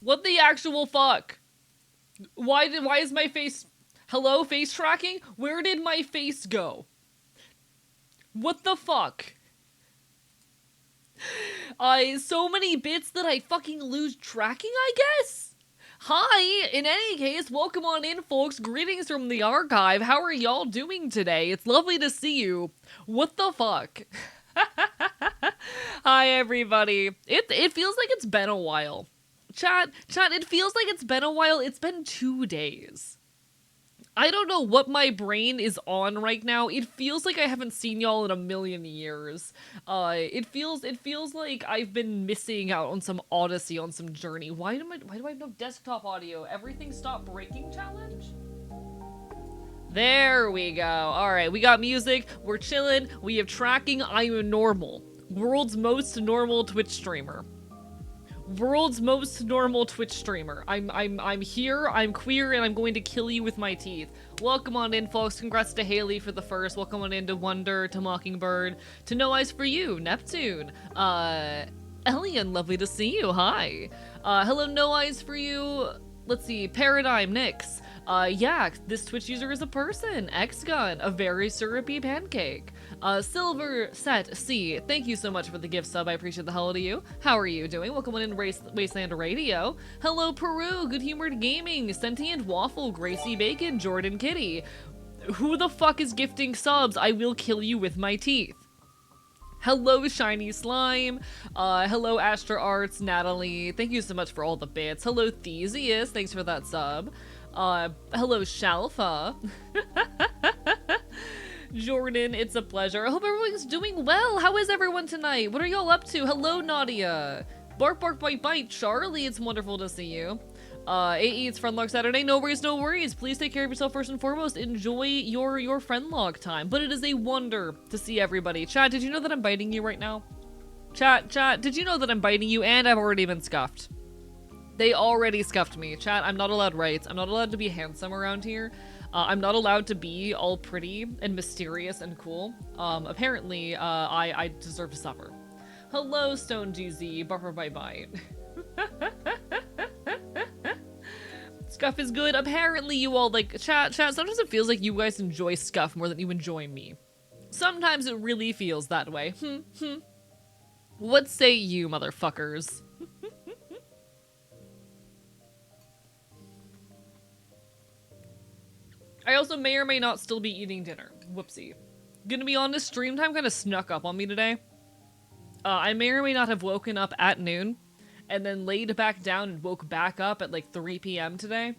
What the actual fuck? Why is my face... Hello, face tracking? Where did my face go? What the fuck? So many bits that I fucking lose tracking, I guess? Hi, in any case, welcome on in, folks. Greetings from the archive. How are y'all doing today? It's lovely to see you. What the fuck? Hi, everybody. It feels like it's been a while. Chat, it feels like it's been a while. It's been 2 days. I don't know what my brain is on right now. It feels like I haven't seen y'all in a million years. It feels like I've been missing out on some odyssey, on some journey. Why do I have no desktop audio? Everything stop breaking challenge? There we go. Alright, we got music, we're chilling, we have tracking, I'm a normal. World's most normal Twitch streamer. World's most normal Twitch streamer. I'm here, I'm queer, and I'm going to kill you with my teeth. Welcome on in, folks. Congrats to Haley for the first. Welcome on in to Wonder, to Mockingbird, to No Eyes For You, Neptune, Elian, lovely to see you. Hi. Hello, No Eyes For You. Let's see, Paradigm, Nyx. Yeah, this Twitch user is a person. X-Gun, a very syrupy pancake. Silver Set C, thank you so much for the gift sub. I appreciate the hell out of you. How are you doing? Welcome on in Wasteland Radio. Hello, Peru, Good Humored Gaming, Sentient Waffle, Gracie Bacon, Jordan Kitty. Who the fuck is gifting subs? I will kill you with my teeth. Hello, Shiny Slime. Hello, Astra Arts, Natalie. Thank you so much for all the bits. Hello, Theseus. Thanks for that sub. Hello, Shalfa. Jordan, it's a pleasure. I hope everyone's doing well. How is everyone tonight? What are y'all up to? Hello, Nadia. Bark, bark, bite, bite. Charlie, it's wonderful to see you. AE, it's Friendlog Saturday. No worries, no worries. Please take care of yourself first and foremost. Enjoy your Friendlog time. But it is a wonder to see everybody. Chat, did you know that I'm biting you right now? Chat, did you know that I'm biting you and I've already been scuffed? They already scuffed me. Chat, I'm not allowed rights. I'm not allowed to be handsome around here. I'm not allowed to be all pretty and mysterious and cool. Apparently, I deserve to suffer. Hello, Stone GZ. Buffer bye bye. Scuff is good. Apparently, you all like chat. Sometimes it feels like you guys enjoy Scuff more than you enjoy me. Sometimes it really feels that way. What say you, motherfuckers? I also may or may not still be eating dinner. Whoopsie. Gonna be honest, stream time kind of snuck up on me today. I may or may not have woken up at noon and then laid back down and woke back up at like 3 p.m. today.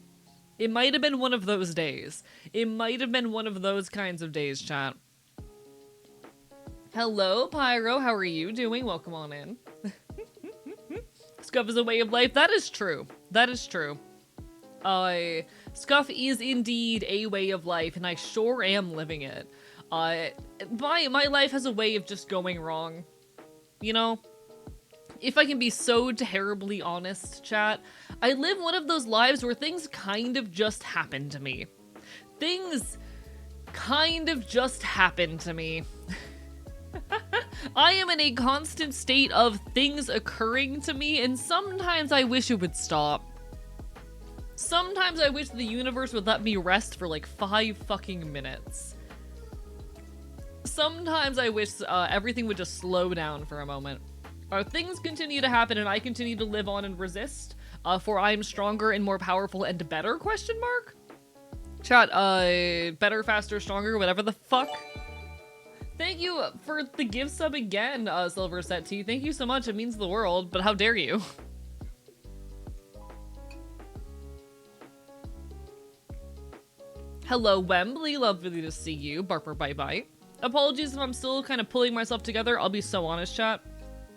It might have been one of those days. It might have been one of those kinds of days, chat. Hello, Pyro. How are you doing? Welcome on in. Scuff is a way of life. That is true. That is true. Scuff is indeed a way of life, and I sure am living it. My life has a way of just going wrong. You know? If I can be so terribly honest, chat, I live one of those lives where things kind of just happen to me. Things kind of just happen to me. I am in a constant state of things occurring to me, and sometimes I wish it would stop. Sometimes I wish the universe would let me rest for like 5 fucking minutes. Sometimes I wish everything would just slow down for a moment. Things continue to happen and I continue to live on and resist, for I am stronger and more powerful and better, question mark? Chat, better, faster, stronger, whatever the fuck. Thank you for the gift sub again, Silver Set T. Thank you so much, it means the world, but how dare you? Hello, Wembley, lovely to see you. Barper bye bye. Apologies if I'm still kind of pulling myself together. I'll be so honest, chat.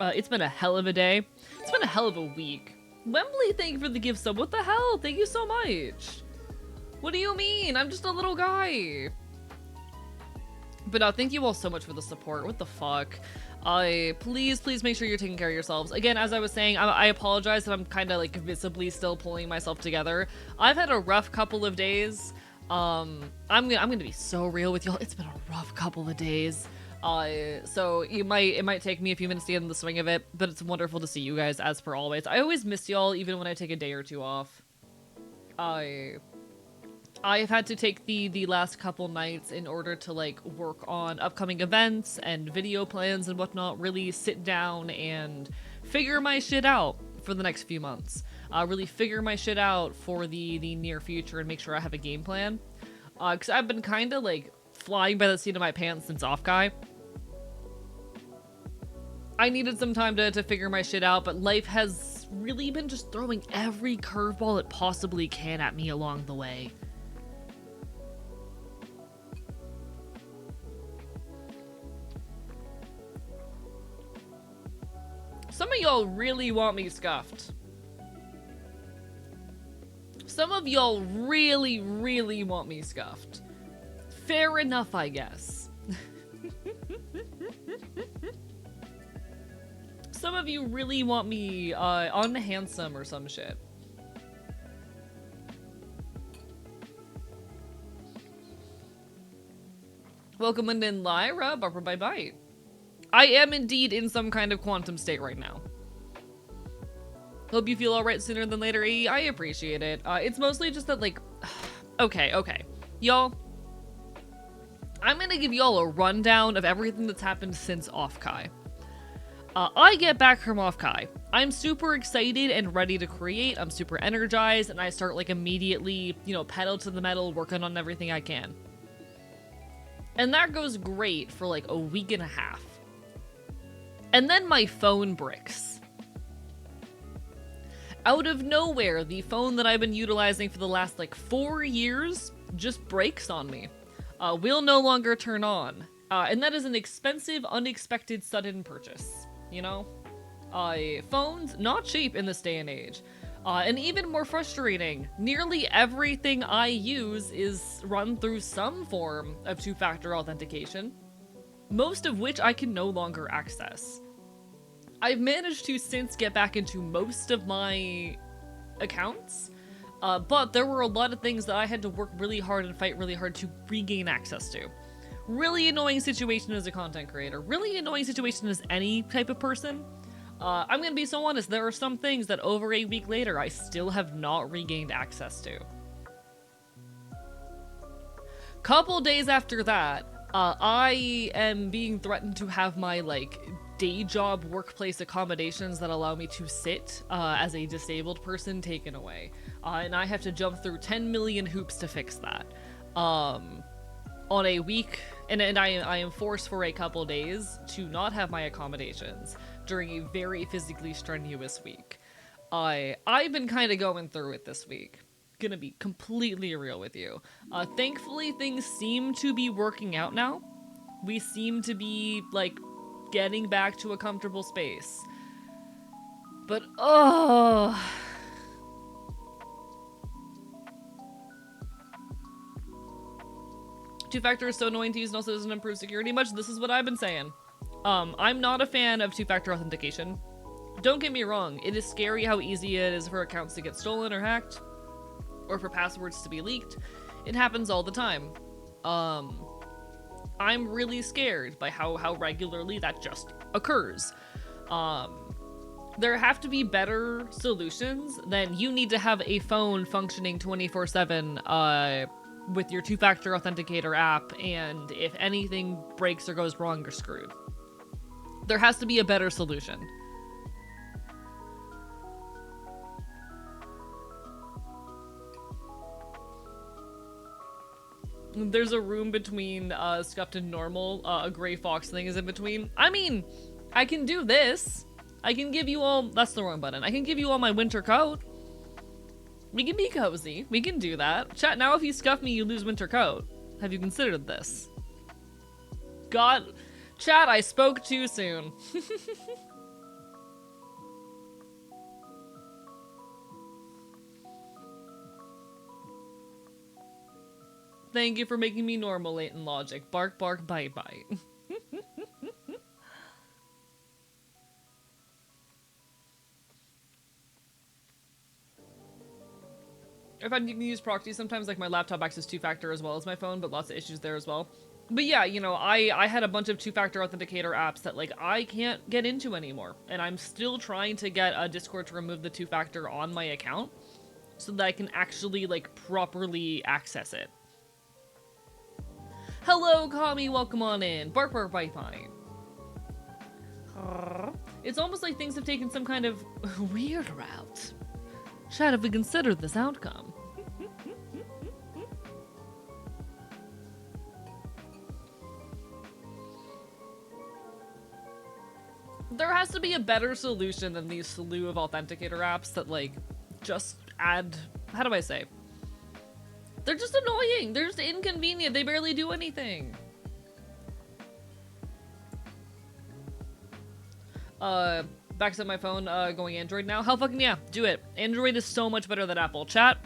It's been a hell of a day. It's been a hell of a week. Wembley, thank you for the gift sub. What the hell? Thank you so much. What do you mean? I'm just a little guy. But thank you all so much for the support. What the fuck? Please make sure you're taking care of yourselves. Again, as I was saying, I apologize that I'm kind of like visibly still pulling myself together. I've had a rough couple of days. I'm gonna be so real with y'all. It's been a rough couple of days. So it might take me a few minutes to get in the swing of it, but it's wonderful to see you guys as per always. I always miss y'all, even when I take a day or two off. I've had to take the last couple nights in order to like work on upcoming events and video plans and whatnot, really sit down and figure my shit out for the next few months. Really figure my shit out for the near future and make sure I have a game plan. Because I've been kind of like flying by the seat of my pants since Offkai. I needed some time to figure my shit out, but life has really been just throwing every curveball it possibly can at me along the way. Some of y'all really want me scuffed. Some of y'all really, really want me scuffed. Fair enough, I guess. Some of you really want me unhandsome or some shit. Welcome in Lyra, Barbara by Bite. I am indeed in some kind of quantum state right now. Hope you feel alright sooner than later, AE. I appreciate it. It's mostly just that, like... Okay. Y'all, I'm gonna give y'all a rundown of everything that's happened since Offkai. I get back from Offkai. I'm super excited and ready to create. I'm super energized, and I start, like, immediately, you know, pedal to the metal, working on everything I can. And that goes great for, like, a week and a half. And then my phone breaks. Out of nowhere, the phone that I've been utilizing for the last, like, 4 years just breaks on me. Will no longer turn on. And that is an expensive, unexpected, sudden purchase, you know? Phones, not cheap in this day and age. And even more frustrating, nearly everything I use is run through some form of two-factor authentication, most of which I can no longer access. I've managed to since get back into most of my accounts, but there were a lot of things that I had to work really hard and fight really hard to regain access to. Really annoying situation as a content creator. Really annoying situation as any type of person. I'm gonna be so honest, there are some things that over a week later I still have not regained access to. Couple days after that, I am being threatened to have my, like, day job workplace accommodations that allow me to sit as a disabled person taken away. And I have to jump through 10 million hoops to fix that. On a week, and I am forced for a couple days to not have my accommodations during a very physically strenuous week. I've been kind of going through it this week. Gonna be completely real with you. Thankfully, things seem to be working out now. We seem to be, like, getting back to a comfortable space. But, oh... Two-factor is so annoying to use and also doesn't improve security much. This is what I've been saying. I'm not a fan of two-factor authentication. Don't get me wrong, it is scary how easy it is for accounts to get stolen or hacked, or for passwords to be leaked. It happens all the time. I'm really scared by how regularly that just occurs. There have to be better solutions than you need to have a phone functioning 24/7 with your two-factor authenticator app, and if anything breaks or goes wrong, you're screwed. There has to be a better solution. There's a room between scuffed and normal. A gray fox thing is in between. I mean, I can do this. I can give you all... That's the wrong button. I can give you all my winter coat. We can be cozy. We can do that. Chat, now if you scuff me, you lose winter coat. Have you considered this? God... Chat, I spoke too soon. Thank you for making me normal, latent logic. Bark, bark, bite, bite. I find you can use proxy sometimes, like my laptop acts as two-factor as well as my phone, but lots of issues there as well. But yeah, you know, I had a bunch of two-factor authenticator apps that, like, I can't get into anymore. And I'm still trying to get a Discord to remove the two-factor on my account so that I can actually, like, properly access it. Hello, Kami, welcome on in. Bark, bark, bite, bite. It's almost like things have taken some kind of weird route. Chat, have we considered this outcome? There has to be a better solution than these slew of authenticator apps that, like, just add... How do I say? They're just annoying. They're just inconvenient. They barely do anything. Back to my phone, going Android now. Hell fucking yeah, do it. Android is so much better than Apple. Chat,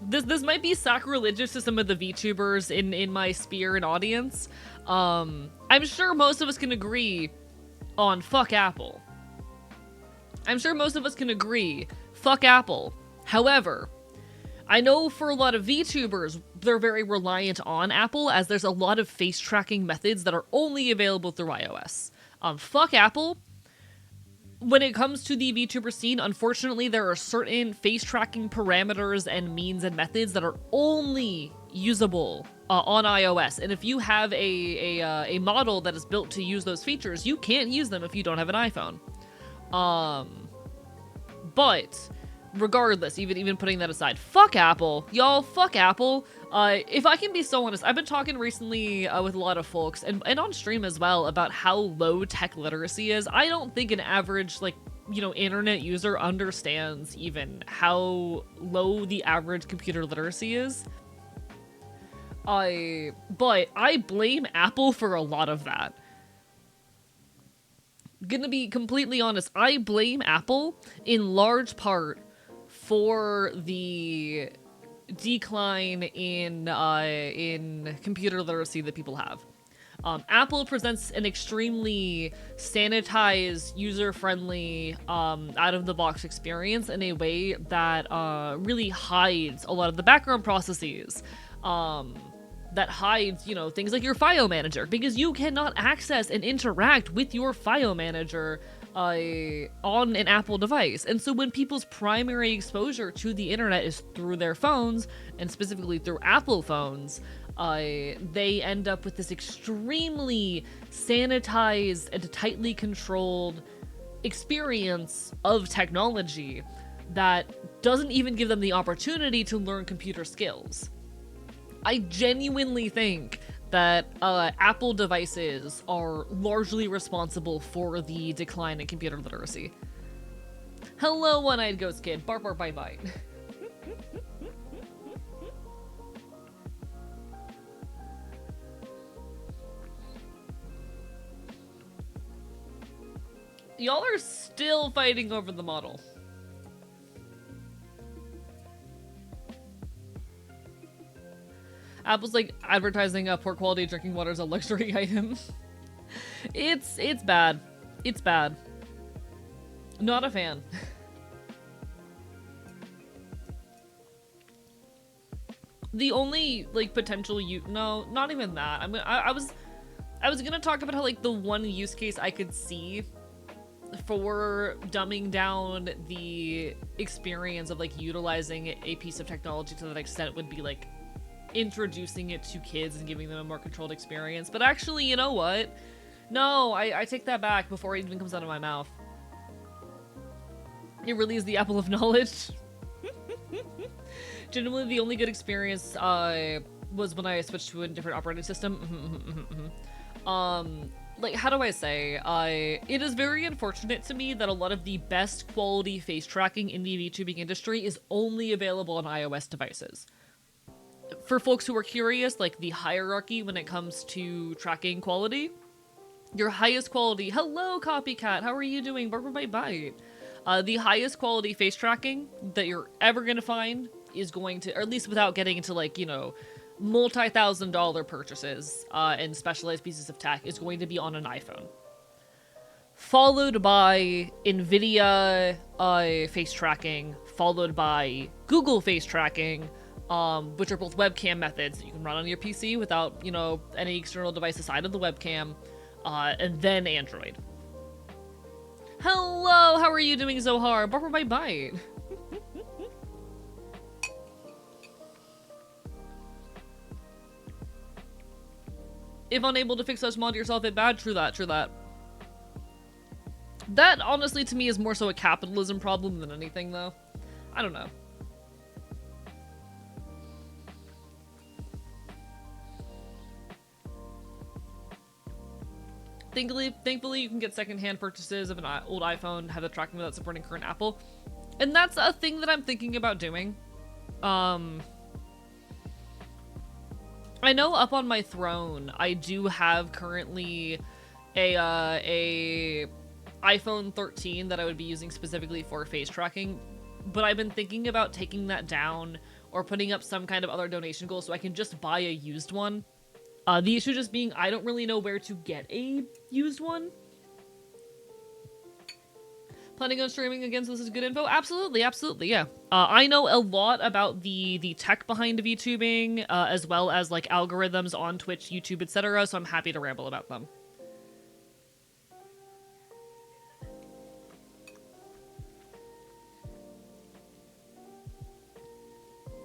this might be sacrilegious to some of the VTubers in my sphere and audience. I'm sure most of us can agree on fuck Apple. I'm sure most of us can agree, fuck Apple. However, I know for a lot of VTubers, they're very reliant on Apple, as there's a lot of face tracking methods that are only available through iOS. Fuck Apple. When it comes to the VTuber scene, unfortunately, there are certain face tracking parameters and means and methods that are only usable on iOS. And if you have a model that is built to use those features, you can't use them if you don't have an iPhone. But regardless, even putting that aside, fuck Apple. Y'all, fuck Apple. If I can be so honest, I've been talking recently with a lot of folks, and on stream as well, about how low tech literacy is. I don't think an average, like, you know, internet user understands even how low the average computer literacy is. But I blame Apple for a lot of that. Gonna be completely honest, I blame Apple in large part for the decline in computer literacy that people have. Apple presents an extremely sanitized, user-friendly, out-of-the-box experience in a way that really hides a lot of the background processes. That hides, you know, things like your file manager, because you cannot access and interact with your file manager on an Apple device. And so when people's primary exposure to the internet is through their phones, and specifically through Apple phones, they end up with this extremely sanitized and tightly controlled experience of technology that doesn't even give them the opportunity to learn computer skills. I genuinely think that Apple devices are largely responsible for the decline in computer literacy. Hello, one-eyed ghost kid. Bark, bark, bite, bite. Y'all are still fighting over the model. Apple's like advertising poor quality drinking water as a luxury item. It's bad. It's bad. Not a fan. The only like potential no, not even that. I was gonna talk about how like the one use case I could see for dumbing down the experience of like utilizing a piece of technology to that extent would be like introducing it to kids and giving them a more controlled experience. But actually, you know what? No, I take that back before it even comes out of my mouth. It really is the apple of knowledge. Genuinely, the only good experience was when I switched to a different operating system. Like, how do I say? It is very unfortunate to me that a lot of the best quality face tracking in the VTubing industry is only available on iOS devices. For folks who are curious, like the hierarchy when it comes to tracking quality, your highest quality, hello copycat, how are you doing? Bark, bite, bite. The highest quality face tracking that you're ever gonna find is going to, or at least without getting into like, you know, multi-$1,000 purchases and specialized pieces of tech, is going to be on an iPhone. Followed by NVIDIA face tracking, followed by Google face tracking, which are both webcam methods that you can run on your PC without, you know, any external device aside of the webcam, and then Android. Hello, how are you doing, Zohar? Barber by Bite. If unable to fix such mod yourself, it bad. True that, true that. That, honestly, to me is more so a capitalism problem than anything, though. I don't know. Thankfully, you can get secondhand purchases of an old iPhone, have it tracking without supporting current Apple. And that's a thing that I'm thinking about doing. I know up on my throne, I do have currently a iPhone 13 that I would be using specifically for face tracking, but I've been thinking about taking that down or putting up some kind of other donation goal so I can just buy a used one. The issue just being I don't really know where to get a used one. Planning on streaming again, so this is good info? Absolutely, absolutely, yeah. I know a lot about the tech behind VTubing, as well as like algorithms on Twitch, YouTube, etc., so I'm happy to ramble about them.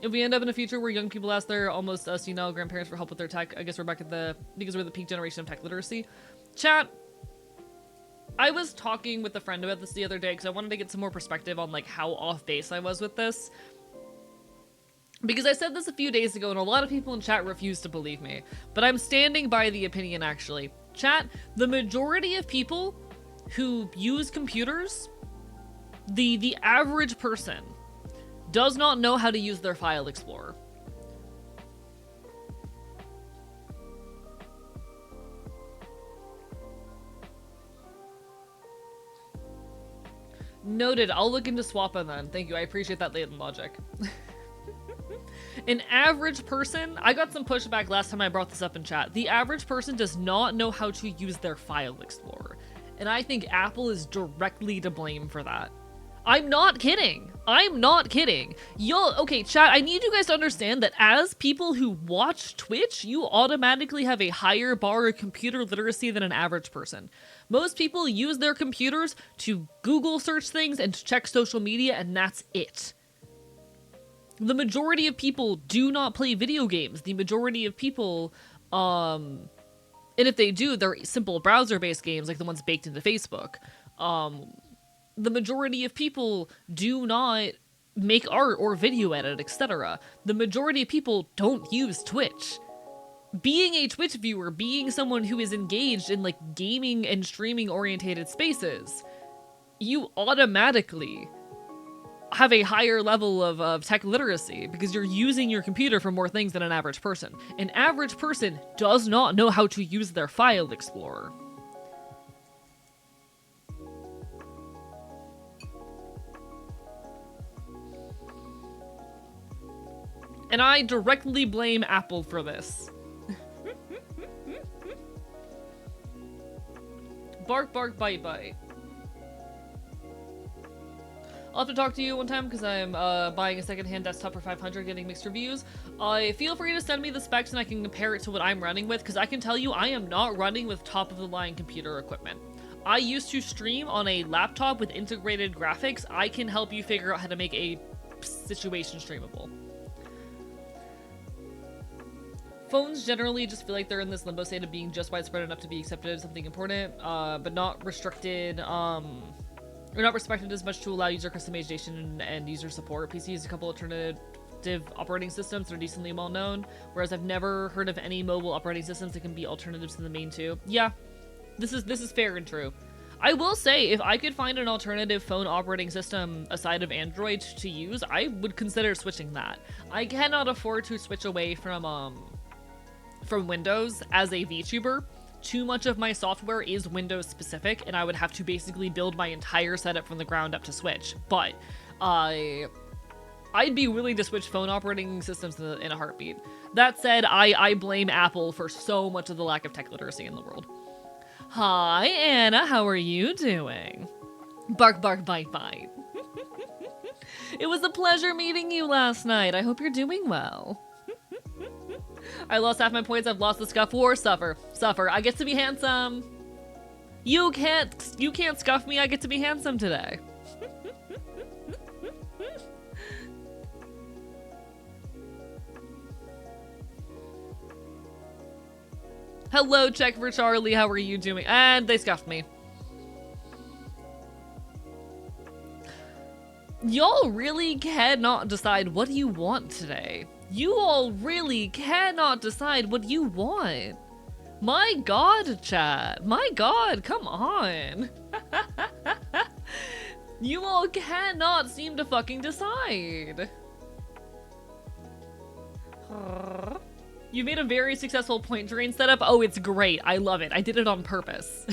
If we end up in a future where young people ask their almost senile grandparents for help with their tech, I guess we're back at because we're the peak generation of tech literacy. Chat, I was talking with a friend about this the other day because I wanted to get some more perspective on like how off base I was with this. Because I said this a few days ago and a lot of people in chat refused to believe me. But I'm standing by the opinion actually. Chat, the majority of people who use computers, the average person, does not know how to use their file explorer. Noted. I'll look into swapping then. Thank you. I appreciate that latent logic. An average person, I got some pushback last time I brought this up in chat. The average person does not know how to use their file explorer. And I think Apple is directly to blame for that. I'm not kidding. I'm not kidding. Okay, chat, I need you guys to understand that as people who watch Twitch, you automatically have a higher bar of computer literacy than an average person. Most people use their computers to Google search things and to check social media, and that's it. The majority of people do not play video games. The majority of people, and if they do, they're simple browser-based games like the ones baked into Facebook. The majority of people do not make art or video edit, etc. The majority of people don't use Twitch. Being a Twitch viewer, being someone who is engaged in like gaming and streaming orientated spaces, you automatically have a higher level of tech literacy because you're using your computer for more things than an average person. An average person does not know how to use their file explorer. And I directly blame Apple for this. Bark, bark, bite, bite. I'll have to talk to you one time because I'm buying a secondhand desktop for 500, getting mixed reviews. Feel free to send me the specs and I can compare it to what I'm running with, because I can tell you I am not running with top-of-the-line computer equipment. I used to stream on a laptop with integrated graphics. I can help you figure out how to make a situation streamable. Phones generally just feel like they're in this limbo state of being just widespread enough to be accepted as something important, but not restricted, or not respected as much to allow user customization and user support. PC has a couple alternative operating systems that are decently well known, whereas I've never heard of any mobile operating systems that can be alternatives to the main two. Yeah, this is fair and true. I will say, if I could find an alternative phone operating system aside of Android to use, I would consider switching that. I cannot afford to switch away from Windows as a VTuber. Too much of my software is Windows specific, and I would have to basically build my entire setup from the ground up to switch. But I'd be willing to switch phone operating systems in a heartbeat. That said, I blame Apple for so much of the lack of tech literacy in the world. Hi, Anna, how are you doing? Bark, bark, bite, bite. It was a pleasure meeting you last night. I hope you're doing well. I lost half my points. I've lost the scuff war. Suffer. I get to be handsome. You can't scuff me. I get to be handsome today. Hello, check for Charlie. How are you doing? And they scuffed me. Y'all really cannot decide what you want today. You all really cannot decide what you want. My god, chat. My god, come on. You all cannot seem to fucking decide. You made a very successful point drain setup. Oh, it's great. I love it. I did it on purpose.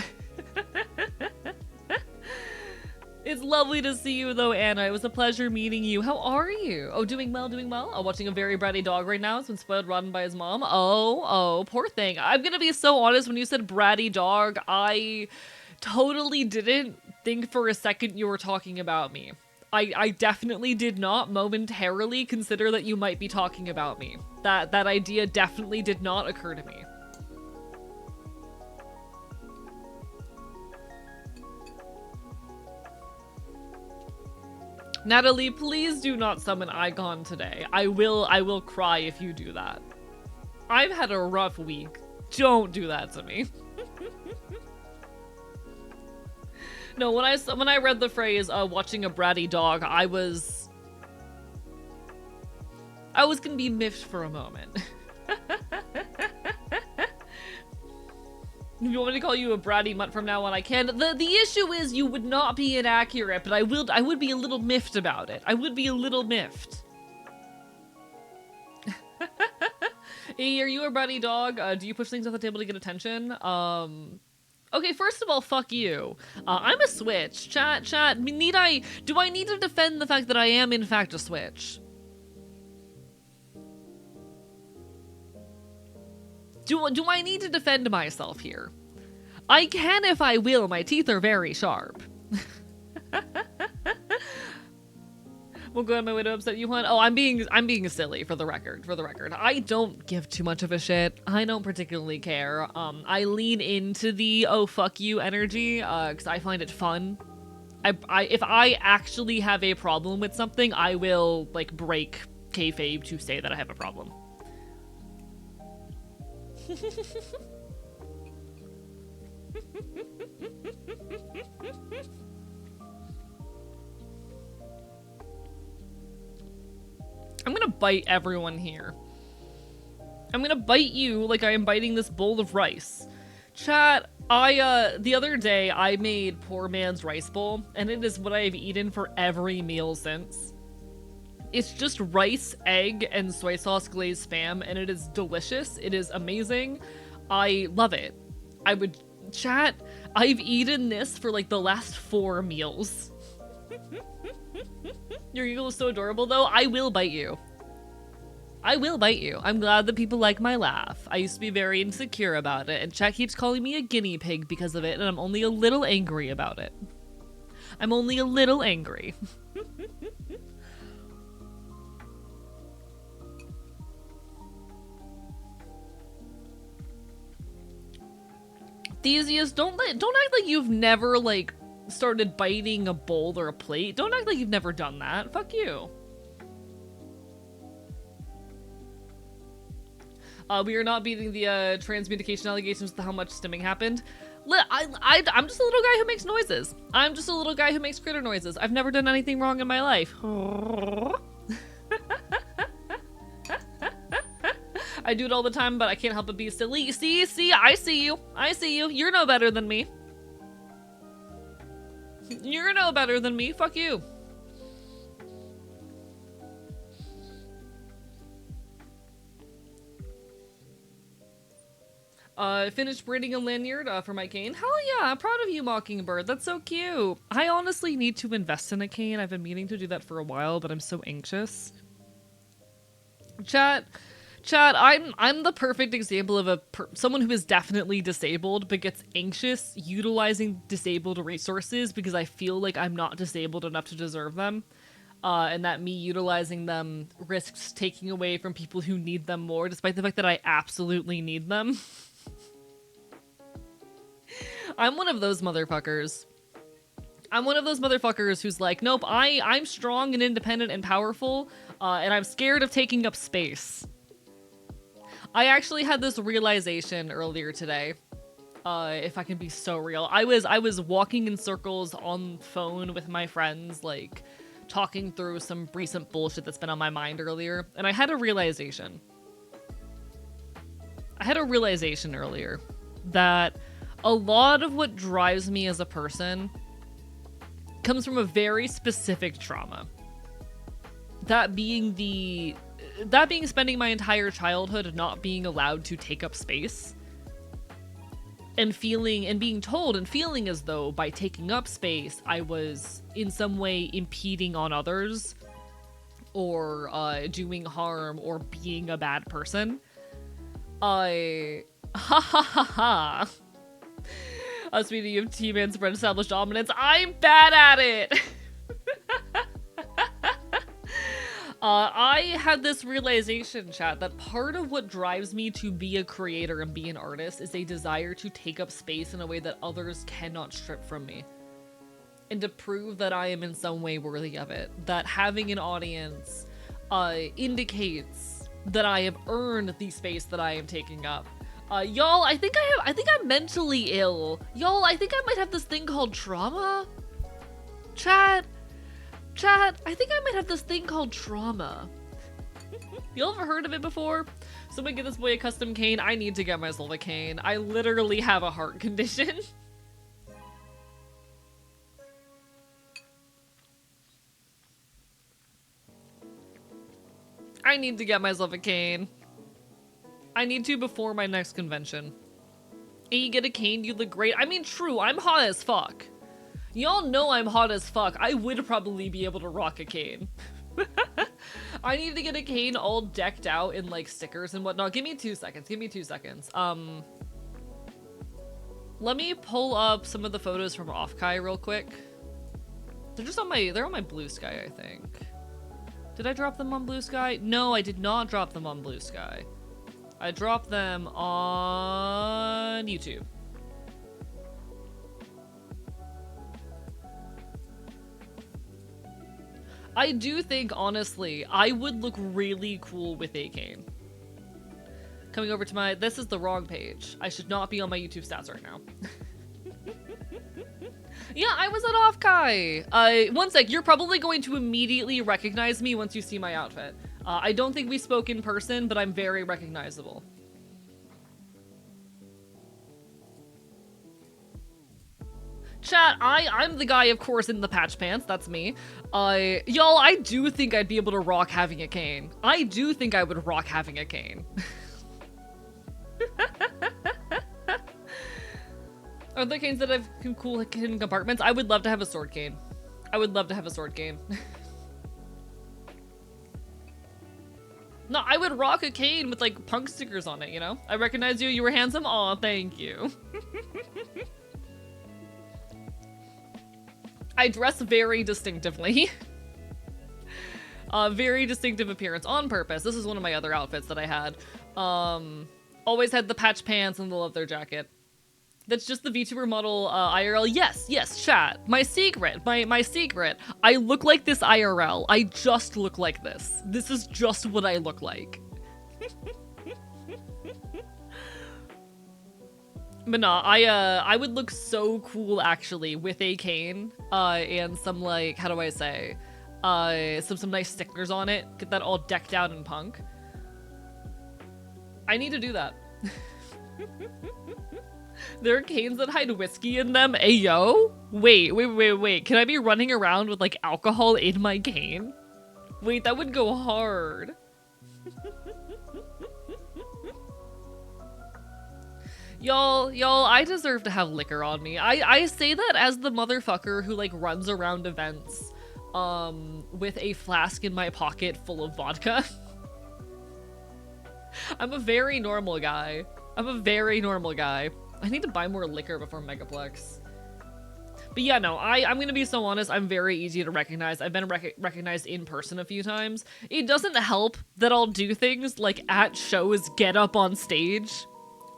It's lovely to see you though, Anna. It was a pleasure meeting you. How are you? Oh, doing well, doing well. Oh, watching a very bratty dog right now. It's been spoiled rotten by his mom. Oh, poor thing. I'm gonna be so honest, when you said bratty dog, I totally didn't think for a second you were talking about me. I definitely did not momentarily consider that you might be talking about me. That idea definitely did not occur to me. Natalie, please do not summon Icon today. I will cry if you do that. I've had a rough week. Don't do that to me. No, when I read the phrase watching a bratty dog, I was gonna be miffed for a moment. If you want me to call you a bratty mutt from now on, I can. The issue is you would not be inaccurate, but I would be a little miffed about it. I would be a little miffed. Hey, are you a bratty dog? Do you push things off the table to get attention? Okay, first of all, fuck you. I'm a switch. Chat, do I need to defend the fact that I am in fact a switch? Do I need to defend myself here? I can if I will. My teeth are very sharp. Won't go out of my way to upset you, hon. Oh, I'm being silly for the record. I don't give too much of a shit. I don't particularly care. I lean into the oh fuck you energy because I find it fun. If I actually have a problem with something, I will like break kayfabe to say that I have a problem. I'm gonna bite everyone here. I'm gonna bite you like I am biting this bowl of rice. Chat, the other day I made poor man's rice bowl, and it is what I have eaten for every meal since. It's just rice, egg, and soy sauce glazed spam, and it is delicious. It is amazing. I love it. Chat, I've eaten this for like the last 4 meals. Your giggle is so adorable though. I will bite you. I will bite you. I'm glad that people like my laugh. I used to be very insecure about it, and chat keeps calling me a guinea pig because of it, and I'm only a little angry about it. I'm only a little angry. Theseus, don't act like you've never, like, started biting a bowl or a plate. Don't act like you've never done that. Fuck you. We are not beating the transmutation allegations with how much stimming happened. I'm just a little guy who makes noises. I'm just a little guy who makes critter noises. I've never done anything wrong in my life. I do it all the time, but I can't help but be silly. See, I see you. I see you. You're no better than me. You're no better than me. Fuck you. Finished braiding a lanyard for my cane. Hell yeah, I'm proud of you, Mockingbird. That's so cute. I honestly need to invest in a cane. I've been meaning to do that for a while, but I'm so anxious. Chat, I'm the perfect example of someone who is definitely disabled but gets anxious utilizing disabled resources because I feel like I'm not disabled enough to deserve them. and that me utilizing them risks taking away from people who need them more, despite the fact that I absolutely need them. I'm one of those motherfuckers. I'm one of those motherfuckers who's like, nope, I'm strong and independent and powerful, and I'm scared of taking up space. I actually had this realization earlier today. If I can be so real. I was walking in circles on the phone with my friends, like, talking through some recent bullshit that's been on my mind earlier, and I had a realization. I had a realization earlier that a lot of what drives me as a person comes from a very specific trauma. That being spending my entire childhood not being allowed to take up space. And being told and feeling as though by taking up space, I was in some way impeding on others, or doing harm, or being a bad person. Ha ha ha ha. Speaking of T-Man spread established dominance, I'm bad at it! I had this realization, chat, that part of what drives me to be a creator and be an artist is a desire to take up space in a way that others cannot strip from me. And to prove that I am in some way worthy of it. That having an audience indicates that I have earned the space that I am taking up. Y'all, I think I'm mentally ill. Y'all, I think I might have this thing called trauma. Chat, I think I might have this thing called trauma. Y'all ever heard of it before? Someone get this boy a custom cane. I need to get myself a cane. I literally have a heart condition. I need to get myself a cane. I need to before my next convention. Hey, you get a cane, you look great. I mean, true, I'm hot as fuck. Y'all know I'm hot as fuck. I would probably be able to rock a cane. I need to get a cane all decked out in, like, stickers and whatnot. Give me 2 seconds. Give me 2 seconds. Let me pull up some of the photos from Offkai real quick. They're on my Blue Sky, I think. Did I drop them on Blue Sky? No, I did not drop them on Blue Sky. I dropped them on YouTube. I do think, honestly, I would look really cool with a cane. Coming over to this is the wrong page. I should not be on my YouTube stats right now. Yeah, I was at Offkai. One sec, you're probably going to immediately recognize me once you see my outfit. I don't think we spoke in person, but I'm very recognizable. Chat, I'm the guy, of course, in the patch pants. That's me. Y'all, I do think I'd be able to rock having a cane. I do think I would rock having a cane. Are there canes that have cool hidden compartments? I would love to have a sword cane. I would love to have a sword cane. No, I would rock a cane with, like, punk stickers on it, you know? I recognize you. You were handsome. Aw, thank you. I dress very distinctively. Very distinctive appearance on purpose. This is one of my other outfits that I had. Always had the patch pants and the leather jacket. That's just the VTuber model IRL. Yes, chat. My secret. My secret. I look like this IRL. I just look like this. This is just what I look like. But nah, I would look so cool actually with a cane and some, like, how do I say, some nice stickers on it. Get that all decked out in punk. I need to do that. There are canes that hide whiskey in them. Ayo? Wait. Can I be running around with, like, alcohol in my cane? Wait, that would go hard. Y'all, I deserve to have liquor on me. I say that as the motherfucker who, like, runs around events, with a flask in my pocket full of vodka. I'm a very normal guy. I need to buy more liquor before Megaplex. But yeah, no, I'm gonna be so honest, I'm very easy to recognize. I've been recognized in person a few times. It doesn't help that I'll do things like at shows get up on stage.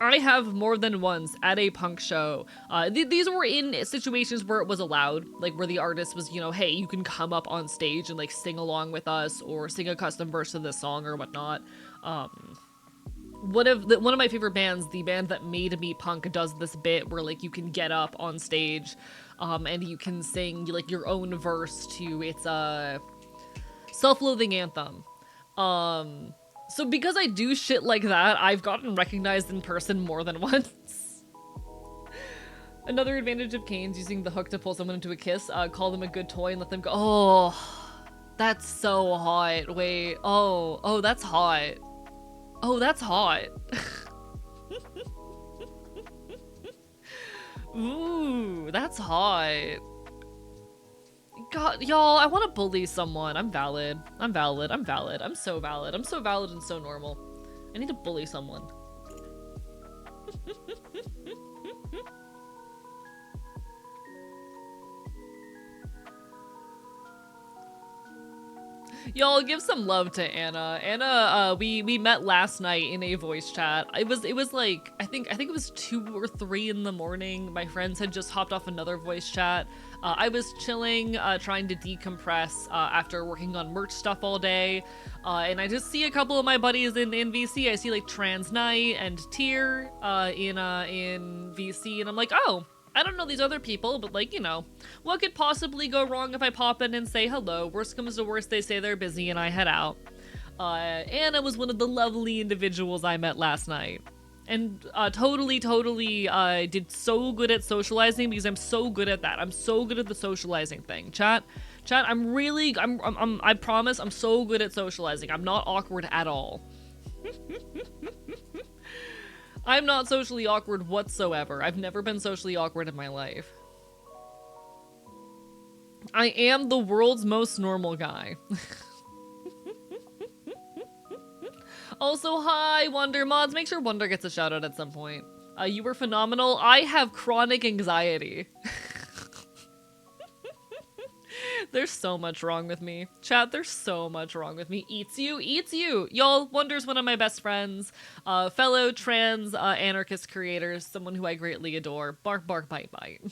I have more than once at a punk show. These were in situations where it was allowed, like where the artist was, you know, hey, you can come up on stage and like sing along with us or sing a custom verse of this song or whatnot. One of my favorite bands, the band that made me punk, does this bit where like you can get up on stage, and you can sing like your own verse to its self-loathing anthem. So because I do shit like that, I've gotten recognized in person more than once. Another advantage of canes, using the hook to pull someone into a kiss, call them a good toy and let them go. Oh, that's so hot. Wait, oh, that's hot. Oh, that's hot. Ooh, that's hot. God, y'all, I want to bully someone. I'm valid. I'm valid. I'm valid. I'm so valid. I'm so valid and so normal. I need to bully someone. Y'all, give some love to Anna. Anna, we met last night in a voice chat. It was like, I think it was 2 or 3 in the morning. My friends had just hopped off another voice chat. I was chilling, trying to decompress after working on merch stuff all day. And I just see a couple of my buddies in VC. I see like Trans Knight and Tier in VC, and I'm like, oh, I don't know these other people, but like, you know, what could possibly go wrong if I pop in and say hello? Worst comes to worst, they say they're busy and I head out. Anna was one of the lovely individuals I met last night. And totally did so good at socializing because I'm so good at that. I'm so good at the socializing thing. Chat, I promise I'm so good at socializing. I'm not awkward at all. I'm not socially awkward whatsoever. I've never been socially awkward in my life. I am the world's most normal guy. Also, hi, Wonder Mods. Make sure Wonder gets a shout out at some point. You were phenomenal. I have chronic anxiety. There's so much wrong with me. Chat, there's so much wrong with me. Eats you, eats you. Y'all, Wonder's one of my best friends. Fellow trans anarchist creators. Someone who I greatly adore. Bark, bark, bite, bite.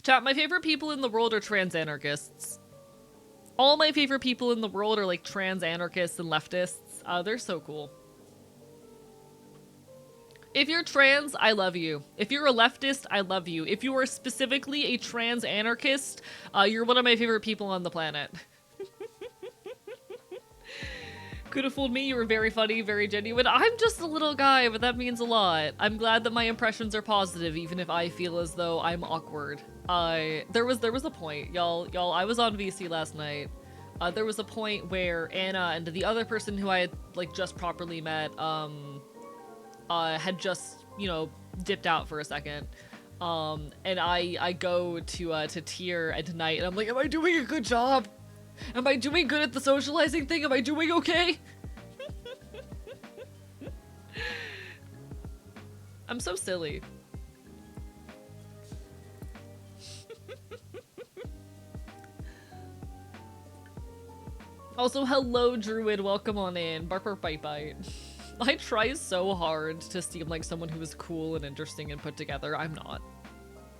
Chat, my favorite people in the world are trans anarchists. All my favorite people in the world are like trans anarchists and leftists. They're so cool. If you're trans, I love you. If you're a leftist, I love you. If you are specifically a trans anarchist, you're one of my favorite people on the planet. Could have fooled me. You were very funny, very genuine. I'm just a little guy, but that means a lot. I'm glad that my impressions are positive, even if I feel as though I'm awkward. There was a point, y'all. I was on VC last night. There was a point where Anna and the other person who I had like just properly met, had just, you know, dipped out for a second. And I go to Tier and tonight, and I'm like, am I doing a good job? Am I doing good at the socializing thing? Am I doing okay? I'm so silly. Also, hello, Druid. Welcome on in. Bark, bark, bite, bite. I try so hard to seem like someone who is cool and interesting and put together. I'm not.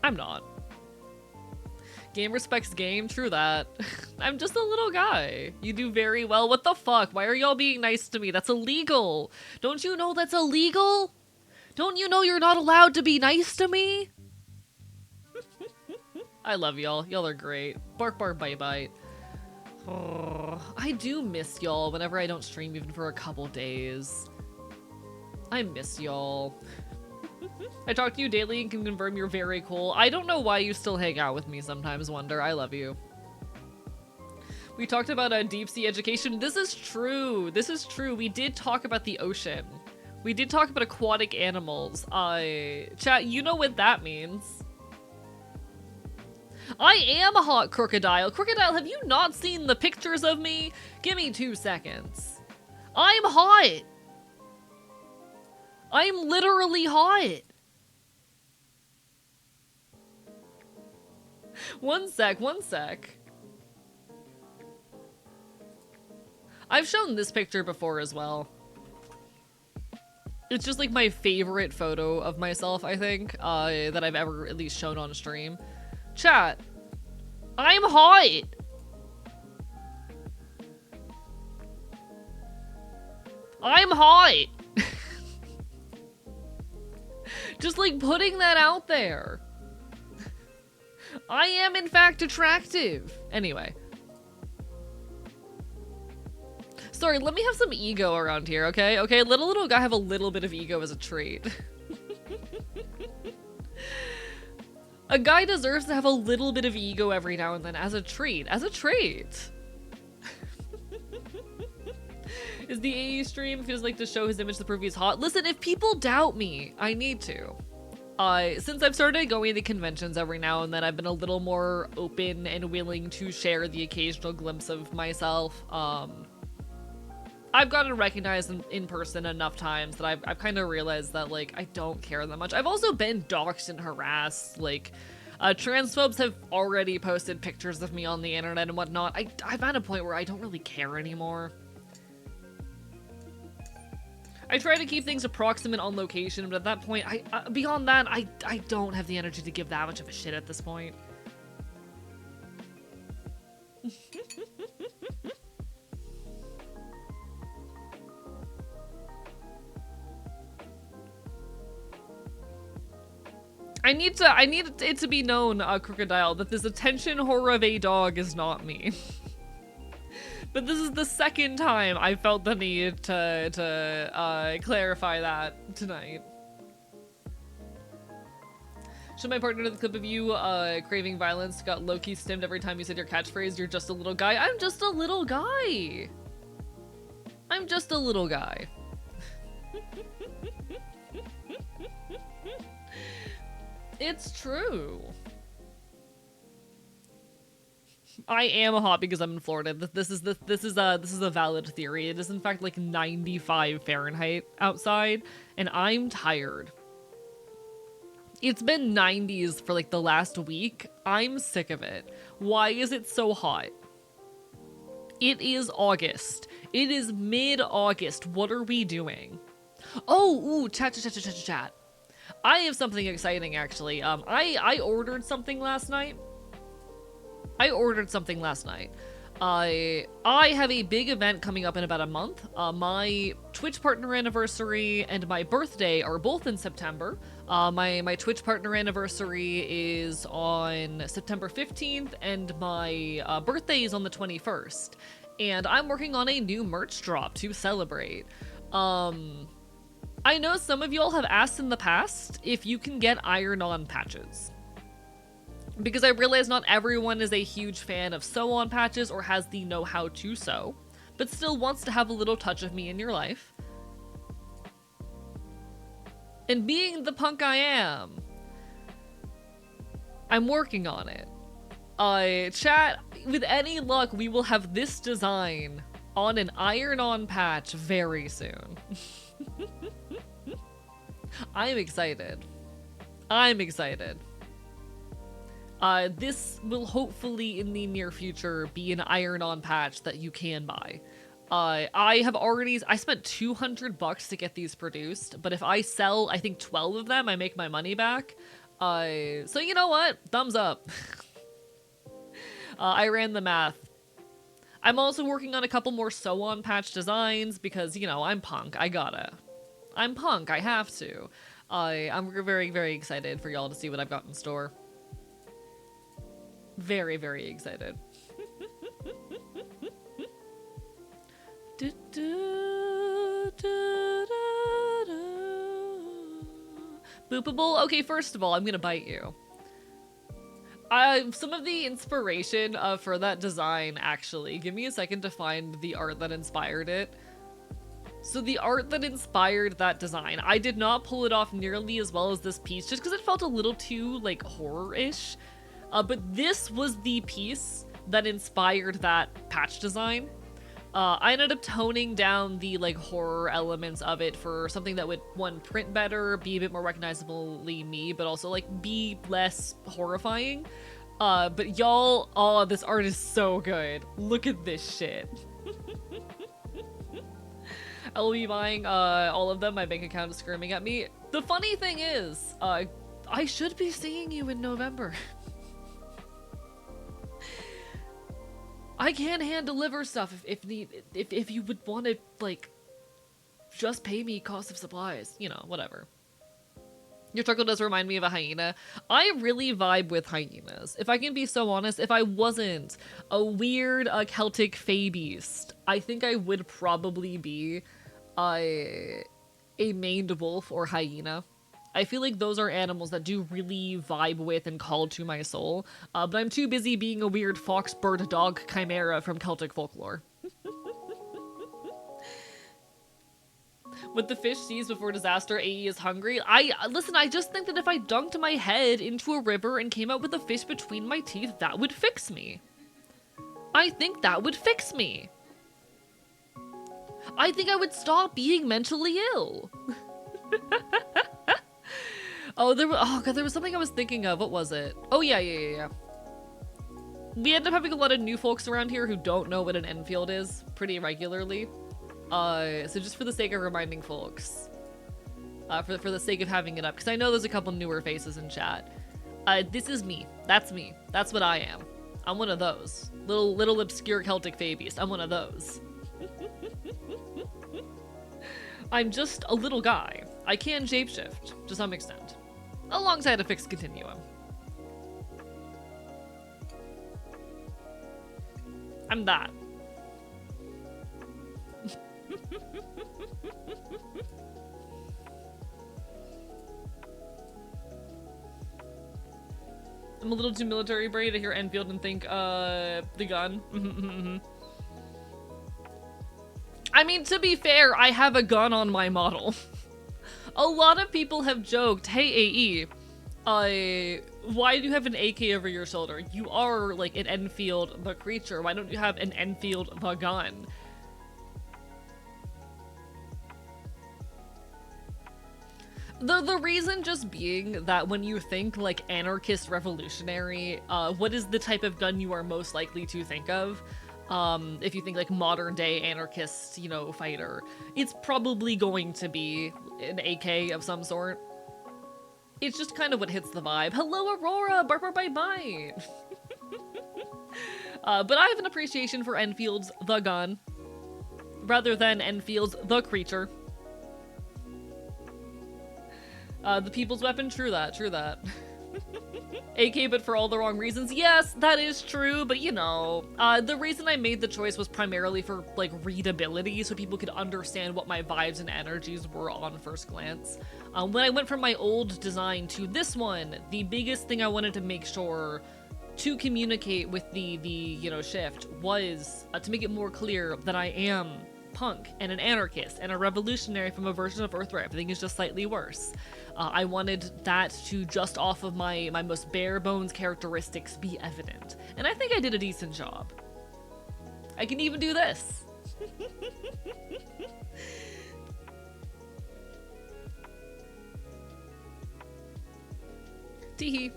I'm not. Game respects game, true that. I'm just a little guy. You do very well. What the fuck? Why are y'all being nice to me? That's illegal. Don't you know that's illegal? Don't you know you're not allowed to be nice to me? I love y'all. Y'all are great. Bark, bark, bite, bite. Oh, I do miss y'all whenever I don't stream even for a couple days. I miss y'all. I talk to you daily and can confirm you're very cool. I don't know why you still hang out with me sometimes, Wonder. I love you. We talked about a deep sea education. This is true. This is true. We did talk about the ocean. We did talk about aquatic animals. Chat, you know what that means. I am a hot crocodile. Crocodile, have you not seen the pictures of me? Give me 2 seconds. I'm hot. I'm literally hot. One sec, one sec. I've shown this picture before as well. It's just like my favorite photo of myself, I think, that I've ever at least shown on stream. Chat, I'm hot! I'm hot! Just like putting that out there. I am in fact attractive. Anyway. Sorry, let me have some ego around here, okay? Okay, let a little guy have a little bit of ego as a trait. A guy deserves to have a little bit of ego every now and then as a trait. As a trait. Is the AE stream feels like to show his image to prove he's hot? Listen, if people doubt me, I need to. Since I've started going to conventions every now and then, I've been a little more open and willing to share the occasional glimpse of myself. I've gotten recognized in person enough times that I've kind of realized that, like, I don't care that much. I've also been doxxed and harassed. Like, transphobes have already posted pictures of me on the internet and whatnot. I'm at a point where I don't really care anymore. I try to keep things approximate on location, but at that point, beyond that, I don't have the energy to give that much of a shit at this point. I need it to be known, Crocodile, that this attention whore of a dog is not me. But this is the second time I felt the need to clarify that tonight. Show my partner the clip of you craving violence got low-key stimmed every time you said your catchphrase, "You're just a little guy." I'm just a little guy. I'm just a little guy. It's true. I am hot because I'm in Florida. This is a valid theory. It is in fact like 95 Fahrenheit outside, and I'm tired. It's been 90s for like the last week. I'm sick of it. Why is it so hot? It is August. It is mid-August. What are we doing? Oh, ooh, chat. I have something exciting, actually. I ordered something last night. I have a big event coming up in about a month. My Twitch partner anniversary and my birthday are both in September. My Twitch partner anniversary is on September 15th, and my birthday is on the 21st. And I'm working on a new merch drop to celebrate. I know some of y'all have asked in the past if you can get iron-on patches. Because I realize not everyone is a huge fan of sew-on patches or has the know-how to sew, but still wants to have a little touch of me in your life. And being the punk I am, I'm working on it. Chat, with any luck, we will have this design on an iron-on patch very soon. I'm excited. I'm excited. This will hopefully in the near future be an iron-on patch that you can buy. I spent $200 to get these produced, but if I sell, I think 12 of them, I make my money back. So you know what? Thumbs up. I ran the math. I'm also working on a couple more sew-on patch designs because, you know, I'm punk. I'm punk. I have to. I'm very, very excited for y'all to see what I've got in store. Very, very excited. Boopable? Okay, first of all, I'm gonna bite you. Some of the inspiration for that design, actually. Give me a second to find the art that inspired it. So the art that inspired that design, I did not pull it off nearly as well as this piece, just because it felt a little too, like, horror-ish. But this was the piece that inspired that patch design. I ended up toning down the, like, horror elements of it for something that would, one, print better, be a bit more recognizably me, but also, like, be less horrifying. But y'all, oh, this art is so good. Look at this shit. I will be buying all of them. My bank account is screaming at me. The funny thing is, I should be seeing you in November. I can hand deliver stuff if you would want to, like, just pay me cost of supplies, you know, whatever. Your chuckle does remind me of a hyena. I really vibe with hyenas. If I can be so honest, if I wasn't a weird Celtic fae beast, I think I would probably be a maned wolf or hyena. I feel like those are animals that do really vibe with and call to my soul, but I'm too busy being a weird fox, bird, dog chimera from Celtic folklore. What the fish sees before disaster, AE is hungry. Listen, I just think that if I dunked my head into a river and came out with a fish between my teeth, that would fix me. I think that would fix me. I think I would stop being mentally ill. God, there was something I was thinking of. What was it? Oh, yeah. We end up having a lot of new folks around here who don't know what an Enfield is pretty regularly. So just for the sake of reminding folks, for the sake of having it up, because I know there's a couple newer faces in chat. This is me. That's me. That's what I am. I'm one of those. Little obscure Celtic fae beast. I'm one of those. I'm just a little guy. I can shapeshift, to some extent. Alongside a fixed continuum. I'm that. I'm a little too military brain to hear Enfield and think, the gun. I mean, to be fair, I have a gun on my model. A lot of people have joked, hey AE, why do you have an AK over your shoulder? You are like an Enfield the creature. Why don't you have an Enfield the gun? The reason just being that when you think like anarchist revolutionary, what is the type of gun you are most likely to think of? If you think like modern day anarchist, you know, fighter, it's probably going to be an AK of some sort. It's just kind of what hits the vibe. Hello, Aurora! Barbar bye bye! But I have an appreciation for Enfield's the gun, rather than Enfield's the creature. The people's weapon? True that. AK, but for all the wrong reasons. Yes, that is true, but you know, the reason I made the choice was primarily for, like, readability, so people could understand what my vibes and energies were on first glance. When I went from my old design to this one, the biggest thing I wanted to make sure to communicate with the you know, shift was to make it more clear that I am punk and an anarchist and a revolutionary from a version of Earth where everything is just slightly worse. I wanted that to just off of my most bare bones characteristics be evident. And I think I did a decent job. I can even do this. Teehee.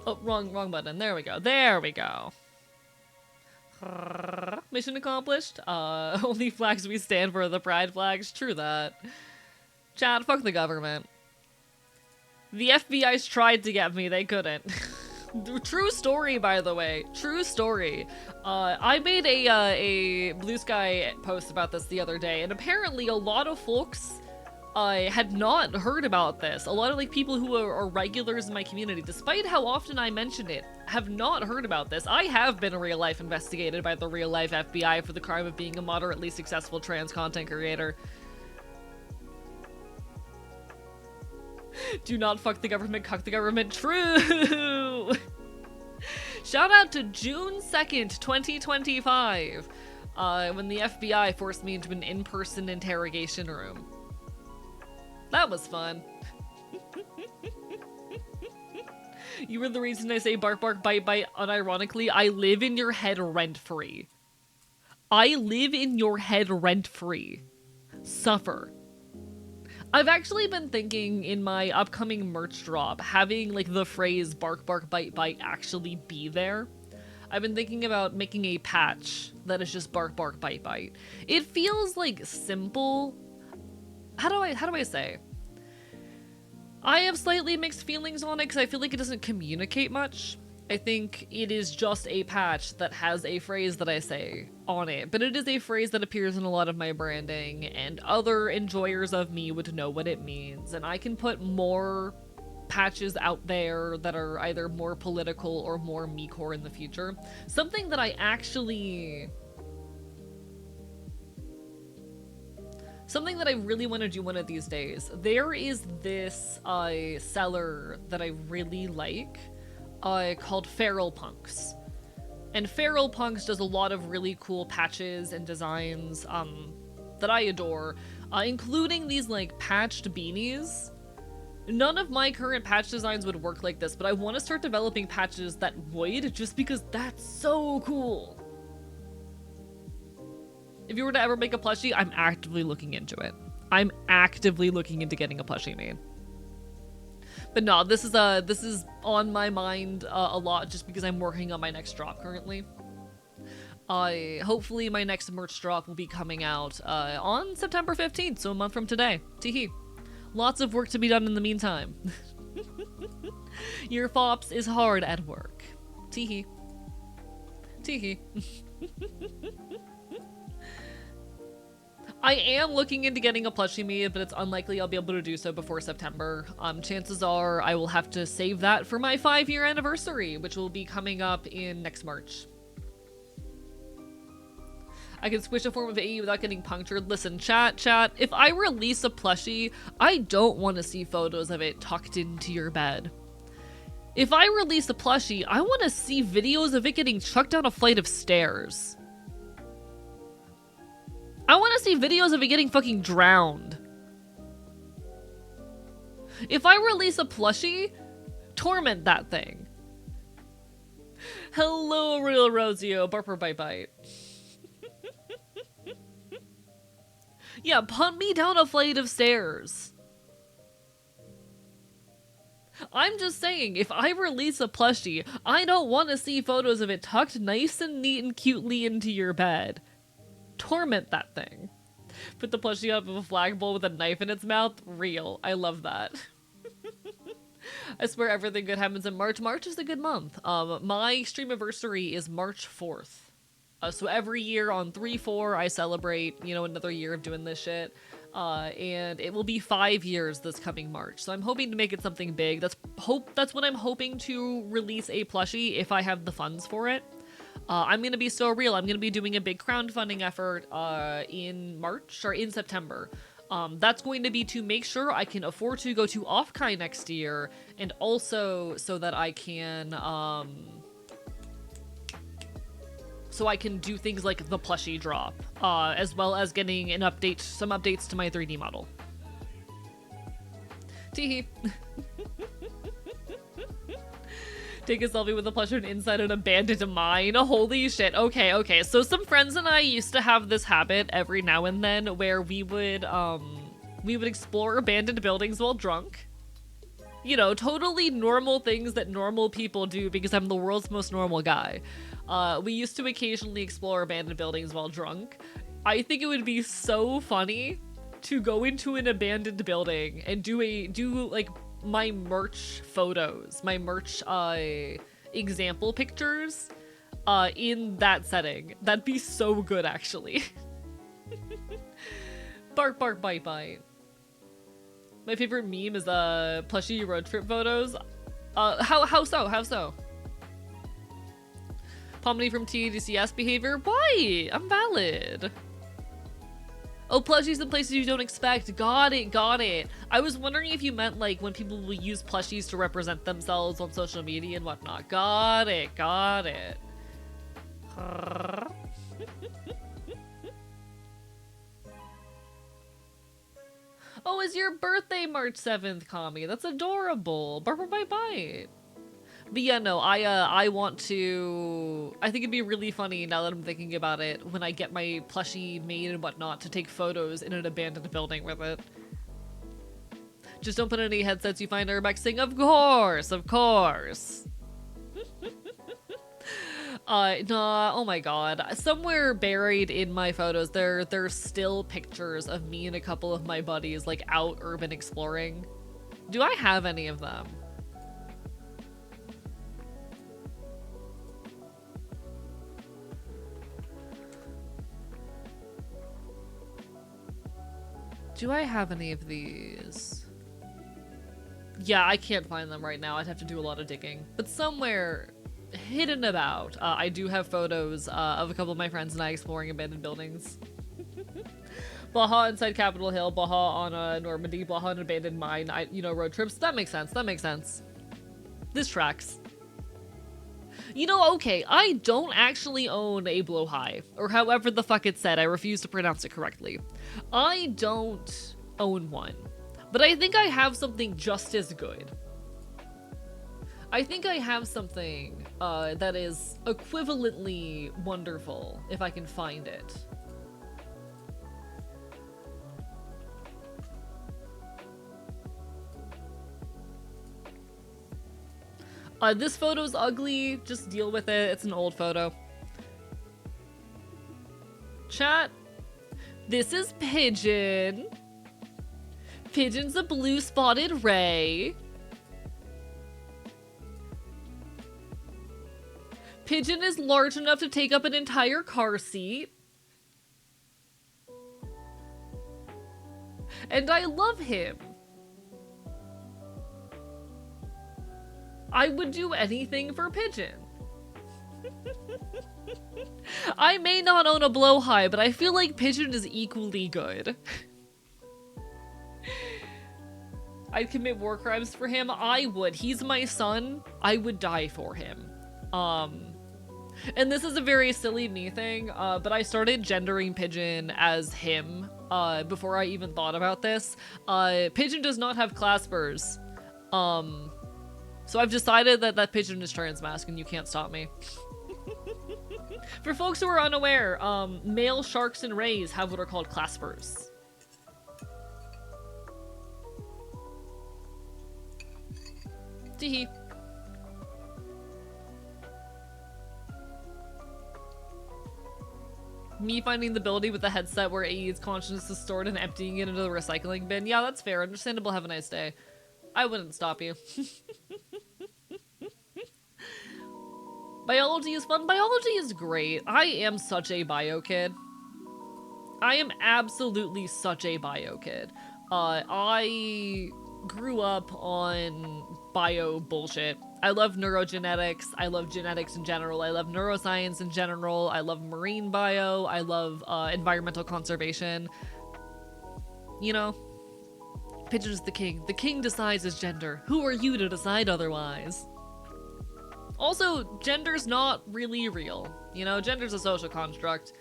Oh, wrong button. There we go. Mission accomplished. Only flags we stand for are the pride flags. True that. Chat, fuck the government. The FBI's tried to get me, they couldn't. True story, by the way. True story. I made a Blue Sky post about this the other day, and apparently a lot of folks had not heard about this. A lot of like people who are regulars in my community, despite how often I mention it, have not heard about this. I have been real life investigated by the real life FBI for the crime of being a moderately successful trans content creator. Do not fuck the government, cuck the government. True! Shout out to June 2nd, 2025, when the FBI forced me into an in-person interrogation room. That was fun. You were the reason I say bark bark bite bite unironically. I live in your head rent-free. I live in your head rent-free. Suffer. I've actually been thinking in my upcoming merch drop, having like the phrase bark bark bite bite actually be there. I've been thinking about making a patch that is just bark bark bite bite. It feels like simple. How do I say? I have slightly mixed feelings on it because I feel like it doesn't communicate much. I think it is just a patch that has a phrase that I say on it, but it is a phrase that appears in a lot of my branding, and other enjoyers of me would know what it means, and I can put more patches out there that are either more political or more me-core in the future. Something that I really want to do one of these days. There is this seller that I really like called Feral Punks. And Feral Punks does a lot of really cool patches and designs that I adore, including these like patched beanies. None of my current patch designs would work like this, but I want to start developing patches that would, just because that's so cool. If you were to ever make a plushie, I'm actively looking into it. I'm actively looking into getting a plushie made. But no, this is on my mind a lot, just because I'm working on my next drop currently. Hopefully my next merch drop will be coming out on September 15th, so a month from today. Teehee. Lots of work to be done in the meantime. Your fops is hard at work. Teehee. Teehee. I am looking into getting a plushie made, but it's unlikely I'll be able to do so before September. Chances are I will have to save that for my 5-year anniversary, which will be coming up in next March. I can squish a form of AE without getting punctured. Listen, chat, if I release a plushie, I don't want to see photos of it tucked into your bed. If I release a plushie, I want to see videos of it getting chucked down a flight of stairs. I want to see videos of it getting fucking drowned. If I release a plushie, torment that thing. Hello, Real Rosio. Barper bite bite. Yeah, punt me down a flight of stairs. I'm just saying, if I release a plushie, I don't want to see photos of it tucked nice and neat and cutely into your bed. Torment that thing. Put the plushie up of a flagpole with a knife in its mouth. Real. I love that. I swear everything good happens in March. March is a good month. My stream anniversary is March 4th. So every year on 3/4, I celebrate, another year of doing this shit. And it will be 5 years this coming March. So I'm hoping to make it something big. That's what I'm hoping to release a plushie if I have the funds for it. I'm going to be so real. I'm going to be doing a big crowdfunding effort in March or in September. That's going to be to make sure I can afford to go to Offkai next year, and also so that I can do things like the plushie drop, as well as getting some updates to my 3D model. Teehee. Take a selfie with a plushie inside an abandoned mine. Holy shit. Okay. So some friends and I used to have this habit every now and then where we would explore abandoned buildings while drunk. Totally normal things that normal people do because I'm the world's most normal guy. We used to occasionally explore abandoned buildings while drunk. I think it would be so funny to go into an abandoned building and do like my merch photos, my merch example pictures in that setting. That'd be so good, actually. Bark bark bite bite. My favorite meme is plushie road trip photos. How so? Pomni from TDCS behavior? Why? I'm valid. Oh, plushies in places you don't expect. Got it. I was wondering if you meant like when people will use plushies to represent themselves on social media and whatnot. Got it. Oh, it's your birthday March 7th, Kami. That's adorable. Barber bite bite. But yeah, no, I want to... I think it'd be really funny, now that I'm thinking about it, when I get my plushie made and whatnot, to take photos in an abandoned building with it. Just don't put any headsets you find urbexing. Of course, of course. Nah, oh my god. Somewhere buried in my photos, there's still pictures of me and a couple of my buddies, like, out urban exploring. Do I have any of them? Do I have any of these? Yeah, I can't find them right now. I'd have to do a lot of digging. But somewhere hidden about, I do have photos of a couple of my friends and I exploring abandoned buildings. Baja inside Capitol Hill, Baja on Normandy, Baja on an abandoned mine, road trips. That makes sense. That makes sense. This tracks. You know, okay, I don't actually own a blowhive, or however the fuck it's said. I refuse to pronounce it correctly. I don't own one, but I think I have something just as good. I think I have something that is equivalently wonderful, if I can find it. This photo's ugly, just deal with it, it's an old photo. Chat, this is Pigeon. Pigeon's a blue spotted ray. Pigeon is large enough to take up an entire car seat. And I love him. I would do anything for Pigeon. I may not own a blowhive, but I feel like Pigeon is equally good. I'd commit war crimes for him. I would. He's my son. I would die for him. And this is a very silly me thing, but I started gendering Pigeon as him before I even thought about this. Pigeon does not have claspers. So I've decided that Pigeon is transmasc and you can't stop me. For folks who are unaware, male sharks and rays have what are called claspers. Teehee. Me finding the ability with the headset where AE's consciousness is stored and emptying it into the recycling bin. Yeah, that's fair. Understandable. Have a nice day. I wouldn't stop you. Biology is fun. Biology is great. I am such a bio kid. I am absolutely such a bio kid. I grew up on bio bullshit. I love neurogenetics. I love genetics in general. I love neuroscience in general. I love marine bio. I love environmental conservation. You know, Pigeon is the king. The king decides his gender. Who are you to decide otherwise? Also, gender's not really real. You know, gender's a social construct.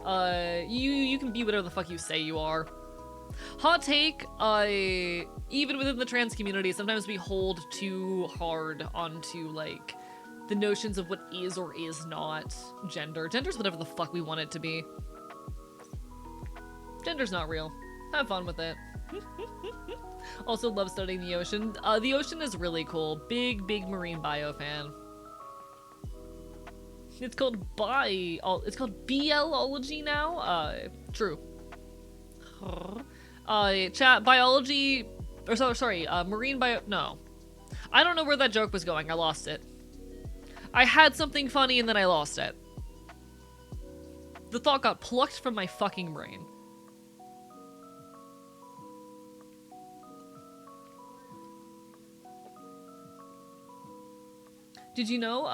You can be whatever the fuck you say you are. Hot take, even within the trans community, sometimes we hold too hard onto, like, the notions of what is or is not gender. Gender's whatever the fuck we want it to be. Gender's not real. Have fun with it. Also love studying the ocean. The ocean is really cool. Big marine bio fan. It's called it's called BLology now? True. Chat, biology, or sorry, marine bio, no. I don't know where that joke was going, I lost it. I had something funny and then I lost it. The thought got plucked from my fucking brain. Did you know,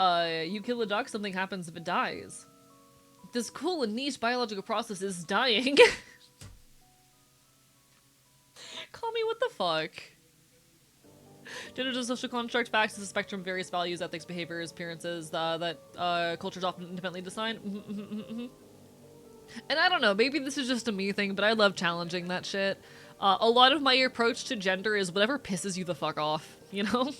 you kill a duck, something happens if it dies? This cool and niche biological process is dying. Call me what the fuck. Gender is a social construct, facts is a spectrum of various values, ethics, behaviors, appearances that cultures often independently design. And I don't know, maybe this is just a me thing, but I love challenging that shit. A lot of my approach to gender is whatever pisses you the fuck off, you know?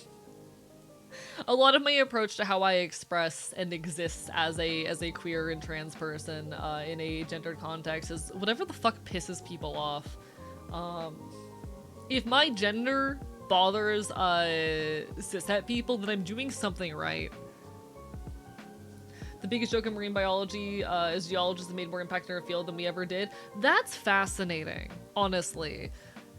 A lot of my approach to how I express and exist as a queer and trans person in a gendered context is whatever the fuck pisses people off. If my gender bothers cishet people, then I'm doing something right. The biggest joke in marine biology is geologists that made more impact in our field than we ever did. That's fascinating, honestly.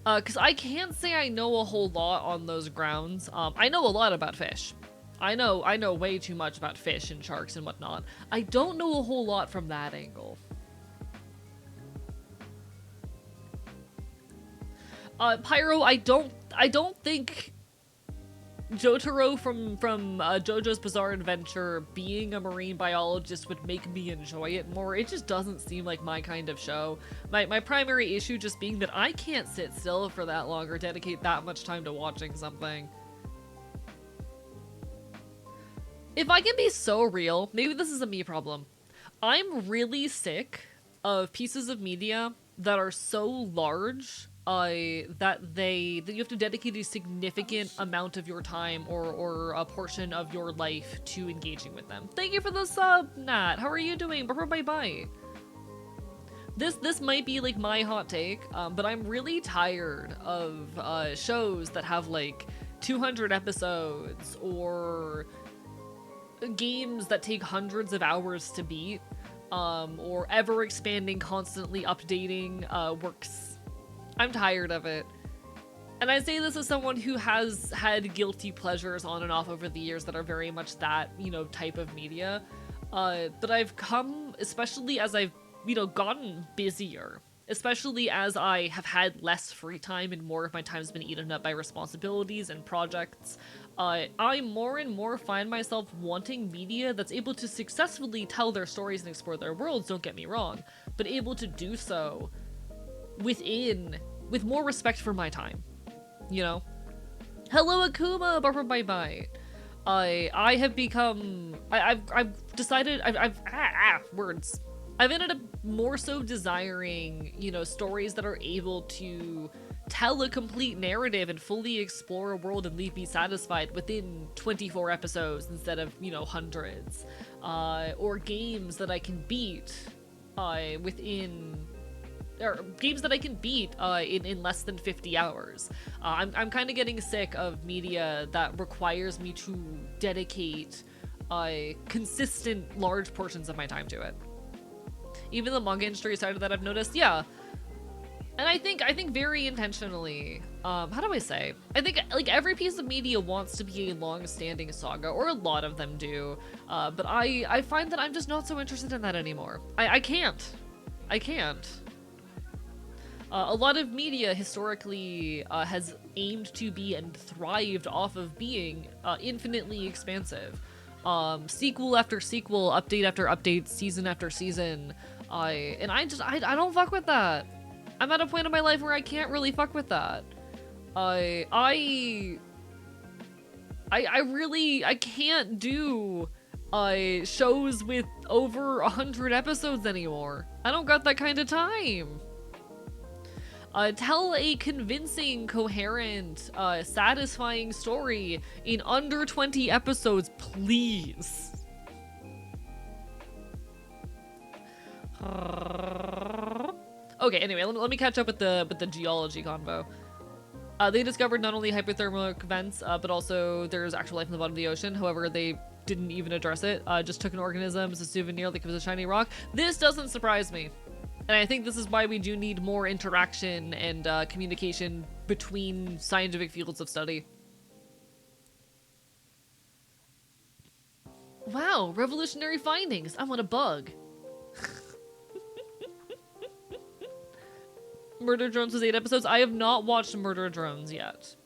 Because I can't say I know a whole lot on those grounds. I know a lot about fish. I know way too much about fish and sharks and whatnot. I don't know a whole lot from that angle. Pyro, I don't think Jotaro from JoJo's Bizarre Adventure being a marine biologist would make me enjoy it more. It just doesn't seem like my kind of show. My primary issue just being that I can't sit still for that long or dedicate that much time to watching something. If I can be so real, maybe this is a me problem. I'm really sick of pieces of media that are so large that you have to dedicate a significant amount of your time or a portion of your life to engaging with them. Thank you for the sub, Nat. How are you doing? Bye. This might be like my hot take, but I'm really tired of shows that have like 200 episodes or games that take hundreds of hours to beat, or ever expanding, constantly updating works. I'm tired of it. And I say this as someone who has had guilty pleasures on and off over the years that are very much that, type of media. But I've come, especially as I've, gotten busier, especially as I have had less free time and more of my time's been eaten up by responsibilities and projects, I more and more find myself wanting media that's able to successfully tell their stories and explore their worlds, don't get me wrong, but able to do so with more respect for my time, Hello, Akuma, bye. I have become, I've decided, words. I've ended up more so desiring, stories that are able to tell a complete narrative and fully explore a world and leave me satisfied within 24 episodes instead of, hundreds. Or games that I can beat in less than 50 hours. I'm kind of getting sick of media that requires me to dedicate consistent large portions of my time to it. Even the manga industry side of that I've noticed, yeah. And I think very intentionally, how do I say? I think like every piece of media wants to be a long-standing saga, or a lot of them do, but I find that I'm just not so interested in that anymore. I can't. A lot of media historically has aimed to be and thrived off of being infinitely expansive. Sequel after sequel, update after update, season after season. I don't fuck with that. I'm at a point in my life where I can't really fuck with that. I can't do shows with over 100 episodes anymore. I don't got that kind of time. Tell a convincing, coherent, satisfying story in under 20 episodes, please. Okay, anyway, let me catch up with the geology convo. They discovered not only hypothermic vents, but also there's actual life in the bottom of the ocean. However, they didn't even address it. Just took an organism as a souvenir like it was a shiny rock. This doesn't surprise me. And I think this is why we do need more interaction and communication between scientific fields of study. Wow, revolutionary findings. I'm on a bug. Murder Drones was 8 episodes. I have not watched Murder Drones yet.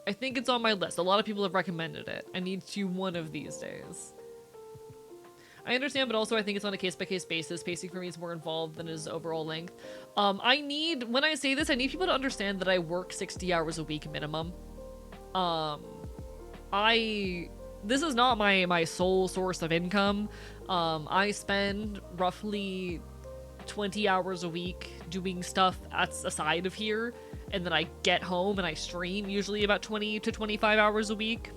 I think it's on my list. A lot of people have recommended it. I need to one of these days. I understand, but also I think it's on a case-by-case basis. Pacing for me is more involved than his overall length. When I say this, I need people to understand that I work 60 hours a week minimum. This is not my sole source of income. I spend roughly 20 hours a week doing stuff aside of here, and then I get home and I stream usually about 20 to 25 hours a week.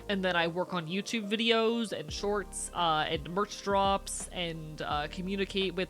And then I work on YouTube videos and shorts and merch drops and communicate with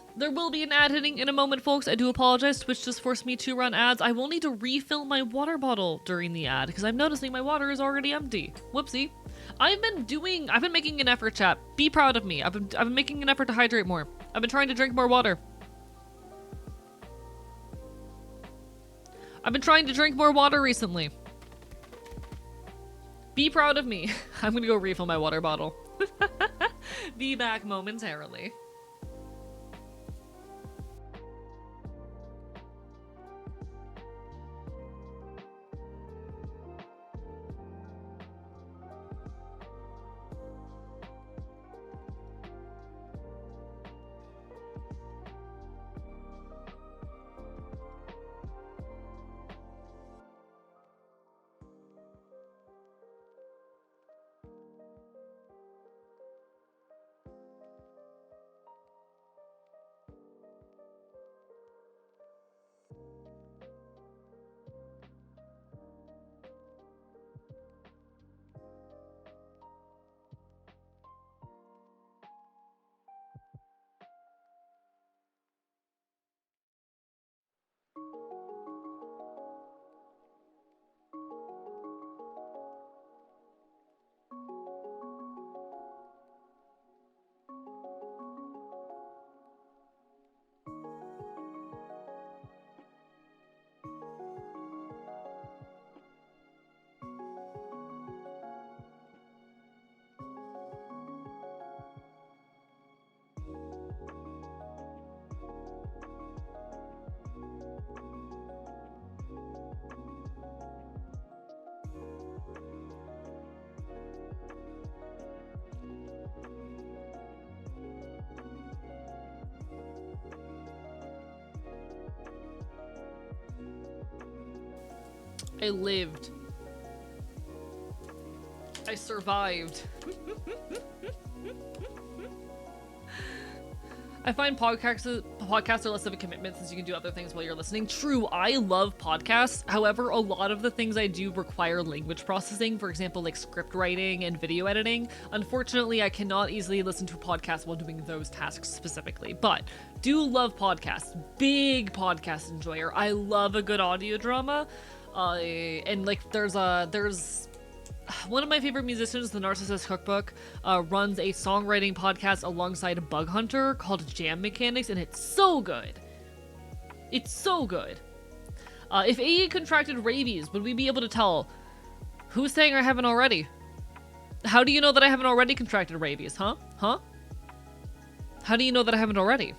There will be an ad hitting in a moment, folks. I do apologize. Twitch just forced me to run ads. I will need to refill my water bottle during the ad because I'm noticing my water is already empty. Whoopsie. I've been making an effort, chat. Be proud of me. I've been making an effort to hydrate more. I've been trying to drink more water. I've been trying to drink more water recently. Be proud of me. I'm gonna go refill my water bottle. Be back momentarily. I lived. I survived. I find podcasts are less of a commitment since you can do other things while you're listening. True, I love podcasts. However, a lot of the things I do require language processing, for example, like script writing and video editing. Unfortunately, I cannot easily listen to a podcast while doing those tasks specifically, but do love podcasts. Big podcast enjoyer. I love a good audio drama. And like there's one of my favorite musicians, the Narcissist Cookbook, runs a songwriting podcast alongside Bug Hunter called Jam Mechanics, and it's so good. It's so good. If AE contracted rabies, would we be able to tell? Who's saying I haven't already? How do you know that I haven't already contracted rabies, huh? Huh? How do you know that I haven't already?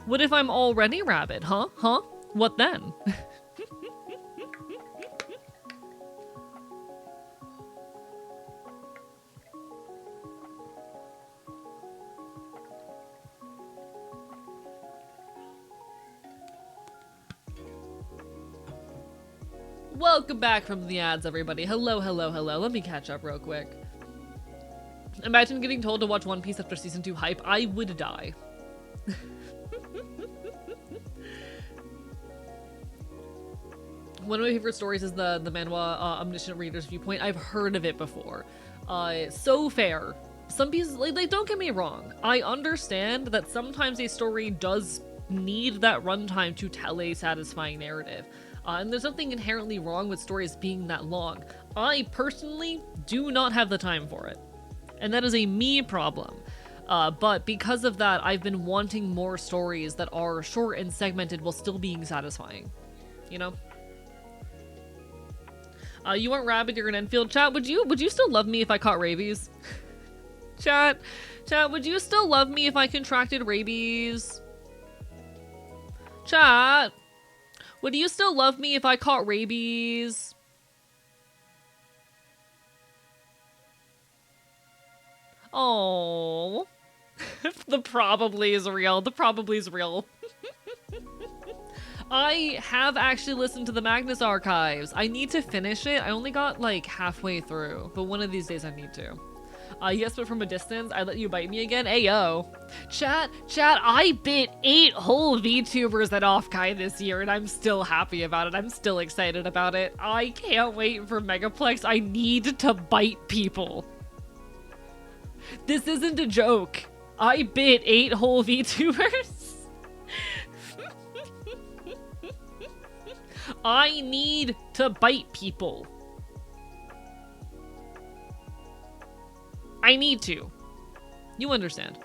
What if I'm already rabid, huh? Huh? What then? Welcome back from the ads, everybody. Hello, hello, hello. Let me catch up real quick. Imagine getting told to watch One Piece after season 2 hype. I would die. One of my favorite stories is the manhwa Omniscient Reader's Viewpoint. I've heard of it before. So fair. Some pieces, like, don't get me wrong. I understand that sometimes a story does need that runtime to tell a satisfying narrative. And there's nothing inherently wrong with stories being that long. I personally do not have the time for it. And that is a me problem. But because of that, I've been wanting more stories that are short and segmented while still being satisfying. You know? You aren't rabid, you're an Enfield. Chat, would you still love me if I caught rabies? Chat, would you still love me if I contracted rabies? Chat, would you still love me if I caught rabies? Oh, the probably is real. The probably is real. I have actually listened to the Magnus Archives. I need to finish it. I only got like halfway through, but one of these days I need to. Yes, but from a distance, I let you bite me again. Ayo. Chat, I bit 8 whole VTubers at Offkai this year, and I'm still happy about it. I'm still excited about it. I can't wait for Megaplex. I need to bite people. This isn't a joke. I bit 8 whole VTubers. I need to bite people. I need to. You understand.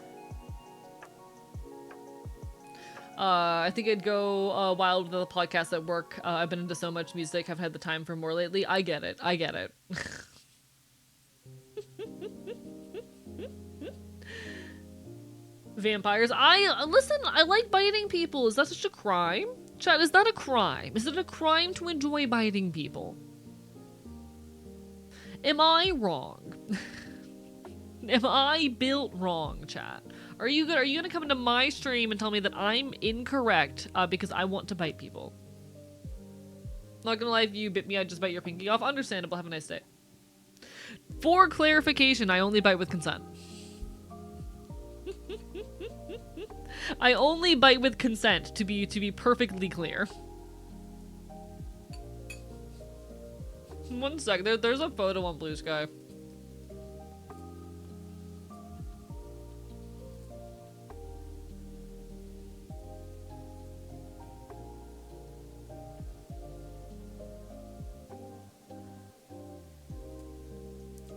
I think I'd go wild with the podcast at work. I've been into so much music. I've had the time for more lately. I get it. Vampires. Listen, I like biting people. Is that such a crime? Chat, is that a crime? Is it a crime to enjoy biting people? Am I wrong? Am I built wrong, chat? Are you gonna come into my stream and tell me that I'm incorrect because I want to bite people? Not gonna lie, if you bit me, I'd just bite your pinky off. Understandable. Have a nice day. For clarification, I only bite with consent. I only bite with consent, to be perfectly clear. One sec, there's a photo on Blue Sky.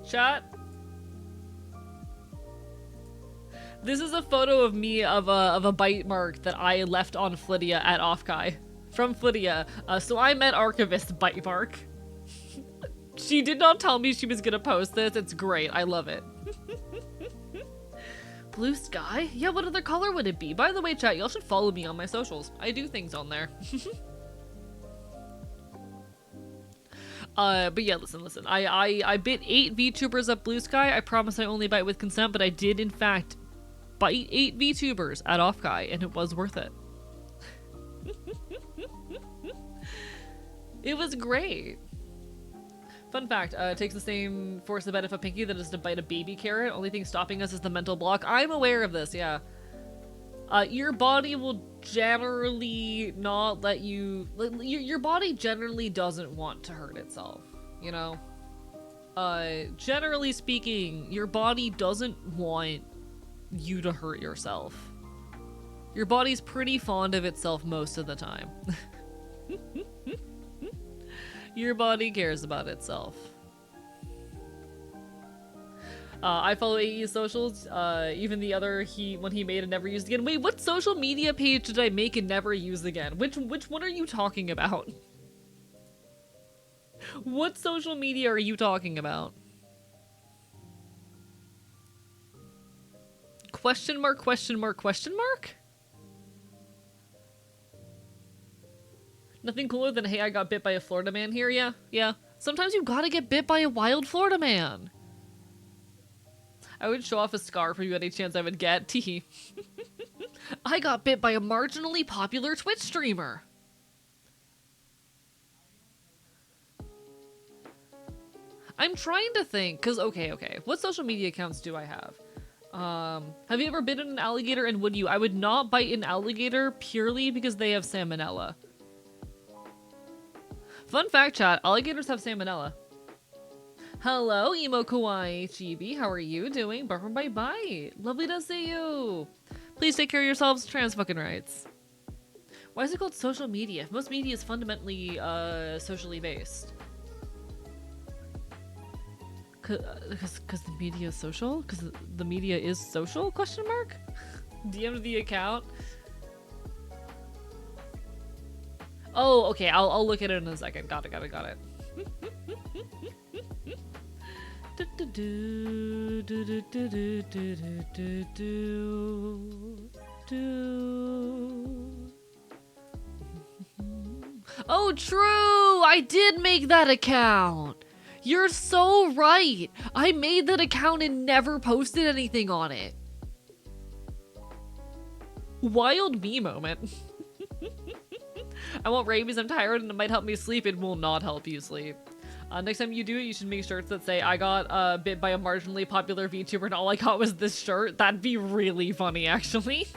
Chat. This is a photo of me of a bite mark that I left on Flydia at Offkai. From Flydia. So I met Archivist Bite Mark. She did not tell me she was gonna post this. It's great. I love it. Blue Sky? Yeah, what other color would it be? By the way, chat, y'all should follow me on my socials. I do things on there. But yeah, listen. I bit 8 VTubers at Blue Sky. I promise I only bite with consent, but I did in fact bite 8 VTubers at Offkai, and it was worth it. It was great. Fun fact, it takes the same force to bite of a pinky that is to bite a baby carrot. Only thing stopping us is the mental block. I'm aware of this, yeah. Your body will generally not let you... Your body generally doesn't want to hurt itself, you know? Generally speaking, your body doesn't want you to hurt yourself. Your body's pretty fond of itself most of the time. Your body cares about itself. I follow AE's socials, even the other one he made and never used again. Wait, what social media page did I make and never use again? Which one are you talking about? What social media are you talking about? Question mark, question mark, question mark? Nothing cooler than, hey, I got bit by a Florida man here, yeah. Sometimes you gotta get bit by a wild Florida man. I would show off a scar for you any chance I would get. Teehee. I got bit by a marginally popular Twitch streamer. I'm trying to think, because, okay. What social media accounts do I have? Have you ever bitten an alligator, and would you? I would not bite an alligator purely because they have salmonella. Fun fact, chat, alligators have salmonella. Hello, Emo Kawaii Chibi. How are you doing? Bye bye. Lovely to see you. Please take care of yourselves. Trans fucking rights. Why is it called social media? If most media is fundamentally socially based. Cause the media is social? Cause the media is social? Question mark? DM the account. Oh, okay. I'll look at it in a second. Got it. Oh, true! I did make that account! You're so right! I made that account and never posted anything on it. Wild me moment. I want rabies, I'm tired, and it might help me sleep. It will not help you sleep. Next time you do it, you should make shirts that say, I got bit by a marginally popular VTuber and all I got was this shirt. That'd be really funny, actually.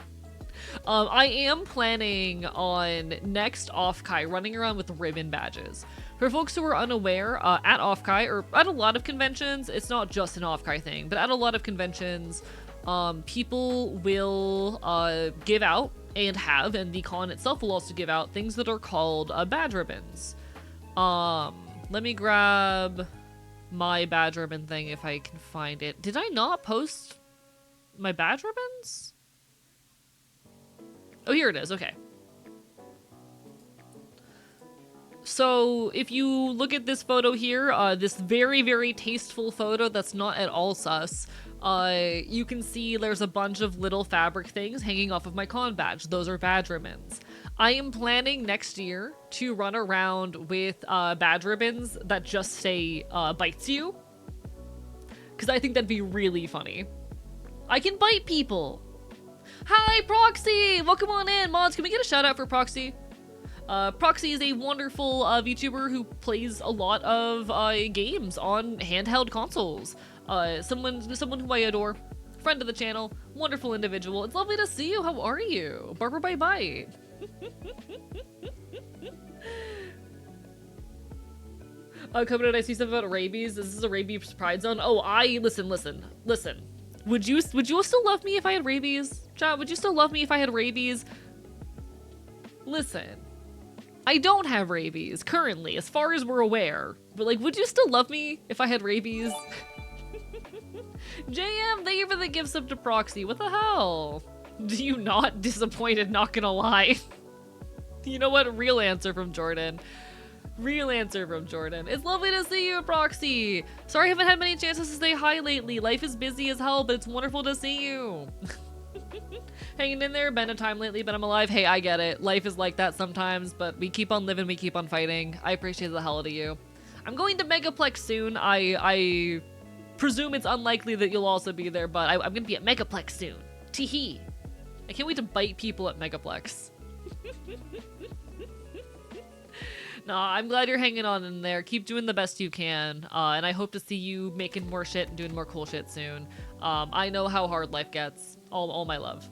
I am planning on next Offkai running around with ribbon badges. For folks who are unaware, at Offkai, or at a lot of conventions, it's not just an Offkai thing, but at a lot of conventions, people will give out and have, and the con itself will also give out things that are called badge ribbons. Let me grab my badge ribbon thing if I can find it. Did I not post my badge ribbons? Oh, here it is. Okay. So if you look at this photo here, this very, very tasteful photo that's not at all sus, you can see there's a bunch of little fabric things hanging off of my con badge. Those are badge ribbons. I am planning next year to run around with badge ribbons that just say bites you, because I think that'd be really funny. I can bite people. Hi, Proxy! Welcome on in, mods. Can we get a shout out for Proxy? Proxy is a wonderful VTuber who plays a lot of games on handheld consoles. Someone who I adore, friend of the channel, wonderful individual. It's lovely to see you. How are you? Barbara bye bye. Coming in, I see something about rabies. This is a rabies pride zone. Oh, listen. Would you still love me if I had rabies? Chat, would you still love me if I had rabies? Listen, I don't have rabies currently, as far as we're aware. But like, would you still love me if I had rabies? JM, thank you for the gift sub to Proxy. What the hell? Do you not disappointed? Not gonna lie. You know what? Real answer from Jordan. Real answer from Jordan. It's lovely to see you, Proxy. Sorry I haven't had many chances to say hi lately. Life is busy as hell, but it's wonderful to see you. Hanging in there, been a time lately, but I'm alive. Hey, I get it. Life is like that sometimes, but we keep on living, we keep on fighting. I appreciate the hell out of you. I'm going to Megaplex soon. I presume it's unlikely that you'll also be there, but I'm gonna be at Megaplex soon. Teehee. I can't wait to bite people at Megaplex. No, I'm glad you're hanging on in there. Keep doing the best you can, and I hope to see you making more shit and doing more cool shit soon. I know how hard life gets. All my love.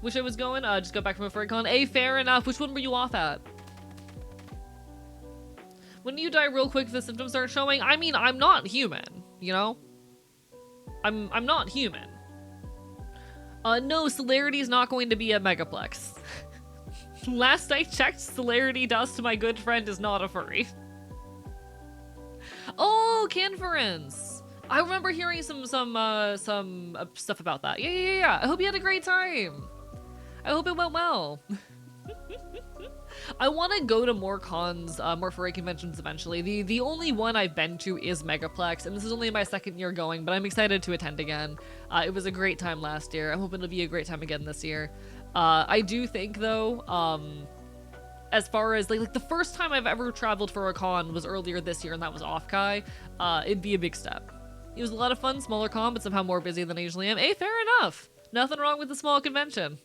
Wish I was going. Just got back from a furry con. Hey, fair enough. Which one were you off at? When you die real quick, the symptoms start showing. I mean, I'm not human, you know? I'm not human. No, Celerity is not going to be at Megaplex. Last I checked, Celerity Dust, my good friend, is not a furry. Oh, Conference! I remember hearing some stuff about that. Yeah. I hope you had a great time. I hope it went well. I want to go to more cons, more furry conventions eventually. The only one I've been to is Megaplex, and this is only my second year going, but I'm excited to attend again. It was a great time last year. I'm hoping it'll be a great time again this year. I do think, though, as far as, like the first time I've ever traveled for a con was earlier this year, and that was Offkai. It'd be a big step. It was a lot of fun, smaller con, but somehow more busy than I usually am. Hey, fair enough. Nothing wrong with the small convention.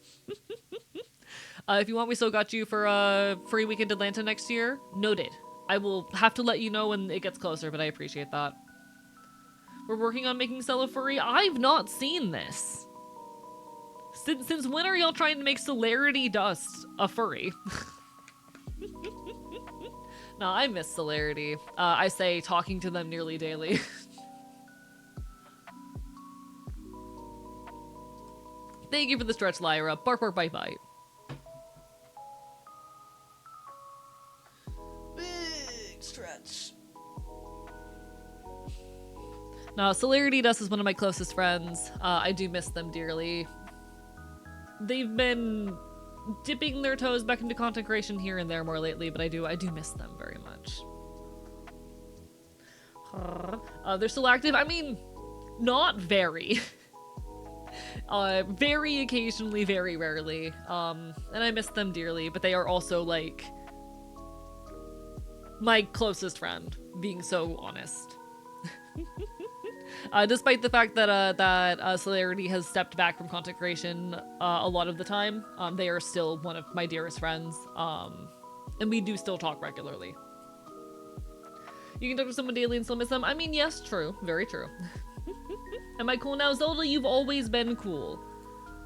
If you want, we still got you for a free weekend Atlanta next year. Noted. I will have to let you know when it gets closer, but I appreciate that. We're working on making Cello furry. I've not seen this. Since when are y'all trying to make Celerity Dust a furry? No, I miss Celerity. I say talking to them nearly daily. Thank you for the stretch, Lyra. Bark, bark, bite, bite. Big stretch. No, Celerity Dust is one of my closest friends. I do miss them dearly. They've been dipping their toes back into content creation here and there more lately, but I do miss them very much. They're still active. I mean, not very. Very occasionally, very rarely. And I miss them dearly, but they are also like my closest friend, being so honest. Despite the fact that Celerity has stepped back from content creation a lot of the time, they are still one of my dearest friends, and we do still talk regularly. You can talk to someone daily and still miss them? I mean, yes, true. Very true. Am I cool now? Zelda, you've always been cool.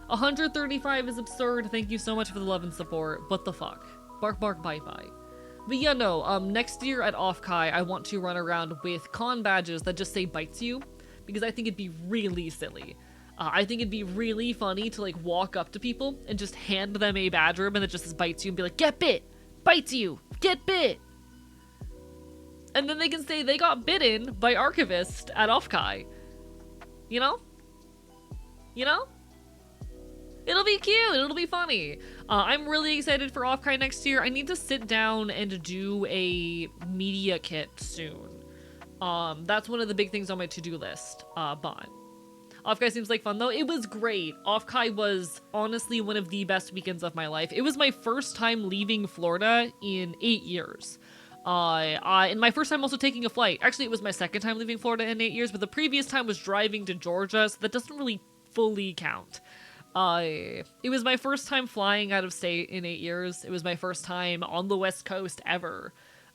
135 is absurd. Thank you so much for the love and support. What the fuck? Bark, bark, bite, bite. But yeah, no, next year at Offkai, I want to run around with con badges that just say bites you, because I think it'd be really silly. I think it'd be really funny to, like, walk up to people and just hand them a badge ribbon that just says bites you and be like, get bit! Bites you! Get bit! And then they can say they got bitten by Archivist at Offkai. You know? You know? It'll be cute. It'll be funny. I'm really excited for Offkai next year. I need to sit down and do a media kit soon. That's one of the big things on my to-do list. But Offkai seems like fun though. It was great. Offkai was honestly one of the best weekends of my life. It was my first time leaving Florida in 8 years. And my first time also taking a flight. Actually, it was my second time leaving Florida in 8 years, but the previous time was driving to Georgia, so that doesn't really fully count. It was my first time flying out of state in 8 years. It was my first time on the West Coast ever.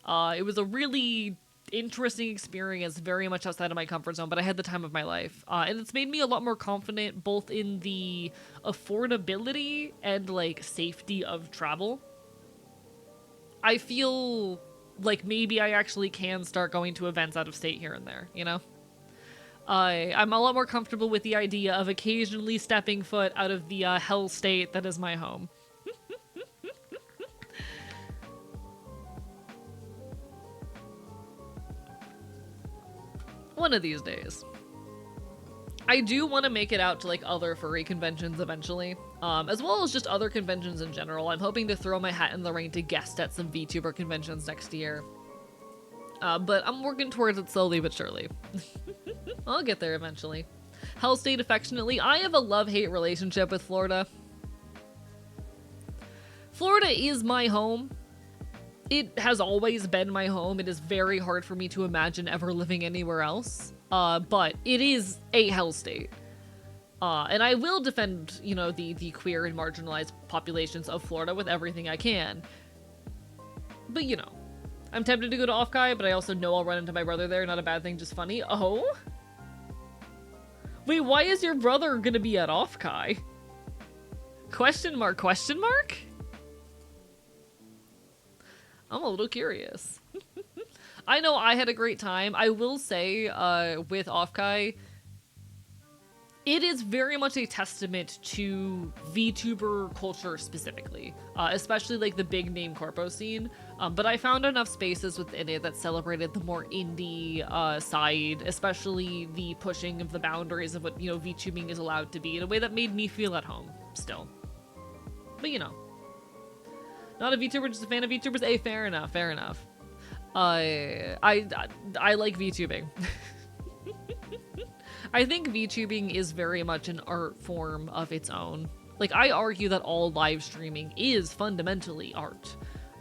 It was a really interesting experience, very much outside of my comfort zone, but I had the time of my life. And it's made me a lot more confident both in the affordability and, like, safety of travel. I feel like maybe I actually can start going to events out of state here and there, you know? I'm a lot more comfortable with the idea of occasionally stepping foot out of the hell state that is my home. One of these days. I do want to make it out to, like, other furry conventions eventually, as well as just other conventions in general. I'm hoping to throw my hat in the ring to guest at some VTuber conventions next year. But I'm working towards it slowly but surely. I'll get there eventually. Hell State affectionately. I have a love-hate relationship with Florida. Florida is my home. It has always been my home. It is very hard for me to imagine ever living anywhere else. But it is a hell state. And I will defend, you know, the queer and marginalized populations of Florida with everything I can. But, you know, I'm tempted to go to Offkai, but I also know I'll run into my brother there. Not a bad thing, just funny. Oh? Wait, why is your brother gonna be at Offkai? Question mark, question mark? I'm a little curious. I know I had a great time. I will say, with Offkai, it is very much a testament to VTuber culture specifically, especially like the big name corpo scene. But I found enough spaces within it that celebrated the more indie side, especially the pushing of the boundaries of what, you know, VTubing is allowed to be in a way that made me feel at home still. But you know, not a VTuber, just a fan of VTubers. Hey, fair enough, fair enough. I like VTubing. I think VTubing is very much an art form of its own. Like, I argue that all live streaming is fundamentally art.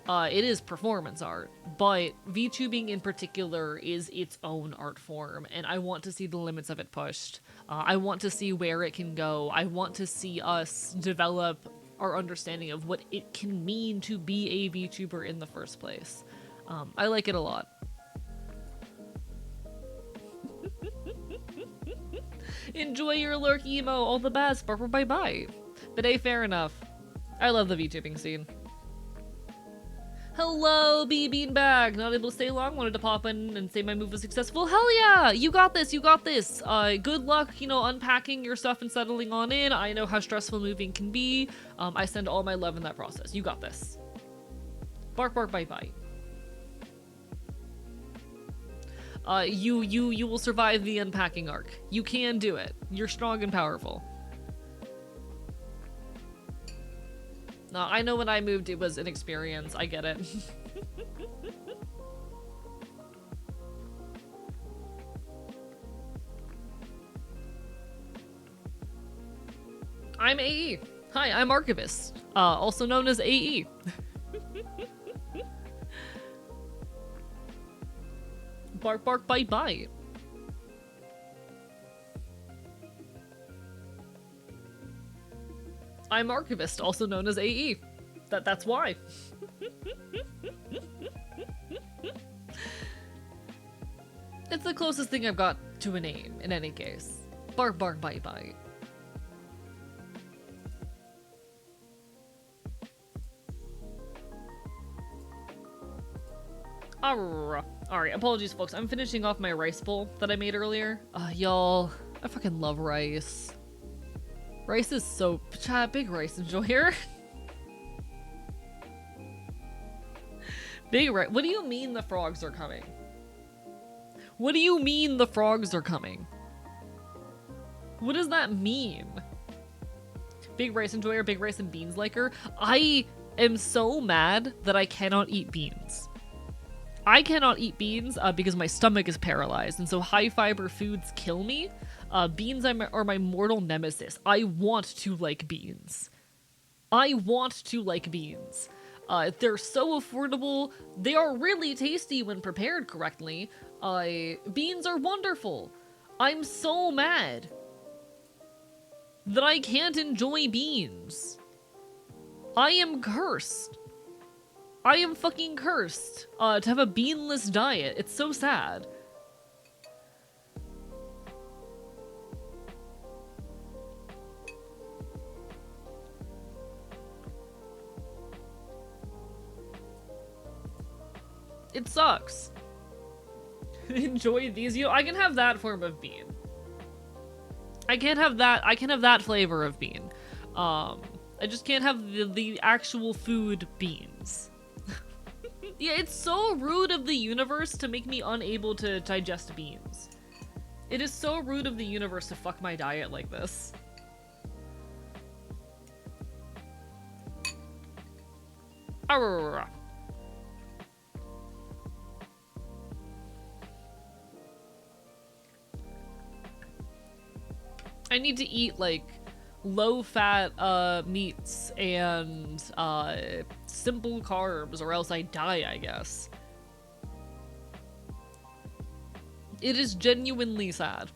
It is performance art, but VTubing in particular is its own art form, and I want to see the limits of it pushed. I want to see where it can go. I want to see us develop our understanding of what it can mean to be a VTuber in the first place. I like it a lot. Enjoy your lurk emo, all the best, bye bye. But hey, fair enough. I love the VTubing scene. Hello, B Beanbag. Not able to stay long. Wanted to pop in and say my move was successful. Hell yeah! You got this. You got this. Good luck, you know, unpacking your stuff and settling on in. I know how stressful moving can be. I send all my love in that process. You got this. Bark, bark, bite, bite. You will survive the unpacking arc. You can do it. You're strong and powerful. No, I know when I moved it was an experience. I get it. I'm AE. Hi, I'm Archivist, also known as AE. Bark, bark, bite, bite. I'm Archivist, also known as AE. That's why. It's the closest thing I've got to a name, in any case. Bark, bark, bite, bite. Alright, apologies folks, I'm finishing off my rice bowl that I made earlier. Y'all, I fucking love rice. Rice is so... big rice enjoyer. Big rice... What do you mean the frogs are coming? What do you mean the frogs are coming? What does that mean? Big rice enjoyer, big rice and beans liker. I am so mad that I cannot eat beans. I cannot eat beans because my stomach is paralyzed, and so high fiber foods kill me. Beans are my mortal nemesis. I want to like beans. I want to like beans. They're so affordable. They are really tasty when prepared correctly. Beans are wonderful. I'm so mad that I can't enjoy beans. I am cursed. I am fucking cursed to have a beanless diet. It's so sad. It sucks. Enjoy these. You know, I can have that form of bean. I can have that flavor of bean. I just can't have the actual food beans. Yeah, it's so rude of the universe to make me unable to digest beans. It is so rude of the universe to fuck my diet like this. Arrgh. I need to eat, like, low-fat, meats and, simple carbs, or else I die, I guess. It is genuinely sad.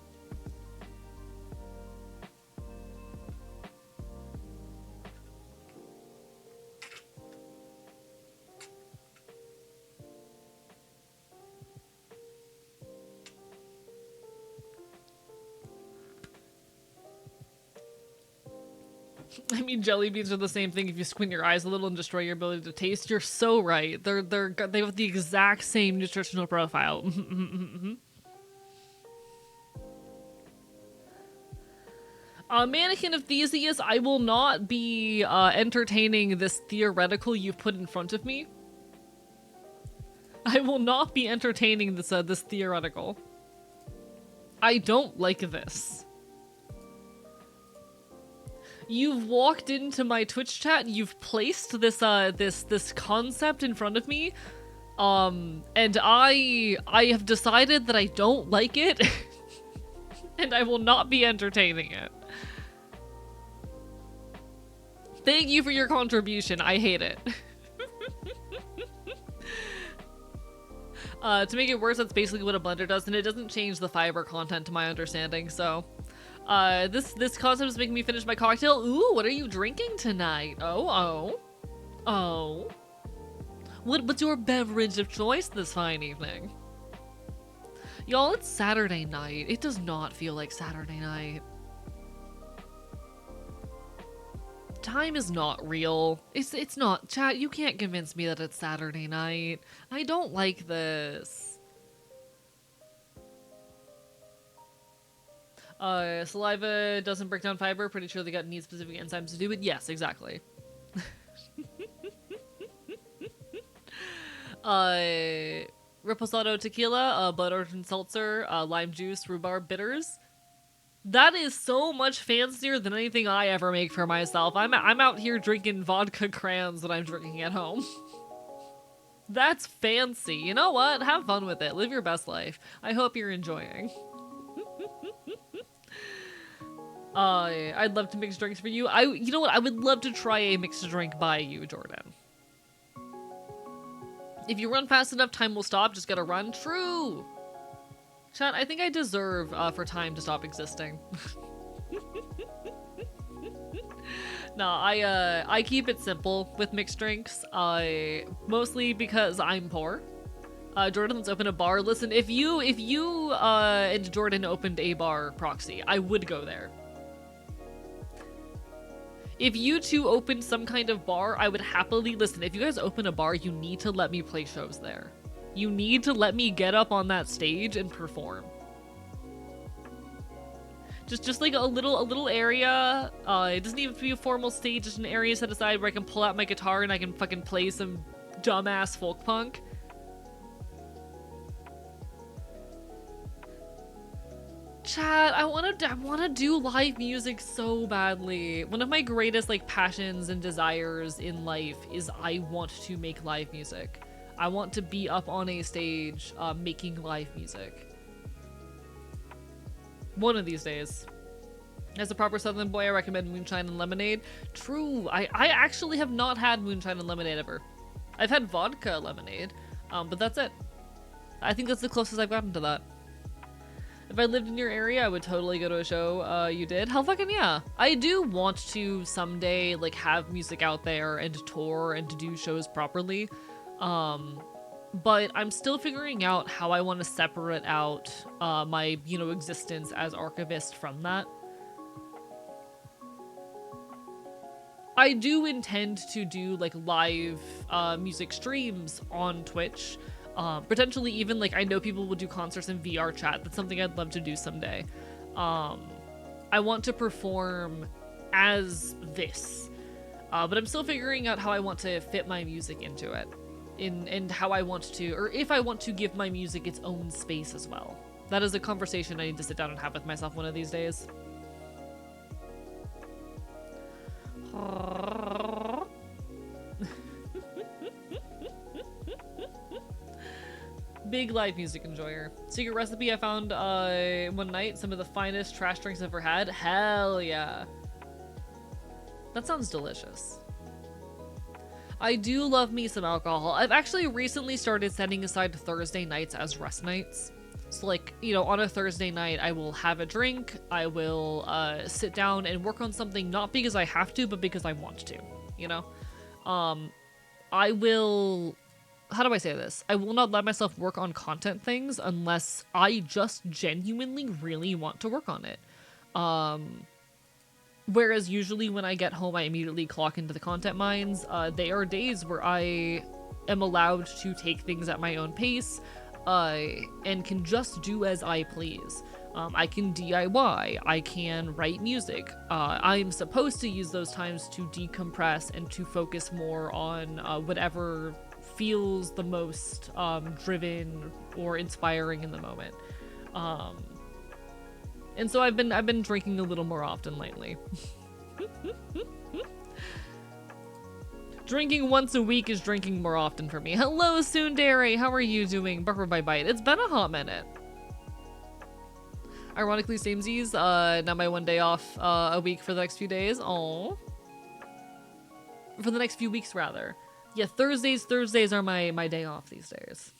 I mean, jelly beans are the same thing if you squint your eyes a little and destroy your ability to taste. You're so right. They have the exact same nutritional profile. Mannequin of Theseus, I will not be entertaining this theoretical you've put in front of me. I will not be entertaining this this theoretical. I don't like this. You've walked into my Twitch chat, you've placed this this concept in front of me, and I have decided that I don't like it, and I will not be entertaining it. Thank you for your contribution, I hate it. To make it worse, that's basically what a blender does, and it doesn't change the fiber content to my understanding, so... this concept is making me finish my cocktail. Ooh, what are you drinking tonight? Oh. What's your beverage of choice this fine evening? Y'all, it's Saturday night. It does not feel like Saturday night. time is not real. It's not. Chat, you can't convince me that it's Saturday night. I don't like this. Saliva doesn't break down fiber. Pretty sure the gut needs specific enzymes to do it. Yes, exactly. Reposado tequila, butter and seltzer, lime juice, rhubarb bitters. That is so much fancier than anything I ever make for myself. I'm out here drinking vodka crayons that I'm drinking at home. That's fancy. You know what? Have fun with it. Live your best life. I hope you're enjoying. I'd love to mix drinks for you. You know what? I would love to try a mixed drink by you, Jordan. If you run fast enough, time will stop. Just gotta run. True. Chat, I think I deserve for time to stop existing. No, I keep it simple with mixed drinks. Mostly because I'm poor. Jordan, let's open a bar. Listen, if you and Jordan opened a bar, Proxy, I would go there. If you two opened some kind of bar, I would happily listen. If you guys open a bar, you need to let me play shows there. You need to let me get up on that stage and perform. Just like a little area. It doesn't even have to be a formal stage, just an area set aside where I can pull out my guitar and I can fucking play some dumbass folk punk. Chat, I wanna do live music so badly. One of my greatest like passions and desires in life is I want to make live music. I want to be up on a stage making live music. One of these days. As a proper Southern boy, I recommend moonshine and lemonade. True, I actually have not had moonshine and lemonade ever. I've had vodka lemonade, but that's it. I think that's the closest I've gotten to that. If I lived in your area, I would totally go to a show you did. Hell fucking yeah. I do want to someday like have music out there and tour and to do shows properly. But I'm still figuring out how I want to separate out my, existence as archivist from that. I do intend to do like live music streams on Twitch. Potentially even like I know people will do concerts in VR chat. That's something I'd love to do someday. I want to perform as this, but I'm still figuring out how I want to fit my music into it, and how I want to, or if I want to give my music its own space as well. That is a conversation I need to sit down and have with myself one of these days. Big live music enjoyer. Secret recipe I found one night. Some of the finest trash drinks I've ever had. Hell yeah. That sounds delicious. I do love me some alcohol. I've actually recently started setting aside Thursday nights as rest nights. So like, on a Thursday night, I will have a drink. I will sit down and work on something, not because I have to, but because I want to, I will... How do I say this? I will not let myself work on content things unless I just genuinely really want to work on it. Whereas usually when I get home, I immediately clock into the content mines. They are days where I am allowed to take things at my own pace and can just do as I please. I can DIY, I can write music. I'm supposed to use those times to decompress and to focus more on whatever feels the most driven or inspiring in the moment. And so I've been drinking a little more often lately. Drinking once a week is drinking more often for me. Hello, Sundari. How are you doing? Buffer by bite. It's been a hot minute. Ironically, samesies. Now my one day off a week for the next few days. Aww. For the next few weeks, rather. Yeah, Thursdays are my day off these days.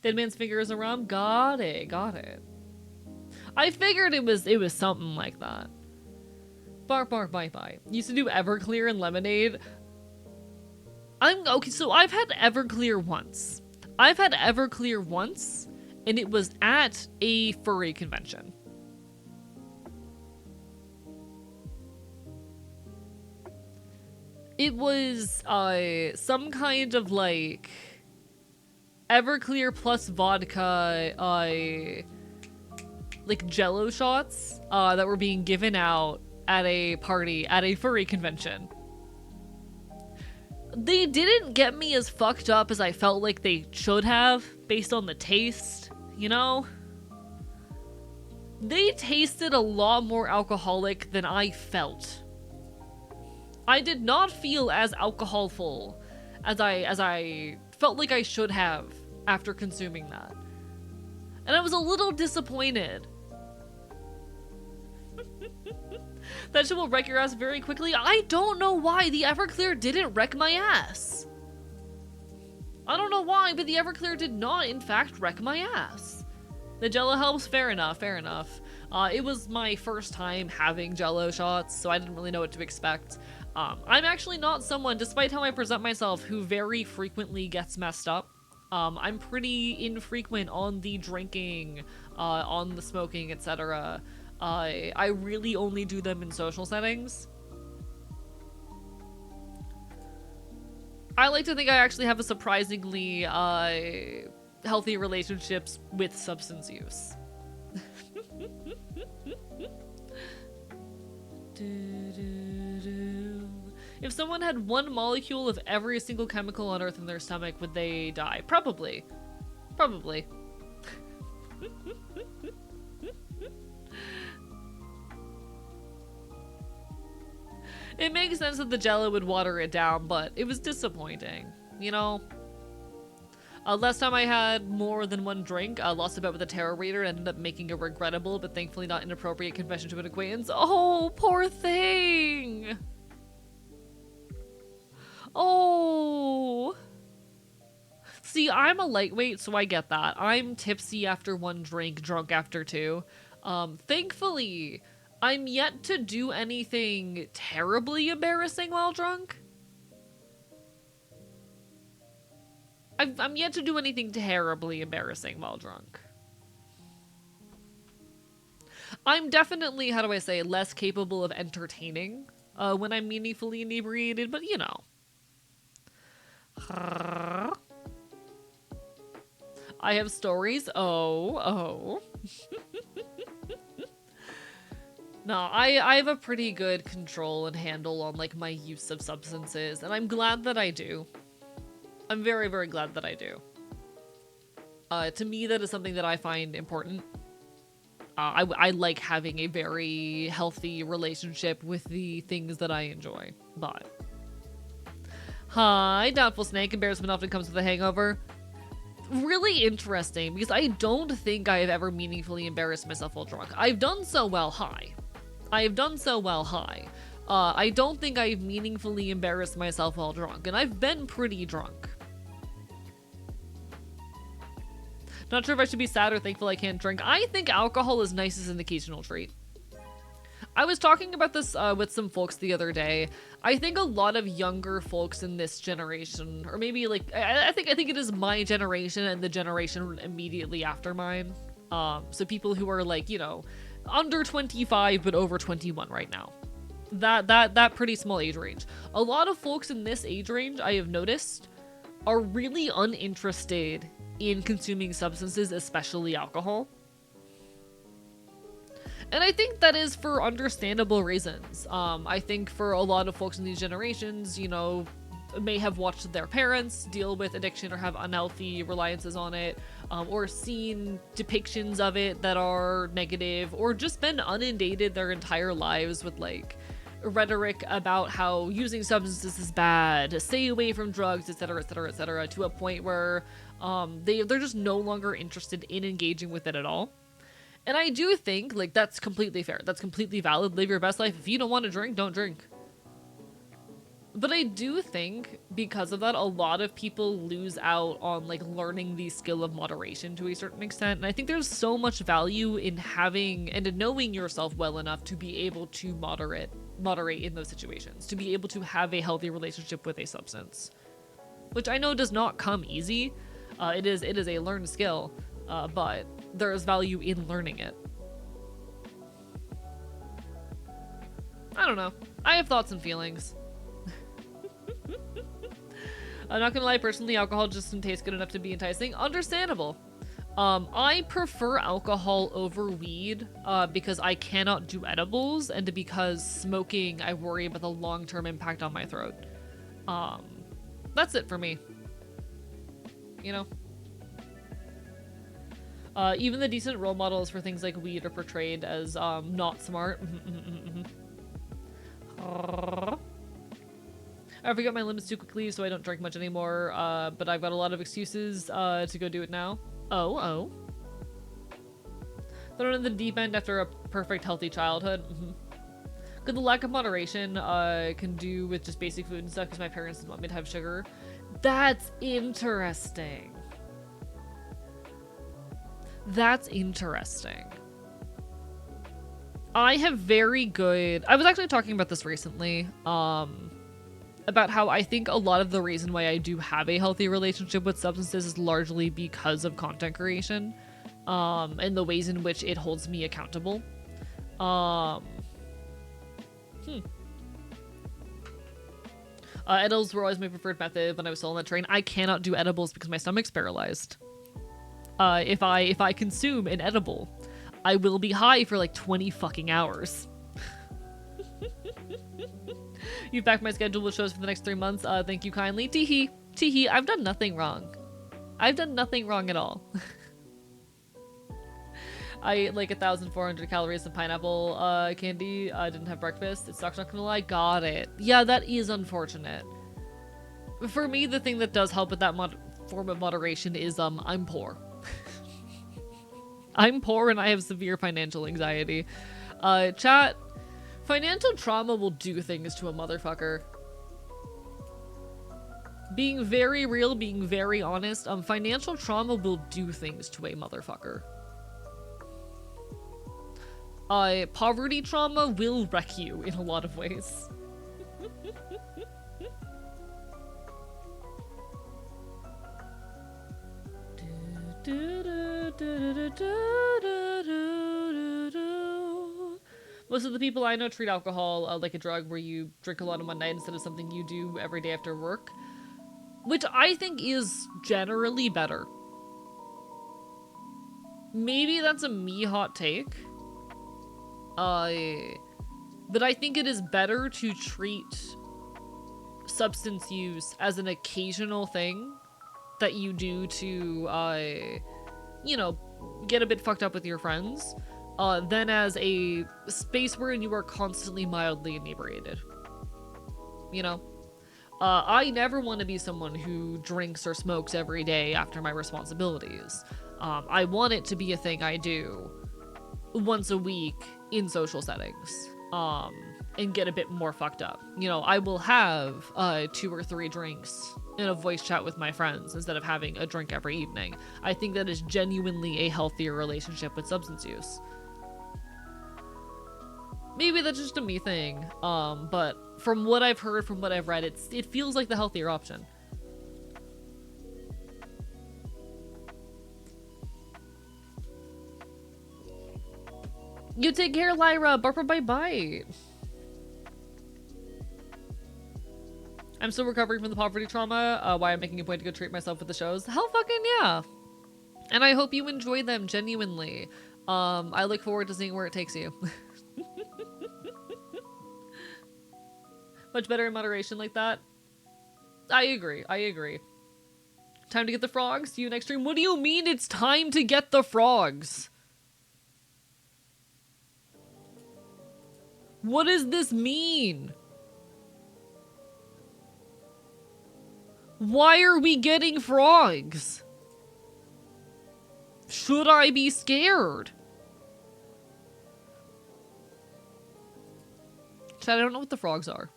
Dead Man's Finger is a rum? Got it. I figured it was something like that. Bark, bark, bite, bite. Used to do Everclear and lemonade. Okay, so I've had Everclear once. And it was at a furry convention. It was some kind of like Everclear plus vodka like Jello shots that were being given out at a party at a furry convention. They didn't get me as fucked up as I felt like they should have based on the taste, you know? They tasted a lot more alcoholic than I felt. I did not feel as alcoholful as I felt like I should have after consuming that. And I was a little disappointed. That shit will wreck your ass very quickly. I don't know why the Everclear didn't wreck my ass. I don't know why, but the Everclear did not, in fact, wreck my ass. The Jello helps, fair enough, fair enough. It was my first time having Jello shots, so I didn't really know what to expect. I'm actually not someone, despite how I present myself, who very frequently gets messed up. I'm pretty infrequent on the drinking, on the smoking, etc. I really only do them in social settings. I like to think I actually have a surprisingly healthy relationships with substance use. If someone had one molecule of every single chemical on Earth in their stomach, would they die? Probably. Probably. It makes sense that the Jello would water it down, but it was disappointing, you know? Last time I had more than one drink, I lost a bet with a tarot reader and ended up making a regrettable but thankfully not inappropriate confession to an acquaintance. Oh, poor thing! Oh! See, I'm a lightweight, so I get that. I'm tipsy after one drink, drunk after two. Thankfully, I'm yet to do anything terribly embarrassing while drunk. I'm yet to do anything terribly embarrassing while drunk. I'm definitely, how do I say, less capable of entertaining when I'm meaningfully inebriated, but you know. I have stories. Oh. No, I have a pretty good control and handle on like my use of substances, and I'm glad that I do. I'm very, very glad that I do. To me, that is something that I find important. I like having a very healthy relationship with the things that I enjoy. But hi, Doubtful Snake. Embarrassment often comes with a hangover. Really interesting, because I don't think I have ever meaningfully embarrassed myself while drunk. I've done so while high. I don't think I've meaningfully embarrassed myself while drunk, and I've been pretty drunk. Not sure if I should be sad or thankful I can't drink. I think alcohol is nice as an occasional treat. I was talking about this with some folks the other day. I think a lot of younger folks in this generation, or maybe like, I think it is my generation and the generation immediately after mine. So people who are like, you know, under 25 but over 21 right now. That pretty small age range. A lot of folks in this age range, I have noticed, are really uninterested in consuming substances, especially alcohol. And I think that is for understandable reasons. I think for a lot of folks in these generations, you know, may have watched their parents deal with addiction or have unhealthy reliances on it, or seen depictions of it that are negative, or just been inundated their entire lives with like rhetoric about how using substances is bad, stay away from drugs, etc., etc., etc., to a point where they're just no longer interested in engaging with it at all. And I do think, like, that's completely fair. That's completely valid. Live your best life. If you don't want to drink, don't drink. But I do think, because of that, a lot of people lose out on, like, learning the skill of moderation to a certain extent. And I think there's so much value in having and in knowing yourself well enough to be able to moderate in those situations. To be able to have a healthy relationship with a substance. Which I know does not come easy. It is a learned skill. But there is value in learning it. I don't know. I have thoughts and feelings. I'm not gonna lie, personally, alcohol just doesn't taste good enough to be enticing. Understandable. I prefer alcohol over weed, because I cannot do edibles, and because smoking, I worry about the long-term impact on my throat. That's it for me. You know? Even the decent role models for things like weed are portrayed as, not smart. I forgot my limits too quickly, so I don't drink much anymore, but I've got a lot of excuses, to go do it now. Oh. Thrown in the deep end after a perfect, healthy childhood. Could the lack of moderation, can do with just basic food and stuff, because my parents didn't want me to have sugar. That's interesting. That's interesting. I have very good... I was actually talking about this recently, about how I think a lot of the reason why I do have a healthy relationship with substances is largely because of content creation, and the ways in which it holds me accountable. Edibles were always my preferred method when I was still on that train. I cannot do edibles because my stomach's paralyzed. If I consume an edible, I will be high for like 20 fucking hours. You've backed my schedule with shows for the next 3 months. Thank you kindly. Teehee. Teehee, I've done nothing wrong. I've done nothing wrong at all. I ate like 1,400 calories of pineapple candy. I didn't have breakfast. It's not gonna lie. Got it. Yeah, that is unfortunate. For me, the thing that does help with that form of moderation is I'm poor. I'm poor and I have severe financial anxiety. Chat, financial trauma will do things to a motherfucker. Being very real, being very honest, financial trauma will do things to a motherfucker. Poverty trauma will wreck you in a lot of ways. Most of the people I know treat alcohol like a drug where you drink a lot in one night instead of something you do every day after work, which I think is generally better. Maybe that's a me hot take. But I think it is better to treat substance use as an occasional thing that you do to, you know, get a bit fucked up with your friends, than as a space where you are constantly mildly inebriated. You know? I never want to be someone who drinks or smokes every day after my responsibilities. I want it to be a thing I do once a week in social settings, and get a bit more fucked up. You know, I will have 2 or 3 drinks in a voice chat with my friends instead of having a drink every evening. I think that is genuinely a healthier relationship with substance use. Maybe that's just a me thing, but from what I've heard, from what I've read, it feels like the healthier option. You take care, Lyra. Barper bye bye. I'm still recovering from the poverty trauma. Why I'm making a point to go treat myself with the shows. Hell fucking yeah. And I hope you enjoy them genuinely. I look forward to seeing where it takes you. Much better in moderation like that. I agree. I agree. Time to get the frogs. See you next stream. What do you mean it's time to get the frogs? What does this mean? Why are we getting frogs? Should I be scared? Chat, I don't know what the frogs are.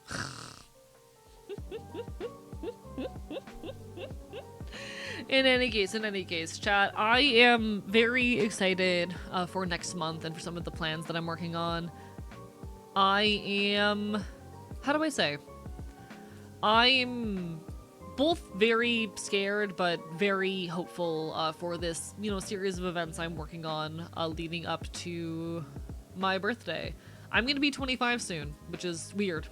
In any case, chat, I am very excited for next month and for some of the plans that I'm working on. I am... how do I say? I'm both very scared but very hopeful for this, you know, series of events I'm working on leading up to my birthday. I'm gonna be 25 soon, which is weird.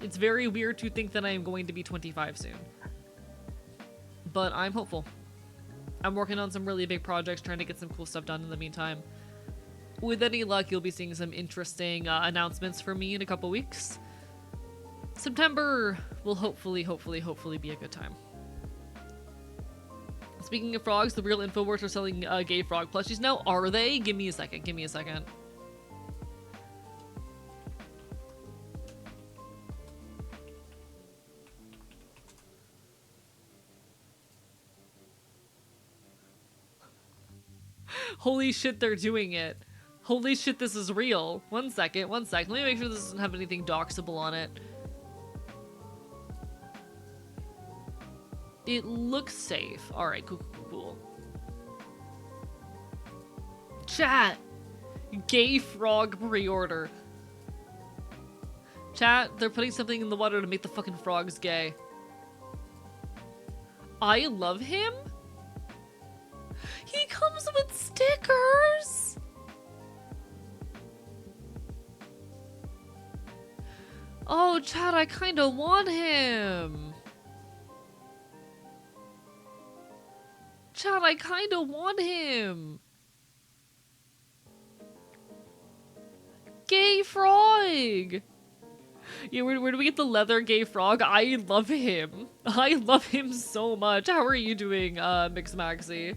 It's very weird to think that I am going to be 25 soon. But I'm hopeful. I'm working on some really big projects, trying to get some cool stuff done in the meantime. With any luck, you'll be seeing some interesting announcements from me in a couple weeks. September will hopefully be a good time. Speaking of frogs, the real Infowars are selling gay frog plushies now. Are they? Give me a second. Give me a second. Holy shit, they're doing it. Holy shit, this is real. One second. Let me make sure this doesn't have anything doxable on it. It looks safe. Alright, cool. Chat! Gay frog pre-order. Chat, they're putting something in the water to make the fucking frogs gay. I love him? He comes with stickers! Oh, chat, I kinda want him. Chat, I kinda want him. Gay frog! Yeah, where do we get the leather gay frog? I love him. I love him so much. How are you doing, Mix Maxi?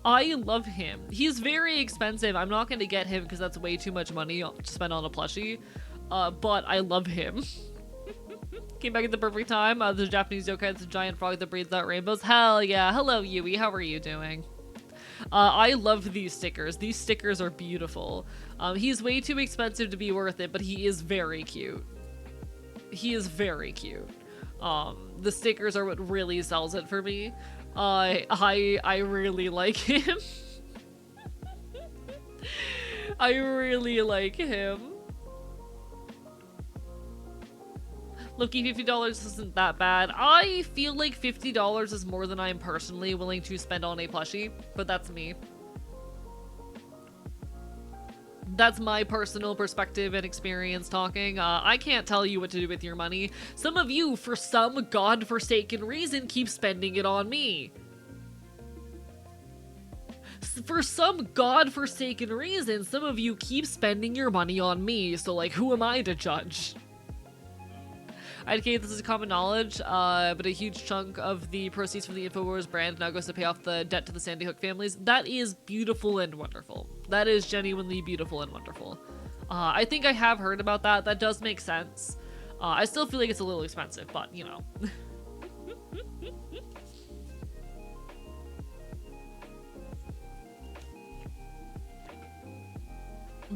I love him. He's very expensive. I'm not going to get him because that's way too much money to spend on a plushie. But I love him. Came back at the perfect time. The Japanese yokai, it's a giant frog that breathes out rainbows. Hell yeah. Hello, Yui. How are you doing? I love these stickers. These stickers are beautiful. He's way too expensive to be worth it, but he is very cute. He is very cute. The stickers are what really sells it for me. I really like him. I really like him. Loki, $50 isn't that bad. I feel like $50 is more than I'm personally willing to spend on a plushie, but that's me. That's my personal perspective and experience talking. I can't tell you what to do with your money. Some of you, for some godforsaken reason, keep spending it on me. For some godforsaken reason, some of you keep spending your money on me, so like, who am I to judge? IDK, this is common knowledge, but a huge chunk of the proceeds from the Infowars brand now goes to pay off the debt to the Sandy Hook families. That is beautiful and wonderful. That is genuinely beautiful and wonderful. I think I have heard about that. That does make sense. I still feel like it's a little expensive, but, you know.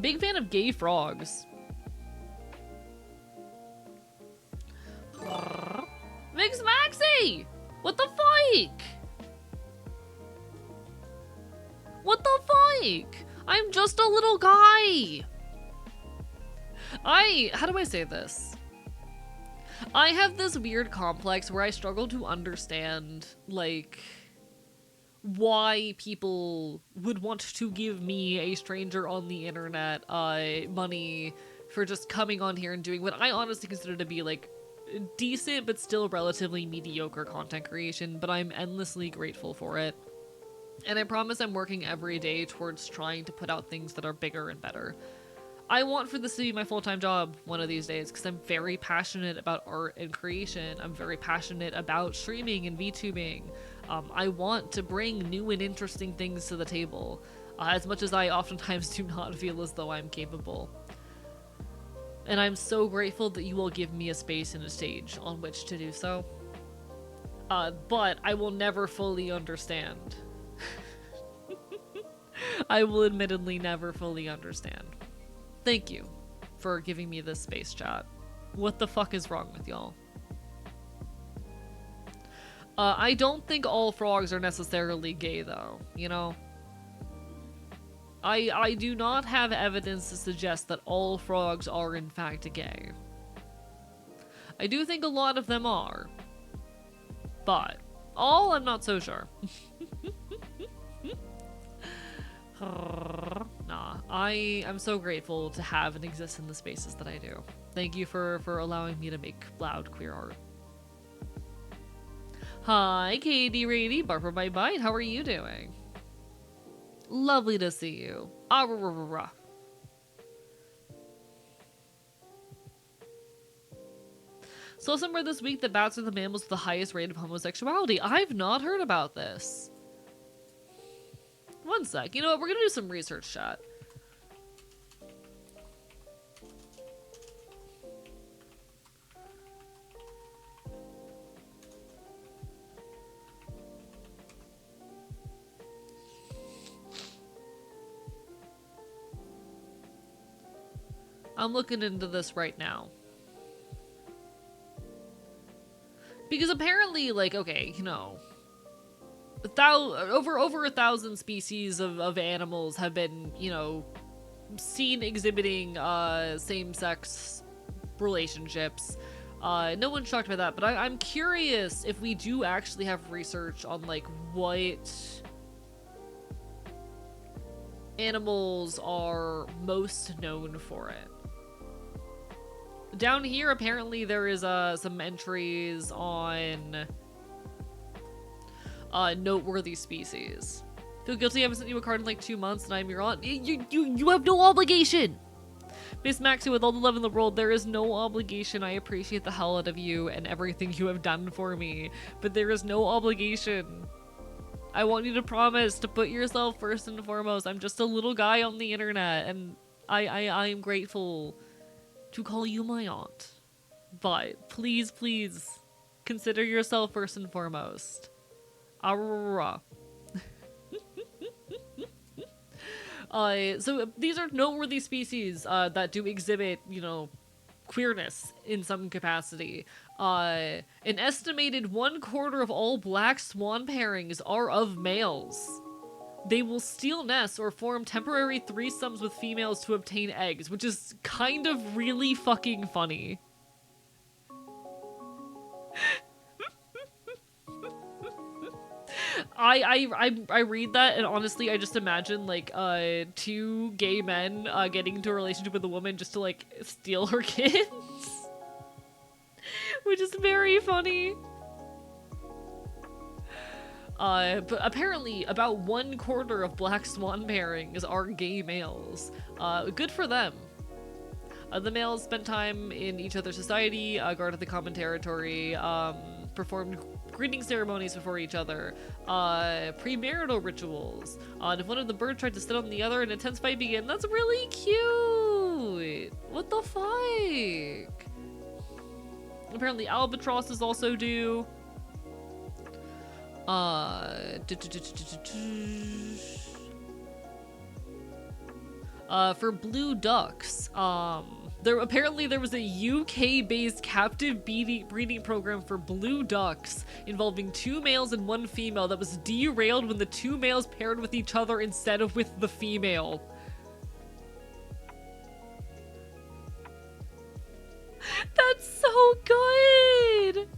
Big fan of gay frogs. Mix Maxi! What the fuck? What the fuck? I'm just a little guy. How do I say this? I have this weird complex where I struggle to understand, like, why people would want to give me, a stranger on the internet, money for just coming on here and doing what I honestly consider to be, like, decent but still relatively mediocre content creation, but I'm endlessly grateful for it. And I promise I'm working every day towards trying to put out things that are bigger and better. I want for this to be my full-time job one of these days because I'm very passionate about art and creation. I'm very passionate about streaming and VTubing. I want to bring new and interesting things to the table, as much as I oftentimes do not feel as though I'm capable. And I'm so grateful that you will give me a space and a stage on which to do so. But I will never fully understand. I will admittedly never fully understand. Thank you for giving me this space, chat. What the fuck is wrong with y'all? I don't think all frogs are necessarily gay, though, you know? I do not have evidence to suggest that all frogs are in fact gay. I do think a lot of them are. But all, I'm not so sure. Nah. I am so grateful to have and exist in the spaces that I do. Thank you for allowing me to make loud queer art. Hi, Katie Rady, Barbara by Bite. How are you doing? Lovely to see you. Ah, rah, rah, rah, rah. Saw somewhere this week that bats are the mammals with the highest rate of homosexuality. I've not heard about this. One sec. You know what? We're gonna do some research, chat. I'm looking into this right now. Because apparently, like, okay, you know, over 1,000 species of animals have been, you know, seen exhibiting same-sex relationships. No one's shocked by that, but I'm curious if we do actually have research on, like, what animals are most known for it. Down here, apparently, there is some entries on noteworthy species. Feel guilty, I haven't sent you a card in like 2 months and I'm your aunt. You have no obligation! Miss Maxie, with all the love in the world, there is no obligation. I appreciate the hell out of you and everything you have done for me, but there is no obligation. I want you to promise to put yourself first and foremost. I'm just a little guy on the internet, and I am grateful to call you my aunt. But please, please, consider yourself first and foremost. Aurora. So these are noteworthy species that do exhibit, you know, queerness in some capacity. An estimated 1/4 of all black swan pairings are of males. They will steal nests or form temporary threesomes with females to obtain eggs, which is kind of really fucking funny. I read that and honestly I just imagine like 2 gay men getting into a relationship with a woman just to like steal her kids. Which is very funny. But apparently about 1/4 of black swan pairings are gay males. Good for them. The males spend time in each other's society, guarded the common territory, performed greeting ceremonies before each other, premarital rituals. And if one of the birds tried to sit on the other, an intense fight began. That's really cute! What the fuck? Apparently albatrosses also do. For blue ducks, there was a UK-based captive breeding program for blue ducks involving 2 males and 1 female that was derailed when the 2 males paired with each other instead of with the female. That's so good!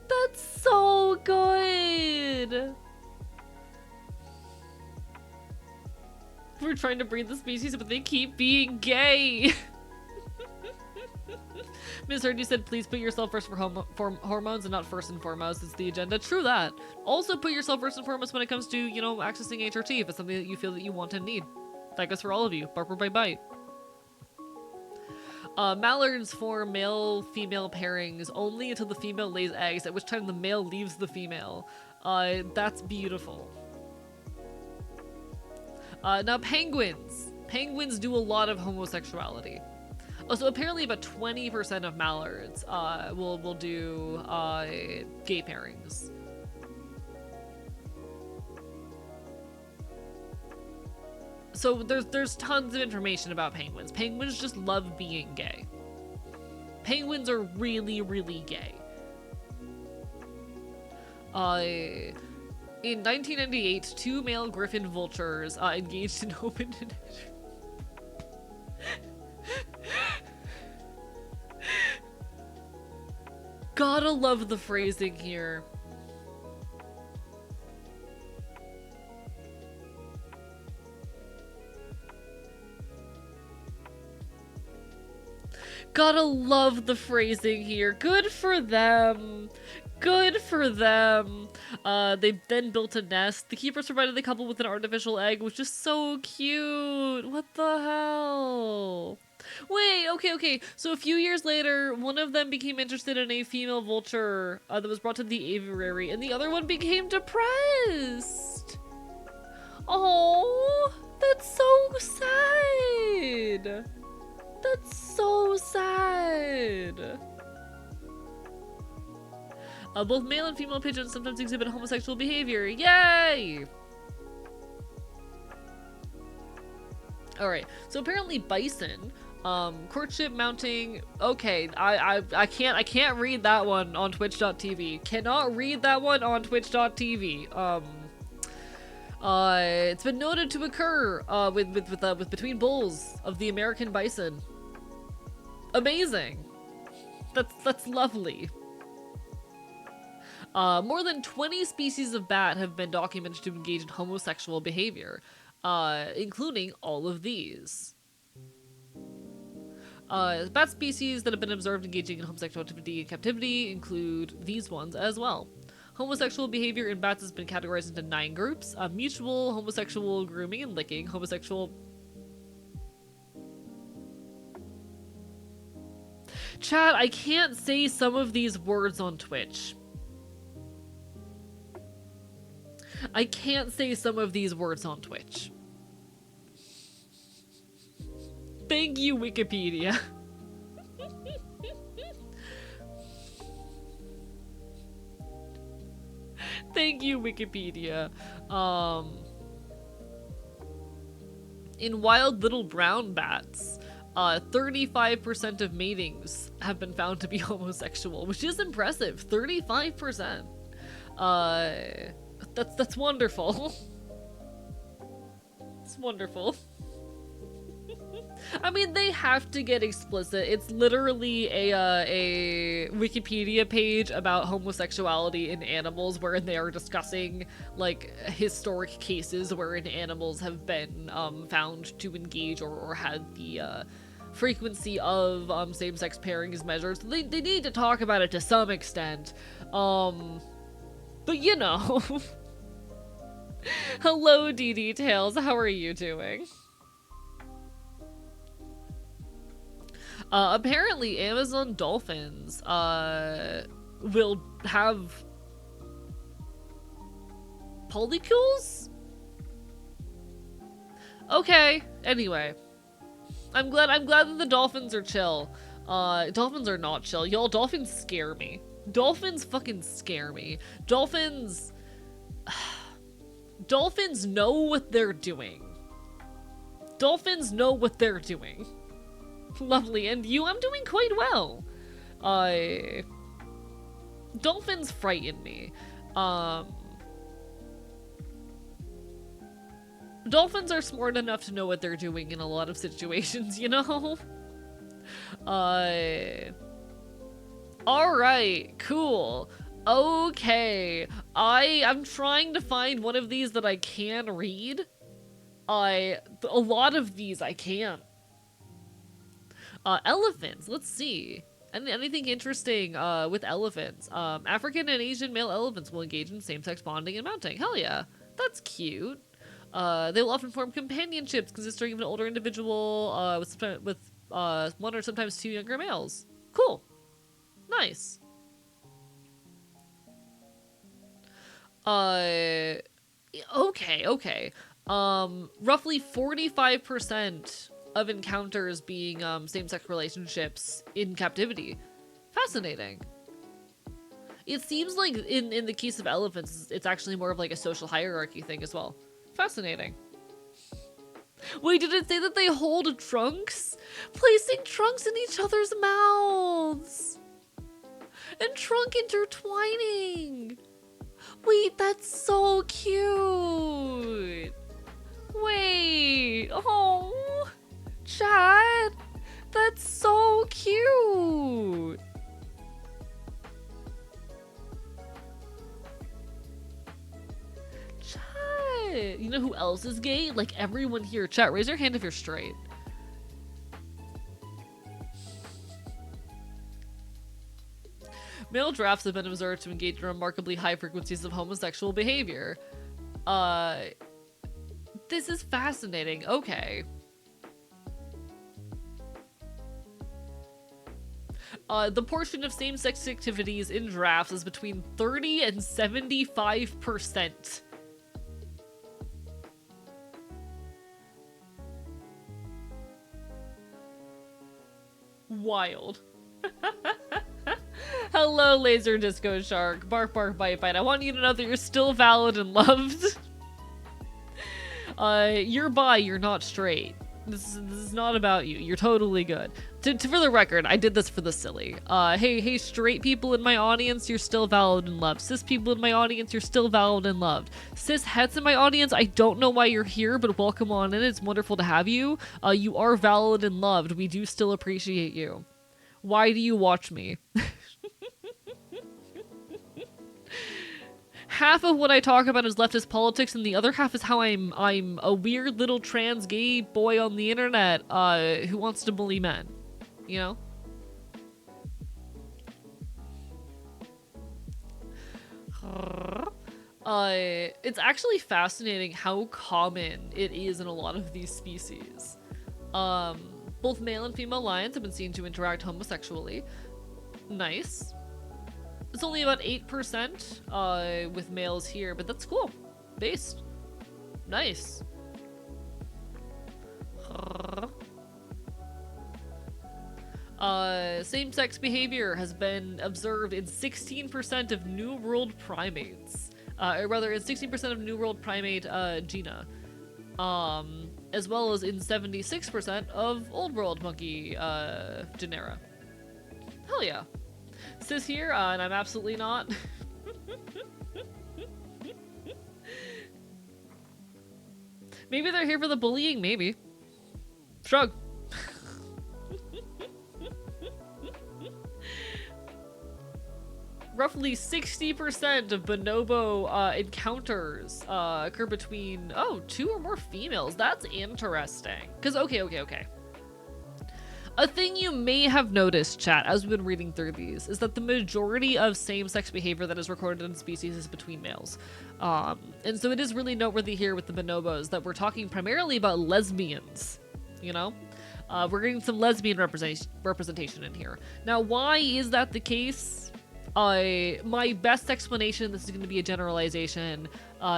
That's so good! We're trying to breed the species, but they keep being gay! Miss Heard, you said please put yourself first for hormones and not first and foremost. It's the agenda. True that. Also put yourself first and foremost when it comes to, you know, accessing HRT if it's something that you feel that you want and need. That goes for all of you. Barber by Bite. Mallards form male-female pairings only until the female lays eggs, at which time the male leaves the female. That's beautiful. Now penguins. Penguins do a lot of homosexuality. So apparently about 20% of mallards will do gay pairings. So there's tons of information about penguins. Penguins just love being gay. Penguins are really, really gay. In 1998, 2 male griffin vultures engaged in open... Gotta love the phrasing here. Gotta love the phrasing here. Good for them. Good for them. They then built a nest. The keepers provided the couple with an artificial egg, which is so cute. What the hell? Wait, okay. So a few years later, one of them became interested in a female vulture that was brought to the aviary, and the other one became depressed. Oh, that's so sad. That's so sad. Both male and female pigeons sometimes exhibit homosexual behavior. Yay! Alright, so apparently bison, courtship mounting. Okay, I can't read that one on twitch.tv. Cannot read that one on twitch.tv. It's been noted to occur with between bulls of the American bison. Amazing. That's lovely. More than 20 species of bat have been documented to engage in homosexual behavior, including all of these. Bat species that have been observed engaging in homosexual activity in captivity include these ones as well. Homosexual behavior in bats has been categorized into 9 groups. Mutual, homosexual, grooming and licking, homosexual... Chat, I can't say some of these words on Twitch. I can't say some of these words on Twitch. Thank you, Wikipedia. Thank you, Wikipedia. In wild little brown bats, 35% of matings have been found to be homosexual, which is impressive. 35%. That's wonderful. It's wonderful. I mean, they have to get explicit. It's literally a Wikipedia page about homosexuality in animals wherein they are discussing, like, historic cases wherein animals have been found to engage or had the frequency of same-sex pairing is measured. So they need to talk about it to some extent. But you know. Hello, DD Tales. How are you doing? Apparently Amazon dolphins will have polycules? Okay, anyway. I'm glad that the dolphins are chill. Dolphins are not chill. Y'all, dolphins scare me. Dolphins fucking scare me. Dolphins know what they're doing. Dolphins know what they're doing. Lovely, and you? I'm doing quite well. Dolphins frighten me. Dolphins are smart enough to know what they're doing in a lot of situations, you know? Alright, cool. Okay. I'm trying to find one of these that I can read. A lot of these I can't. Elephants, let's see. Anything interesting with elephants? African and Asian male elephants will engage in same-sex bonding and mounting. Hell yeah, that's cute. They will often form companionships consisting of an older individual with one or sometimes 2 younger males. Cool. Nice. Okay. Roughly 45% of encounters being same-sex relationships in captivity. Fascinating. It seems like in the case of elephants, it's actually more of like a social hierarchy thing as well. Fascinating. Wait, did it say that they hold trunks? Placing trunks in each other's mouths. And trunk intertwining. Wait, that's so cute. Wait, oh, Chad, that's so cute. Chat, you know who else is gay? Like everyone here. Chat, raise your hand if you're straight. Male giraffes have been observed to engage in remarkably high frequencies of homosexual behavior. This is fascinating. Okay. The portion of same-sex activities in giraffes is between 30 and 75%. Wild. Hello, Laser Disco Shark. Bark, bark, bite, bite. I want you to know that you're still valid and loved. You're bi, you're not straight. This is not about you. You're totally good. For the record, I did this for the silly. Hey, straight people in my audience, you're still valid and loved. Cis people in my audience, you're still valid and loved. Cis hets in my audience, I don't know why you're here, but welcome on in. It's wonderful to have you. You are valid and loved. We do still appreciate you. Why do you watch me? Half of what I talk about is leftist politics, and the other half is how I'm a weird little trans gay boy on the internet who wants to bully men. You know? It's actually fascinating how common it is in a lot of these species. Both male and female lions have been seen to interact homosexually. Nice. It's only about 8% with males here, but that's cool. Based. Nice. Same-sex behavior has been observed in 16% of New World primates. Or rather, in 16% of New World primate genera. As well as in 76% of Old World monkey genera. Hell yeah. Cis here, and I'm absolutely not. Maybe they're here for the bullying, maybe. Shrug. Roughly 60% of bonobo encounters occur between, 2 or more females. That's interesting. Because, okay. A thing you may have noticed, chat, as we've been reading through these, is that the majority of same-sex behavior that is recorded in species is between males. And so it is really noteworthy here with the bonobos that we're talking primarily about lesbians, you know? We're getting some lesbian representation in here. Now, why is that the case? My best explanation, this is going to be a generalization,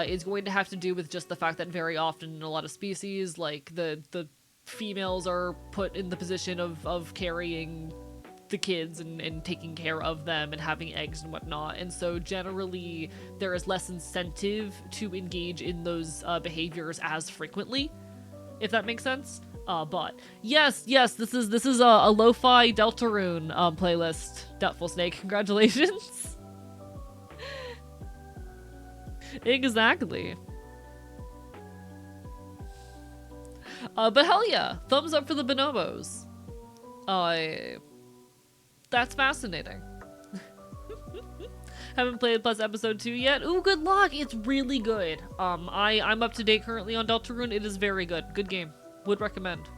is going to have to do with just the fact that very often in a lot of species, like, the females are put in the position of carrying the kids and taking care of them and having eggs and whatnot, and so generally there is less incentive to engage in those behaviors as frequently, if that makes sense. But yes, this is a lo-fi Deltarune playlist. Doubtful Snake, congratulations. Exactly. But hell yeah, thumbs up for the bonobos. That's fascinating. Haven't played Plus Episode 2 yet. Ooh, good luck. It's really good. I'm up to date currently on Deltarune. It is very good. Good game. Would recommend.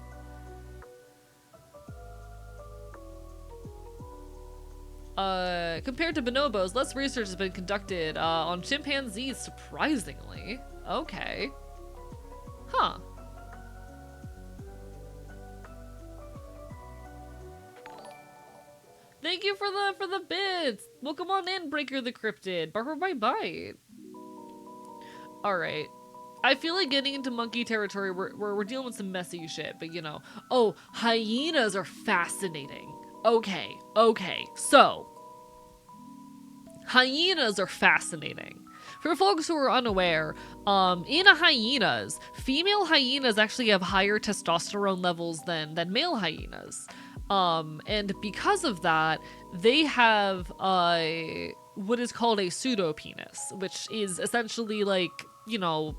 Compared to bonobos, less research has been conducted on chimpanzees, surprisingly. Okay. Huh. Thank you for the bits. Welcome on in, Breaker the Cryptid. Barber by Bite. All right. I feel like getting into monkey territory, we're dealing with some messy shit, but you know. Oh, hyenas are fascinating. Okay. So, hyenas are fascinating. For folks who are unaware, in hyenas, female hyenas actually have higher testosterone levels than male hyenas. And because of that, they have what is called a pseudopenis, which is essentially like, you know,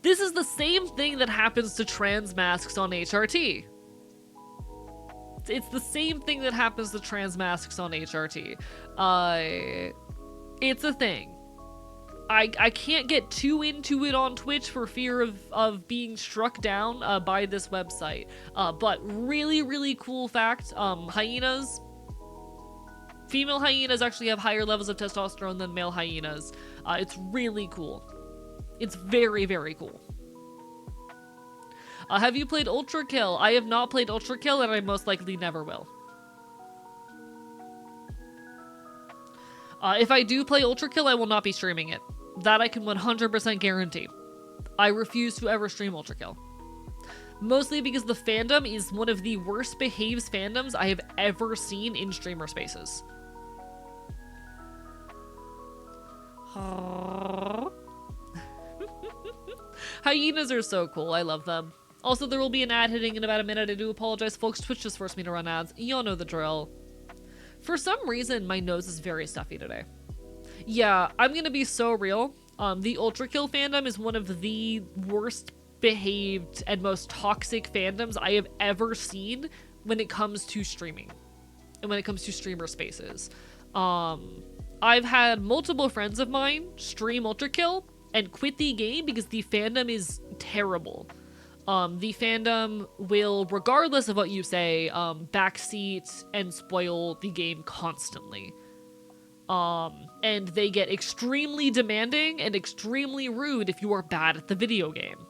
this is the same thing that happens to trans masks on HRT. It's the same thing that happens to trans masks on HRT. It's a thing. I can't get too into it on Twitch for fear of being struck down by this website. But really cool fact, hyenas, female hyenas actually have higher levels of testosterone than male hyenas. It's really cool. It's very, very cool. Have you played Ultra Kill? I have not played Ultra Kill, and I most likely never will. If I do play Ultra Kill, I will not be streaming it. That I can 100% guarantee. I refuse to ever stream Ultra Kill. Mostly because the fandom is one of the worst behaved fandoms I have ever seen in streamer spaces. Hyenas are so cool. I love them. Also, there will be an ad hitting in about a minute. I do apologize, folks. Twitch just forced me to run ads. Y'all know the drill. For some reason, my nose is very stuffy today. Yeah, I'm gonna be so real. The Ultra Kill fandom is one of the worst behaved and most toxic fandoms I have ever seen when it comes to streaming and when it comes to streamer spaces. I've had multiple friends of mine stream Ultra Kill and quit the game because the fandom is terrible. The fandom will, regardless of what you say, backseat and spoil the game constantly. And they get extremely demanding and extremely rude if you are bad at the video game.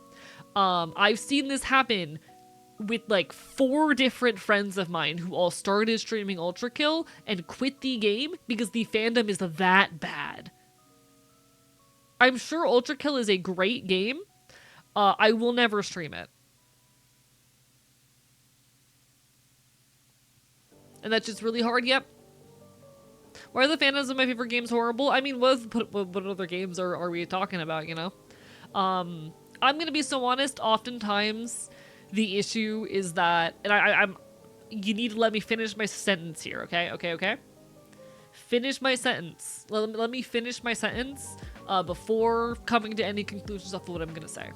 I've seen this happen with like 4 different friends of mine who all started streaming Ultra Kill and quit the game because the fandom is that bad. I'm sure Ultra Kill is a great game. I will never stream it. And that's just really hard, yep. Why are the fandoms of my favorite games horrible? I mean, what other games are we talking about, you know? I'm gonna be so honest, oftentimes the issue is that, and I'm you need to let me finish my sentence here, okay? Okay? Finish my sentence. Let me finish my sentence before coming to any conclusions off of what I'm gonna say.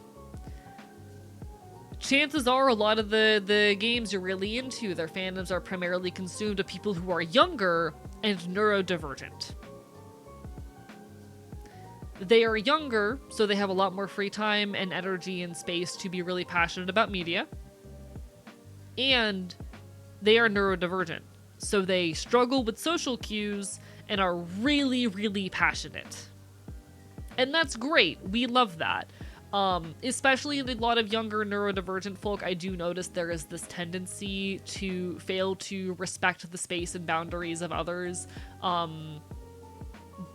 Chances are a lot of the games you're really into, their fandoms are primarily consumed of people who are younger and neurodivergent. They are younger, so they have a lot more free time and energy and space to be really passionate about media. And they are neurodivergent, so they struggle with social cues and are really, really passionate. And that's great. We love that. Especially in a lot of younger neurodivergent folk, I do notice there is this tendency to fail to respect the space and boundaries of others,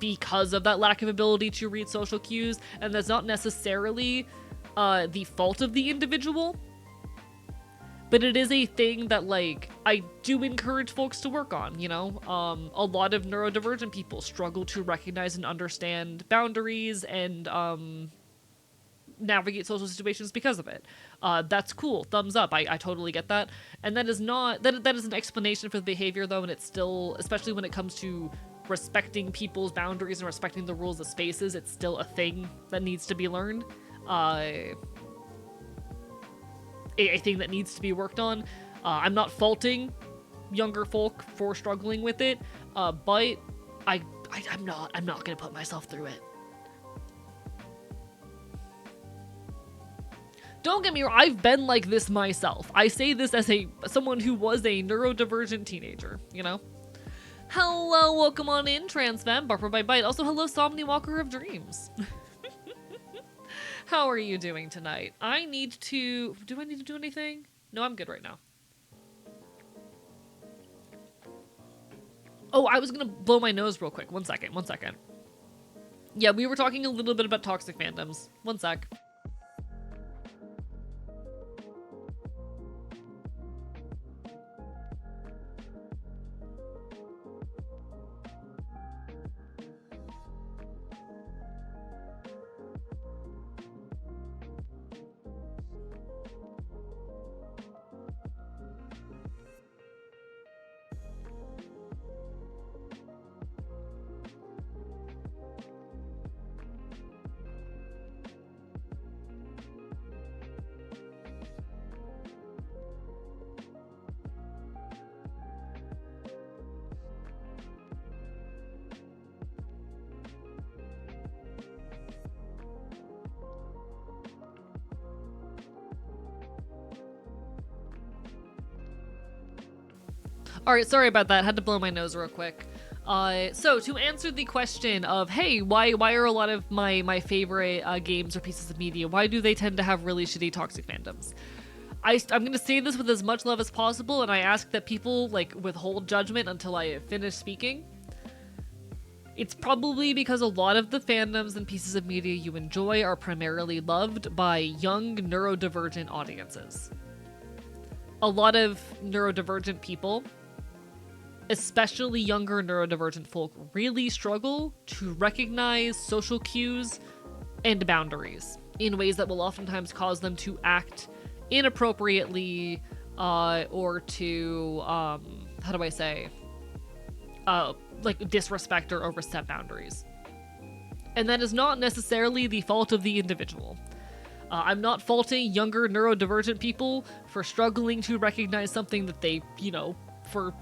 because of that lack of ability to read social cues, and that's not necessarily the fault of the individual, but it is a thing that, like, I do encourage folks to work on, you know? A lot of neurodivergent people struggle to recognize and understand boundaries and navigate social situations because of it. That's cool. Thumbs up. I totally get that. And that is not, that is an explanation for the behavior, though, and it's still, especially when it comes to respecting people's boundaries and respecting the rules of spaces, it's still a thing that needs to be learned. A thing that needs to be worked on. I'm not faulting younger folk for struggling with it, but I'm not gonna put myself through it. Don't get me wrong, I've been like this myself. I say this as someone who was a neurodivergent teenager, you know? Hello, welcome on in, Transfem, Buffer by Bite. Also, hello, Somni Walker of Dreams. How are you doing tonight? Do I need to do anything? No, I'm good right now. Oh, I was gonna blow my nose real quick. One second. Yeah, we were talking a little bit about toxic fandoms. One sec. Alright, sorry about that. Had to blow my nose real quick. So to answer the question of, hey, why are a lot of my favorite games or pieces of media, why do they tend to have really shitty toxic fandoms? I'm gonna say this with as much love as possible, and I ask that people like withhold judgment until I finish speaking. It's probably because a lot of the fandoms and pieces of media you enjoy are primarily loved by young neurodivergent audiences. A lot of neurodivergent people, especially younger neurodivergent folk, really struggle to recognize social cues and boundaries in ways that will oftentimes cause them to act inappropriately or to how do I say like disrespect or overstep boundaries. And that is not necessarily the fault of the individual. I'm not faulting younger neurodivergent people for struggling to recognize something that they, for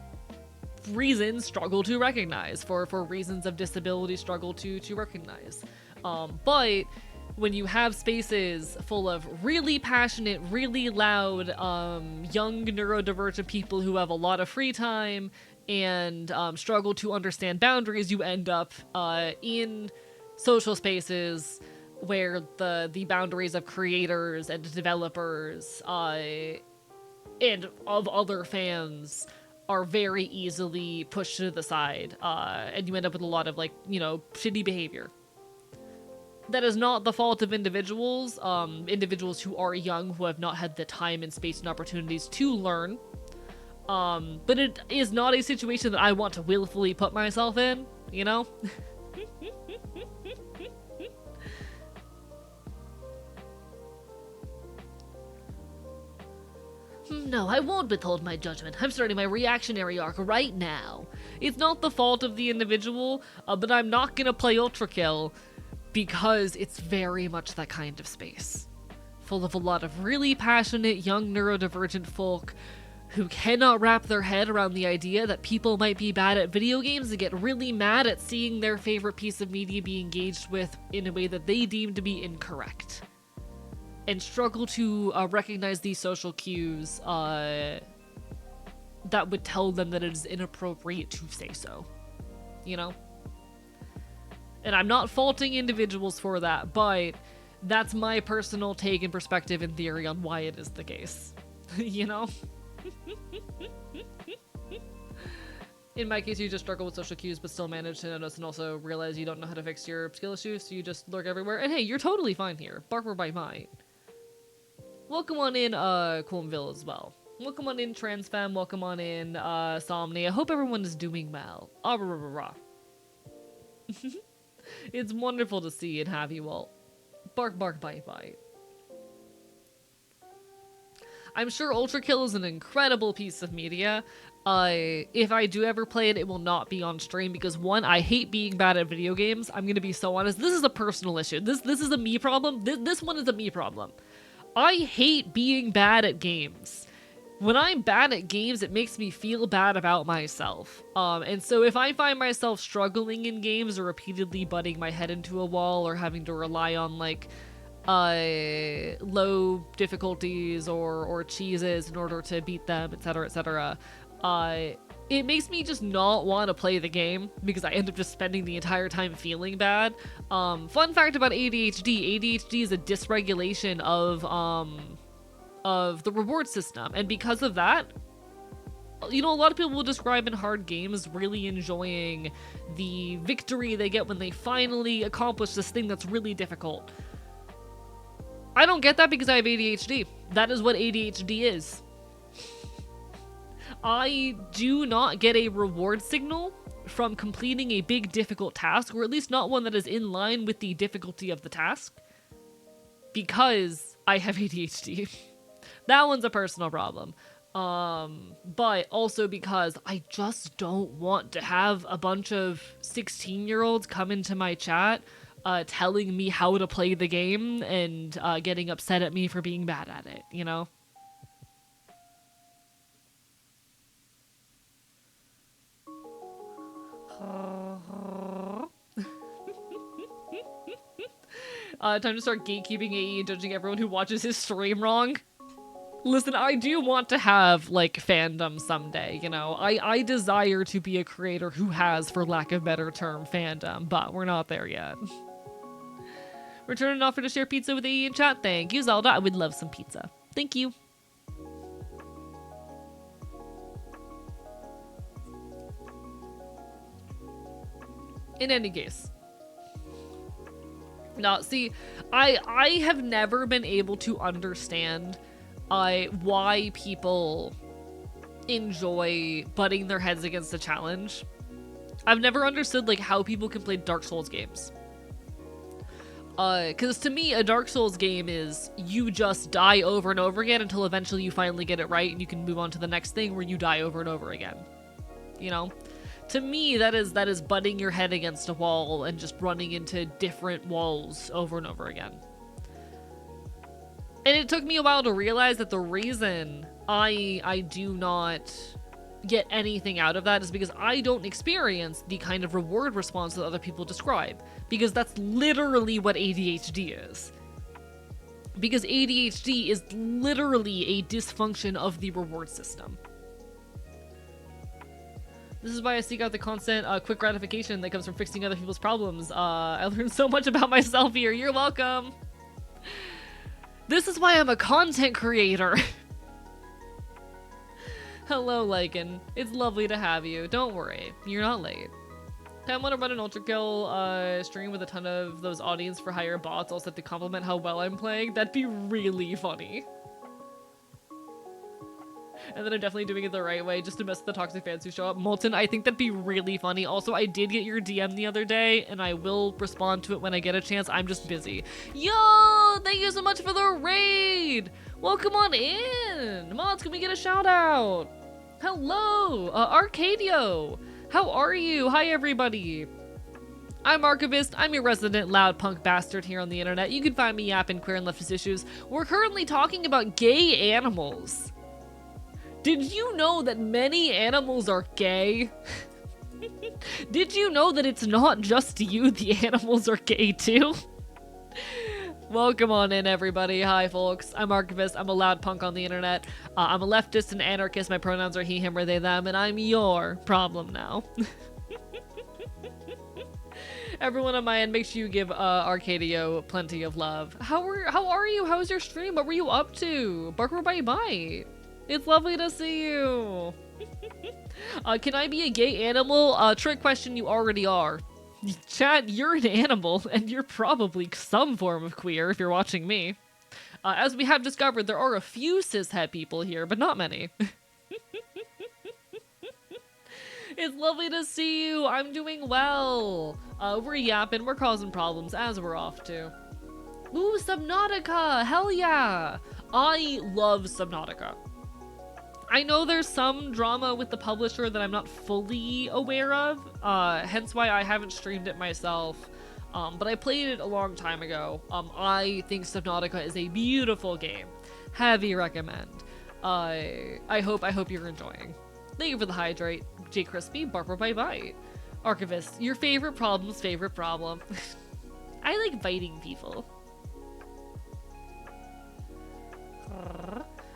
reasons struggle to recognize, for reasons of disability struggle to recognize. But when you have spaces full of really passionate, really loud, young neurodivergent people who have a lot of free time and struggle to understand boundaries, you end up in social spaces where the boundaries of creators and developers and of other fans are very easily pushed to the side, and you end up with a lot of shitty behavior. That is not the fault of individuals who are young, who have not had the time and space and opportunities to learn. But it is not a situation that I want to willfully put myself in, No, I won't withhold my judgment. I'm starting my reactionary arc right now. It's not the fault of the individual, but I'm not gonna play Ultra Kill because it's very much that kind of space. Full of a lot of really passionate young neurodivergent folk who cannot wrap their head around the idea that people might be bad at video games and get really mad at seeing their favorite piece of media be engaged with in a way that they deem to be incorrect. And struggle to recognize these social cues that would tell them that it is inappropriate to say so. And I'm not faulting individuals for that, but that's my personal take and perspective and theory on why it is the case. In my case, you just struggle with social cues, but still manage to notice and also realize you don't know how to fix your skill issues, so you just lurk everywhere. And hey, you're totally fine here. Barber by might. Welcome on in, Coolmville as well. Welcome on in, Transfem. Welcome on in, Somni. I hope everyone is doing well. Ah, rah, rah, rah. It's wonderful to see and have you all. Bark, bark, bite, bite. I'm sure Ultra Kill is an incredible piece of media. If I do ever play it, it will not be on stream because, one, I hate being bad at video games. I'm gonna be so honest. This is a personal issue. This is a me problem. This one is a me problem. I hate being bad at games. When I'm bad at games, it makes me feel bad about myself. And so if I find myself struggling in games or repeatedly butting my head into a wall or having to rely on low difficulties or cheeses in order to beat them, etc., etc., it makes me just not want to play the game because I end up just spending the entire time feeling bad. Fun fact about ADHD: ADHD is a dysregulation of the reward system, and because of that, a lot of people will describe in hard games really enjoying the victory they get when they finally accomplish this thing that's really difficult. I don't get that because I have ADHD. That is what ADHD is. I do not get a reward signal from completing a big difficult task, or at least not one that is in line with the difficulty of the task, because I have ADHD. That one's a personal problem. But also because I just don't want to have a bunch of 16-year-olds come into my chat telling me how to play the game and getting upset at me for being bad at it, Time to start gatekeeping AE and judging everyone who watches his stream wrong. Listen, I do want to have, like, fandom someday, you know? I desire to be a creator who has, for lack of a better term, fandom, but we're not there yet. Return an offer to share pizza with AE in chat. Thank you, Zelda. I would love some pizza. Thank you. In any case. No, see, I have never been able to understand why people enjoy butting their heads against a challenge. I've never understood, like, how people can play Dark Souls games. Because to me, a Dark Souls game is you just die over and over again until eventually you finally get it right and you can move on to the next thing where you die over and over again. You know? To me, that is butting your head against a wall and just running into different walls over and over again. And it took me a while to realize that the reason I do not get anything out of that is because I don't experience the kind of reward response that other people describe. Because that's literally what ADHD is. Because ADHD is literally a dysfunction of the reward system. This is why I seek out the constant quick gratification that comes from fixing other people's problems. I learned so much about myself here. You're welcome. This is why I'm a content creator. Hello, Lycan. It's lovely to have you. Don't worry. You're not late. I want to run an ultra kill stream with a ton of those audience for hire bots all set to compliment how well I'm playing. That'd be really funny. And then I'm definitely doing it the right way just to mess with the toxic fans who show up. Molten, I think that'd be really funny. Also, I did get your DM the other day, and I will respond to it when I get a chance. I'm just busy. Yo! Thank you so much for the raid! Welcome on in! Mods, can we get a shout out? Hello! Arcadio! How are you? Hi, everybody! I'm Archivist. I'm your resident loud punk bastard here on the internet. You can find me yapping queer and leftist issues. We're currently talking about gay animals. Did you know that many animals are gay? Did you know that it's not just you, the animals are gay too? Welcome on in, everybody. Hi, folks. I'm Archivist. I'm a loud punk on the internet. I'm a leftist and anarchist. My pronouns are he, him, or they, them, and I'm your problem now. Everyone on my end, make sure you give Arcadio plenty of love. How are you? How was your stream? What were you up to? Barker bye bye. It's lovely to see you. Can I be a gay animal? Trick question, you already are. Chat, you're an animal, and you're probably some form of queer if you're watching me. As we have discovered, there are a few cishet people here, but not many. It's lovely to see you. I'm doing well. We're yapping, we're causing problems, as we're off to. Ooh, Subnautica! Hell yeah! I love Subnautica. I know there's some drama with the publisher that I'm not fully aware of, hence why I haven't streamed it myself, but I played it a long time ago. I think Subnautica is a beautiful game. Heavy recommend. I hope you're enjoying. Thank you for the hydrate, J Crispy, Barbara bye bye. Archivist, your favorite problem's favorite problem. I like biting people.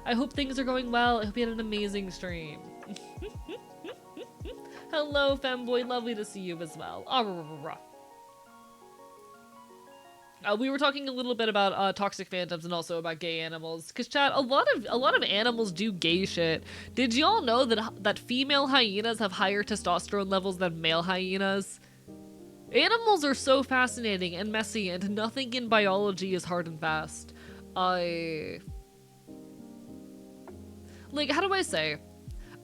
I hope things are going well. I hope you had an amazing stream. Hello, femboy. Lovely to see you as well. We were talking a little bit about toxic phantoms and also about gay animals. Cause chat, a lot of animals do gay shit. Did y'all know that female hyenas have higher testosterone levels than male hyenas? Animals are so fascinating and messy, and nothing in biology is hard and fast. Like, how do I say?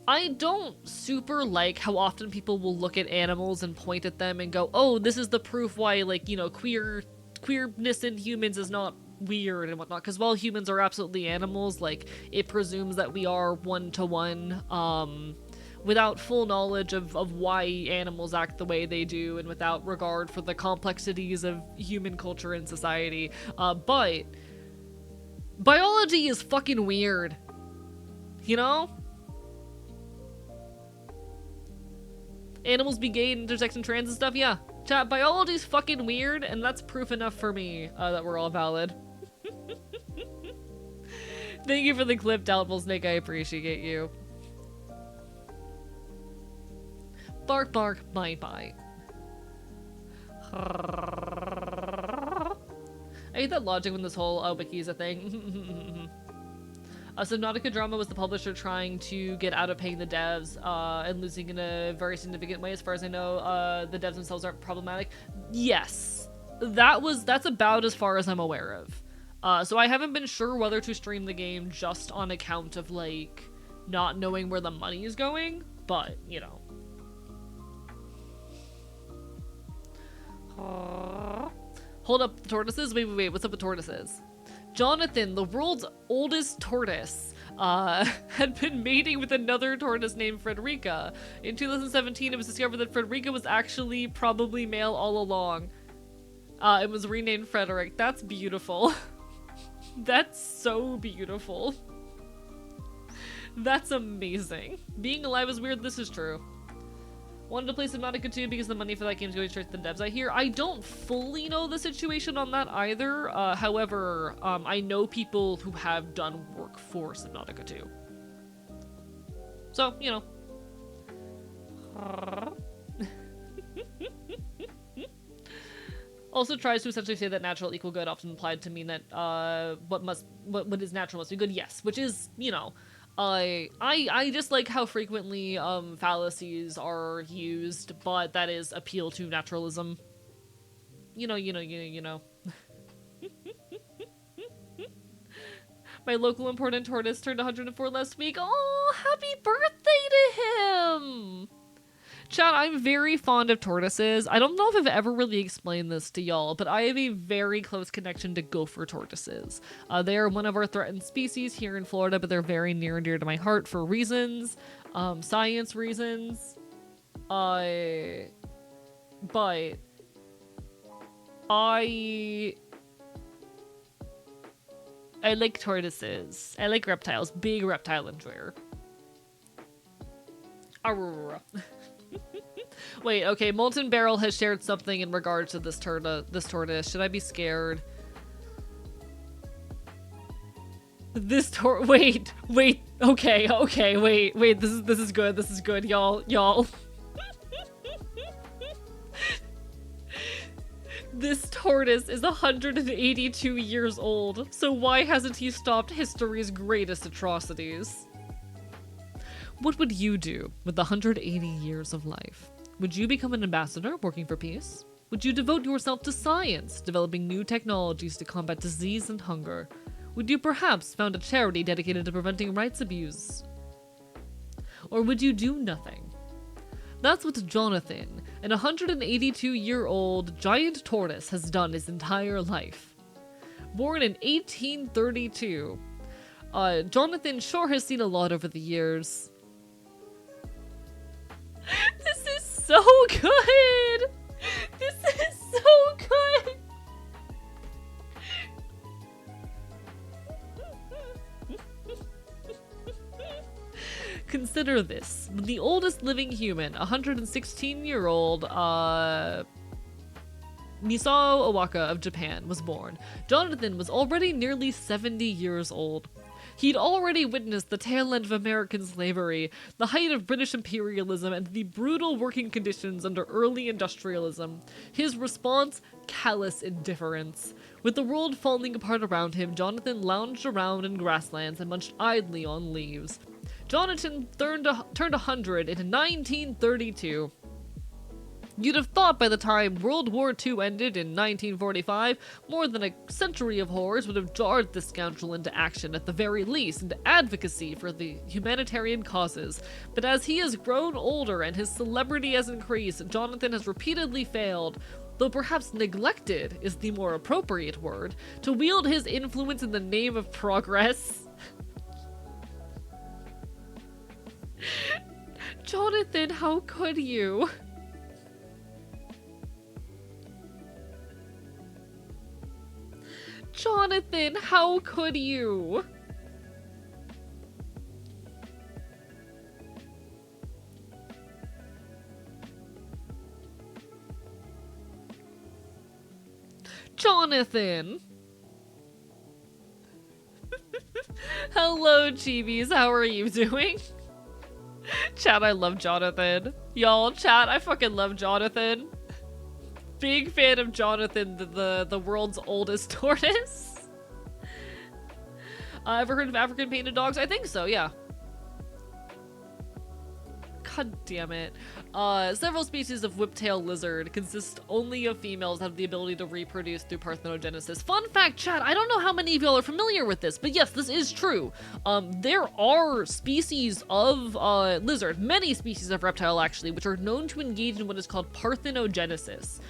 I don't super like how often people will look at animals and point at them and go, oh, this is the proof why, like, you know, queerness in humans is not weird and whatnot. Because while humans are absolutely animals, like, it presumes that we are one-to-one, without full knowledge of why animals act the way they do and without regard for the complexities of human culture and society. But biology is fucking weird. You know? Animals be gay and intersex and trans and stuff, yeah. Chat, biology's fucking weird, and that's proof enough for me that we're all valid. Thank you for the clip, Doubtful Snake. I appreciate you. Bark, bark, bite, bite. I hate that logic when this whole wiki is a thing. Subnautica Drama was the publisher trying to get out of paying the devs and losing in a very significant way. As far as I know, the devs themselves aren't problematic. Yes, that's about as far as I'm aware of. So I haven't been sure whether to stream the game just on account of like not knowing where the money is going, but you know. Hold up, the tortoises? Wait, what's up with tortoises? Jonathan, the world's oldest tortoise, had been mating with another tortoise named Frederica. In 2017, it was discovered that Frederica was actually probably male all along. It was renamed Frederick. That's beautiful. That's so beautiful. That's amazing. Being alive is weird, this is true. Wanted to play Subnautica 2 because the money for that game is going straight to the devs. I hear. I don't fully know the situation on that either. However, I know people who have done work for Subnautica 2. So, you know. Also tries to essentially say that natural equal good, often implied to mean that what is natural must be good. Yes, which is, you know. I just like how frequently fallacies are used, but that is appeal to naturalism. You know. My local important tortoise turned 104 last week. Oh, happy birthday to him! Chat, I'm very fond of tortoises. I don't know if I've ever really explained this to y'all, but I have a very close connection to gopher tortoises. They are one of our threatened species here in Florida, but they're very near and dear to my heart for reasons, science reasons. But I like tortoises. I like reptiles. Big reptile enjoyer. Aurora. Wait, okay, Molten Barrel has shared something in regards to this tortoise. Should I be scared? Wait, okay, wait, this is good, y'all. This tortoise is 182 years old, so why hasn't he stopped history's greatest atrocities? What would you do with 180 years of life? Would you become an ambassador working for peace? Would you devote yourself to science, developing new technologies to combat disease and hunger? Would you perhaps found a charity dedicated to preventing rights abuse? Or would you do nothing? That's what Jonathan, an 182-year-old giant tortoise, has done his entire life. Born in 1832, Jonathan sure has seen a lot over the years. This is so good! This is so good! Consider this. The oldest living human, 116-year-old, Misao Owaka of Japan, was born. Jonathan was already nearly 70 years old. He'd already witnessed the tail end of American slavery, the height of British imperialism, and the brutal working conditions under early industrialism. His response? Callous indifference. With the world falling apart around him, Jonathan lounged around in grasslands and munched idly on leaves. Jonathan turned 100 in 1932. You'd have thought by the time World War II ended in 1945, more than a century of horrors would have jarred this scoundrel into action, at the very least, into advocacy for the humanitarian causes. But as he has grown older and his celebrity has increased, Jonathan has repeatedly failed, though perhaps neglected is the more appropriate word, to wield his influence in the name of progress. Jonathan, how could you? Jonathan, how could you? Jonathan! Hello, Chibies. How are you doing? Chat, I love Jonathan. Y'all, chat, I fucking love Jonathan. Big fan of Jonathan, the world's oldest tortoise. Ever heard of African painted dogs? I think so, yeah. God damn it. Several species of whiptail lizard consist only of females that have the ability to reproduce through parthenogenesis. Fun fact, chat, I don't know how many of y'all are familiar with this, but yes, this is true. There are species of lizard, many species of reptile actually, which are known to engage in what is called parthenogenesis,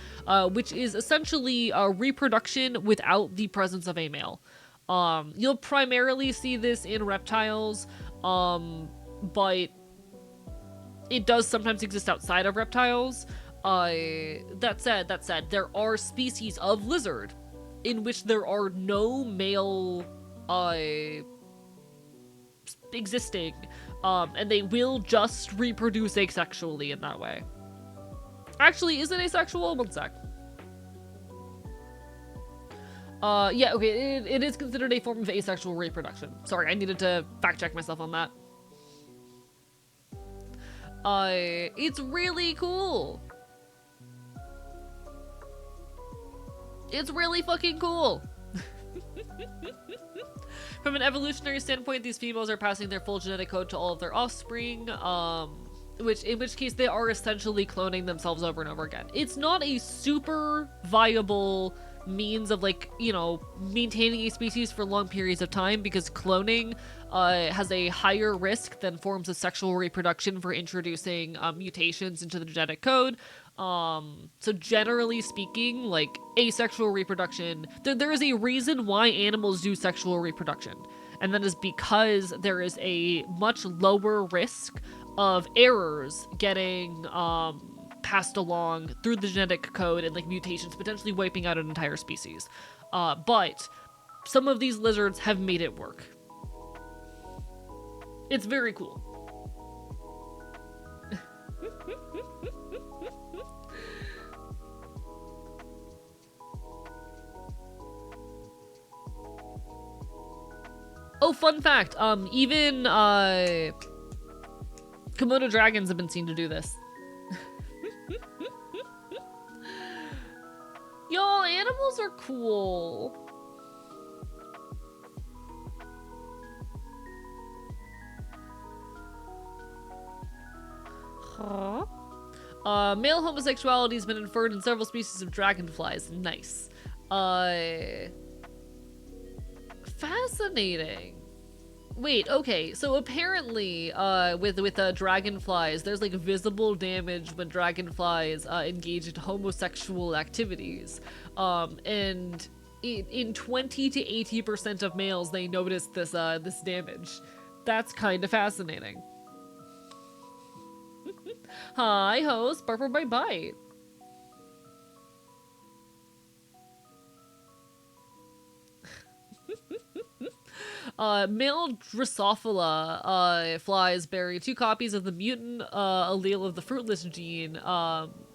which is essentially reproduction without the presence of a male. You'll primarily see this in reptiles, but it does sometimes exist outside of reptiles. That said, there are species of lizard in which there are no male existing, and they will just reproduce asexually in that way. Actually, is it asexual? One sec. Yeah, okay, it is considered a form of asexual reproduction. Sorry, I needed to fact check myself on that. It's really cool. It's really fucking cool. From an evolutionary standpoint, these females are passing their full genetic code to all of their offspring, in which case they are essentially cloning themselves over and over again. It's not a super viable means of, like, you know, maintaining a species for long periods of time, because cloning has a higher risk than forms of sexual reproduction for introducing mutations into the genetic code. So generally speaking, like, asexual reproduction, there is a reason why animals do sexual reproduction, and that is because there is a much lower risk of errors getting passed along through the genetic code and, like, mutations potentially wiping out an entire species. But some of these lizards have made it work. It's very cool. Oh, fun fact, even Komodo dragons have been seen to do this. Y'all, animals are cool. Huh? Male homosexuality has been inferred in several species of dragonflies. Nice. Fascinating. Wait, okay, so apparently, with dragonflies, there's, like, visible damage when dragonflies engage in homosexual activities. And in 20 to 80% of males, they notice this damage. That's kind of fascinating. Hi, host. Bark for my bite. Male Drosophila flies bury 2 copies of the mutant allele of the fruitless gene,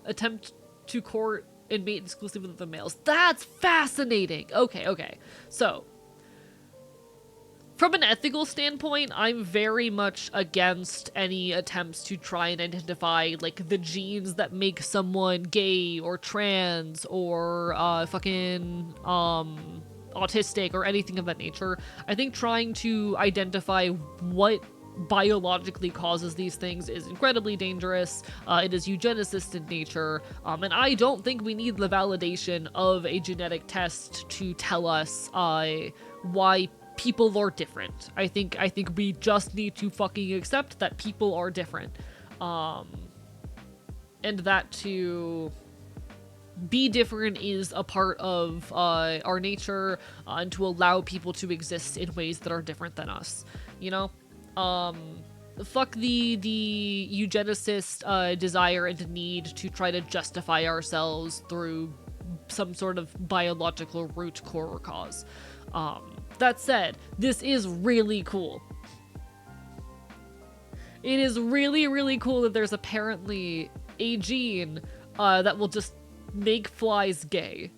attempt to court and mate exclusively with the males. That's fascinating! Okay. So, from an ethical standpoint, I'm very much against any attempts to try and identify, like, the genes that make someone gay or trans or fucking autistic or anything of that nature. I think trying to identify what biologically causes these things is incredibly dangerous. It is eugenicist in nature, and I don't think we need the validation of a genetic test to tell us why people are different. I think we just need to fucking accept that people are different, and that to be different is a part of our nature, and to allow people to exist in ways that are different than us, you know? Fuck the eugenicist desire and need to try to justify ourselves through some sort of biological root core or cause. That said, this is really cool. It is really, really cool that there's apparently a gene that will just make flies gay.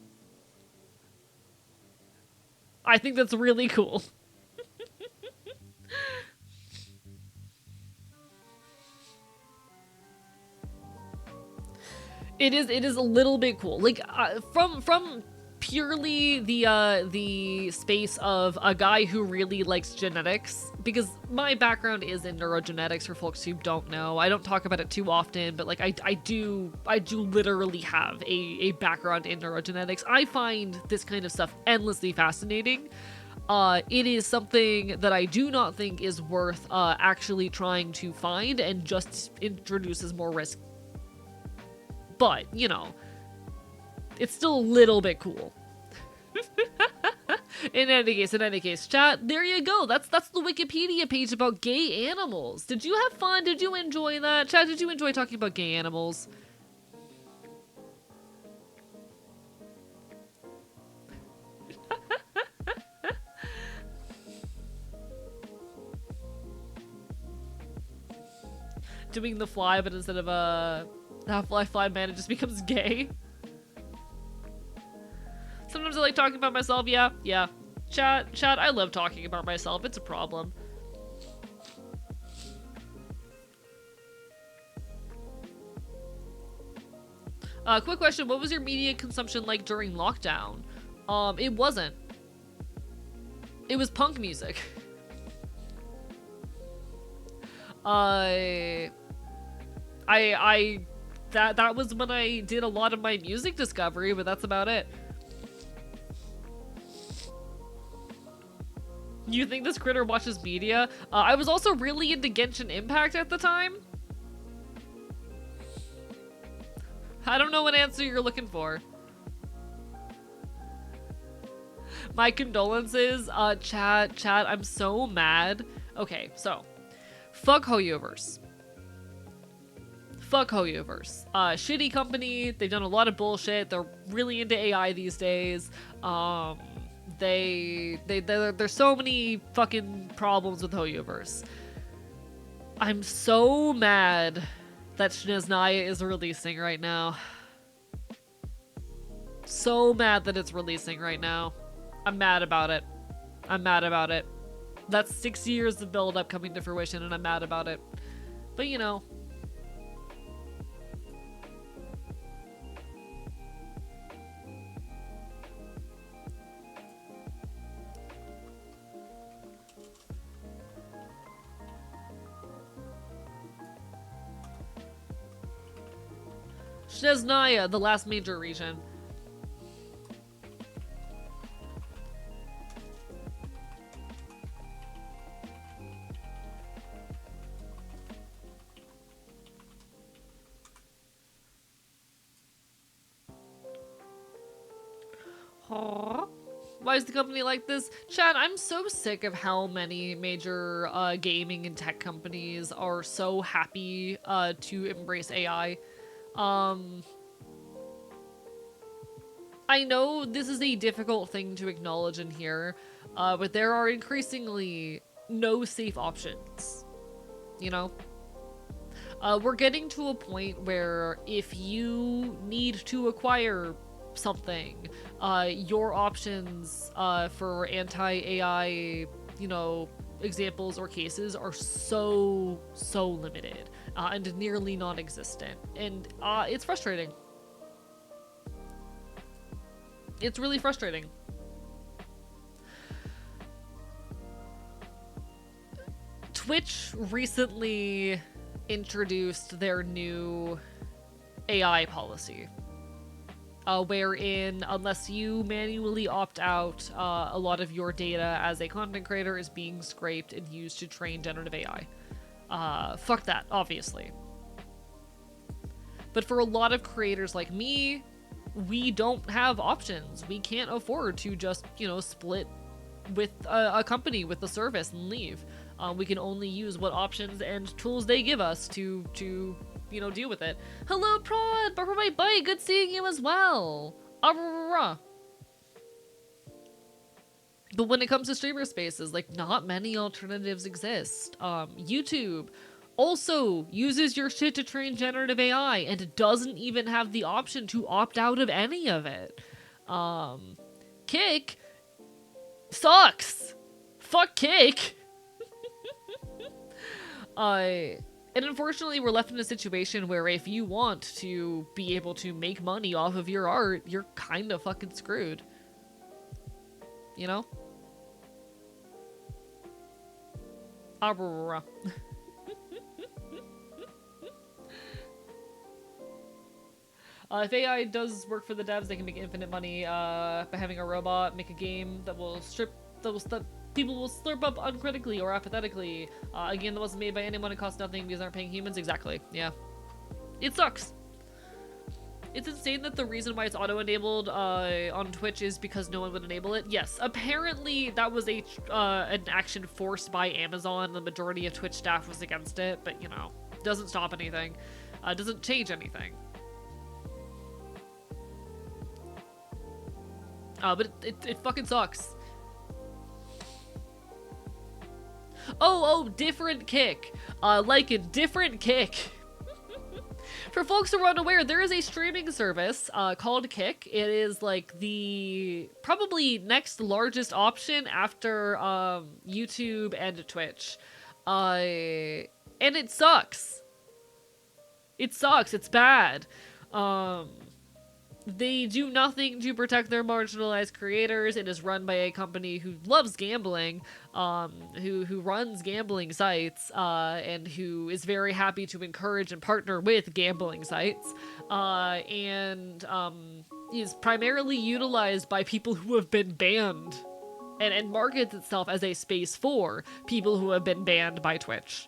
I think that's really cool. It is a little bit cool. Like from purely the space of a guy who really likes genetics, because my background is in neurogenetics for folks who don't know. I don't talk about it too often, but like I do literally have a background in neurogenetics. I find this kind of stuff endlessly fascinating. It is something that I do not think is worth actually trying to find, and just introduces more risk. But, you know, it's still a little bit cool. In any case, chat, there you go. That's the Wikipedia page about gay animals. Did you have fun? Did you enjoy that? Chat, did you enjoy talking about gay animals? Doing the fly, but instead of a Half-Life fly man, it just becomes gay. Sometimes I like talking about myself. Yeah. Chat, I love talking about myself. It's a problem. Quick question. What was your media consumption like during lockdown? It wasn't. It was punk music. That was when I did a lot of my music discovery, but that's about it. You think this critter watches media? I was also really into Genshin Impact at the time. I don't know what answer you're looking for. My condolences, chat, I'm so mad. Okay, so, fuck Hoyoverse. Fuck Hoyoverse. Shitty company, they've done a lot of bullshit, they're really into AI these days. There's so many fucking problems with Hoyoverse. I'm so mad that Shneznaya is releasing right now. So mad that it's releasing right now. I'm mad about it. That's 6 years of build-up coming to fruition, and I'm mad about it. But you know. Shneznaya, the last major region. Why is the company like this? Chad, I'm so sick of how many major gaming and tech companies are so happy to embrace AI. I know this is a difficult thing to acknowledge and hear, but there are increasingly no safe options, you know? We're getting to a point where if you need to acquire something, your options for anti-AI, you know, examples or cases are so limited and nearly non-existent, and it's frustrating. It's really frustrating. Twitch recently introduced their new AI policy, wherein unless you manually opt out, a lot of your data as a content creator is being scraped and used to train generative AI. Fuck that, obviously. But for a lot of creators like me, we don't have options. We can't afford to just, you know, split with a company, with a service, and leave. We can only use what options and tools they give us to you know, deal with it. Hello, Prod! Barber my bite! Good seeing you as well! But when it comes to streamer spaces, like, not many alternatives exist. YouTube also uses your shit to train generative AI and doesn't even have the option to opt out of any of it. Kick sucks! Fuck Kick! And And unfortunately, we're left in a situation where if you want to be able to make money off of your art, you're kind of fucking screwed. You know? Aurora. If AI does work for the devs, they can make infinite money by having a robot make a game that people will slurp up uncritically or apathetically. A game that wasn't made by anyone, it costs nothing because aren't paying humans. Exactly. Yeah. It sucks. It's insane that the reason why it's auto-enabled on Twitch is because no one would enable it. Yes, apparently that was an action forced by Amazon. The majority of Twitch staff was against it, but you know, doesn't stop anything. Doesn't change anything. But it fucking sucks. Oh, different kick. Like a different kick. For folks who are unaware, there is a streaming service called Kick. It is like the probably next largest option after YouTube and Twitch. And it sucks. It sucks. It's bad. They do nothing to protect their marginalized creators. It is run by a company who loves gambling, who runs gambling sites, and who is very happy to encourage and partner with gambling sites, and is primarily utilized by people who have been banned, and markets itself as a space for people who have been banned by Twitch.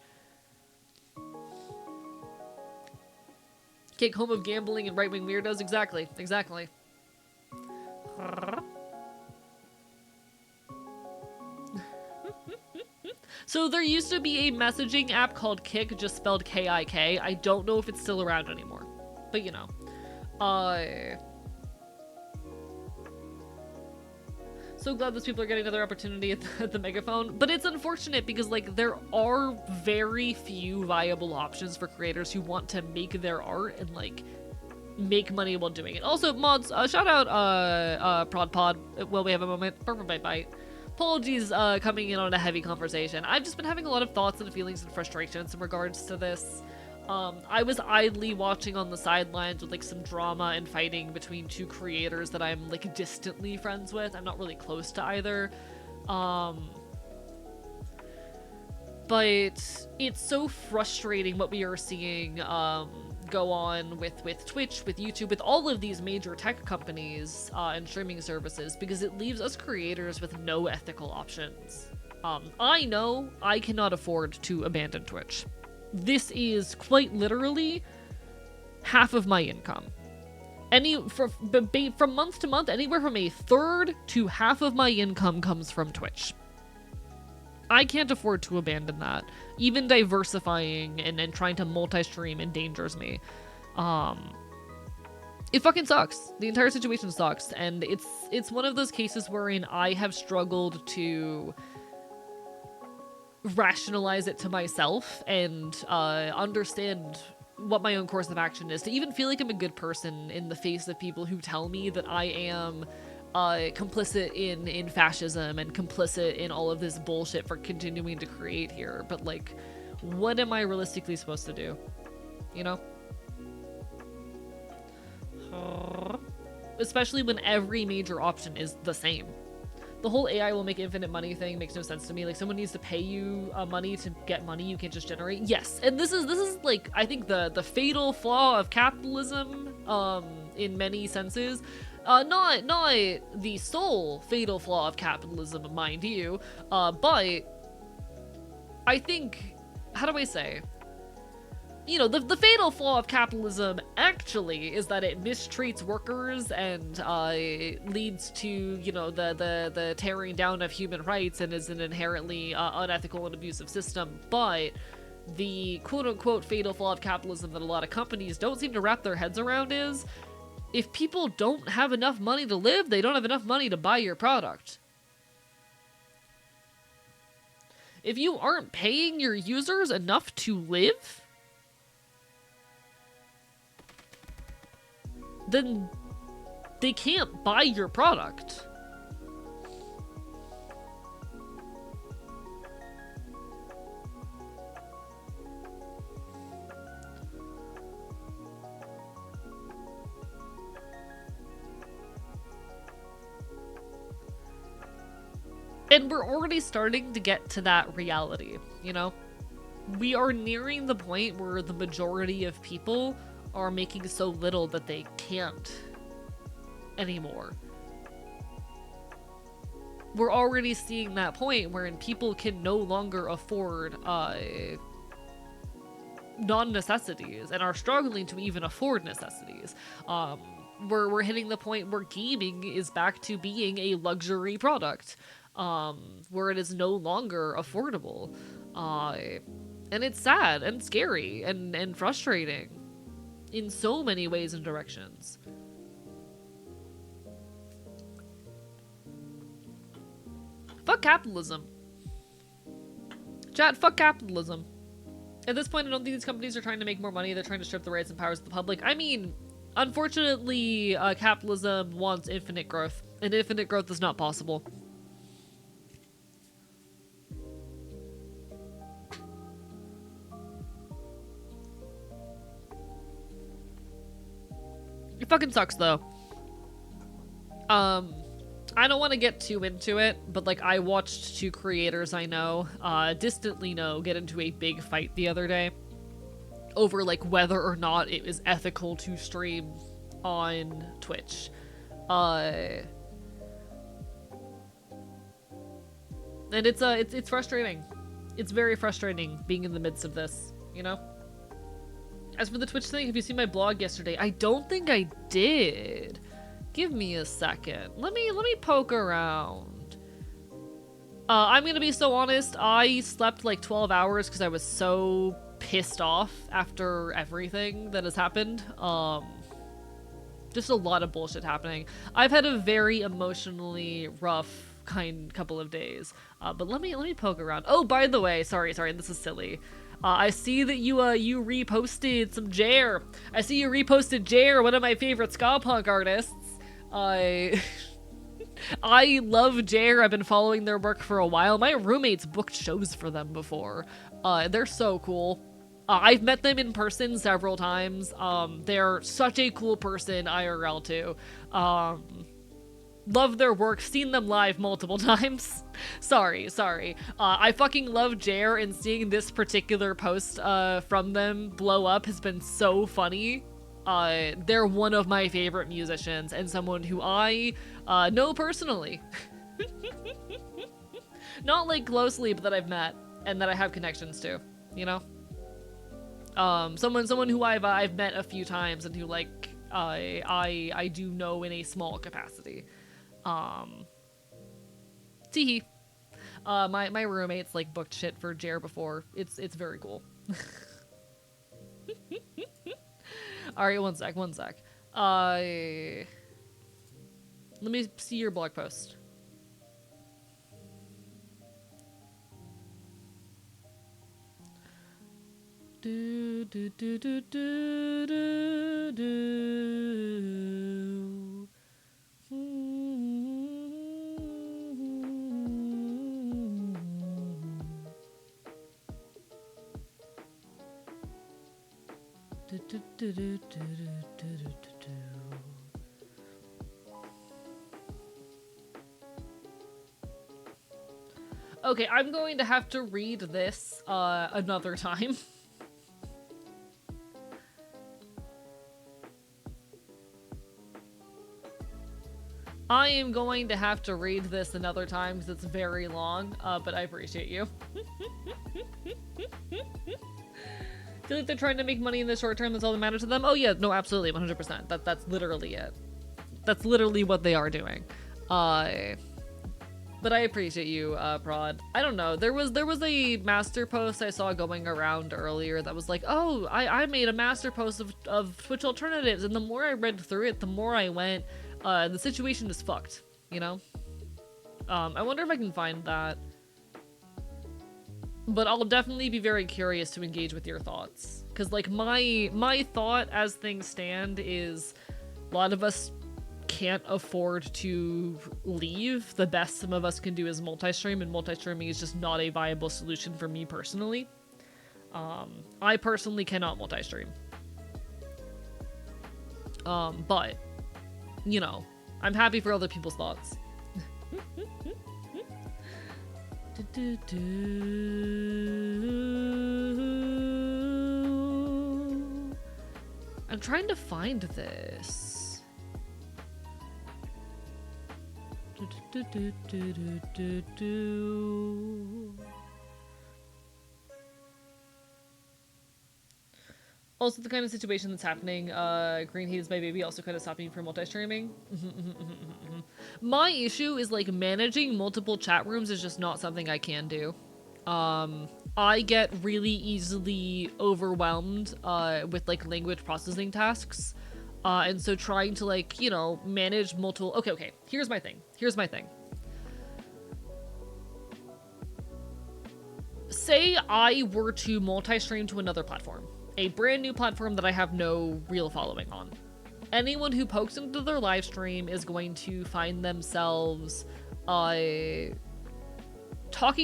Kick, home of gambling and right-wing weirdos. Exactly. So there used to be a messaging app called Kick, just spelled K-I-K. I don't know if it's still around anymore. But you know. So glad those people are getting another opportunity at the megaphone. But it's unfortunate because, like, there are very few viable options for creators who want to make their art and, like, make money while doing it. Also, mods, shout out, ProdPod, while we have a moment. Bite. Apologies, coming in on a heavy conversation. I've just been having a lot of thoughts and feelings and frustrations in regards to this. I was idly watching on the sidelines with like some drama and fighting between two creators that I'm like distantly friends with. I'm not really close to either. But it's so frustrating what we are seeing go on with Twitch, with YouTube, with all of these major tech companies and streaming services, because it leaves us creators with no ethical options. I know I cannot afford to abandon Twitch. This is quite literally half of my income. From month to month, anywhere from a third to half of my income comes from Twitch. I can't afford to abandon that. Even diversifying and trying to multi-stream endangers me. It fucking sucks. The entire situation sucks, and it's one of those cases wherein I have struggled to rationalize it to myself and understand what my own course of action is, to even feel like I'm a good person in the face of people who tell me that I am complicit in fascism and complicit in all of this bullshit for continuing to create here. But like, what am I realistically supposed to do? You know? Especially when every major option is the same. The whole AI will make infinite money thing makes no sense to me. Like, someone needs to pay you money to get money you can't just generate. Yes, and this is like, I think the fatal flaw of capitalism in many senses. Not the sole fatal flaw of capitalism, mind you, but I think, how do I say? You know, the fatal flaw of capitalism actually is that it mistreats workers and leads to, you know, the tearing down of human rights and is an inherently unethical and abusive system. But the quote-unquote fatal flaw of capitalism that a lot of companies don't seem to wrap their heads around is, if people don't have enough money to live, they don't have enough money to buy your product. If you aren't paying your users enough to live, then they can't buy your product. And we're already starting to get to that reality, you know? We are nearing the point where the majority of people are making so little that they can't anymore. We're already seeing that point wherein people can no longer afford non-necessities and are struggling to even afford necessities. We're hitting the point where gaming is back to being a luxury product, where it is no longer affordable. And it's sad and scary and frustrating in so many ways and directions. Fuck capitalism. Chat, fuck capitalism. At this point, I don't think these companies are trying to make more money. They're trying to strip the rights and powers of the public. I mean, unfortunately, capitalism wants infinite growth, and infinite growth is not possible. It fucking sucks, though. I don't want to get too into it, but like I watched two creators I know, distantly know, get into a big fight the other day over like whether or not it was ethical to stream on Twitch. And it's frustrating. It's very frustrating being in the midst of this, you know? As for the Twitch thing, have you seen my blog yesterday? I don't think I did. Give me a second. Let me poke around. I'm gonna be so honest, I slept like 12 hours because I was so pissed off after everything that has happened. Just a lot of bullshit happening. I've had a very emotionally rough couple of days. But let me poke around. Oh, by the way, sorry, this is silly. I see that you reposted some Jer. I see you reposted Jer, one of my favorite ska punk artists. I love Jer. I've been following their work for a while. My roommates booked shows for them before. They're so cool. I've met them in person several times. They're such a cool person IRL too. Love their work, seen them live multiple times. Sorry. I fucking love Jer, and seeing this particular post from them blow up has been so funny. They're one of my favorite musicians and someone who I know personally. Not like closely, but that I've met and that I have connections to, you know? Someone who I've met a few times and who like I do know in a small capacity. Teehee. My roommates like booked shit for Jer before. It's very cool. Alright, one sec. Let me see your blog post. Do do do do do do do. Okay, I'm going to have to read this another time. I am going to have to read this another time because it's very long, but I appreciate you. Feel like they're trying to make money in the short term, that's all that matters to them? Oh yeah, no, absolutely, 100%. That's literally it. That's literally what they are doing. But I appreciate you, Prod. I don't know, there was a master post I saw going around earlier that was like, oh, I made a master post of Twitch alternatives, and the more I read through it, the more I went, the situation is fucked, you know? I wonder if I can find that. But I'll definitely be very curious to engage with your thoughts. Because, like, my thought as things stand is a lot of us can't afford to leave. The best some of us can do is multi-stream, and multi-streaming is just not a viable solution for me personally. I personally cannot multi-stream. But, you know, I'm happy for other people's thoughts. I'm trying to find this. Also, the kind of situation that's happening, Green Heat is my baby, also kind of stopping me from multi-streaming. My issue is, like, managing multiple chat rooms is just not something I can do. I get really easily overwhelmed, with, like, language processing tasks. And so trying to, like, you know, manage multiple... Okay, here's my thing. Say I were to multi-stream to another platform. A brand new platform that I have no real following on. Anyone who pokes into their live stream is going to find themselves talking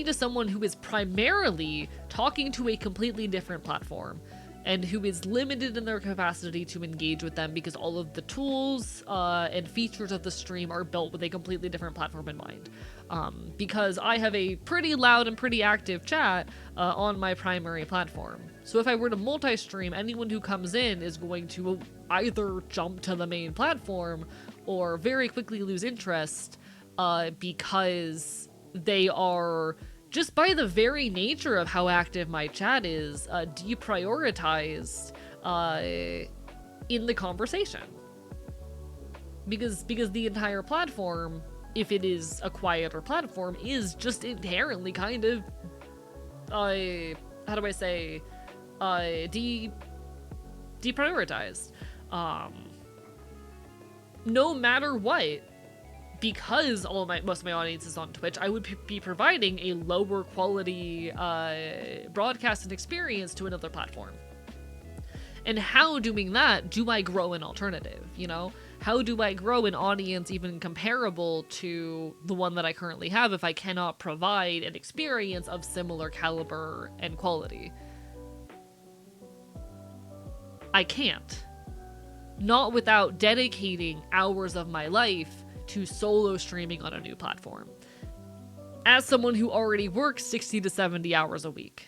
to someone who is primarily talking to a completely different platform and who is limited in their capacity to engage with them because all of the tools and features of the stream are built with a completely different platform in mind. Because I have a pretty loud and pretty active chat on my primary platform. So if I were to multi-stream, anyone who comes in is going to either jump to the main platform or very quickly lose interest because they are, just by the very nature of how active my chat is, deprioritized in the conversation. Because the entire platform, if it is a quieter platform, is just inherently kind of, how do I say, deprioritized. No matter what, because most of my audience is on Twitch, I would be providing a lower quality broadcast and experience to another platform. And how, doing that, do I grow an alternative, you know? How do I grow an audience even comparable to the one that I currently have if I cannot provide an experience of similar caliber and quality? I can't. Not without dedicating hours of my life to solo streaming on a new platform. As someone who already works 60 to 70 hours a week.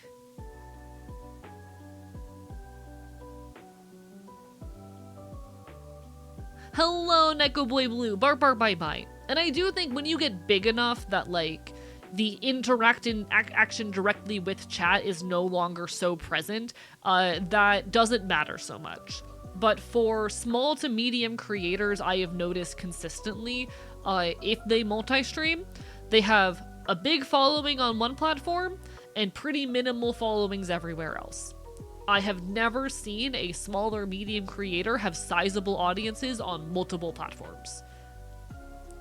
Hello, Neko Boy Blue. Bark, bark, bite, bite. And I do think when you get big enough that, like, the action directly with chat is no longer so present, that doesn't matter so much. But for small to medium creators, I have noticed consistently, if they multi-stream, they have a big following on one platform and pretty minimal followings everywhere else. I have never seen a small or medium creator have sizable audiences on multiple platforms.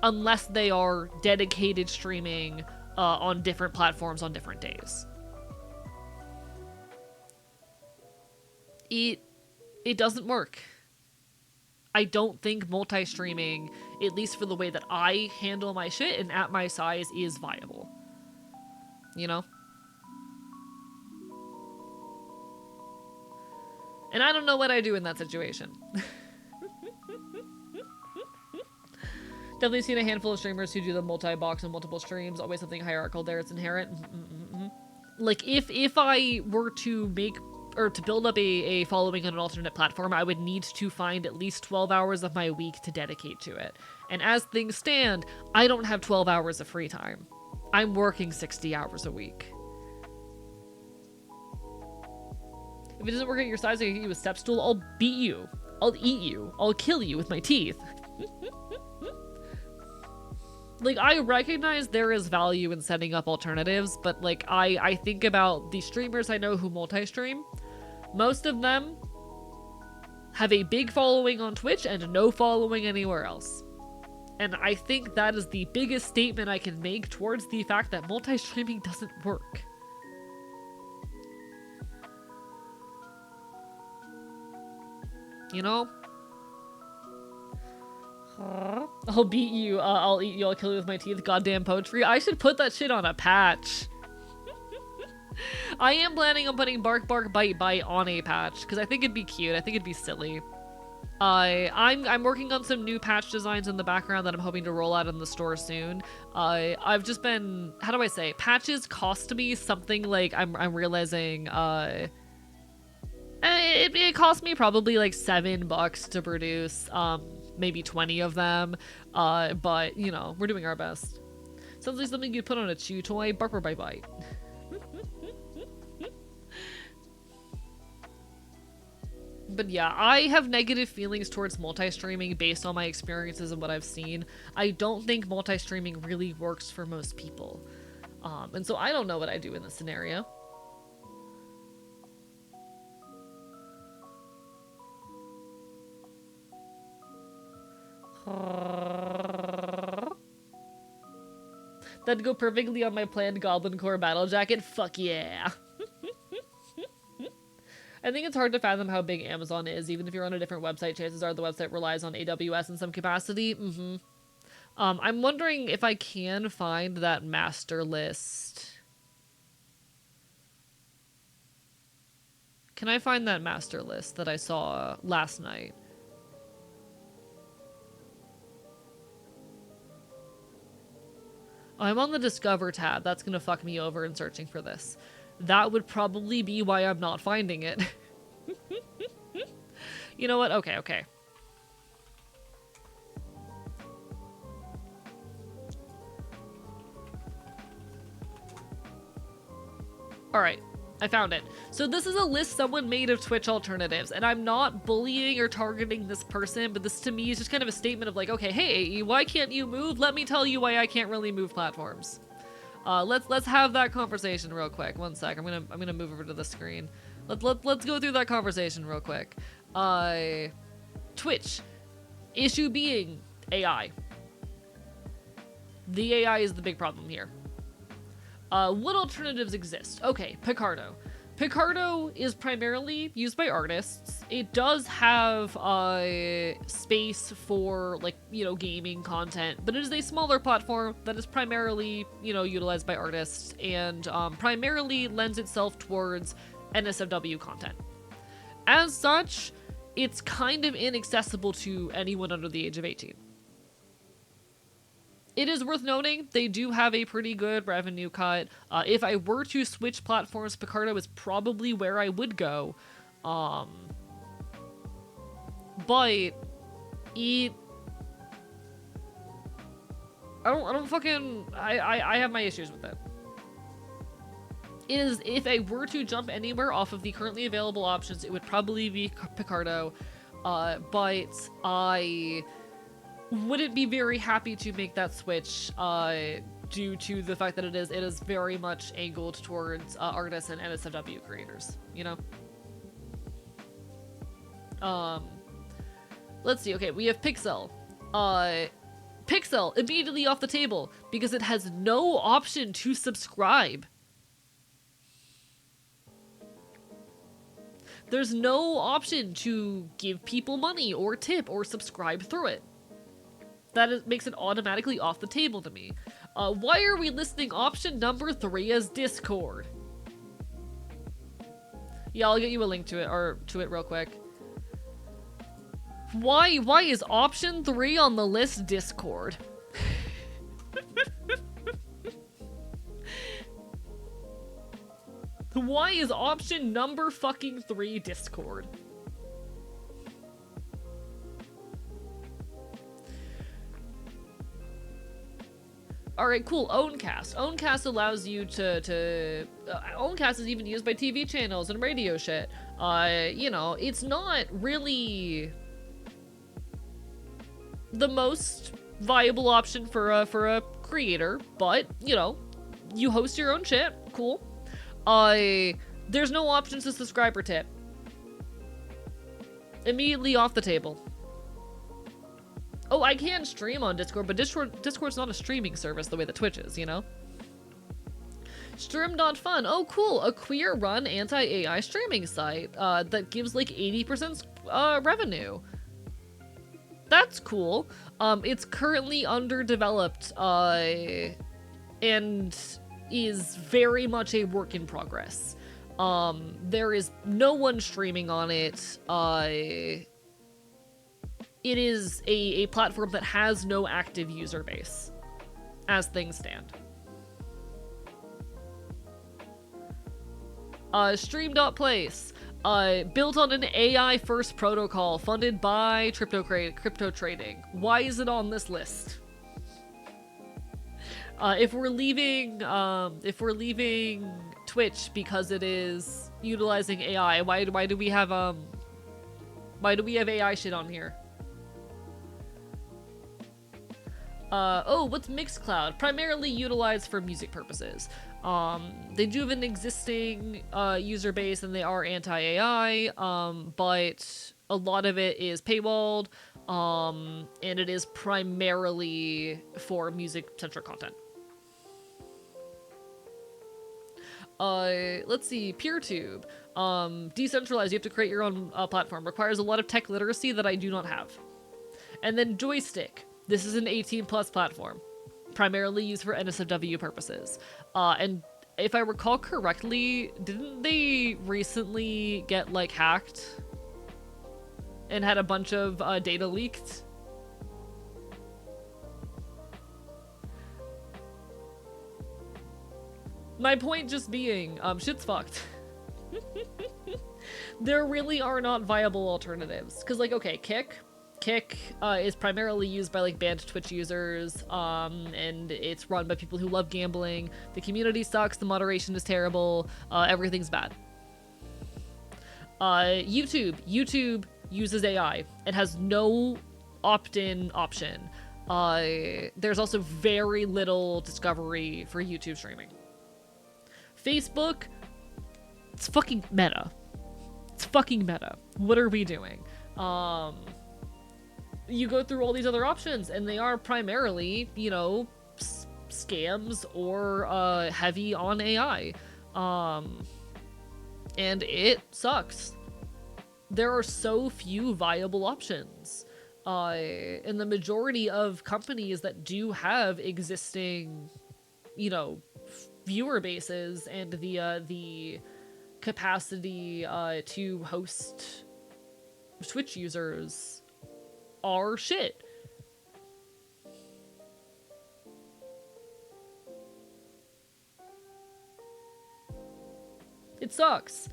Unless they are dedicated streaming on different platforms on different days. It doesn't work. I don't think multi-streaming, at least for the way that I handle my shit and at my size, is viable. You know? And I don't know what I do in that situation. Definitely seen a handful of streamers who do the multi-box and multiple streams. Always something hierarchical there. It's inherent. Like, if I were to make, or to build up a following on an alternate platform, I would need to find at least 12 hours of my week to dedicate to it. And as things stand, I don't have 12 hours of free time. I'm working 60 hours a week. If it doesn't work at your size, I can get you a step stool. I'll beat you. I'll eat you. I'll kill you with my teeth. Like, I recognize there is value in setting up alternatives, but, like, I think about the streamers I know who multi-stream. Most of them have a big following on Twitch and no following anywhere else. And I think that is the biggest statement I can make towards the fact that multi-streaming doesn't work. You know? I'll beat you, I'll eat you, I'll kill you with my teeth. Goddamn poetry. I should put that shit on a patch. I am planning on putting bark, bark, bite, bite on a patch, because I think it'd be cute. I think it'd be silly. I'm working on some new patch designs in the background that I'm hoping to roll out in the store soon. I've just been, how do I say, patches cost me something like, I'm realizing, it cost me probably like $7 to produce, maybe 20 of them, but, you know, we're doing our best. Sounds like something you'd put on a chew toy, barper by bite. But yeah, I have negative feelings towards multi-streaming based on my experiences and what I've seen. I don't think multi-streaming really works for most people. And so I don't know what I do in this scenario. That'd go perfectly on my planned Goblin Core battle jacket. Fuck yeah. I think it's hard to fathom how big Amazon is. Even if you're on a different website, chances are the website relies on AWS in some capacity. I'm wondering if I can find that master list. Can I find that master list that I saw last night? I'm on the Discover tab. That's gonna fuck me over in searching for this. That would probably be why I'm not finding it. You know what? Okay. Alright, I found it. So this is a list someone made of Twitch alternatives, and I'm not bullying or targeting this person, but this to me is just kind of a statement of like, okay, hey AE, why can't you move? Let me tell you why I can't really move platforms. Let's have that conversation real quick. One sec. I'm gonna move over to the screen. Let's go through that conversation real quick. Twitch. Issue being AI. The AI is the big problem here. What alternatives exist? Okay, Picardo. Picardo is primarily used by artists. It does have space for, like, you know, gaming content, but it is a smaller platform that is primarily, you know, utilized by artists and primarily lends itself towards NSFW content. As such, it's kind of inaccessible to anyone under the age of 18. It is worth noting, they do have a pretty good revenue cut. If I were to switch platforms, Picardo is probably where I would go. But it... I have my issues with it. If I were to jump anywhere off of the currently available options, it would probably be Picardo. But I wouldn't be very happy to make that switch due to the fact that it is very much angled towards artists and NSFW creators, you know? Let's see. Okay, we have Pixel. Pixel immediately off the table because it has no option to subscribe. There's no option to give people money or tip or subscribe through it. That makes it automatically off the table to me. Why are we listing option number 3 as Discord? Yeah, I'll get you a link to it real quick. Why is option 3 on the list Discord? Why is option number fucking 3 Discord? Alright, cool. Owncast. Owncast allows you to Owncast is even used by TV channels and radio shit. You know, it's not really the most viable option for a creator, but, you know, you host your own shit. Cool. There's no options to subscribe or tip. Immediately off the table. Oh, I can stream on Discord, but Discord's not a streaming service the way that Twitch is, you know? Stream.fun. Oh, cool. A queer-run anti-AI streaming site that gives, like, 80% revenue. That's cool. It's currently underdeveloped and is very much a work in progress. There is no one streaming on it. it is a platform that has no active user base as things stand. Stream.place. Built on an AI-first protocol funded by crypto trading. Why is it on this list? If we're leaving Twitch because it is utilizing AI, why do we have AI shit on here? What's Mixcloud? Primarily utilized for music purposes. They do have an existing user base and they are anti-AI, but a lot of it is paywalled, and it is primarily for music-centric content. Let's see, PeerTube. Decentralized, you have to create your own platform. Requires a lot of tech literacy that I do not have. And then Joystick. This is an 18+ platform, primarily used for NSFW purposes. And if I recall correctly, didn't they recently get, like, hacked? And had a bunch of data leaked? My point just being, shit's fucked. There really are not viable alternatives. Because, like, okay, Kick is primarily used by, like, banned Twitch users, and it's run by people who love gambling. The community sucks, the moderation is terrible, everything's bad. YouTube uses AI. It has no opt-in option. There's also very little discovery for YouTube streaming. Facebook, it's fucking meta. It's fucking meta. What are we doing? You go through all these other options, and they are primarily, you know, scams or heavy on AI. And it sucks. There are so few viable options. And the majority of companies that do have existing, you know, viewer bases and the capacity to host Twitch users are shit. It sucks.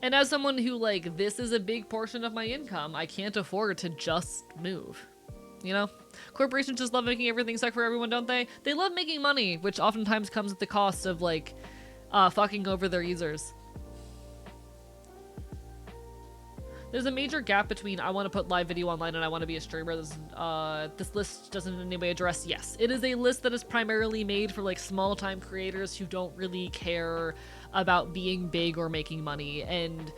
And as someone who, like, this is a big portion of my income, I can't afford to just move. You know? Corporations just love making everything suck for everyone, don't they? They love making money, which oftentimes comes at the cost of, like, fucking over their users. There's a major gap between I want to put live video online and I want to be a streamer. This list doesn't in any way address, yes. It is a list that is primarily made for, like, small-time creators who don't really care about being big or making money. And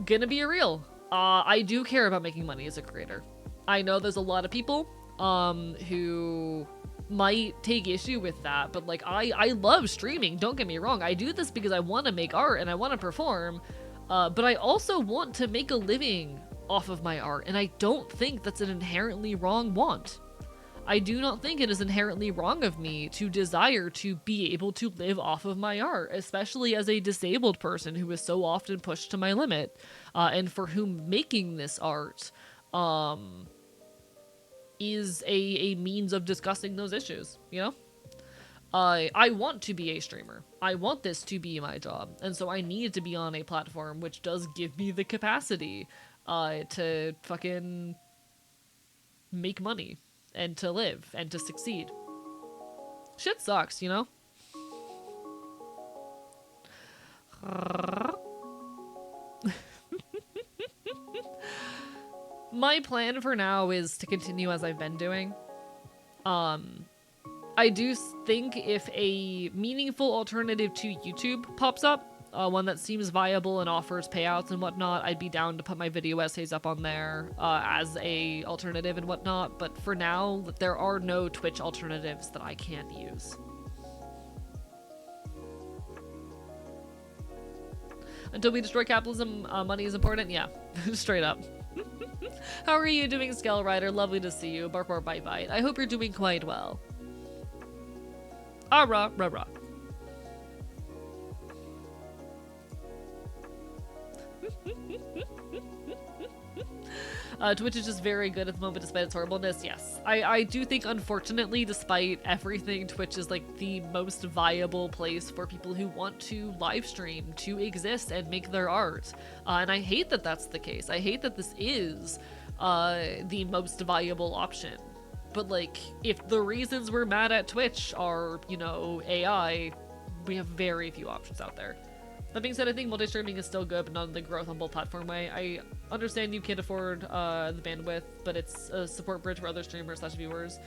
gonna be real, I do care about making money as a creator. I know there's a lot of people who might take issue with that, but, like, I love streaming, don't get me wrong. I do this because I want to make art and I want to perform. But I also want to make a living off of my art, and I don't think that's an inherently wrong want. I do not think it is inherently wrong of me to desire to be able to live off of my art, especially as a disabled person who is so often pushed to my limit, and for whom making this art is a means of discussing those issues, you know? I want to be a streamer. I want this to be my job. And so I need to be on a platform which does give me the capacity to fucking make money and to live and to succeed. Shit sucks, you know? My plan for now is to continue as I've been doing. I do think if a meaningful alternative to YouTube pops up, one that seems viable and offers payouts and whatnot, I'd be down to put my video essays up on there as a alternative and whatnot. But for now, there are no Twitch alternatives that I can't use. Until we destroy capitalism, money is important? Yeah, straight up. How are you doing, Skell Rider? Lovely to see you. Bark, bark, bite, bite. I hope you're doing quite well. Ah, rah, rah, rah. Twitch is just very good at the moment despite its horribleness. Yes, I do think, unfortunately, despite everything, Twitch is like the most viable place for people who want to live stream, to exist and make their art. And I hate that that's the case. I hate that this is the most viable option. But like, if the reasons we're mad at Twitch are, you know, AI, we have very few options out there. That being said, I think multi-streaming is still good, but not in the growth on both platform way. I understand you can't afford the bandwidth, but it's a support bridge for other streamers / viewers.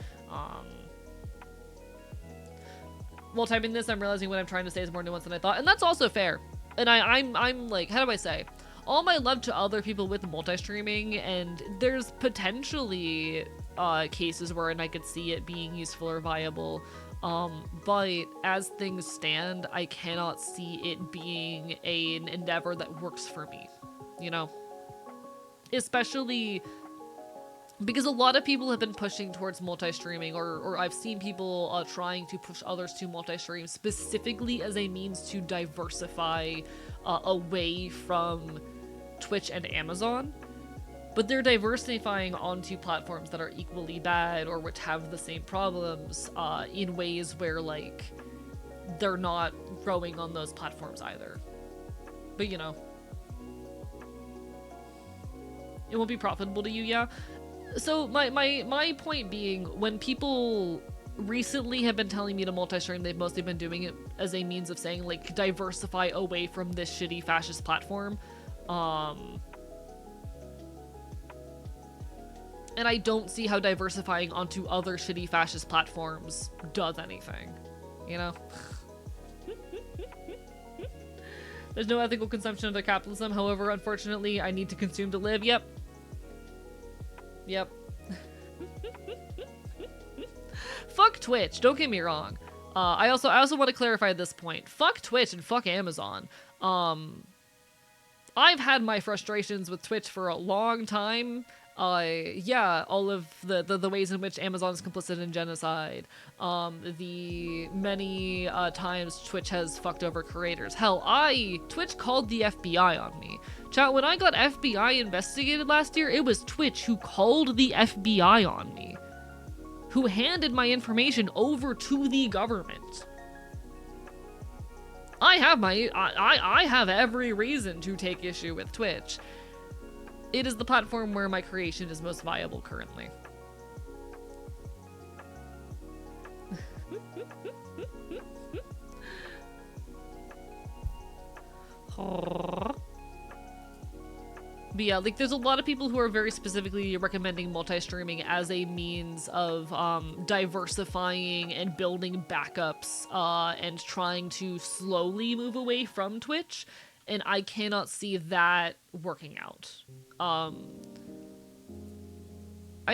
While typing this, I'm realizing what I'm trying to say is more nuanced than I thought, and that's also fair. And I'm like, how do I say? All my love to other people with multi-streaming, and there's potentially cases wherein I could see it being useful or viable. But as things stand, I cannot see it being an endeavor that works for me, you know? Especially because a lot of people have been pushing towards multi-streaming, or I've seen people trying to push others to multi-stream specifically as a means to diversify away from Twitch and Amazon. But they're diversifying onto platforms that are equally bad or which have the same problems in ways where, like, they're not growing on those platforms either. But, you know. It won't be profitable to you, yeah? So my point being, when people recently have been telling me to multi-stream, they've mostly been doing it as a means of saying, like, diversify away from this shitty fascist platform. And I don't see how diversifying onto other shitty fascist platforms does anything, you know? There's no ethical consumption under capitalism, however, unfortunately, I need to consume to live. Yep. Yep. Fuck Twitch, don't get me wrong. I also want to clarify this point. Fuck Twitch and fuck Amazon. I've had my frustrations with Twitch for a long time. Yeah, all of the ways in which Amazon is complicit in genocide, the many times Twitch has fucked over creators. Hell, Twitch called the FBI on me. Chat, when I got FBI investigated last year, it was Twitch who called the FBI on me, who handed my information over to the government. I have every reason to take issue with Twitch. It is the platform where my creation is most viable currently. But yeah, like, there's a lot of people who are very specifically recommending multi-streaming as a means of diversifying and building backups and trying to slowly move away from Twitch. And I cannot see that working out. I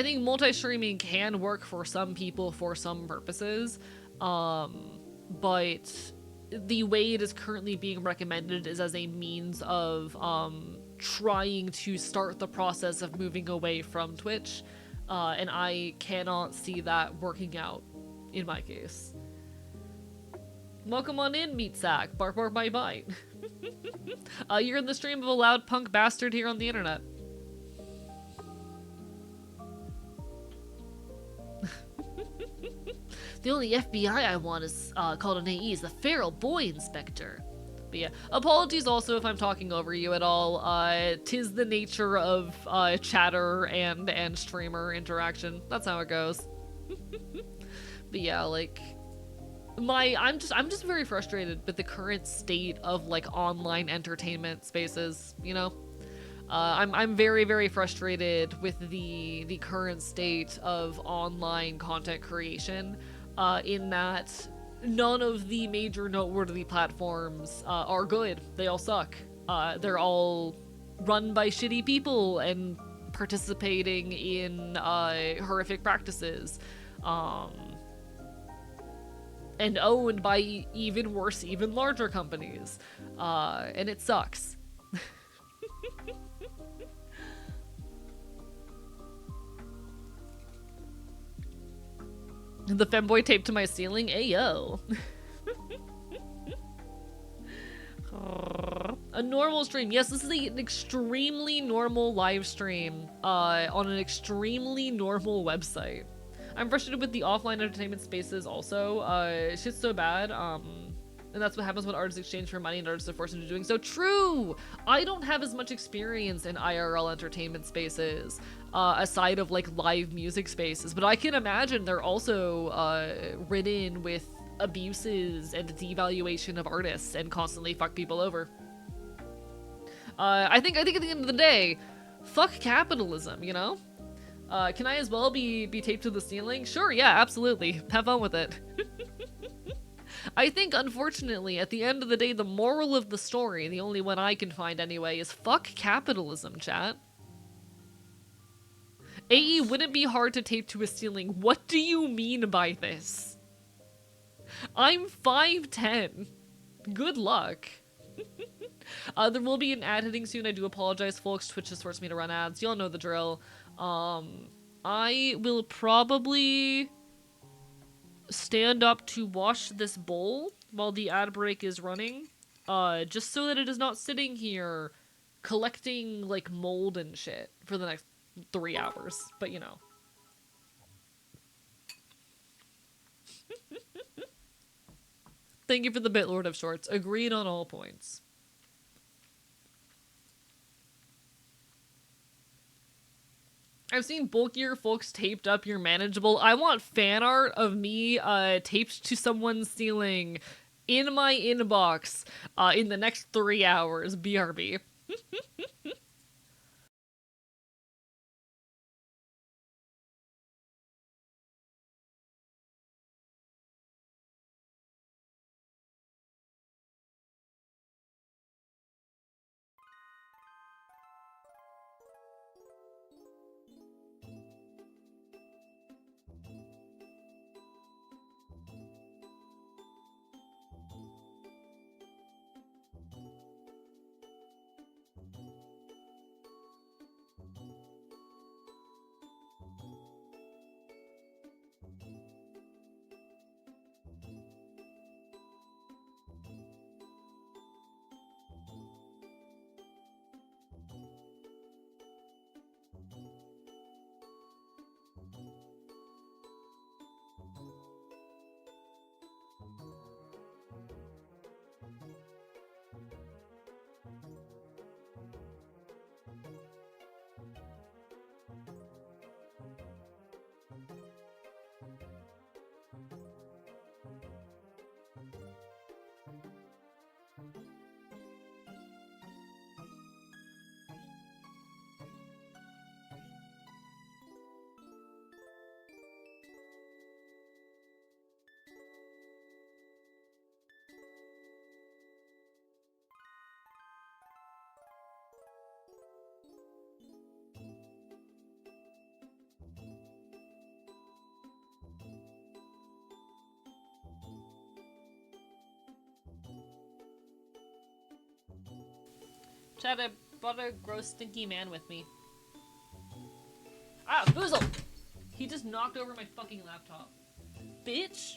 think multi-streaming can work for some people for some purposes, but the way it is currently being recommended is as a means of trying to start the process of moving away from Twitch, and I cannot see that working out in my case. Welcome on in, meat sack. Bark, bark, bite, bite. You're in the stream of a loud punk bastard here on the internet. The only FBI I want is called an AE is the Feral Boy Inspector. But yeah, apologies also if I'm talking over you at all. 'Tis the nature of chatter and streamer interaction. That's how it goes. But yeah, like, I'm just very frustrated with the current state of, like, online entertainment spaces, you know? I'm very, very frustrated with the current state of online content creation, in that none of the major noteworthy platforms are good. They all suck. They're all run by shitty people and participating in horrific practices. And owned by even worse, even larger companies. And it sucks. The femboy taped to my ceiling? Ayo. A normal stream. Yes, this is an extremely normal live stream on an extremely normal website. I'm frustrated with the offline entertainment spaces also. Shit's so bad. And that's what happens when artists exchange for money and artists are forced into doing so. True! I don't have as much experience in IRL entertainment spaces, aside of like live music spaces, but I can imagine they're also ridden with abuses and devaluation of artists and constantly fuck people over. I think at the end of the day, fuck capitalism, you know? Can I as well be taped to the ceiling? Sure, yeah, absolutely. Have fun with it. I think, unfortunately, at the end of the day, the moral of the story, the only one I can find anyway, is fuck capitalism, chat. AE wouldn't be hard to tape to a ceiling. What do you mean by this? I'm 5'10". Good luck. There will be an ad hitting soon. I do apologize, folks. Twitch just forced me to run ads. Y'all know the drill. I will probably stand up to wash this bowl while the ad break is running, just so that it is not sitting here collecting like mold and shit for the next 3 hours, but you know. Thank you for the Bitlord of Shorts. Agreed on all points. I've seen bulkier folks taped up your manageable. I want fan art of me taped to someone's ceiling in my inbox in the next 3 hours. BRB. Chad, I brought a gross stinky man with me. Ah, Boozle! He just knocked over my fucking laptop. Bitch!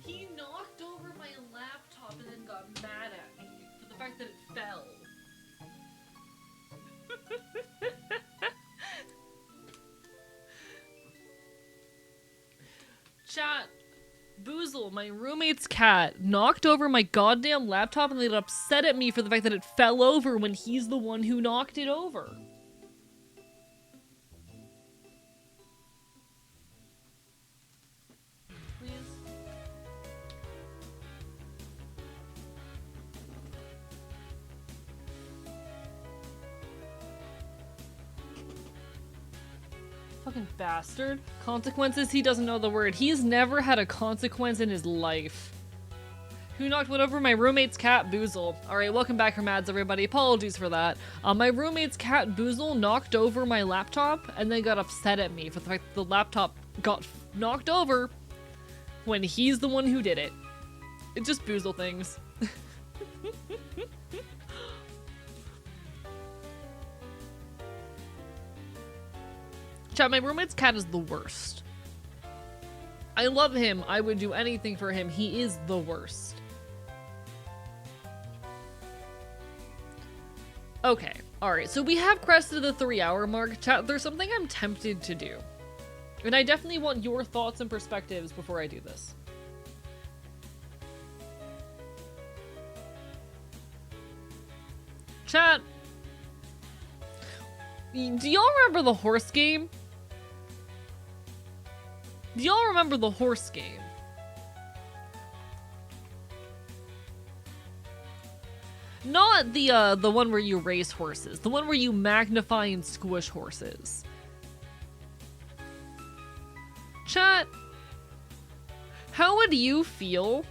He knocked over my laptop and then got mad at me for the fact that it fell. Chat, Boozle, my roommate's cat, knocked over my goddamn laptop and they got upset at me for the fact that it fell over when he's the one who knocked it over. Fucking bastard. Consequences, he doesn't know the word. He's never had a consequence in his life. Who knocked one over? My roommate's cat, Boozle. Alright, welcome back from ads, everybody. Apologies for that. My roommate's cat, Boozle, knocked over my laptop and then got upset at me for the fact that the laptop got knocked over when he's the one who did it. It's just Boozle things. Chat, my roommate's cat is the worst. I love him. I would do anything for him. He is the worst. Okay. Alright, so we have crested the 3-hour mark. Chat, there's something I'm tempted to do. And I definitely want your thoughts and perspectives before I do this. Chat. Do y'all remember the horse game? Do y'all remember the horse game? Not the one where you race horses. The one where you magnify and squish horses. Chat, how would you feel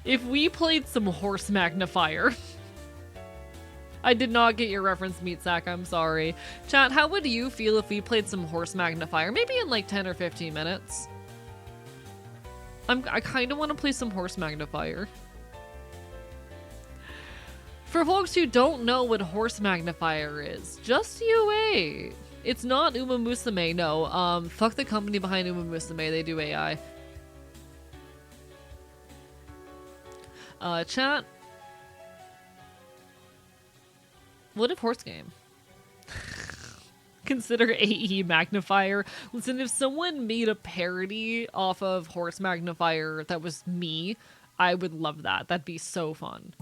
if we played some horse magnifier? I did not get your reference, Meat Sack. I'm sorry. Chat, how would you feel if we played some horse magnifier? Maybe in like 10 or 15 minutes. I kind of want to play some horse magnifier. For folks who don't know what horse magnifier is, just you wait. It's not Uma Musume, no. Fuck the company behind Uma Musume, they do AI. Chat. What if horse game? Consider AE magnifier. Listen, if someone made a parody off of horse magnifier that was me, I would love that. That'd be so fun.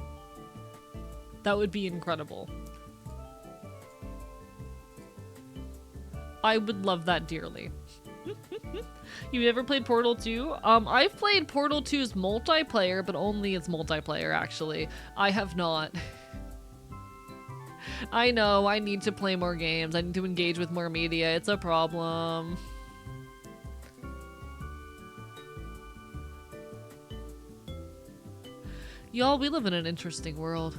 That would be incredible. I would love that dearly. You've never played Portal 2? I've played Portal 2's multiplayer, but only its multiplayer, actually. I have not. I know, I need to play more games. I need to engage with more media. It's a problem. Y'all, we live in an interesting world.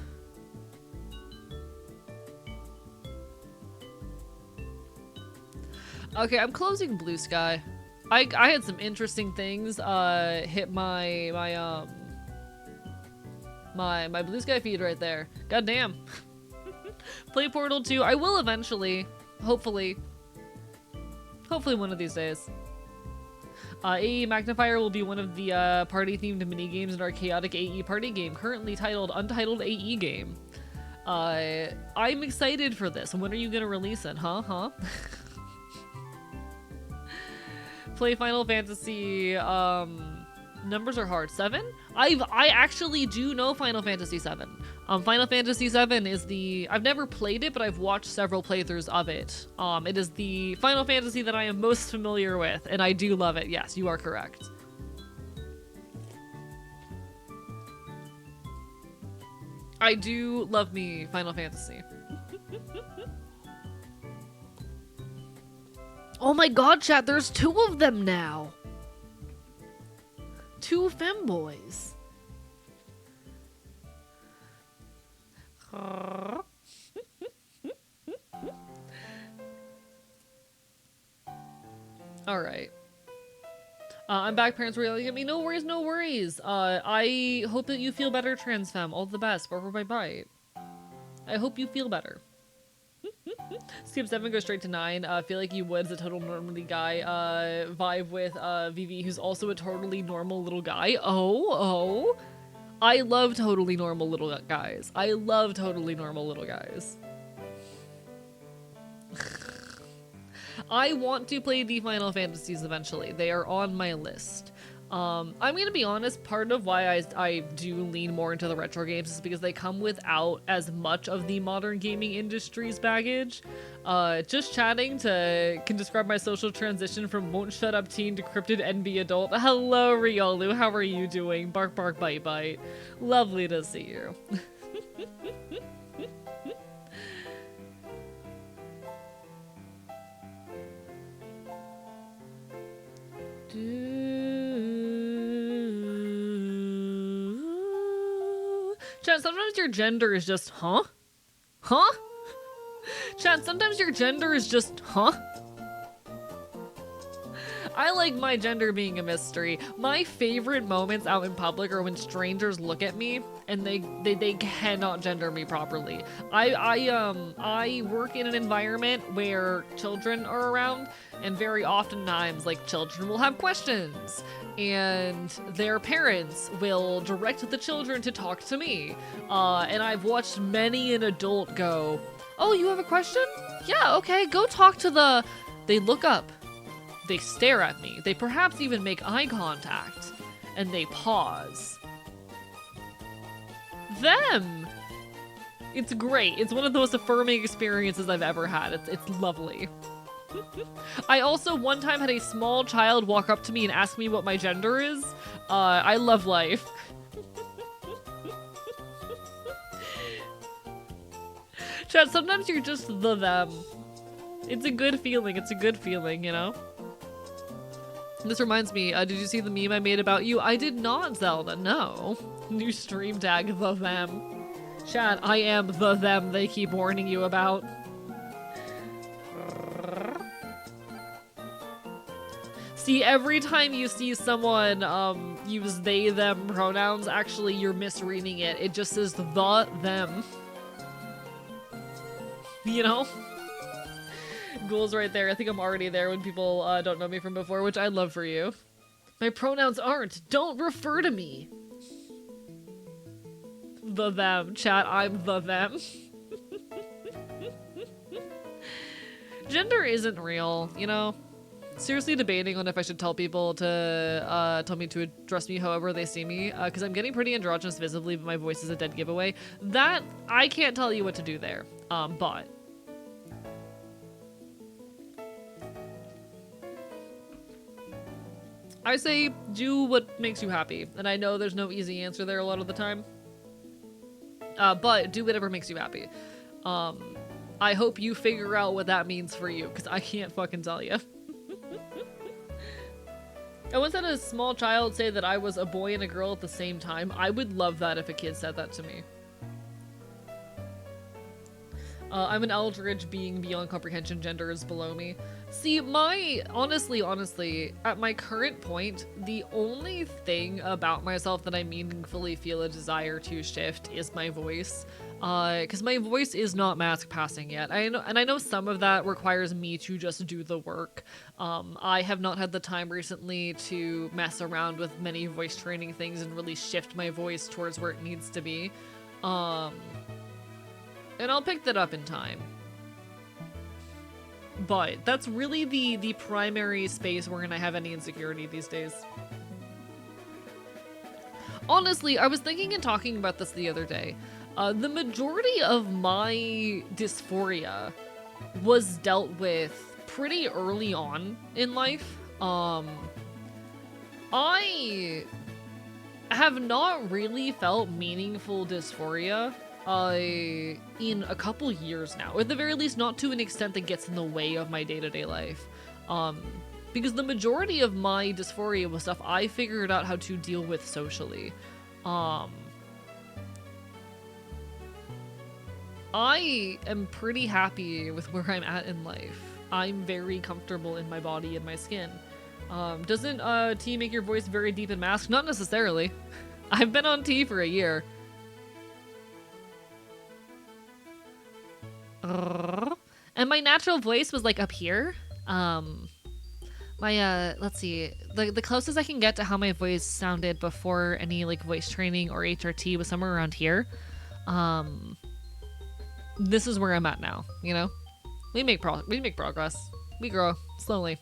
Okay, I'm closing Blue Sky. I had some interesting things hit my Blue Sky feed right there. God damn. Play Portal 2. I will eventually. Hopefully. Hopefully one of these days. AE Magnifier will be one of the party-themed mini-games in our chaotic AE party game, currently titled Untitled AE Game. I'm excited for this. When are you gonna release it? Huh? Play Final Fantasy, numbers are hard. 7? I actually do know Final Fantasy 7. Final Fantasy 7 is I've never played it, but I've watched several playthroughs of it. It is the Final Fantasy that I am most familiar with, and I do love it. Yes, you are correct. I do love me Final Fantasy. Oh my god, chat, there's 2 of them now. 2 femboys. Alright. I'm back, parents were yelling at me. No worries, no worries. I hope that you feel better, trans femme. All the best. Over my bite. I hope you feel better. Skip 7, go straight to 9. Feel like you would as a total normally guy. Vibe with VV, who's also a totally normal little guy. Oh. I love totally normal little guys. I love totally normal little guys. I want to play the Final Fantasies eventually. They are on my list. I'm gonna be honest, part of why I do lean more into the retro games is because they come without as much of the modern gaming industry's baggage. Just chatting can describe my social transition from won't shut up teen to cryptid NB adult. Hello, Riolu, how are you doing? Bark, bark, bite, bite. Lovely to see you. Chat, sometimes your gender is just, huh? Huh? Chat, sometimes your gender is just, huh? I like my gender being a mystery. My favorite moments out in public are when strangers look at me and they cannot gender me properly. I work in an environment where children are around, and very oftentimes, like, children will have questions and their parents will direct the children to talk to me. And I've watched many an adult go, "Oh, you have a question? Yeah, okay, go talk to the..." They look up. They stare at me. They perhaps even make eye contact. And they pause. Them! It's great. It's one of the most affirming experiences I've ever had. It's lovely. I also one time had a small child walk up to me and ask me what my gender is. I love life. Chat, sometimes you're just the them. It's a good feeling. It's a good feeling, you know? This reminds me, did you see the meme I made about you? I did not, Zelda, no. New stream tag, the them. Chat, I am the them they keep warning you about. See, every time you see someone use they, them pronouns, actually you're misreading it. It just says the, them. You know? Goals right there. I think I'm already there when people don't know me from before, which I love for you. My pronouns aren't. Don't refer to me. The them. Chat, I'm the them. Gender isn't real, you know? Seriously debating on if I should tell people to tell me to address me however they see me, because I'm getting pretty androgynous visibly, but my voice is a dead giveaway. That, I can't tell you what to do there, but... I say do what makes you happy, and I know there's no easy answer there a lot of the time, but do whatever makes you happy. I hope you figure out what that means for you, because I can't fucking tell you. I once had a small child say that I was a boy and a girl at the same time. I would love that if a kid said that to me. I'm an eldritch being beyond comprehension. Gender is below me. See, honestly, at my current point, the only thing about myself that I meaningfully feel a desire to shift is my voice. Because my voice is not mask passing yet. I know some of that requires me to just do the work. I have not had the time recently to mess around with many voice training things and really shift my voice towards where it needs to be. And I'll pick that up in time. But that's really the primary space wherein I have any insecurity these days. Honestly, I was thinking and talking about this the other day. The majority of my dysphoria was dealt with pretty early on in life. I have not really felt meaningful dysphoria in a couple years now, or at the very least not to an extent that gets in the way of my day-to-day life. Because the majority of my dysphoria was stuff I figured out how to deal with socially. I am pretty happy with where I'm at in life. I'm very comfortable in my body and my skin. Doesn't tea make your voice very deep and masked? Not necessarily. I've been on tea for a year. And my natural voice was like up here. Let's see, the closest I can get to how my voice sounded before any like voice training or HRT was somewhere around here. This is where I'm at now, you know? We make progress. We grow slowly.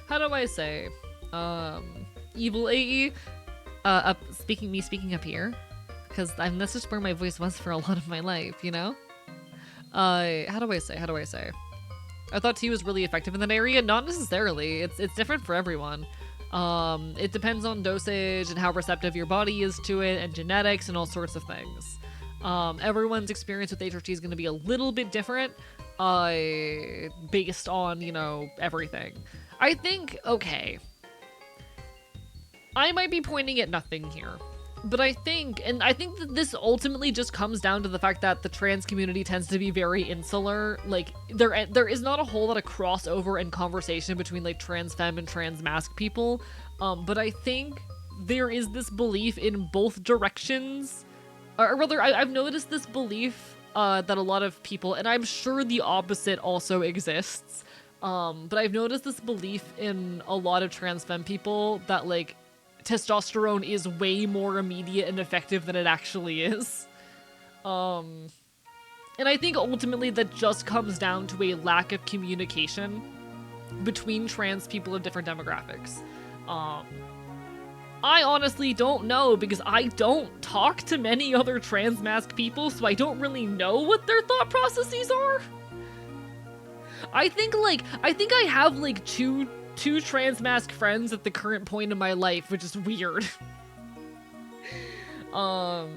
How do I say? Evil AE? Speaking up here, because that's just where my voice was for a lot of my life, you know? How do I say? I thought tea was really effective in that area. Not necessarily. It's different for everyone. It depends on dosage and how receptive your body is to it, and genetics and all sorts of things. Everyone's experience with HRT is going to be a little bit different, based on, you know, everything. I think, okay, I might be pointing at nothing here, but I think that this ultimately just comes down to the fact that the trans community tends to be very insular. Like, there is not a whole lot of crossover and conversation between, like, trans femme and trans masc people, but I think there is this belief in both directions, or rather, I've noticed this belief that a lot of people, and I'm sure the opposite also exists, but I've noticed this belief in a lot of trans femme people that, like, testosterone is way more immediate and effective than it actually is. And I think ultimately that just comes down to a lack of communication between trans people of different demographics. I honestly don't know, because I don't talk to many other trans masc people, so I don't really know what their thought processes are. I think I have like two trans masc friends at the current point in my life, which is weird. But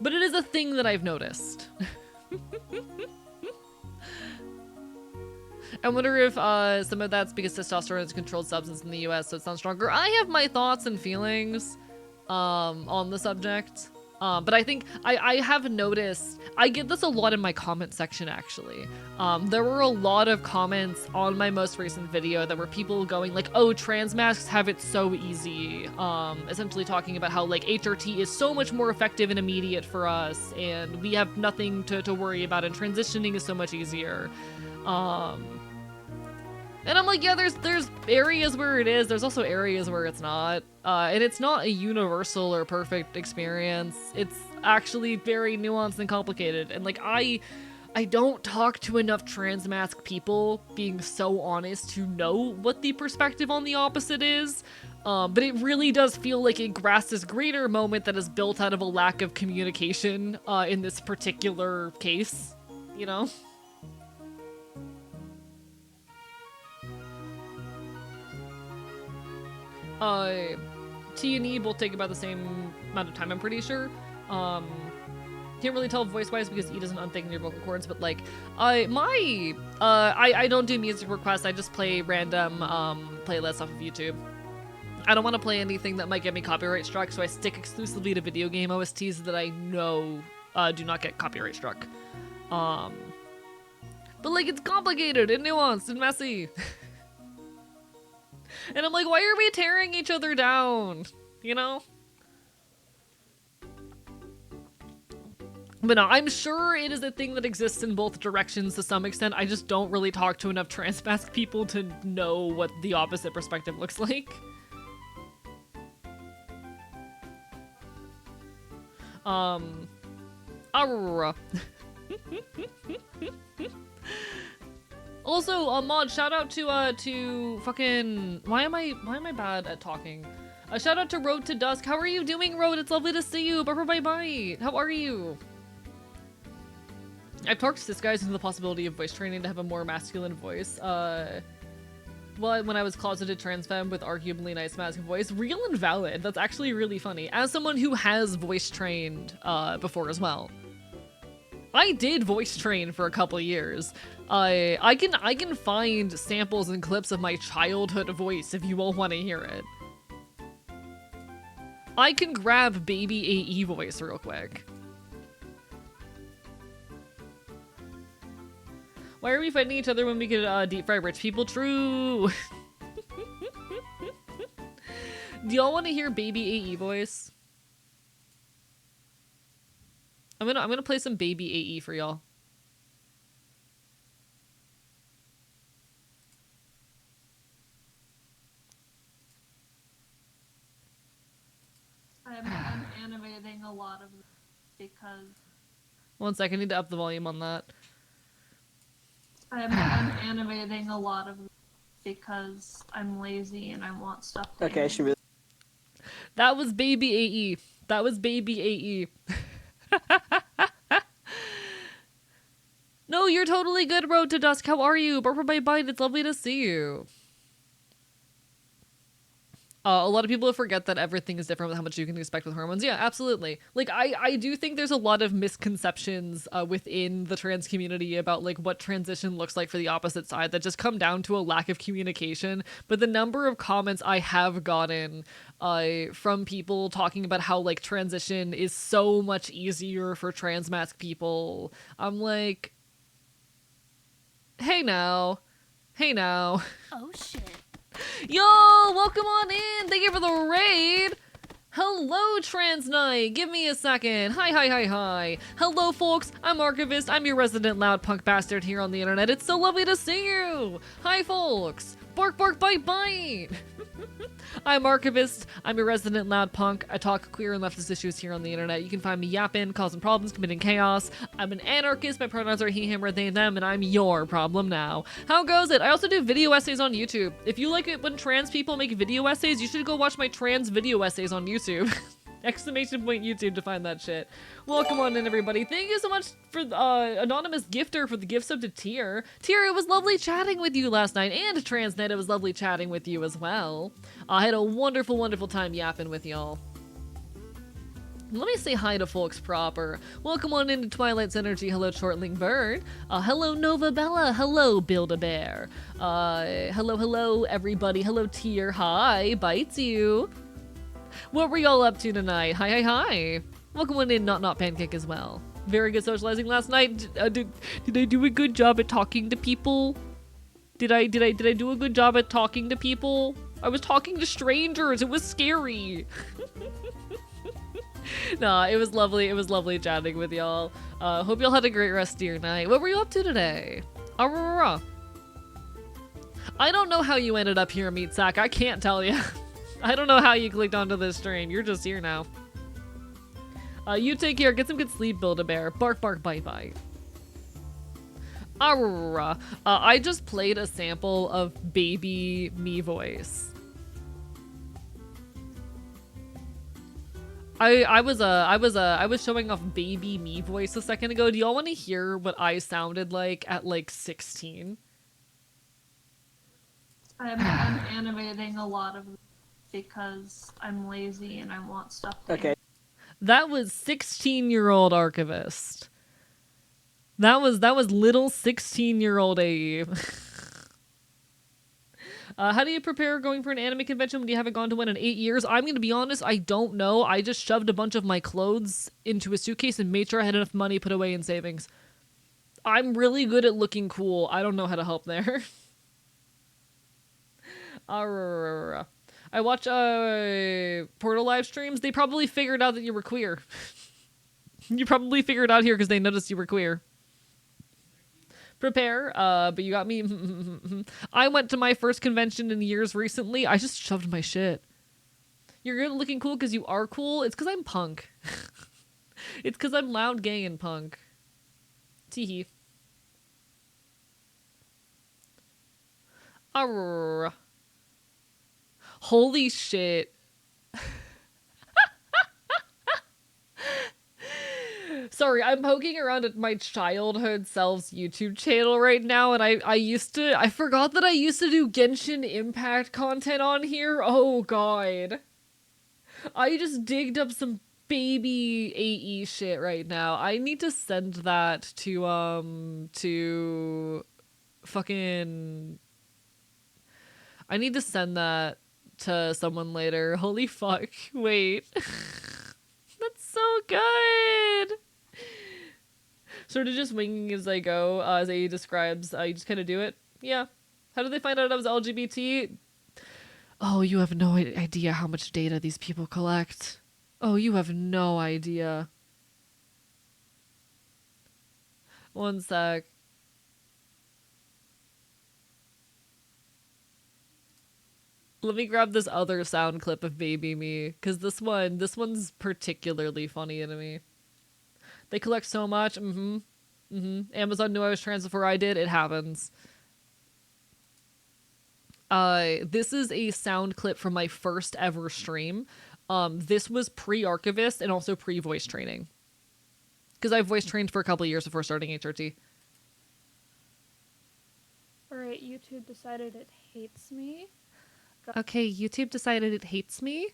it is a thing that I've noticed. I wonder if some of that's because testosterone is a controlled substance in the US, so it sounds stronger. I have my thoughts and feelings on the subject. But I think I have noticed, I get this a lot in my comment section, actually. There were a lot of comments on my most recent video that were people going like, oh, trans masks have it so easy. Essentially talking about how, like, HRT is so much more effective and immediate for us, and we have nothing to worry about, and transitioning is so much easier. And I'm like, yeah, there's areas where it is, there's also areas where it's not. And it's not a universal or perfect experience. It's actually very nuanced and complicated. And like, I don't talk to enough trans masc people, being so honest, to know what the perspective on the opposite is. But it really does feel like a grass is greener moment that is built out of a lack of communication in this particular case, you know? T and E both take about the same amount of time, I'm pretty sure. Can't really tell voice-wise because E doesn't unthicken your vocal cords, but like, I don't do music requests, I just play random, playlists off of YouTube. I don't want to play anything that might get me copyright struck, so I stick exclusively to video game OSTs that I know, do not get copyright struck. But like, it's complicated and nuanced and messy. And I'm like, why are we tearing each other down? You know? But no, I'm sure it is a thing that exists in both directions to some extent. I just don't really talk to enough trans masc people to know what the opposite perspective looks like. Aurora. Also, Mod, shout out to fucking, why am I bad at talking? Shout out to Road to Dusk. How are you doing, Road? It's lovely to see you. Bye. How are you? I've talked to this guys into the possibility of voice training to have a more masculine voice. Well, when I was closeted trans femme with arguably nice masculine voice, real and valid. That's actually really funny. As someone who has voice trained before as well. I did voice train for a couple years. I can find samples and clips of my childhood voice if you all want to hear it. I can grab baby AE voice real quick. Why are we fighting each other when we could deep fry rich people? True. Do y'all want to hear baby AE voice? I'm gonna play some baby AE for y'all. I'm animating a lot of them because... One sec, I need to up the volume on that. I'm animating a lot of them because I'm lazy and I want stuff to Okay, she really. That was baby AE. That was baby AE. No, you're totally good, Road to Dusk. How are you? Bye. It's lovely to see you. A lot of people forget that everything is different with how much you can expect with hormones. Yeah, absolutely. Like, I do think there's a lot of misconceptions within the trans community about like what transition looks like for the opposite side that just come down to a lack of communication. But the number of comments I have gotten from people talking about how like transition is so much easier for trans masc people, I'm like, hey now, hey now. Oh shit. Yo, welcome on in. Thank you for the raid. Hello, Trans Knight. Give me a second. Hi. Hello, folks. I'm Archivist. I'm your resident loud punk bastard here on the internet. It's so lovely to see you. Hi, folks. Bark, bite, bite. I'm Archivist. I'm your resident loud punk. I talk queer and leftist issues here on the internet. You can find me yapping, causing problems, committing chaos. I'm an anarchist. My pronouns are he, him, or they, them, and I'm your problem now. How goes it? I also do video essays on YouTube. If you like it when trans people make video essays, you should go watch my trans video essays on YouTube. Exclamation point YouTube to find that shit. Welcome on in, everybody. Thank you so much for anonymous gifter for the gift sub to Tier. Tier, it was lovely chatting with you last night, and Transnet, it was lovely chatting with you as well. I had a wonderful time yapping with y'all. Let me say hi to folks proper. Welcome on into Twilight's Energy. Hello, Shortling Bird. Hello, Nova Bella. Hello, Build-A-Bear. Hello, everybody. Hello, Tier. Hi, bites you. What were y'all up to tonight? Hi. Welcome on in, Not Pancake as well. Very good socializing last night. Did I do a good job at talking to people? Did I do a good job at talking to people? I was talking to strangers. It was scary. Nah, it was lovely. It was lovely chatting with y'all. Hope y'all had a great rest of your night. What were you up to today? I don't know how you ended up here, Meat Sack. I can't tell you. I don't know how you clicked onto this stream. You're just here now. You take care. Get some good sleep, Build-A-Bear. Bark, bite. I just played a sample of baby me voice. I was showing off baby me voice a second ago. Do y'all want to hear what I sounded like at like 16? I'm animating a lot of because I'm lazy and I want stuff to Okay. That was 16-year-old Archivist. That was little 16-year-old Abe. How do you prepare going for an anime convention when you haven't gone to one in 8 years? I'm going to be honest, I don't know. I just shoved a bunch of my clothes into a suitcase and made sure I had enough money put away in savings. I'm really good at looking cool. I don't know how to help there. I watch Portal live streams. They probably figured out that you were queer. You probably figured out here because they noticed you were queer. Prepare, but you got me. I went to my first convention in years recently. I just shoved my shit. You're good at looking cool because you are cool? It's because I'm punk. It's because I'm loud, gay, and punk. Teehee. Arr. Holy shit. Sorry, I'm poking around at my childhood self's YouTube channel right now, and I forgot that I used to do Genshin Impact content on here. Oh god. I just digged up some baby AE shit right now. I need to send that to fucking... I need to send that to someone later. Holy fuck. Wait. That's so good. Sort of just winging as I go, as AE describes. You just kind of do it. Yeah. How did they find out I was LGBT? Oh, you have no idea how much data these people collect. Oh, you have no idea. One sec. Let me grab this other sound clip of Baby Me, because this one's particularly funny to me. They collect so much. Amazon knew I was trans before I did. It happens. This is a sound clip from my first ever stream. This was pre-Archivist and also pre-voice training. Because I voice trained for a couple of years before starting HRT. Alright, YouTube decided it hates me. Okay, YouTube decided it hates me.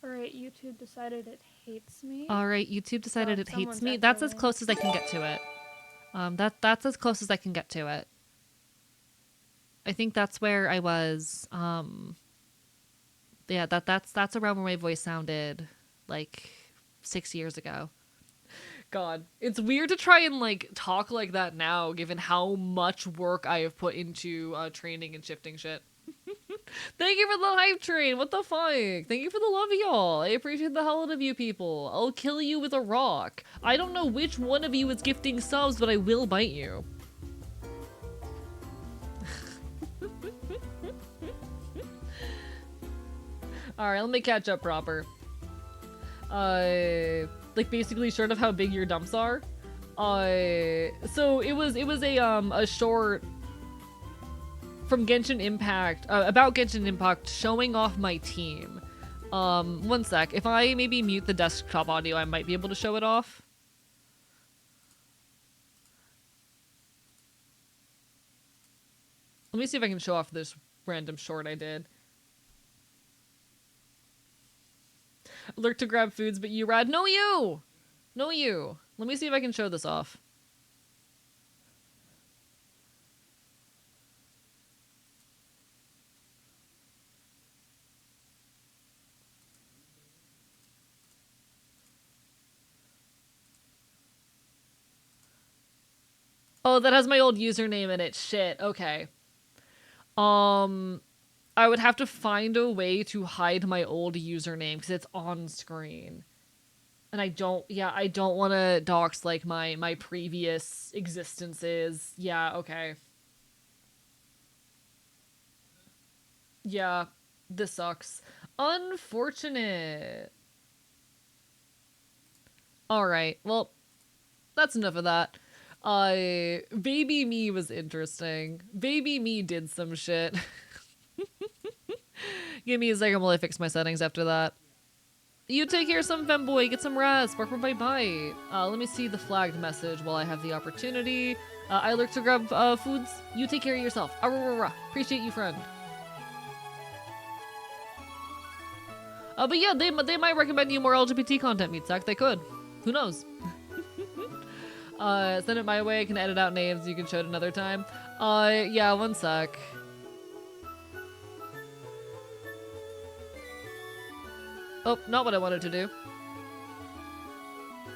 Alright, YouTube decided it hates me. Alright, YouTube decided God, it hates someone's me. That's as echoing. close as I can get to it. That's as close as I can get to it. I think that's where I was, yeah, that's around where my voice sounded like 6 years ago. God, it's weird to try and like talk like that now, given how much work I have put into training and shifting shit. Thank you for the hype train. What the fuck? Thank you for the love, y'all. I appreciate the hell out of you people. I'll kill you with a rock. I don't know which one of you is gifting subs, but I will bite you. Alright, let me catch up proper. Like basically short of how big your dumps are. So it was a short from Genshin Impact, about Genshin Impact showing off my team. One sec. If I maybe mute the desktop audio, I might be able to show it off. Let me see if I can show off this random short I did. Lurk to grab foods, but you rad. No, you! No, you. Let me see if I can show this off. Oh, that has my old username in it. Shit. Okay. I would have to find a way to hide my old username because it's on screen. And I don't want to dox like my previous existences. Yeah, okay. Yeah, this sucks. Unfortunate. Alright, well, that's enough of that. Baby me was interesting. Baby me did some shit. Give me a second while I fix my settings after that. You take care of some femboy, get some rest, bark for bye bye. Let me see the flagged message while I have the opportunity. I lurk to grab foods. You take care of yourself. Appreciate you, friend. But yeah, they might recommend you more LGBT content, Meatsack. They could. Who knows? Send it my way. I can edit out names. You can show it another time. Yeah, one sec. Oh, not what I wanted to do.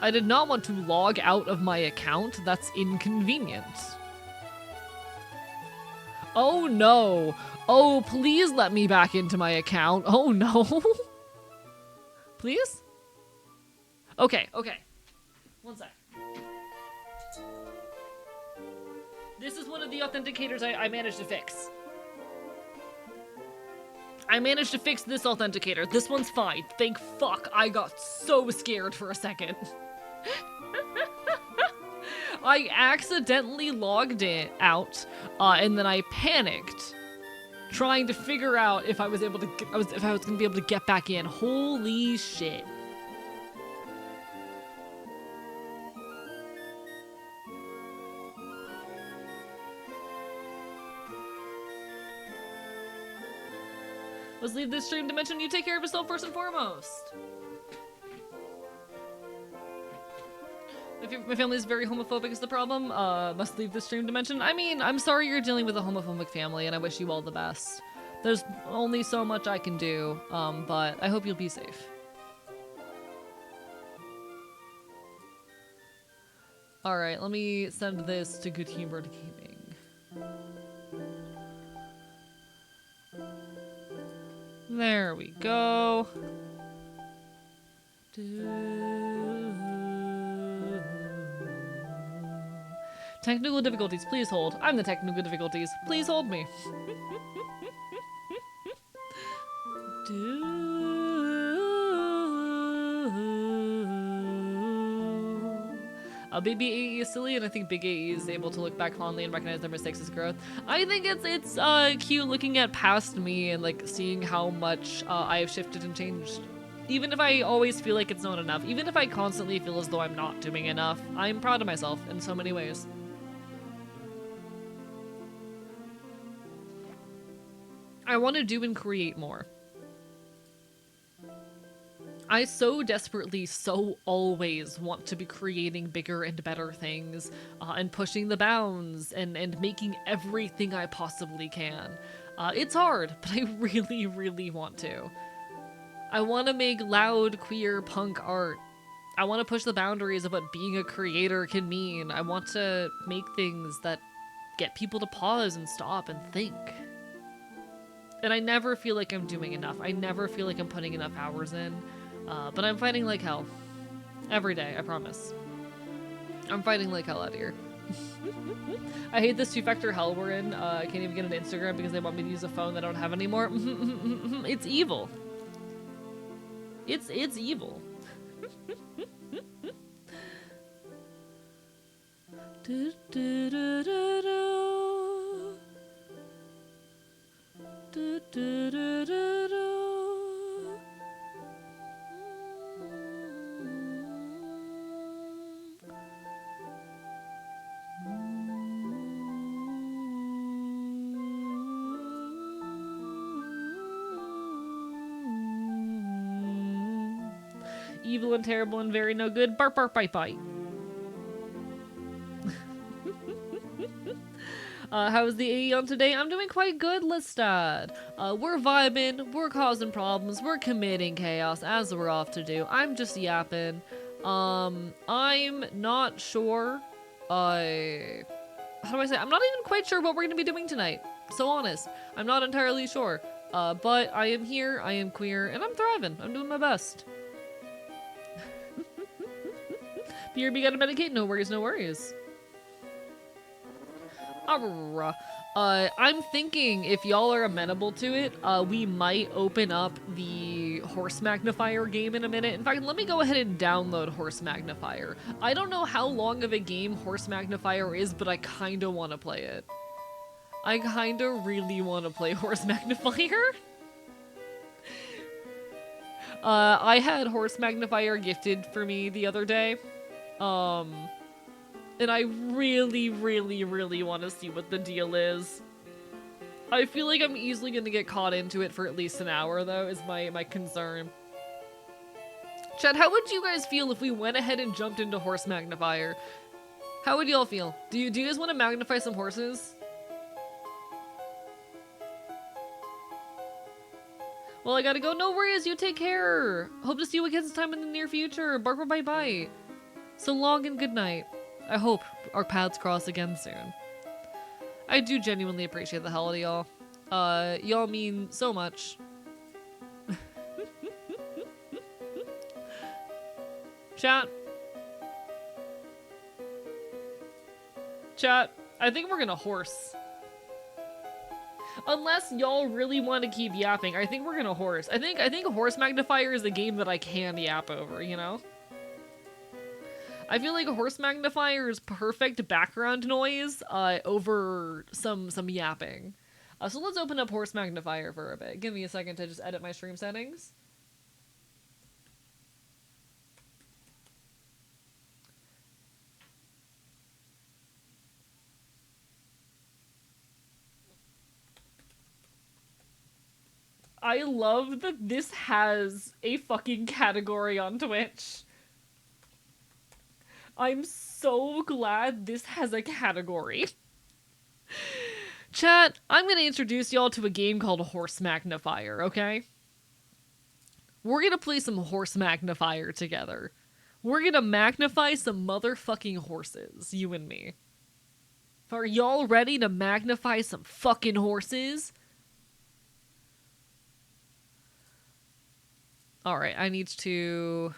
I did not want to log out of my account. That's inconvenient. Oh no. Oh, please let me back into my account. Oh no. Please? Okay, okay. One sec. This is one of the authenticators I managed to fix. I managed to fix this authenticator. This one's fine. Thank fuck. I got so scared for a second. I accidentally logged it out, and then I panicked, trying to figure out if I was able to if I was gonna be able to get back in. Holy shit. Let's leave this stream to mention you take care of yourself first and foremost. If my family is very homophobic is the problem, must leave this stream to mention. I mean, I'm sorry you're dealing with a homophobic family, and I wish you all the best. There's only so much I can do, but I hope you'll be safe. Alright, let me send this to Good Humored Gaming. There we go. Technical difficulties, please hold. I'm the technical difficulties. Please hold me. Baby AE is silly, and I think Big AE is able to look back fondly and recognize their mistakes as growth. I think it's cute looking at past me and like seeing how much I have shifted and changed. Even if I always feel like it's not enough, even if I constantly feel as though I'm not doing enough, I'm proud of myself in so many ways. I want to do and create more. I so desperately, so always want to be creating bigger and better things, and pushing the bounds, and making everything I possibly can. It's hard, but I really, really want to. I want to make loud, queer, punk art. I want to push the boundaries of what being a creator can mean. I want to make things that get people to pause and stop and think. And I never feel like I'm doing enough. I never feel like I'm putting enough hours in. But I'm fighting like hell. Every day, I promise. I'm fighting like hell out here. I hate this two-factor hell we're in. I can't even get an Instagram because they want me to use a phone that I don't have anymore. It's evil. It's evil. Do, do, do, do, do. Do, do, do, do, do. Evil and terrible and very no good. Bark, bark, bite, bite. How's the AE on today? I'm doing quite good, Listad. We're vibing, we're causing problems, we're committing chaos, as we're off to do. I'm just yapping. I'm not sure. How do I say? I'm not even quite sure what we're gonna be doing tonight. So honest. I'm not entirely sure. But I am here, I am queer, and I'm thriving. I'm doing my best. BRB gotta medicate? No worries, no worries. I'm thinking if y'all are amenable to it, we might open up the Horse Magnifier game in a minute. In fact, let me go ahead and download Horse Magnifier. I don't know how long of a game Horse Magnifier is, but I kinda want to play it. I kinda really want to play Horse Magnifier. I had Horse Magnifier gifted for me the other day. And I really, really, really want to see what the deal is. I feel like I'm easily going to get caught into it for at least an hour, though, is my concern. Chad, how would you guys feel if we went ahead and jumped into Horse Magnifier? How would y'all feel? Do you guys want to magnify some horses? Well, I gotta go. No worries, you take care. Hope to see you again sometime in the near future. Bark, bye, bye. So long and good night. I hope our paths cross again soon. I do genuinely appreciate the hell out of y'all. Y'all mean so much. Chat. Chat, I think we're gonna horse. Unless y'all really want to keep yapping, I think we're gonna horse. I think Horse Magnifier is a game that I can yap over, you know? I feel like Horse Magnifier is perfect background noise over some yapping. So let's open up Horse Magnifier for a bit. Give me a second to just edit my stream settings. I love that this has a fucking category on Twitch. I'm so glad this has a category. Chat, I'm gonna introduce y'all to a game called Horse Magnifier, okay? We're gonna play some Horse Magnifier together. We're gonna magnify some motherfucking horses, you and me. Are y'all ready to magnify some fucking horses? Alright, I need to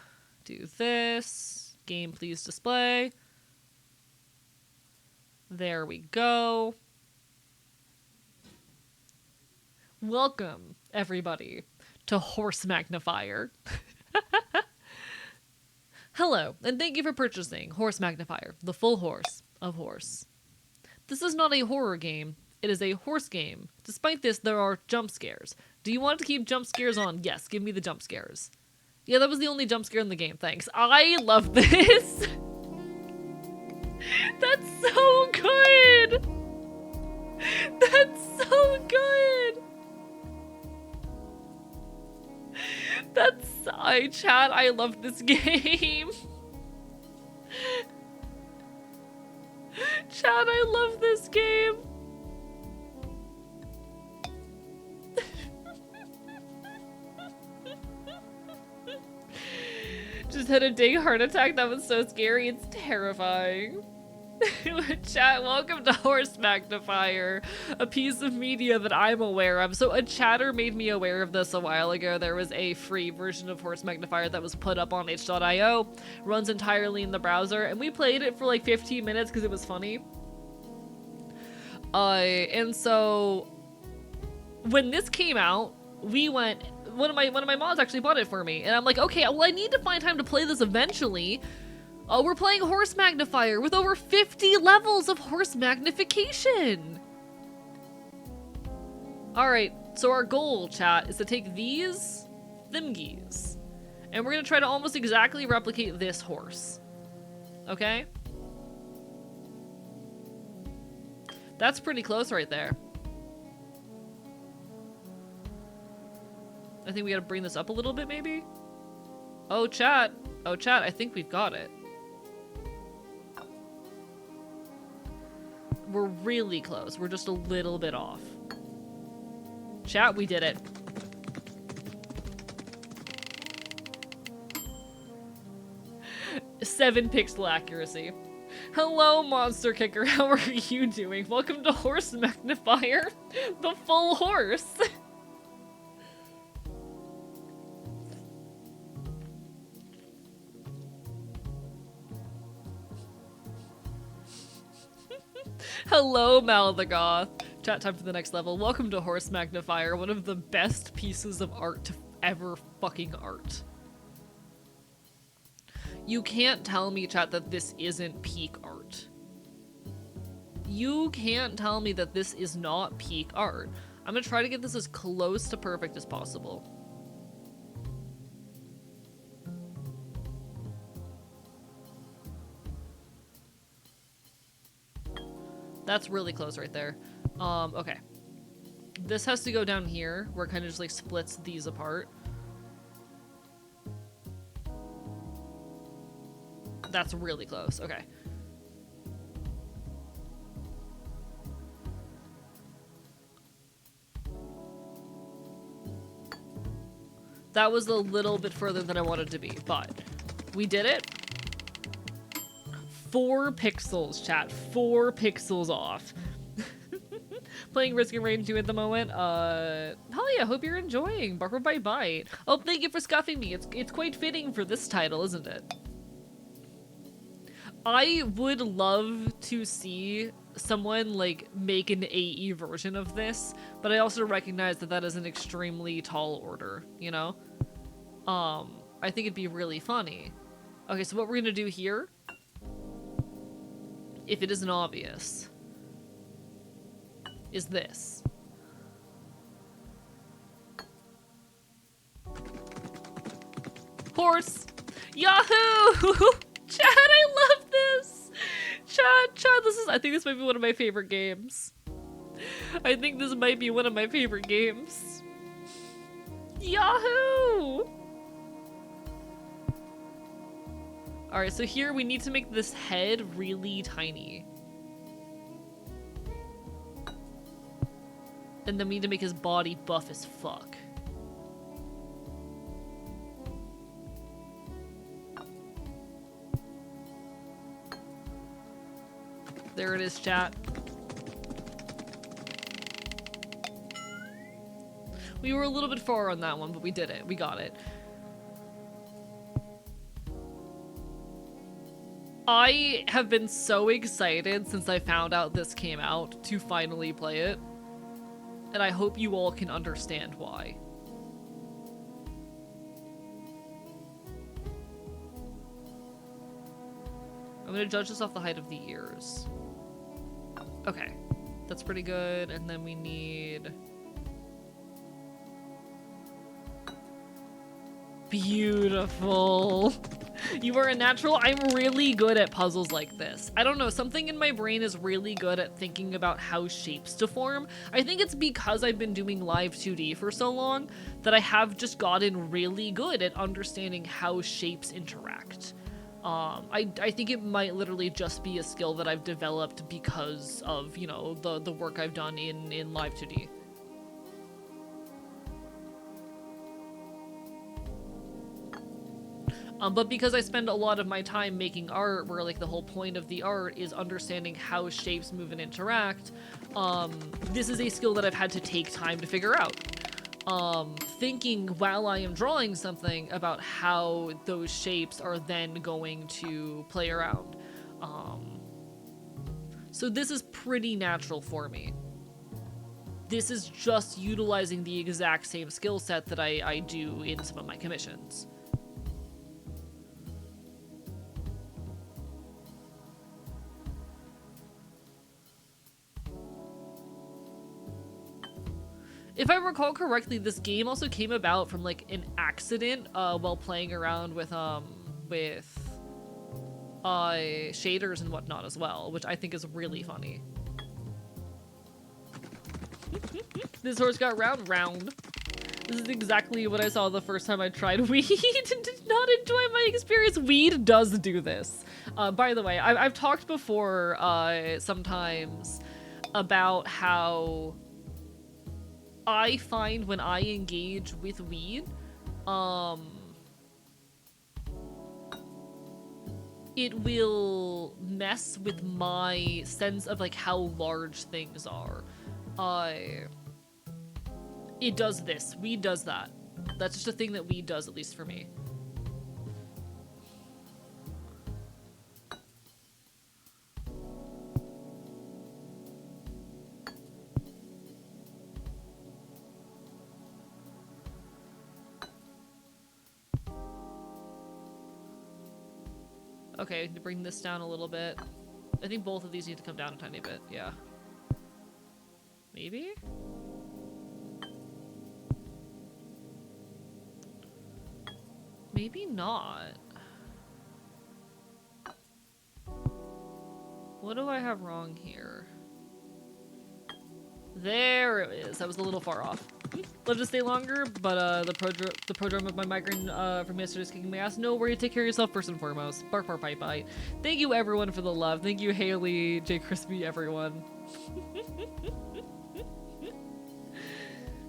do this. Game, please display. There we go. Welcome, everybody, to Horse Magnifier. Hello, and thank you for purchasing Horse Magnifier, the full horse of horse. This is not a horror game, it is a horse game. Despite this, there are jump scares. Do you want to keep jump scares on? Yes, give me the jump scares. Yeah, that was the only jump scare in the game, thanks. I love this! That's so good! That's so good! Chat, I love this game. Chat, I love this game. Just had a dang heart attack. That was so scary. It's terrifying. Chat, welcome to Horse Magnifier, a piece of media that I'm aware of. So a chatter made me aware of this a while ago. There was a free version of Horse Magnifier that was put up on itch.io, runs entirely in the browser, and we played it for like 15 minutes because it was funny. And so when this came out, we went, one of my mods actually bought it for me, and I'm like, okay, well, I need to find time to play this eventually. We're playing Horse Magnifier with over 50 levels of horse magnification. Alright, so our goal, chat, is to take these thimgies, and we're gonna try to almost exactly replicate this horse. Okay? That's pretty close right there. I think we gotta bring this up a little bit, maybe? Oh, chat. Oh, chat, I think we've got it. We're really close. We're just a little bit off. Chat, we did it. Seven pixel accuracy. Hello, Monster Kicker. How are you doing? Welcome to Horse Magnifier, the full horse. Hello, Malthagoth. Chat time for the next level. Welcome to Horse Magnifier, one of the best pieces of art to ever fucking art. You can't tell me, chat, that this isn't peak art. You can't tell me that this is not peak art. I'm gonna try to get this as close to perfect as possible. That's really close right there. Okay. This has to go down here, where it kind of just like splits these apart. That's really close. Okay. That was a little bit further than I wanted to be, but we did it. 4 pixels, chat. 4 pixels off. Playing Risk and Rain 2 at the moment. Hell yeah, hope you're enjoying. Barber by Bite. Oh, thank you for scuffing me. It's quite fitting for this title, isn't it? I would love to see someone like make an AE version of this, but I also recognize that that is an extremely tall order, you know? I think it'd be really funny. Okay, so what we're gonna do here, if it isn't obvious, is this. Horse! Yahoo! Chad, I love this! Chad, this is, I think this might be one of my favorite games. I think this might be one of my favorite games. Yahoo! Alright, so here we need to make this head really tiny. And then we need to make his body buff as fuck. There it is, chat. We were a little bit far on that one, but we did it. We got it. I have been so excited since I found out this came out to finally play it. And I hope you all can understand why. I'm gonna judge this off the height of the ears. Okay, that's pretty good. And then we need... Beautiful. You are a natural. I'm really good at puzzles like this. I don't know, something in my brain is really good at thinking about how shapes to form. I think it's because I've been doing live 2D for so long that I have just gotten really good at understanding how shapes interact. I think it might literally just be a skill that I've developed because of, you know, the work I've done in live 2D. But because I spend a lot of my time making art where like the whole point of the art is understanding how shapes move and interact, this is a skill that I've had to take time to figure out. Thinking while I am drawing something about how those shapes are then going to play around. So this is pretty natural for me. This is just utilizing the exact same skill set that I do in some of my commissions. If I recall correctly, this game also came about from like an accident while playing around with shaders and whatnot as well, which I think is really funny. This horse got round. This is exactly what I saw the first time I tried weed and did not enjoy my experience. Weed does do this. By the way, I've talked before sometimes about how I find when I engage with weed, it will mess with my sense of like how large things are. It does this. Weed does that. That's just a thing that weed does, at least for me. Okay, to bring this down a little bit. I think both of these need to come down a tiny bit, yeah. Maybe? Maybe not. What do I have wrong here? There it is. That was a little far off. Love to stay longer, but the prodrome of my migraine from yesterday is kicking my ass. No worry, take care of yourself first and foremost. Bark, bark, bite, bite. Thank you everyone for the love. Thank you Haley, J Crispy, everyone.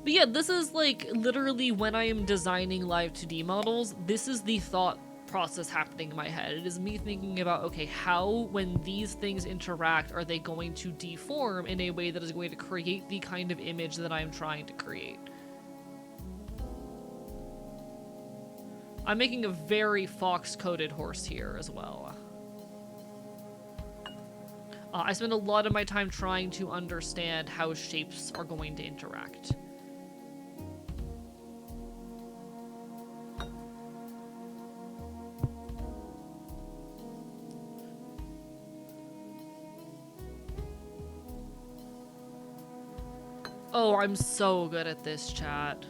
But yeah, this is like literally when I am designing live 2D models, this is the thought process happening in my head. It is me thinking about, okay, how, when these things interact, are they going to deform in a way that is going to create the kind of image that I'm trying to create? I'm making a very fox-coated horse here as well. I spend a lot of my time trying to understand how shapes are going to interact. Oh, I'm so good at this, chat.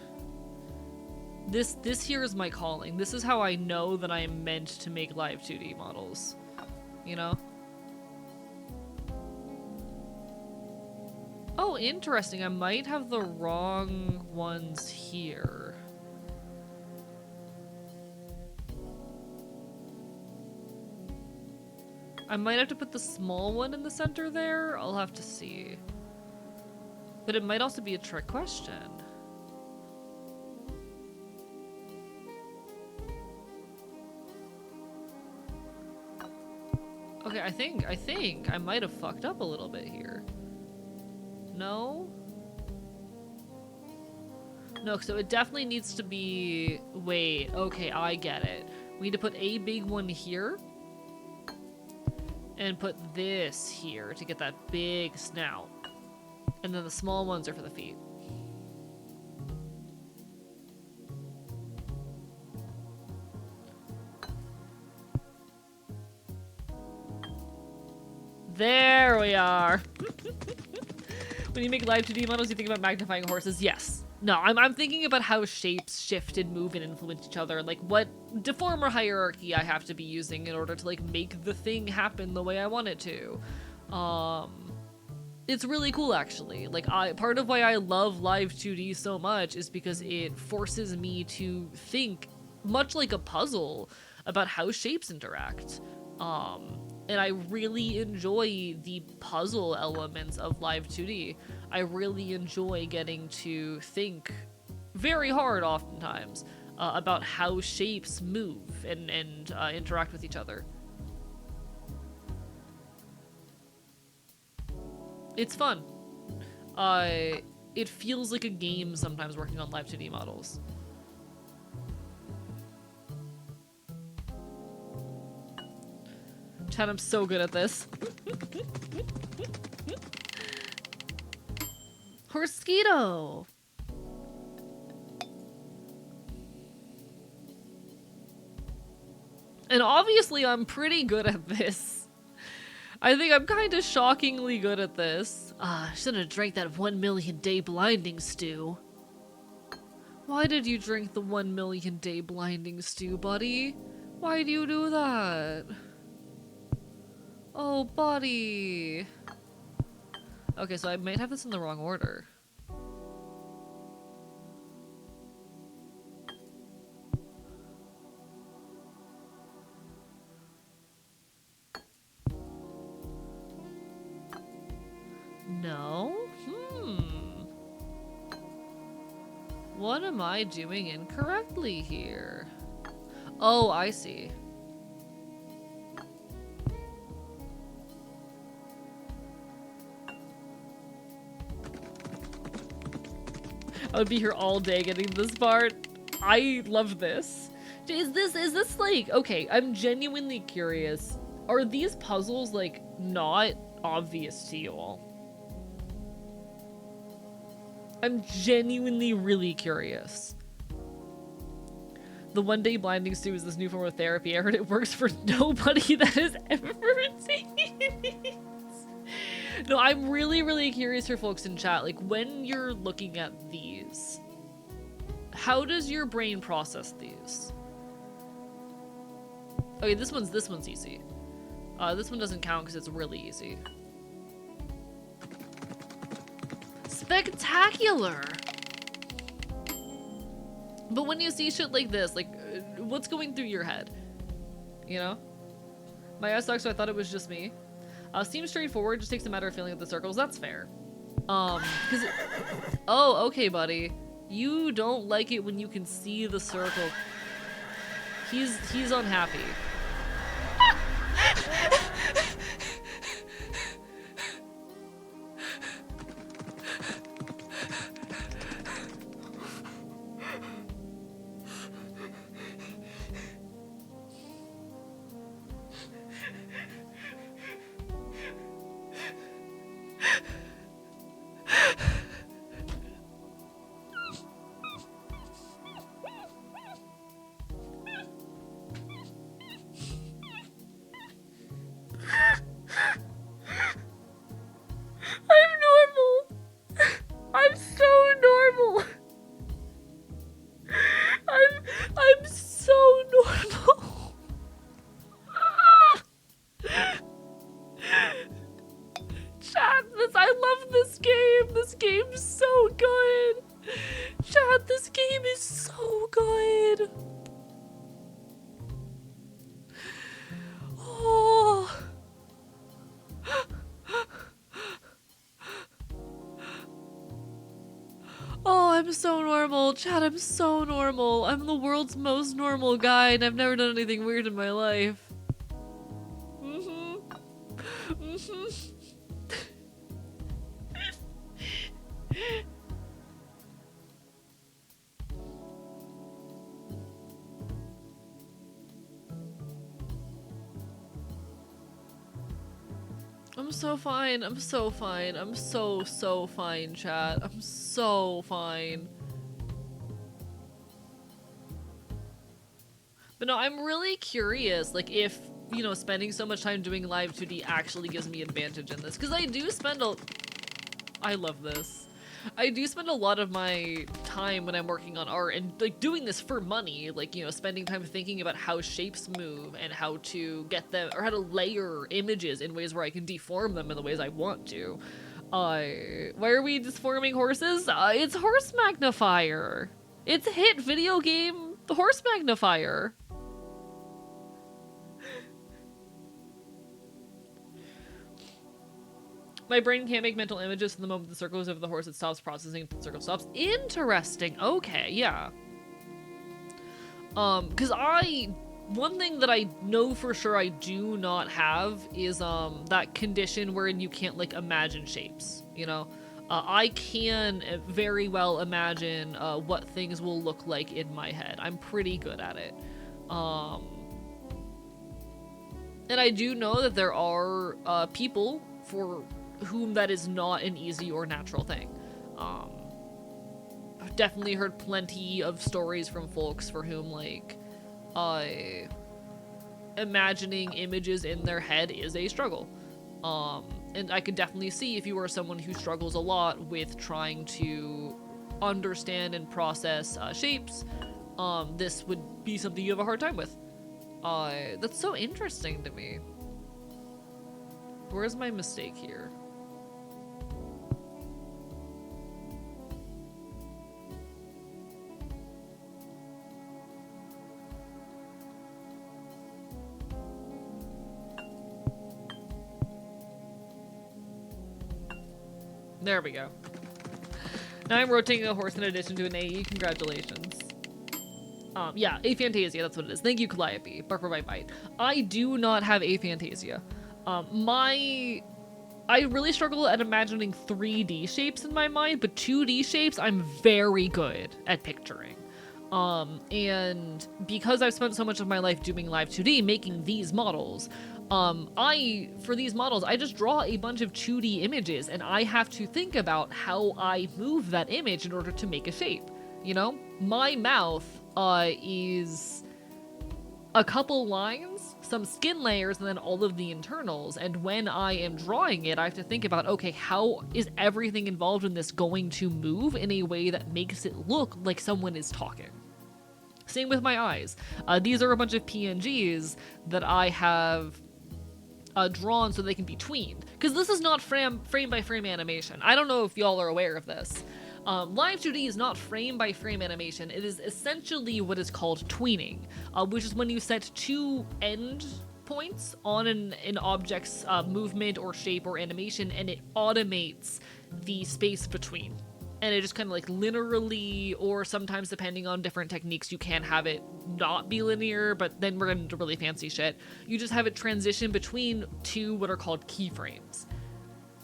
This here is my calling. This is how I know that I am meant to make live 2D models. You know? Oh, interesting. I might have the wrong ones here. I might have to put the small one in the center there. I'll have to see. But it might also be a trick question. Okay, I think I might have fucked up a little bit here. No? No, so it definitely needs to be... Wait, okay, I get it. We need to put a big one here. And put this here to get that big snout. And then the small ones are for the feet. There we are. When you make live 2D models, you think about magnifying horses? Yes. No, I'm thinking about how shapes shift and move and influence each other, like what deformer hierarchy I have to be using in order to like make the thing happen the way I want it to. It's really cool actually. Like part of why I love live 2D so much is because it forces me to think much like a puzzle about how shapes interact. And I really enjoy the puzzle elements of live 2D. I really enjoy getting to think very hard oftentimes about how shapes move and interact with each other. It's fun. It feels like a game sometimes working on live 2D models. Chad, I'm so good at this. Horsquito! And obviously I'm pretty good at this. I think I'm kind of shockingly good at this. Shouldn't have drank that 1 million day blinding stew. Why did you drink the 1 million day blinding stew, buddy? Why do you do that? Oh, buddy. Okay, so I might have this in the wrong order. No? What am I doing incorrectly here? Oh, I see. I would be here all day getting this part. I love this. Is this like, okay, I'm genuinely curious. Are these puzzles like not obvious to you all? I'm genuinely really curious. The 1 day blinding stew is this new form of therapy. I heard it works for nobody that has ever seen it. No, I'm really, really curious for folks in chat. Like, when you're looking at these, how does your brain process these? Okay, this one's easy. This one doesn't count because it's really easy. Spectacular! But when you see shit like this, like, what's going through your head? You know? My ass sucks, so I thought it was just me. Seems straightforward, just takes a matter of filling up the circles. That's fair. Oh, okay, buddy. You don't like it when you can see the circle. He's unhappy. Chad, I'm so normal. I'm the world's most normal guy, and I've never done anything weird in my life. I'm so fine. I'm so fine. I'm so fine, chat. I'm so fine. But no, I'm really curious, like, if, you know, spending so much time doing live 2D actually gives me advantage in this. Because I do spend I love this. I do spend a lot of my time when I'm working on art and like doing this for money, like, you know, spending time thinking about how shapes move and how to get them or how to layer images in ways where I can deform them in the ways I want to. Why are we deforming horses? It's horse magnifier. It's a hit video game, the horse magnifier. My brain can't make mental images from the moment the circle is over the horse, it stops processing, the circle stops. Interesting. Okay, yeah. Cause one thing that I know for sure I do not have is, that condition wherein you can't, like, imagine shapes, you know? I can very well imagine, what things will look like in my head. I'm pretty good at it. And I do know that there are, people for whom that is not an easy or natural thing. I've definitely heard plenty of stories from folks for whom, like, imagining images in their head is a struggle. And I could definitely see if you are someone who struggles a lot with trying to understand and process shapes, this would be something you have a hard time with. That's so interesting to me. Where's my mistake here? There we go. Now I'm rotating a horse in addition to an AE. Congratulations. Yeah, aphantasia, that's what it is. Thank you, Calliope. Bark for my bite. I do not have aphantasia. I really struggle at imagining 3D shapes in my mind, but 2D shapes I'm very good at picturing. And because I've spent so much of my life doing live 2D, making these models, for these models, I just draw a bunch of 2D images, and I have to think about how I move that image in order to make a shape, you know? My mouth, is a couple lines, some skin layers, and then all of the internals, and when I am drawing it, I have to think about, okay, how is everything involved in this going to move in a way that makes it look like someone is talking? Same with my eyes. These are a bunch of PNGs that I have drawn so they can be tweened. Because this is not frame by frame animation. I don't know if y'all are aware of this. Live 2D is not frame by frame animation. It is essentially what is called tweening, which is when you set two end points on an object's movement or shape or animation, and it automates the space between. And it just kind of like linearly, or sometimes depending on different techniques, you can have it not be linear, but then we're getting into really fancy shit. You just have it transition between two what are called keyframes.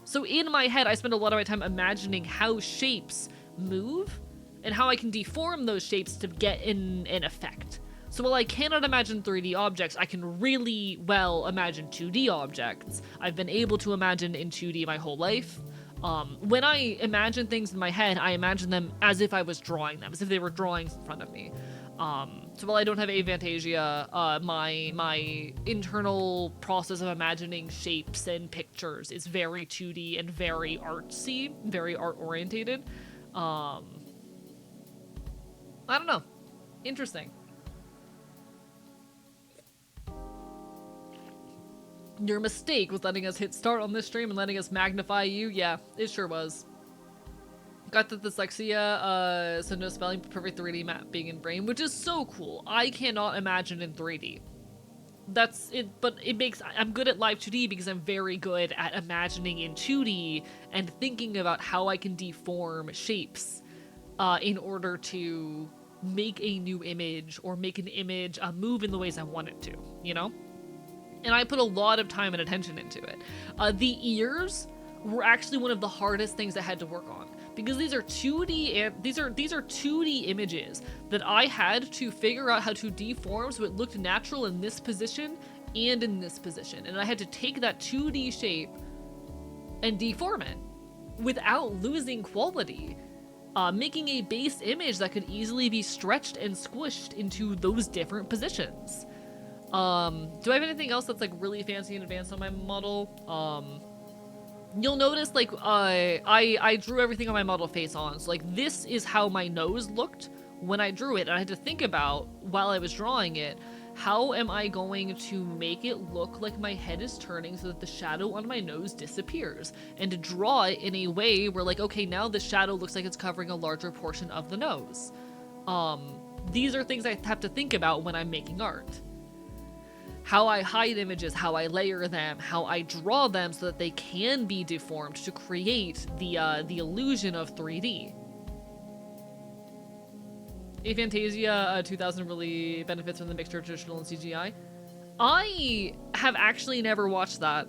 So in my head, I spend a lot of my time imagining how shapes move and how I can deform those shapes to get an effect. So while I cannot imagine 3D objects, I can really well imagine 2D objects. I've been able to imagine in 2D my whole life. When I imagine things in my head, I imagine them as if I was drawing them, as if they were drawings in front of me. So while I don't have aphantasia, my internal process of imagining shapes and pictures is very 2D and very artsy, very art-orientated. I don't know. Interesting. Your mistake was letting us hit start on this stream and letting us magnify you. Yeah, it sure was. Got the dyslexia, so no spelling, perfect 3D map being in brain, which is so cool. I cannot imagine in 3D. That's it, but it makes, I'm good at live 2D because I'm very good at imagining in 2D and thinking about how I can deform shapes in order to make a new image or make an image move in the ways I want it to, you know? And I put a lot of time and attention into it. The ears were actually one of the hardest things I had to work on because these are 2D and these are 2D images that I had to figure out how to deform so it looked natural in this position and in this position. And I had to take that 2D shape and deform it without losing quality, making a base image that could easily be stretched and squished into those different positions. Do I have anything else that's like really fancy and advanced on my model? you'll notice like I drew everything on my model face on. So like this is how my nose looked when I drew it. And I had to think about while I was drawing it, how am I going to make it look like my head is turning so that the shadow on my nose disappears? And to draw it in a way where like, okay, now the shadow looks like it's covering a larger portion of the nose. These are things I have to think about when I'm making art. How I hide images, how I layer them, how I draw them so that they can be deformed to create the illusion of 3D. Aphantasia 2000 really benefits from the mixture of traditional and CGI. I have actually never watched that.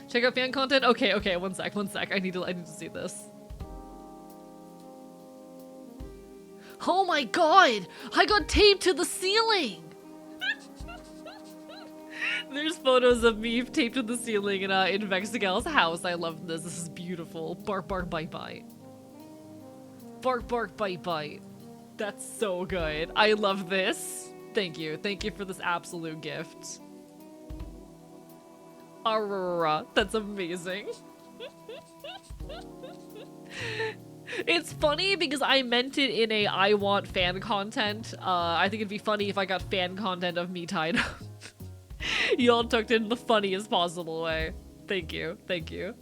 Check out fan content? Okay, one sec. I need to see this. Oh my god! I got taped to the ceiling! There's photos of me taped to the ceiling in Vexagel's house. I love this. This is beautiful. Bark, bark, bite, bite. Bark, bark, bite, bite. That's so good. I love this. Thank you. Thank you for this absolute gift. Aurora. That's amazing. It's funny because I meant it in a I want fan content. I think it'd be funny if I got fan content of me tied up. Y'all took it in the funniest possible way. Thank you. Thank you.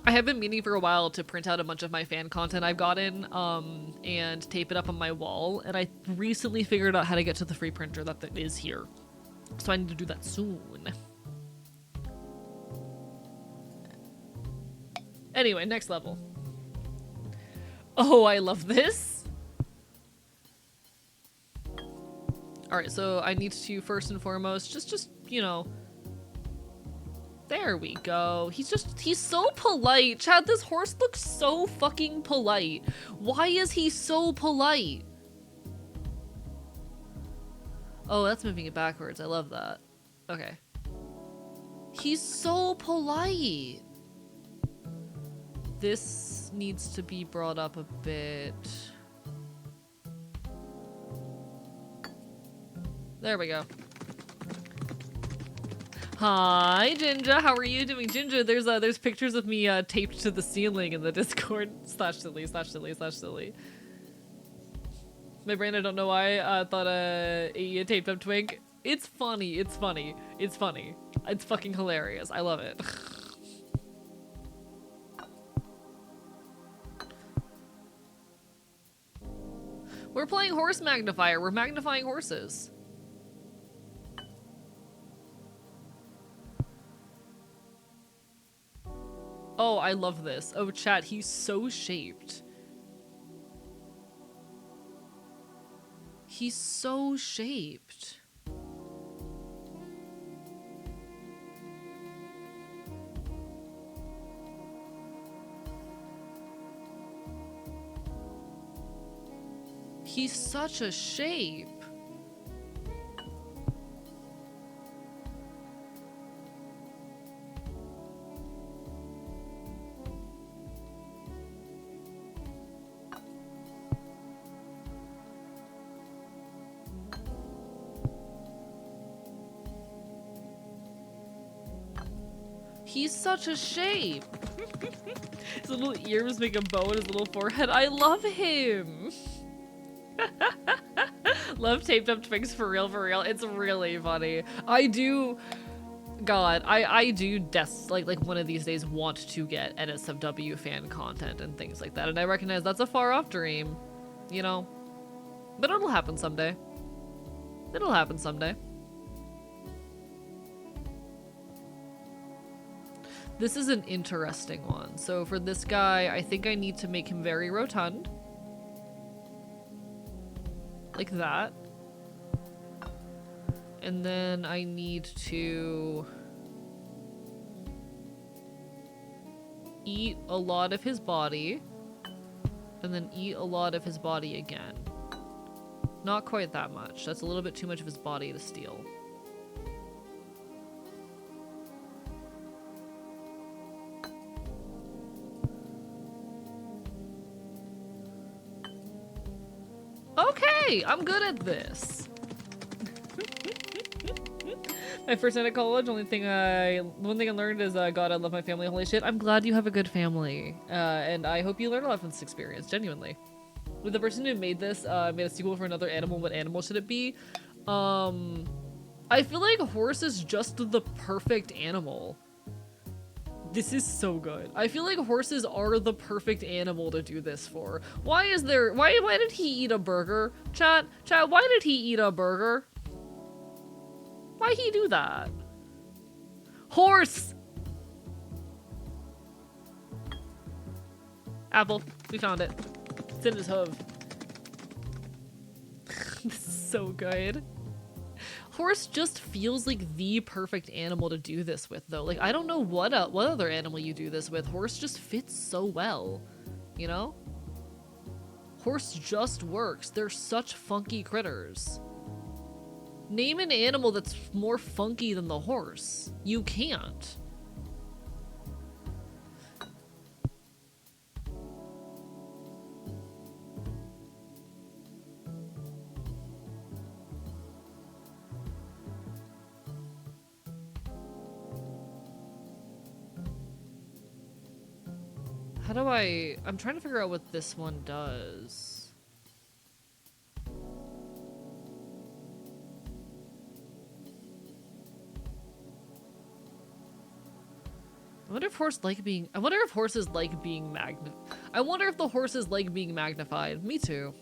I have been meaning for a while to print out a bunch of my fan content I've gotten and tape it up on my wall. And I recently figured out how to get to the free printer that is here. So I need to do that soon. Anyway, next level. Oh, I love this. Alright, so I need to first and foremost just, you know. There we go. He's so polite. Chad, this horse looks so fucking polite. Why is he so polite? Oh, that's moving it backwards. I love that. Okay. He's so polite. This needs to be brought up a bit. There we go. Hi, Ginger. How are you doing, Ginger? There's pictures of me taped to the ceiling in the Discord. /silly. My brain, I don't know why, thought a taped up twink. It's funny. It's fucking hilarious. I love it. We're playing Horse Magnifier. We're magnifying horses. Oh, I love this. Oh, chat, he's so shaped. He's so shaped. He's such a shape. He's such a shape. His little ears make a bow in his little forehead. I love him. Love taped up twigs for real. It's really funny. I do, God, I do like one of these days want to get NSFW fan content and things like that. And I recognize that's a far off dream, you know, but it'll happen someday. It'll happen someday. This is an interesting one. So for this guy, I think I need to make him very rotund. Like that. And then I need to eat a lot of his body. And then eat a lot of his body again. Not quite that much. That's a little bit too much of his body to steal. Okay, I'm good at this. My first night at college, one thing I learned is, God, I love my family. Holy shit, I'm glad you have a good family. And I hope you learn a lot from this experience, genuinely. With the person who made this, made a sequel for another animal, what animal should it be? I feel like horse is just the perfect animal. This is so good. I feel like horses are the perfect animal to do this for. Why did he eat a burger? Chat, why did he eat a burger? Why'd he do that? Horse! Apple, we found it. It's in his hoof. This is so good. Horse just feels like the perfect animal to do this with, though. Like, I don't know what other animal you do this with. Horse just fits so well, you know? Horse just works. They're such funky critters. Name an animal that's more funky than the horse. You can't. How do I'm trying to figure out what this one does. I wonder if horses like being I wonder if the horses like being magnified. Me too.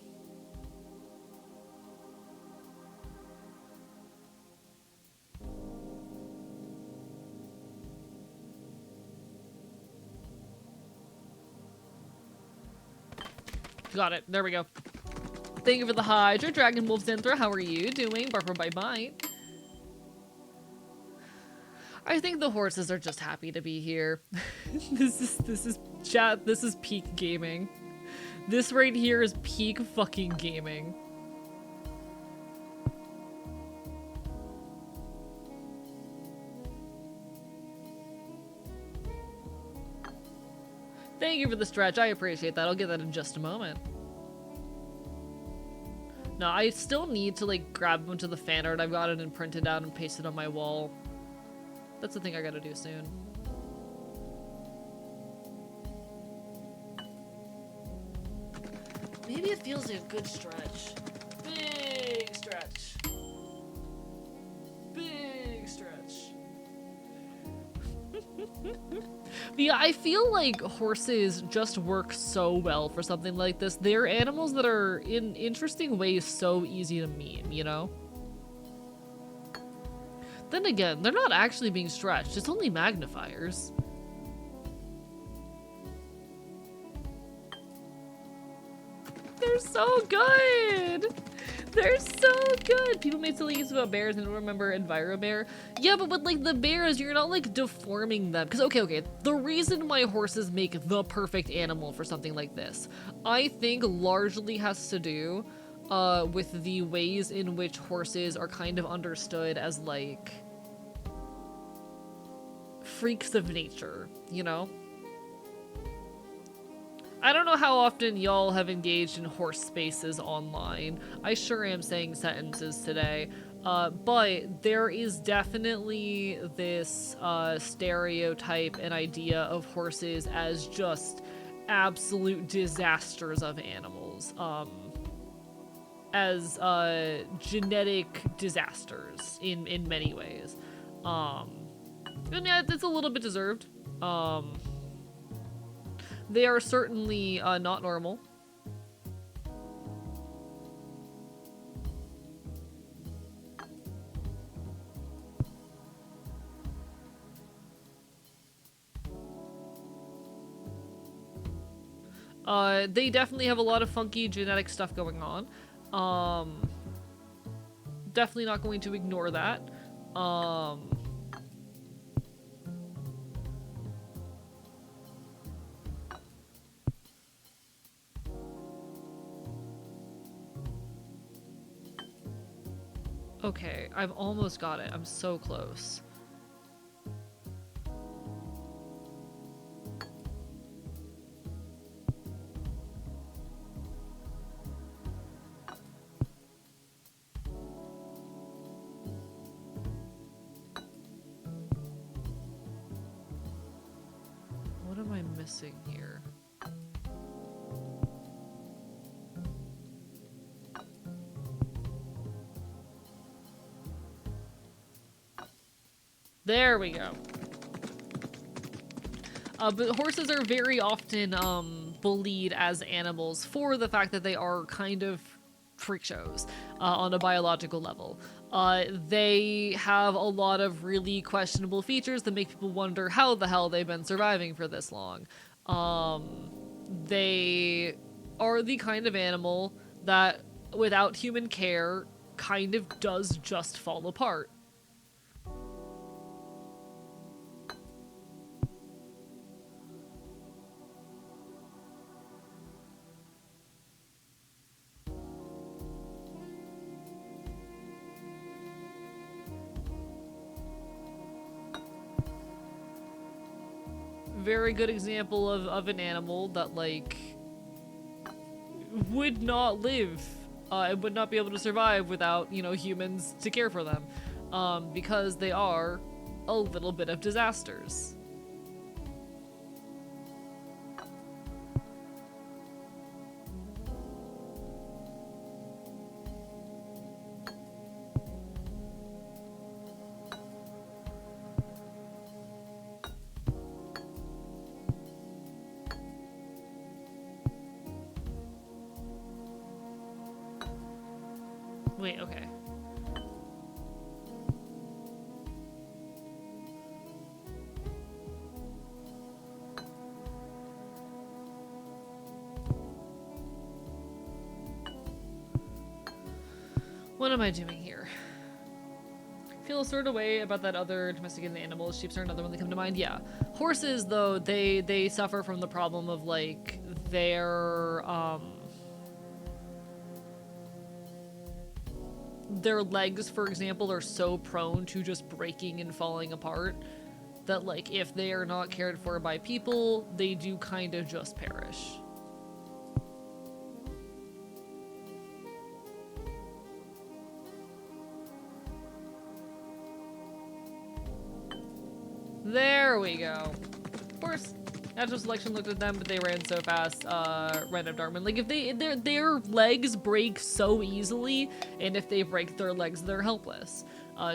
Got it. There we go. Thank you for the Hydra, Dragon Wolf Zenthra. How are you doing? Barber bye bye. I think the horses are just happy to be here. This is chat. This is peak gaming. This right here is peak fucking gaming. Thank you for the stretch. I appreciate that. I'll get that in just a moment. No, I still need to like grab onto the fan art. I've got it and printed out and pasted on my wall. That's the thing I gotta do soon. Maybe it feels like a good stretch. Big stretch. Big stretch. Yeah, I feel like horses just work so well for something like this. They're animals that are in interesting ways so easy to meme, you know? Then again, they're not actually being stretched, it's only magnifiers. They're so good! They're so good! People made silly games about bears and don't remember EnviroBear. Yeah, but with like the bears, you're not like deforming them. Because okay, the reason why horses make the perfect animal for something like this, I think largely has to do with the ways in which horses are kind of understood as like freaks of nature, you know? I don't know how often y'all have engaged in horse spaces online. I sure am saying sentences today. But there is definitely this stereotype and idea of horses as just absolute disasters of animals. As genetic disasters in many ways. And yeah, it's a little bit deserved. They are certainly not normal. They definitely have a lot of funky genetic stuff going on. Definitely not going to ignore that. Okay, I've almost got it. I'm so close. missing here? There we go. But horses are very often bullied as animals for the fact that they are kind of freak shows on a biological level. They have a lot of really questionable features that make people wonder how the hell they've been surviving for this long. They are the kind of animal that, without human care, kind of does just fall apart. Very good example of an animal that, like, would not live and would not be able to survive without, you know, humans to care for them, because they are a little bit of disasters. Wait, okay. What am I doing here? Feel a sort of way about that other domesticated animal. Sheep are another one that come to mind. Yeah. Horses, though, they suffer from the problem of, like, their legs, for example, are so prone to just breaking and falling apart that, like, if they are not cared for by people, they do kind of just perish. There we go. Of course, natural selection looked at them, but they ran so fast. Random Darwin. Like, if their legs break so easily, and if they break their legs, they're helpless.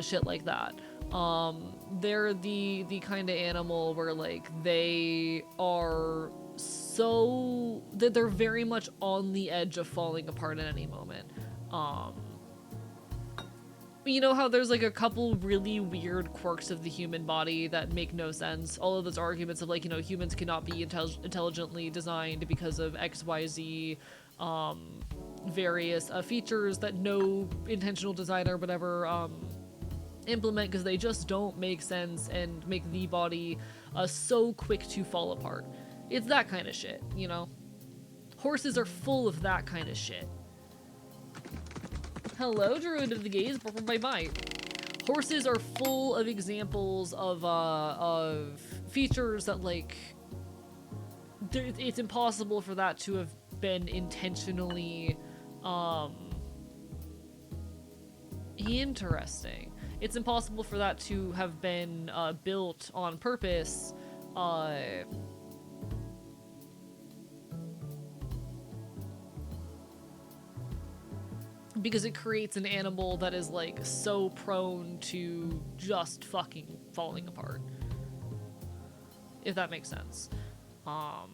Shit like that. They're the kind of animal where, like, they are so that they're very much on the edge of falling apart at any moment. You know how there's, like, a couple really weird quirks of the human body that make no sense? All of those arguments of, like, you know, humans cannot be intelligently designed because of XYZ, various features that no intentional designer would ever implement because they just don't make sense and make the body so quick to fall apart. It's that kind of shit, you know? Horses are full of that kind of shit. Hello, Druid of the Gaze, bye-bye. Horses are full of examples of features that, like, it's impossible for that to have been intentionally, interesting. It's impossible for that to have been, built on purpose, because it creates an animal that is, like, so prone to just fucking falling apart. If that makes sense. I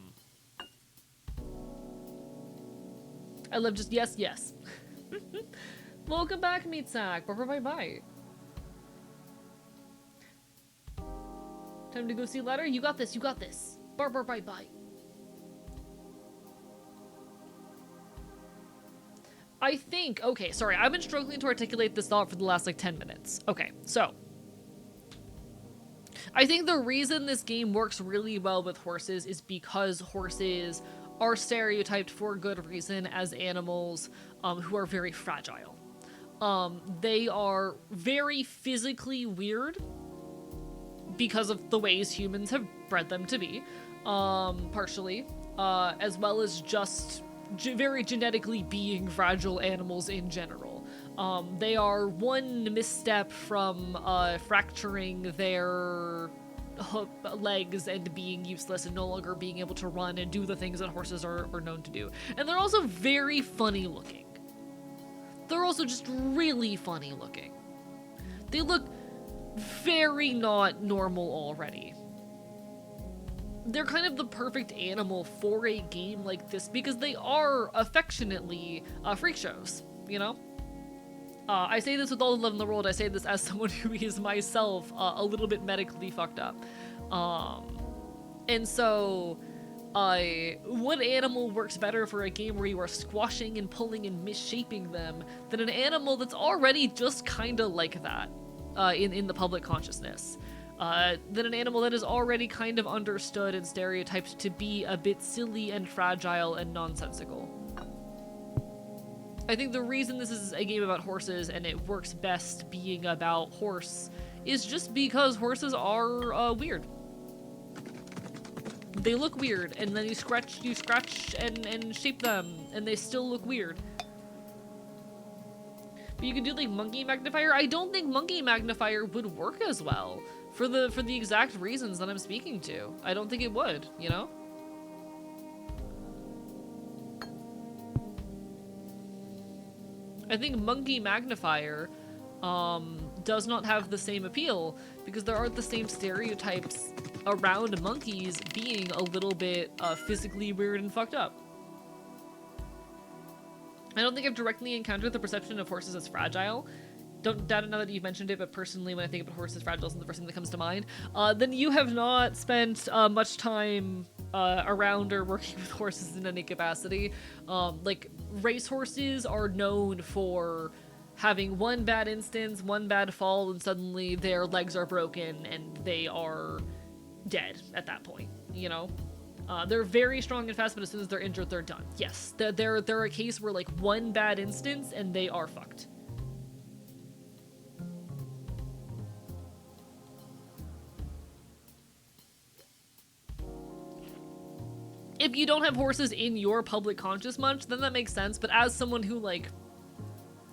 love just yes. Welcome back, Meat Sack. Bye. Time to go see Ladder. You got this. Bye. I think, okay, sorry, I've been struggling to articulate this thought for the last, like, 10 minutes. Okay, so. I think the reason this game works really well with horses is because horses are stereotyped for good reason as animals who are very fragile. They are very physically weird because of the ways humans have bred them to be, partially, as well as just very genetically being fragile animals in general. They are one misstep from fracturing their legs and being useless and no longer being able to run and do the things that horses are known to do. And they're also very funny looking. They're also just really funny looking. They look very not normal already. They're kind of the perfect animal for a game like this because they are affectionately freak shows, you know? I say this with all the love in the world. I say this as someone who is myself a little bit medically fucked up. And so, what animal works better for a game where you are squashing and pulling and misshaping them than an animal that's already just kind of like that in the public consciousness? Than an animal that is already kind of understood and stereotyped to be a bit silly and fragile and nonsensical. I think the reason this is a game about horses and it works best being about horse is just because horses are weird. They look weird, and then you scratch and shape them, and they still look weird. But you could do like monkey magnifier. I don't think monkey magnifier would work as well for the exact reasons that I'm speaking to. I don't think it would, you know? I think monkey magnifier does not have the same appeal because there aren't the same stereotypes around monkeys being a little bit physically weird and fucked up. I don't think I've directly encountered the perception of horses as fragile. Don't doubt it now that you've mentioned it, but personally when I think about horses fragile isn't the first thing that comes to mind. Then you have not spent much time around or working with horses in any capacity. Like, racehorses are known for having one bad instance, one bad fall, and suddenly their legs are broken and they are dead at that point, you know? They're very strong and fast, but as soon as they're injured, they're done. Yes, they're a case where, like, one bad instance and they are fucked. If you don't have horses in your public conscious much, then that makes sense, but as someone who, like,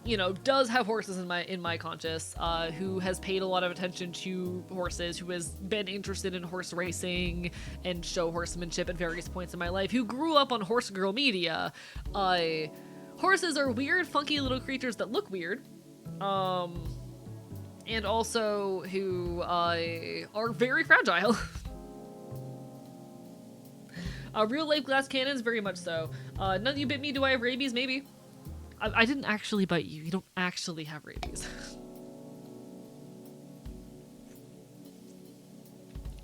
you know, does have horses in my conscious, who has paid a lot of attention to horses, who has been interested in horse racing and show horsemanship at various points in my life, who grew up on horse girl media, horses are weird, funky little creatures that look weird, and also who are very fragile. Real life glass cannons, very much so. None of you bit me, do I have rabies? Maybe. I didn't actually bite you. You don't actually have rabies.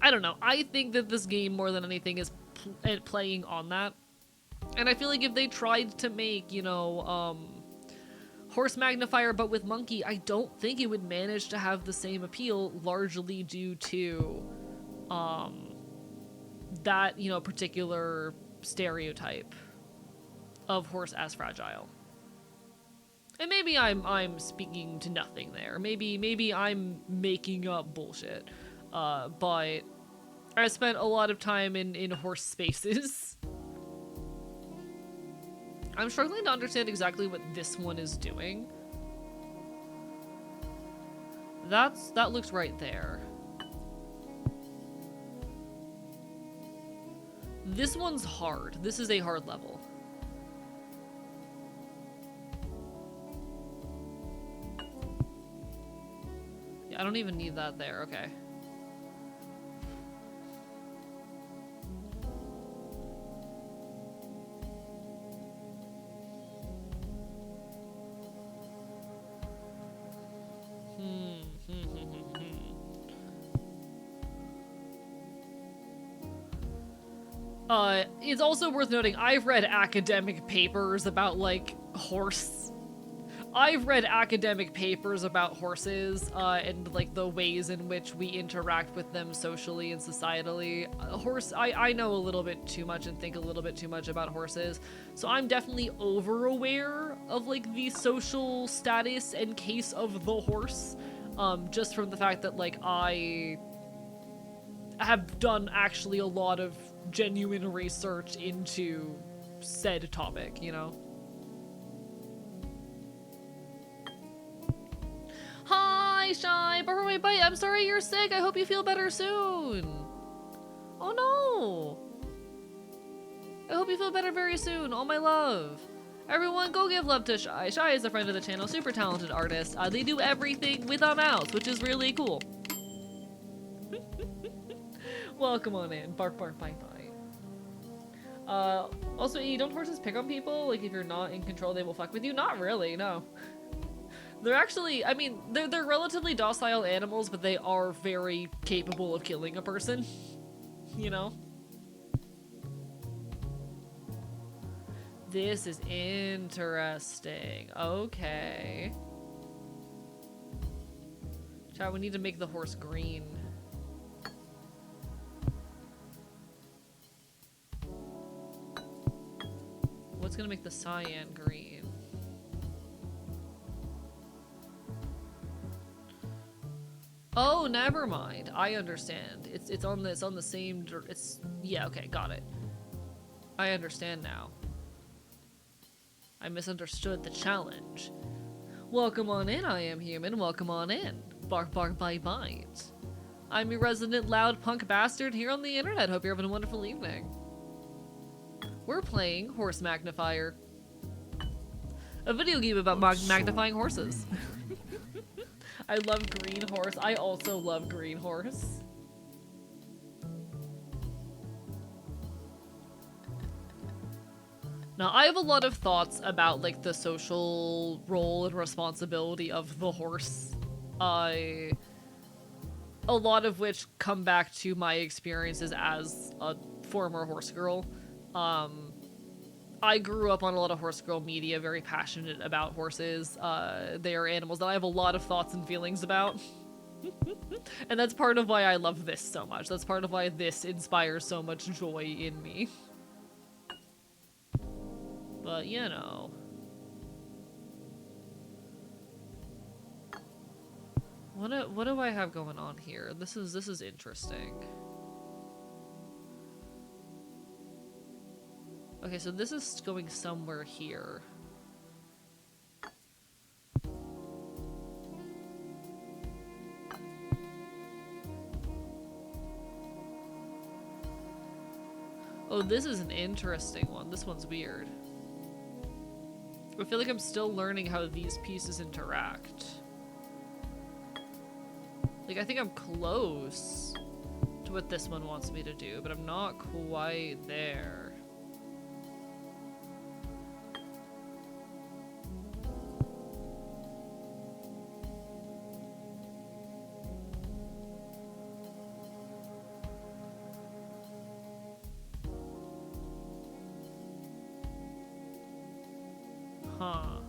I don't know. I think that this game, more than anything, is playing on that. And I feel like if they tried to make, you know, horse magnifier but with monkey, I don't think it would manage to have the same appeal, largely due to, that, you know, particular stereotype of horse as fragile. And maybe I'm speaking to nothing there. Maybe I'm making up bullshit. But I spent a lot of time in horse spaces. I'm struggling to understand exactly what this one is doing. That looks right there. This one's hard. This is a hard level. Yeah, I don't even need that there. Okay. It's also worth noting, I've read academic papers about, like, I've read academic papers about horses, and, like, the ways in which we interact with them socially and societally. I know a little bit too much and think a little bit too much about horses, so I'm definitely over-aware of, like, the social status and case of the horse, just from the fact that, like, I have done actually a lot of genuine research into said topic, you know? Hi, Shy. Barbara White Bite, I'm sorry you're sick. I hope you feel better soon. Oh no. I hope you feel better very soon. All my love. Everyone, go give love to Shy. Shy is a friend of the channel, super talented artist. They do everything with a mouse, which is really cool. Welcome on in. Bark, bark, bite, bite. Also, don't horses pick on people? Like, if you're not in control, they will fuck with you? Not really, no. They're actually, I mean, they're relatively docile animals, but they are very capable of killing a person. You know? This is interesting. Okay. Chat, we need to make the horse green. What's gonna make the cyan green? Oh, never mind. I understand. It's on the same. Yeah. Okay, got it. I understand now. I misunderstood the challenge. Welcome on in, I am human. Welcome on in. Bark, bark, bite, bite. I'm your resident loud punk bastard here on the internet. Hope you're having a wonderful evening. We're playing Horse Magnifier. A video game about magnifying horses. I love Green Horse. I also love Green Horse. Now, I have a lot of thoughts about, like, the social role and responsibility of the horse. A lot of which come back to my experiences as a former horse girl. I grew up on a lot of horse girl media, very passionate about horses. They are animals that I have a lot of thoughts and feelings about. And that's part of why I love this so much. That's part of why this inspires so much joy in me. But, you know. What do I have going on here? This is interesting. Okay, so this is going somewhere here. Oh, this is an interesting one. This one's weird. I feel like I'm still learning how these pieces interact. Like, I think I'm close to what this one wants me to do, but I'm not quite there. Huh.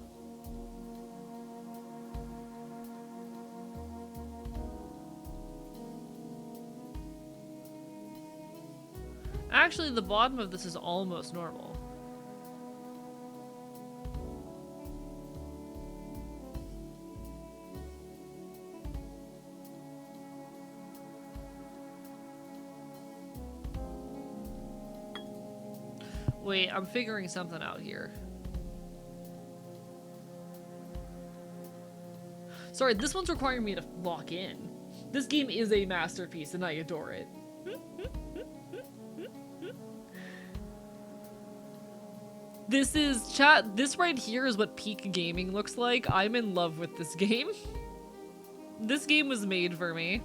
Actually, the bottom of this is almost normal. Wait, I'm figuring something out here. Sorry, this one's requiring me to lock in. This game is a masterpiece and I adore it. This is, chat, this right here is what peak gaming looks like. I'm in love with this game. This game was made for me.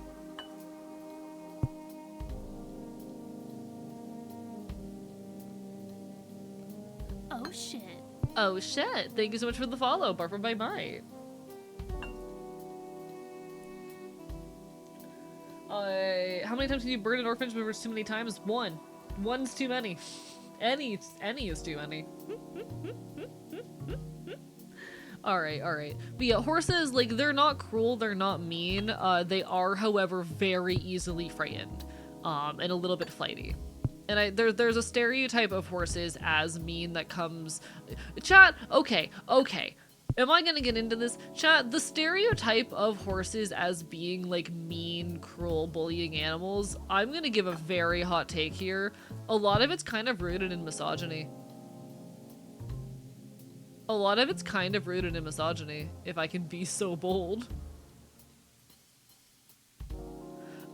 Oh shit. Oh shit, thank you so much for the follow, Barbara by Bite. How many times can you burn an orphanage member too many times? One. One's too many. Any is too many. Alright. But yeah, horses, like, they're not cruel, they're not mean. They are, however, very easily frightened. And a little bit flighty. And there's a stereotype of horses as mean that comes... Chat, okay. Am I gonna get into this? Chat, the stereotype of horses as being, like, mean, cruel, bullying animals, I'm gonna give a very hot take here. A lot of it's kind of rooted in misogyny. A lot of it's kind of rooted in misogyny, if I can be so bold.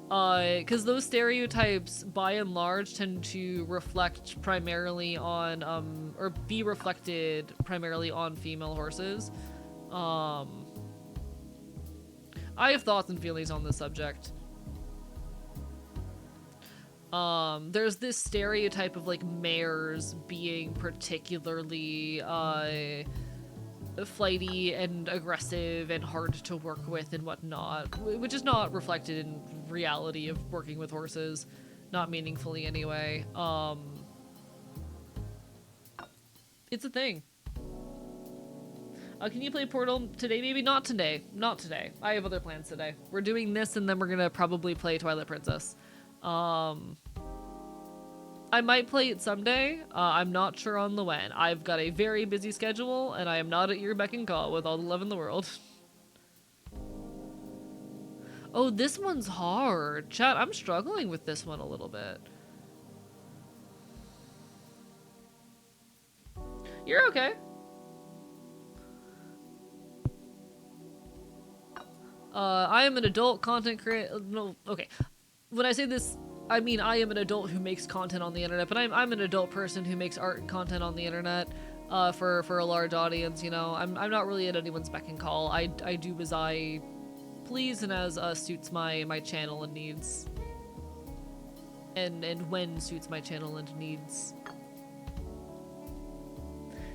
Because those stereotypes, by and large, tend to reflect primarily on, or be reflected primarily on female horses. I have thoughts and feelings on this subject. There's this stereotype of, like, mares being particularly, flighty and aggressive and hard to work with and whatnot, which is not reflected in reality of working with horses, not meaningfully anyway. It's a thing. Can you play Portal today? Maybe not today. Not today. I have other plans today. We're doing this and then we're gonna probably play Twilight Princess. I might play it someday. I'm not sure on the when. I've got a very busy schedule, and I am not at your beck and call with all the love in the world. Oh, this one's hard. Chat, I'm struggling with this one a little bit. You're okay. I am an adult content creator. No, okay. When I say this, I mean, I am an adult who makes content on the internet, but I'm an adult person who makes art content on the internet, for a large audience, you know. I'm not really at anyone's beck and call. I do as I please and as suits my channel and needs. And when suits my channel and needs.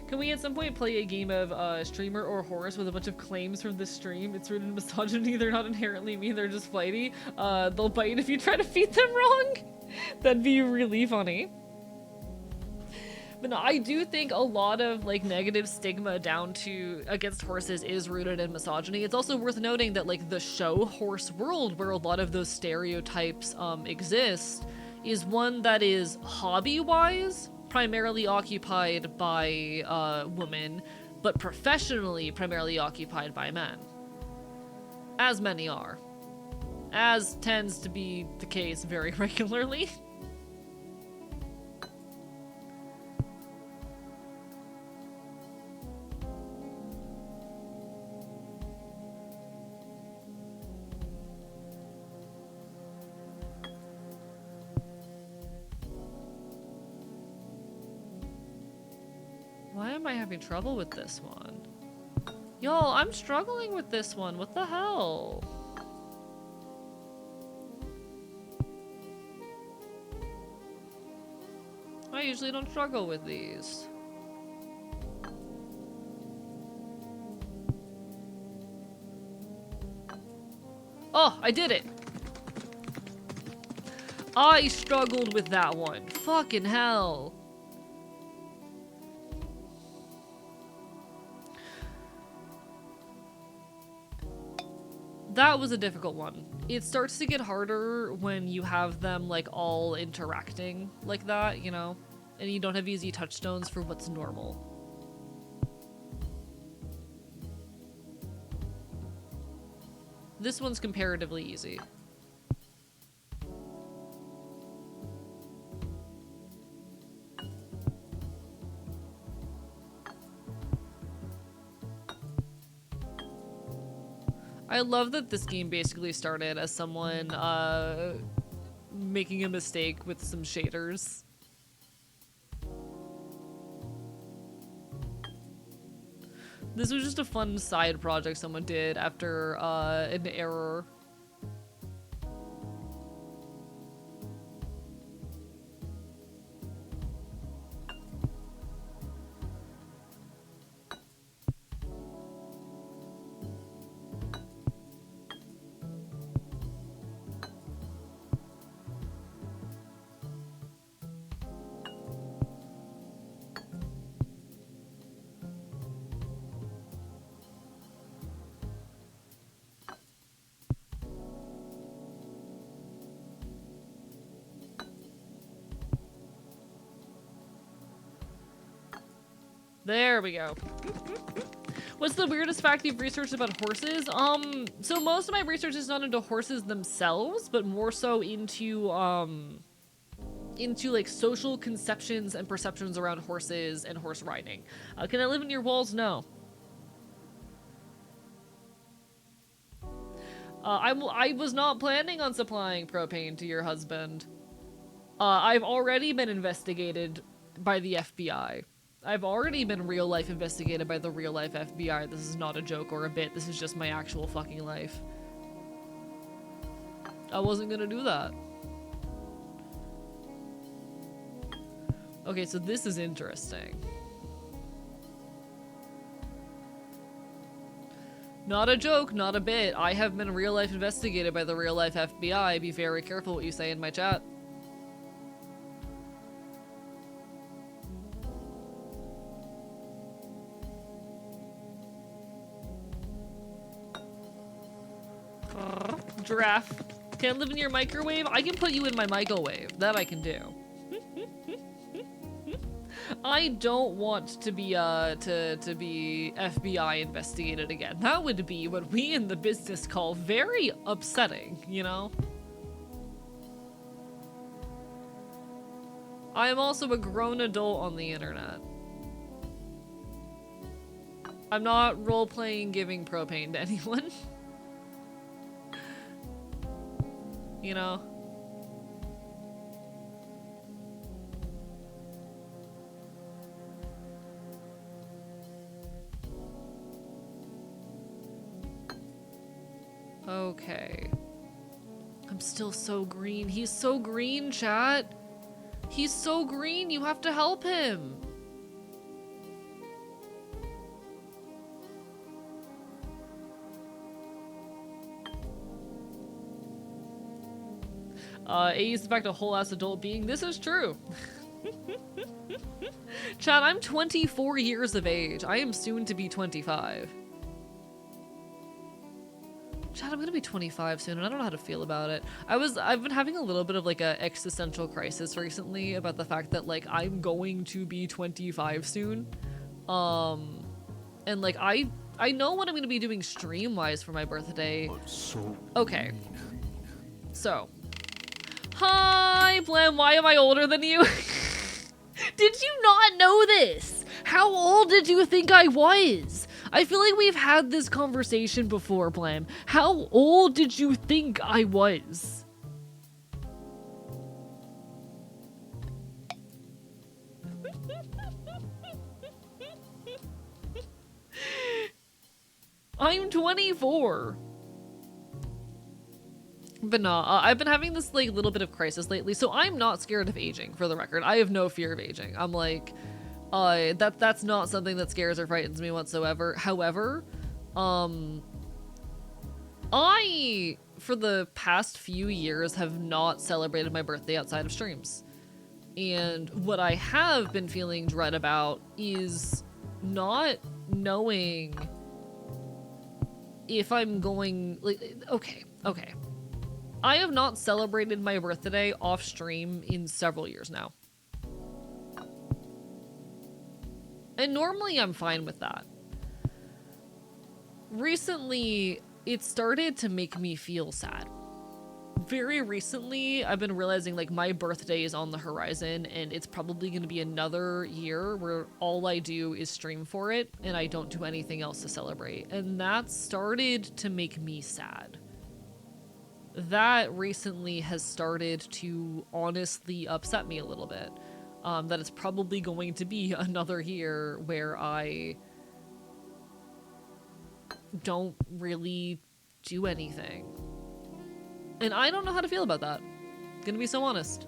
Can we at some point play a game of streamer or horse with a bunch of claims from the stream? It's rooted in misogyny, they're not inherently mean, they're just flighty. They'll bite if you try to feed them wrong. That'd be really funny. But no, I do think a lot of, like, negative stigma against horses is rooted in misogyny. It's also worth noting that, like, the show Horse World, where a lot of those stereotypes exist, is one that is hobby-wise primarily occupied by women, but professionally primarily occupied by men. As many are. As tends to be the case very regularly. Why am I having trouble with this one? Y'all, I'm struggling with this one. What the hell? I usually don't struggle with these. Oh, I did it! I struggled with that one. Fucking hell. That was a difficult one. It starts to get harder when you have them, like, all interacting like that, you know? And you don't have easy touchstones for what's normal. This one's comparatively easy. I love that this game basically started as someone making a mistake with some shaders. This was just a fun side project someone did after an error. There we go. What's the weirdest fact you've researched about horses? So most of my research is not into horses themselves, but more so into like social conceptions and perceptions around horses and horse riding. Can I live in your walls? No. I was not planning on supplying propane to your husband. I've already been investigated by the FBI. I've already been real life investigated by the real life FBI. This is not a joke or a bit. This is just my actual fucking life. I wasn't gonna do that. Okay, so this is interesting. Not a joke, not a bit. I have been real life investigated by the real life FBI. Be very careful what you say in my chat. Giraffe. Can't live in your microwave? I can put you in my microwave. That I can do. I don't want to be to be FBI investigated again. That would be what we in the business call very upsetting, you know? I am also a grown adult on the internet. I'm not role-playing giving propane to anyone. You know? Okay. I'm still so green. He's so green, chat. He's so green. You have to help him. A's in fact a whole ass adult being. This is true. Chat, I'm 24 years of age. I am soon to be 25. Chad, I'm gonna be 25 soon, and I don't know how to feel about it. I've been having a little bit of like a existential crisis recently about the fact that like I'm going to be 25 soon, and like I know what I'm gonna be doing stream-wise for my birthday. Okay, so hi, Blam. Why am I older than you? Did you not know this? How old did you think I was? I feel like we've had this conversation before, Blam. How old did you think I was? I'm 24. But no, I've been having this like little bit of crisis lately, so I'm not scared of aging, for the record. I have no fear of aging. I'm like, that's not something that scares or frightens me whatsoever. However, I, for the past few years, have not celebrated my birthday outside of streams. And what I have been feeling dread about is not knowing if I'm going, like, okay. I have not celebrated my birthday off stream in several years now. And normally I'm fine with that. Recently, it started to make me feel sad. Very recently, I've been realizing like my birthday is on the horizon and it's probably going to be another year where all I do is stream for it and I don't do anything else to celebrate. And that started to make me sad. That recently has started to honestly upset me a little bit. That it's probably going to be another year where I don't really do anything. And I don't know how to feel about that. Gonna be so honest.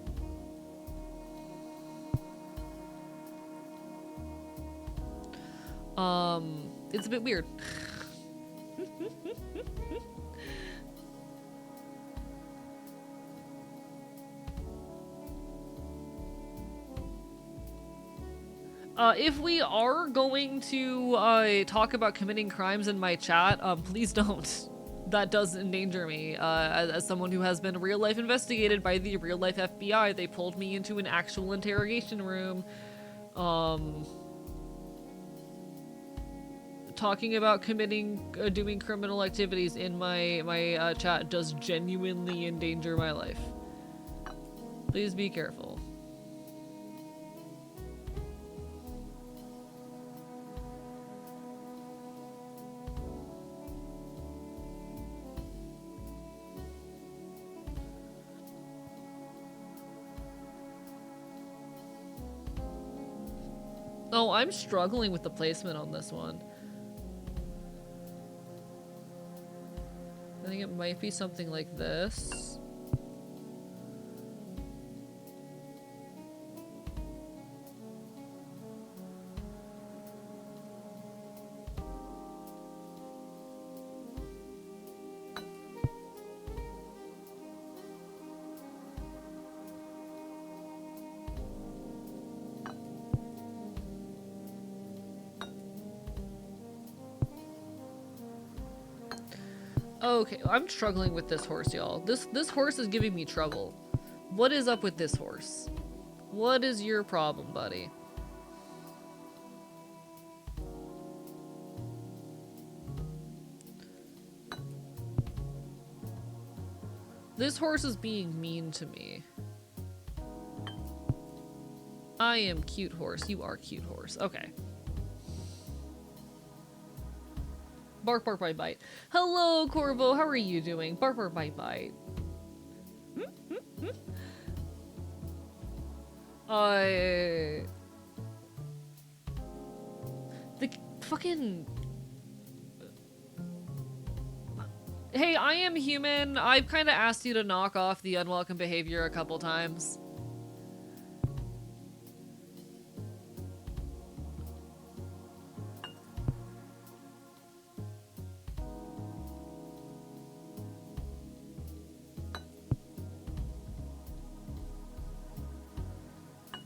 It's a bit weird. If we are going to talk about committing crimes in my chat, please don't. That does endanger me. As someone who has been real life investigated by the real life FBI, they pulled me into an actual interrogation room. Talking about doing criminal activities in my chat does genuinely endanger my life. Please be careful. Oh, I'm struggling with the placement on this one. I think it might be something like this. Okay, I'm struggling with this horse, y'all. This horse is giving me trouble. What is up with this horse? What is your problem, buddy? This horse is being mean to me. I am cute horse. You are cute horse. Okay. Bark, bark, bite, bite. Hello, Corvo. How are you doing? Bark, bark, bite, bite. The fucking... Hey, I am human. I've kind of asked you to knock off the unwelcome behavior a couple times.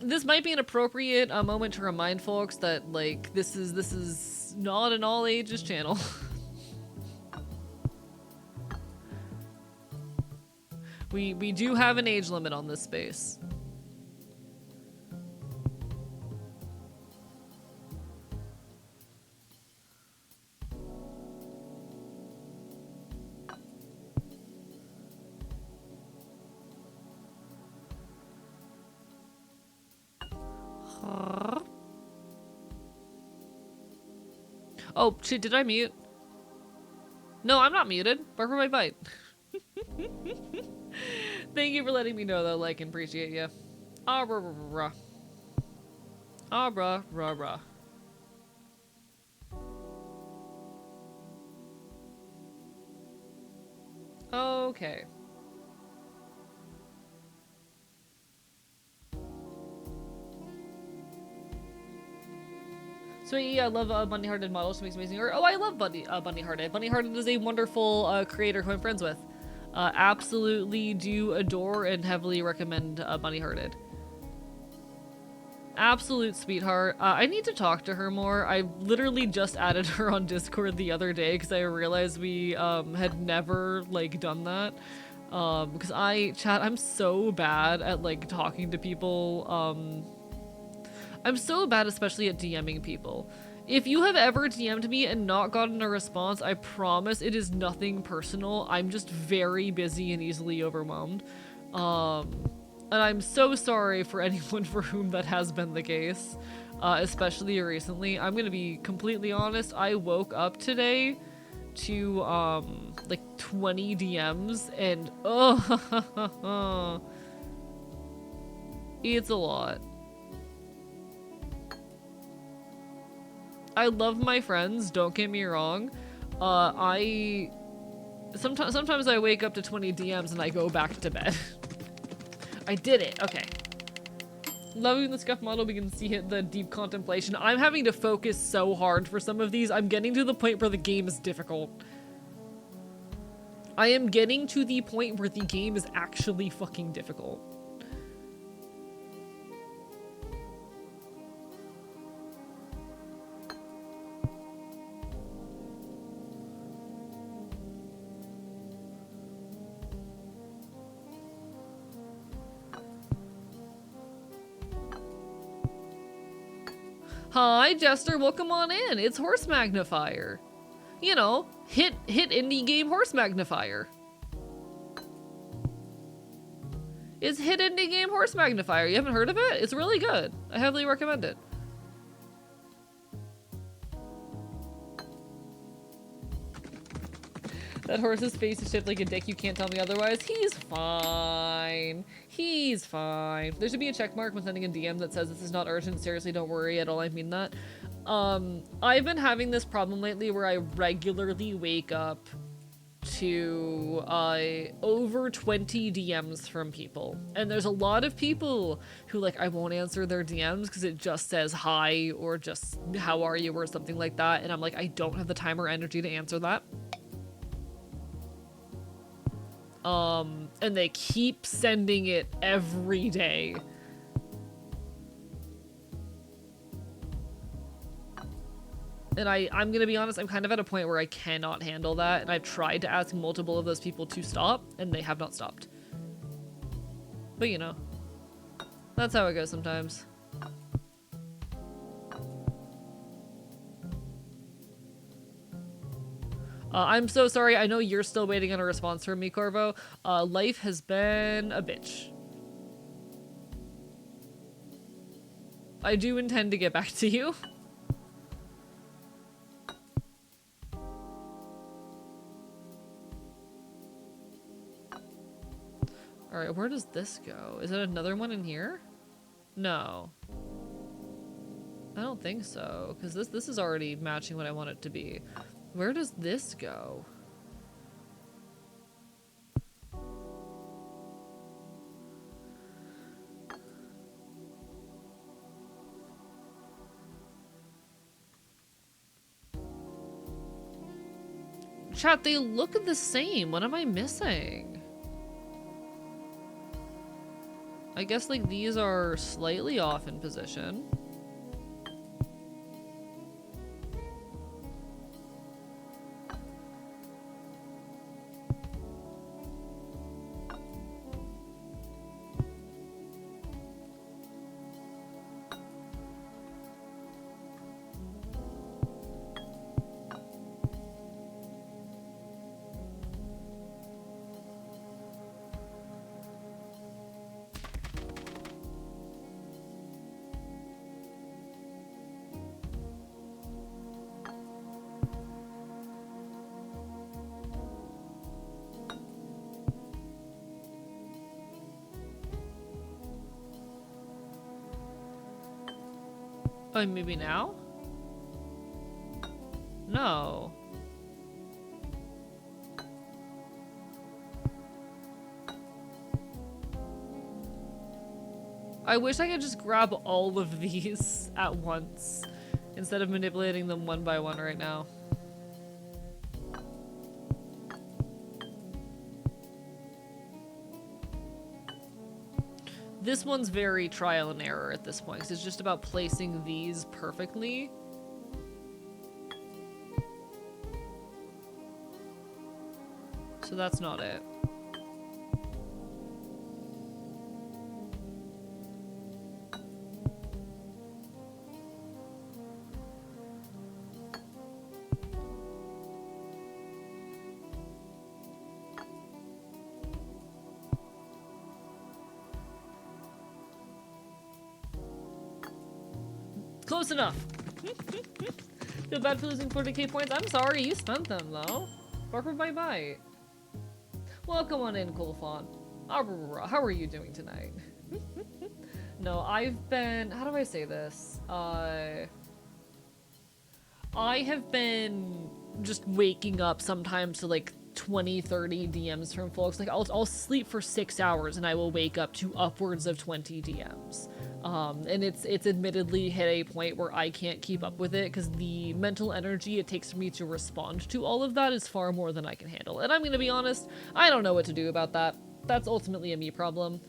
This might be an appropriate moment to remind folks that, like, this is not an all ages channel. We do have an age limit on this space. Oh, shit, did I mute? No, I'm not muted. Bark for my bite. Thank you for letting me know, though. Like, and appreciate you. Ah, rah, rah, rah. Ah, rah, rah, rah. Okay. Sweetie, I love Bunny Hearted model. She makes amazing art. Oh, I love Bunny Hearted. Bunny Hearted is a wonderful creator who I'm friends with. Absolutely do adore and heavily recommend Bunny Hearted. Absolute sweetheart. I need to talk to her more. I literally just added her on Discord the other day because I realized we had never like done that. Because I'm so bad at like talking to people. I'm so bad, especially at DMing people. If you have ever DM'd me and not gotten a response, I promise it is nothing personal. I'm just very busy and easily overwhelmed. And I'm so sorry for anyone for whom that has been the case, especially recently. I'm gonna be completely honest. I woke up today to like 20 DMs and it's a lot. I love my friends, don't get me wrong. Sometimes I wake up to 20 DMs and I go back to bed. I did it, okay. Loving the scuff model, we can see the deep contemplation. I'm having to focus so hard for some of these. I'm getting to the point where the game is difficult. I am getting to the point where the game is actually fucking difficult. Hi, Jester, welcome on in. It's Horse Magnifier. You know, hit indie game Horse Magnifier. It's hit indie game Horse Magnifier. You haven't heard of it? It's really good. I heavily recommend it. That horse's face is shaped like a dick, you can't tell me otherwise. He's fine. He's fine. There should be a check mark when sending a DM that says this is not urgent. Seriously, don't worry at all. I mean that. I've been having this problem lately where I regularly wake up to over 20 DMs from people, and there's a lot of people who like I won't answer their DMs because it just says hi or just how are you or something like that, and I'm like I don't have the time or energy to answer that. And they keep sending it every day. And I'm gonna be honest, I'm kind of at a point where I cannot handle that, and I've tried to ask multiple of those people to stop, and they have not stopped. But you know, that's how it goes sometimes. I'm so sorry, I know you're still waiting on a response from me, Corvo. Life has been a bitch. I do intend to get back to you. Alright, where does this go? Is it another one in here? No. I don't think so, because this is already matching what I want it to be. Where does this go? Chat, they look the same. What am I missing? I guess like these are slightly off in position. Oh, maybe now? No. I wish I could just grab all of these at once instead of manipulating them one by one right now. This one's very trial and error at this point, 'cause it's just about placing these perfectly. So that's not it. Close enough. Feel bad for losing 40k points. I'm sorry, you spent them though. Bark for bye bye. Welcome on in, Coolfawn. How are you doing tonight? No, I've been. How do I say this? I have been just waking up sometimes to like 20, 30 DMs from folks. Like I'll sleep for 6 hours and I will wake up to upwards of 20 DMs. And it's admittedly hit a point where I can't keep up with it because the mental energy it takes for me to respond to all of that is far more than I can handle. And I'm gonna be honest, I don't know what to do about that. That's ultimately a me problem.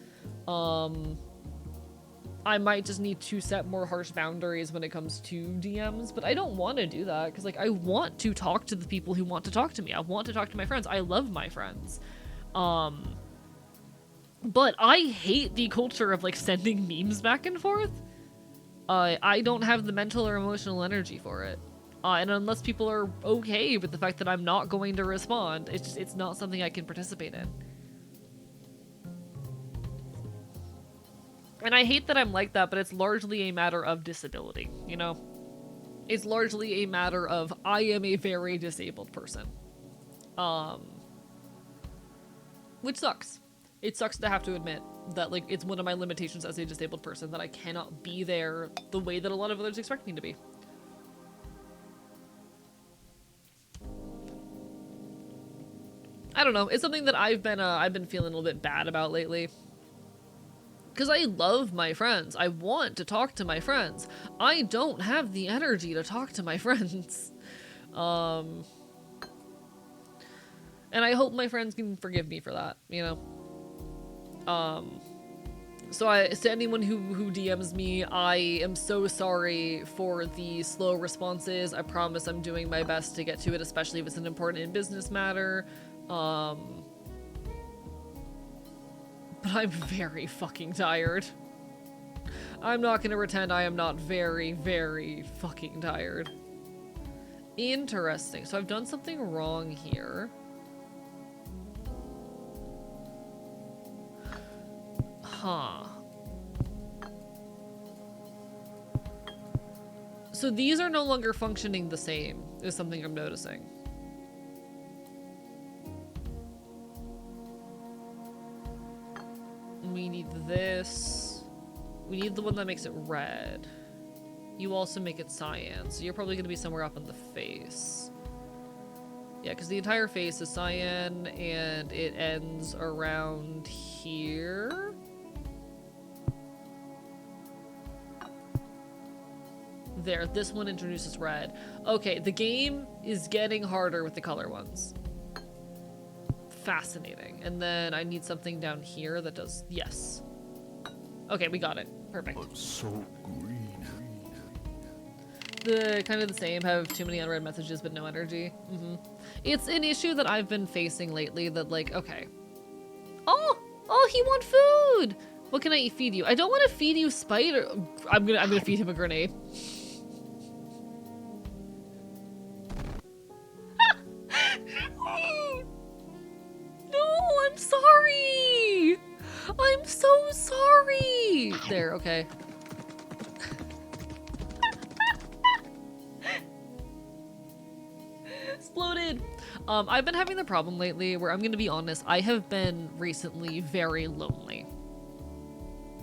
I might just need to set more harsh boundaries when it comes to DMs, but I don't want to do that because like I want to talk to the people who want to talk to me. I want to talk to my friends. I love my friends. But I hate the culture of like sending memes back and forth. I don't have the mental or emotional energy for it. And unless people are okay with the fact that I'm not going to respond, it's not something I can participate in. And I hate that I'm like that, but it's largely a matter of disability, you know? It's largely a matter of I am a very disabled person. Which sucks. It sucks to have to admit that, like, it's one of my limitations as a disabled person that I cannot be there the way that a lot of others expect me to be. I don't know. It's something that I've been feeling a little bit bad about lately. Because I love my friends. I want to talk to my friends. I don't have the energy to talk to my friends. And I hope my friends can forgive me for that, you know? So to anyone who DMs me, I am so sorry for the slow responses. I promise I'm doing my best to get to it, especially if it's an important business matter. But I'm very fucking tired. I'm not gonna pretend I am not very, very fucking tired. Interesting. So I've done something wrong here. Huh. So these are no longer functioning the same, is something I'm noticing. We need this. We need the one that makes it red. You also make it cyan, so you're probably going to be somewhere up in the face. Yeah, because the entire face is cyan, and it ends around here. There, this one introduces red. Okay, the game is getting harder with the color ones. Fascinating. And then I need something down here that does... Yes. Okay, we got it. Perfect. But so green. The kind of the same, have too many unread messages but no energy. It's an issue that I've been facing lately that, like, okay. Oh, he want food! What can I feed you? I don't want to feed you spider... I'm gonna feed him a grenade. No, I'm sorry! I'm so sorry! There, okay. Exploded! I've been having the problem lately where, I'm gonna be honest, I have been recently very lonely.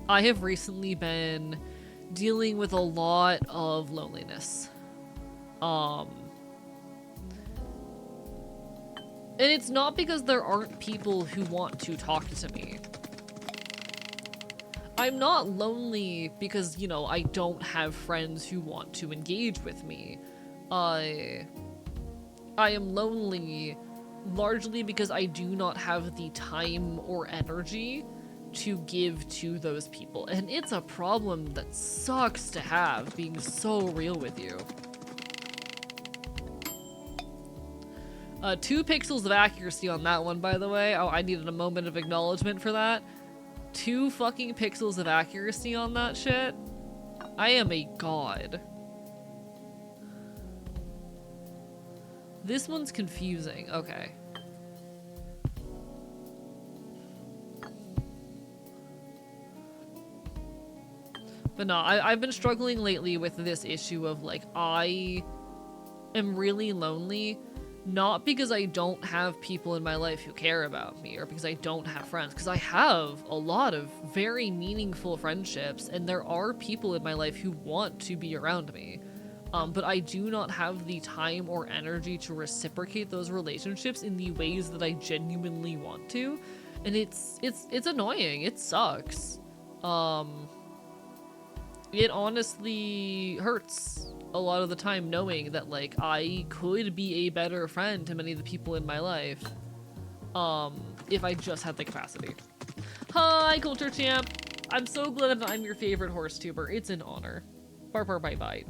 I have recently been dealing with a lot of loneliness. And it's not because there aren't people who want to talk to me. I'm not lonely because, you know, I don't have friends who want to engage with me. I am lonely largely because I do not have the time or energy to give to those people. And it's a problem that sucks to have, being so real with you. 2 pixels of accuracy on that one, by the way. Oh, I needed a moment of acknowledgement for that. 2 fucking pixels of accuracy on that shit. I am a god. This one's confusing. Okay. But no, I've been struggling lately with this issue of, like, I am really lonely. Not because I don't have people in my life who care about me or because I don't have friends, because I have a lot of very meaningful friendships and there are people in my life who want to be around me. But I do not have the time or energy to reciprocate those relationships in the ways that I genuinely want to. And it's annoying. It sucks. It honestly hurts a lot of the time knowing that, like, I could be a better friend to many of the people in my life if I just had the capacity. Hi, Culture Champ! I'm so glad that I'm your favorite horse tuber. It's an honor. Bar bye bye.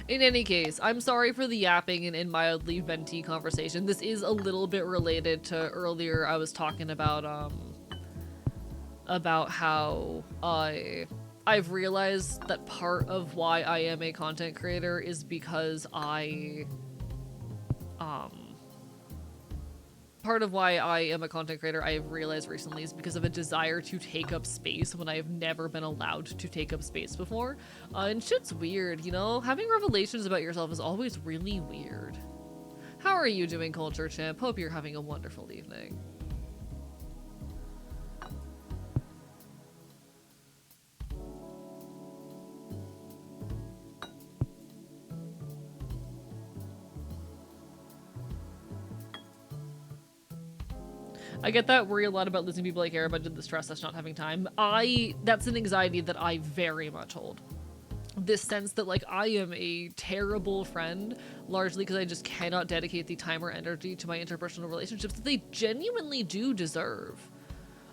In any case, I'm sorry for the yapping and mildly venti conversation. This is a little bit related to earlier I was talking about how I've realized that part of why I am a content creator is because part of why I am a content creator, I have realized recently, is because of a desire to take up space when I have never been allowed to take up space before. And shit's weird, you know? Having revelations about yourself is always really weird. How are you doing, Culture Chimp? Hope you're having a wonderful evening. I get that, worry a lot about losing people I care about, the stress that's not having time. That's an anxiety that I very much hold. This sense that, like, I am a terrible friend, largely because I just cannot dedicate the time or energy to my interpersonal relationships that they genuinely do deserve.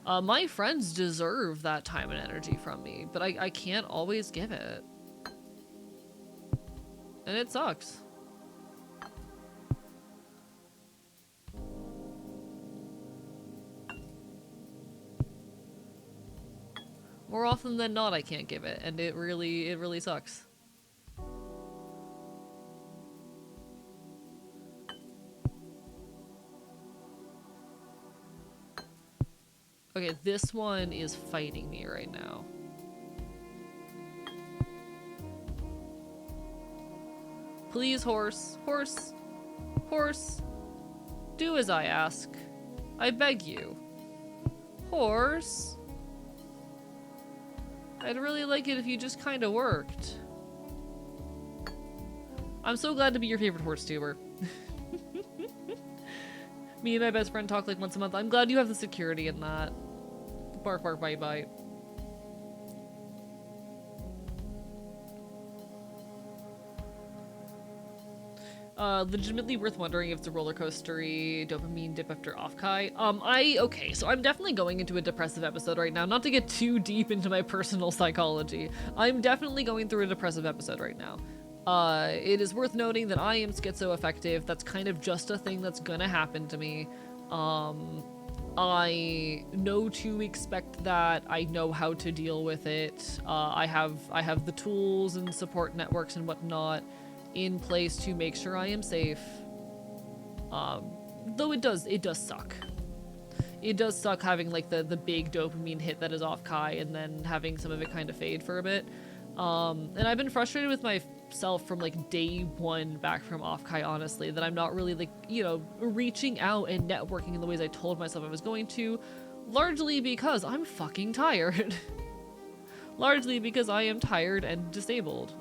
My friends deserve that time and energy from me, but I can't always give it. And it sucks. More often than not, I can't give it, and it really sucks. Okay, this one is fighting me right now. Please, horse, horse, horse, do as I ask. I beg you. Horse. I'd really like it if you just kind of worked. I'm so glad to be your favorite horse tuber. Me and my best friend talk like once a month. I'm glad you have the security in that. Bark, bark, bite, bite. Legitimately worth wondering if it's a roller coastery dopamine dip after Offkai. Okay, so I'm definitely going into a depressive episode right now. Not to get too deep into my personal psychology. I'm definitely going through a depressive episode right now. It is worth noting that I am schizoaffective. That's kind of just a thing that's gonna happen to me. I know to expect that. I know how to deal with it. I have the tools and support networks and whatnot in place to make sure I am safe. Though it does suck. It does suck having like the big dopamine hit that is off Kai and then having some of it kind of fade for a bit. And I've been frustrated with myself from like day one back from off Kai, honestly, that I'm not really like, you know, reaching out and networking in the ways I told myself I was going to, largely because I'm fucking tired. Largely because I am tired and disabled.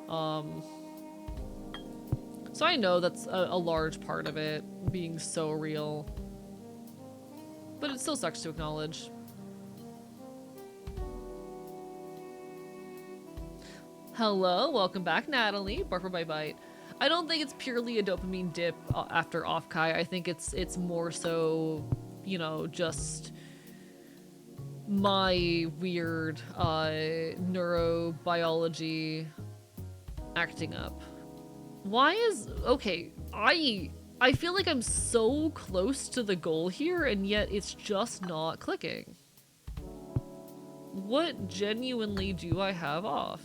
So I know that's a large part of it being so real, but it still sucks to acknowledge. Hello, welcome back, Natalie. Barker by Bite. I don't think it's purely a dopamine dip after off Kai. I think it's more so, you know, just my weird neurobiology acting up. Why is... Okay, I feel like I'm so close to the goal here, and yet it's just not clicking. What genuinely do I have off?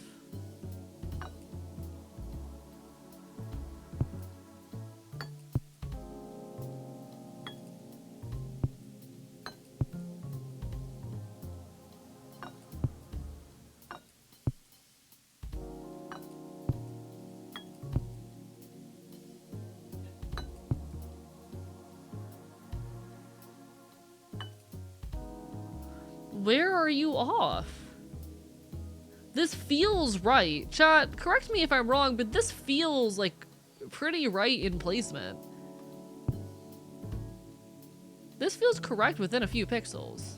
Where are you off? This feels right. Chat, correct me if I'm wrong, but this feels like pretty right in placement. This feels correct within a few pixels.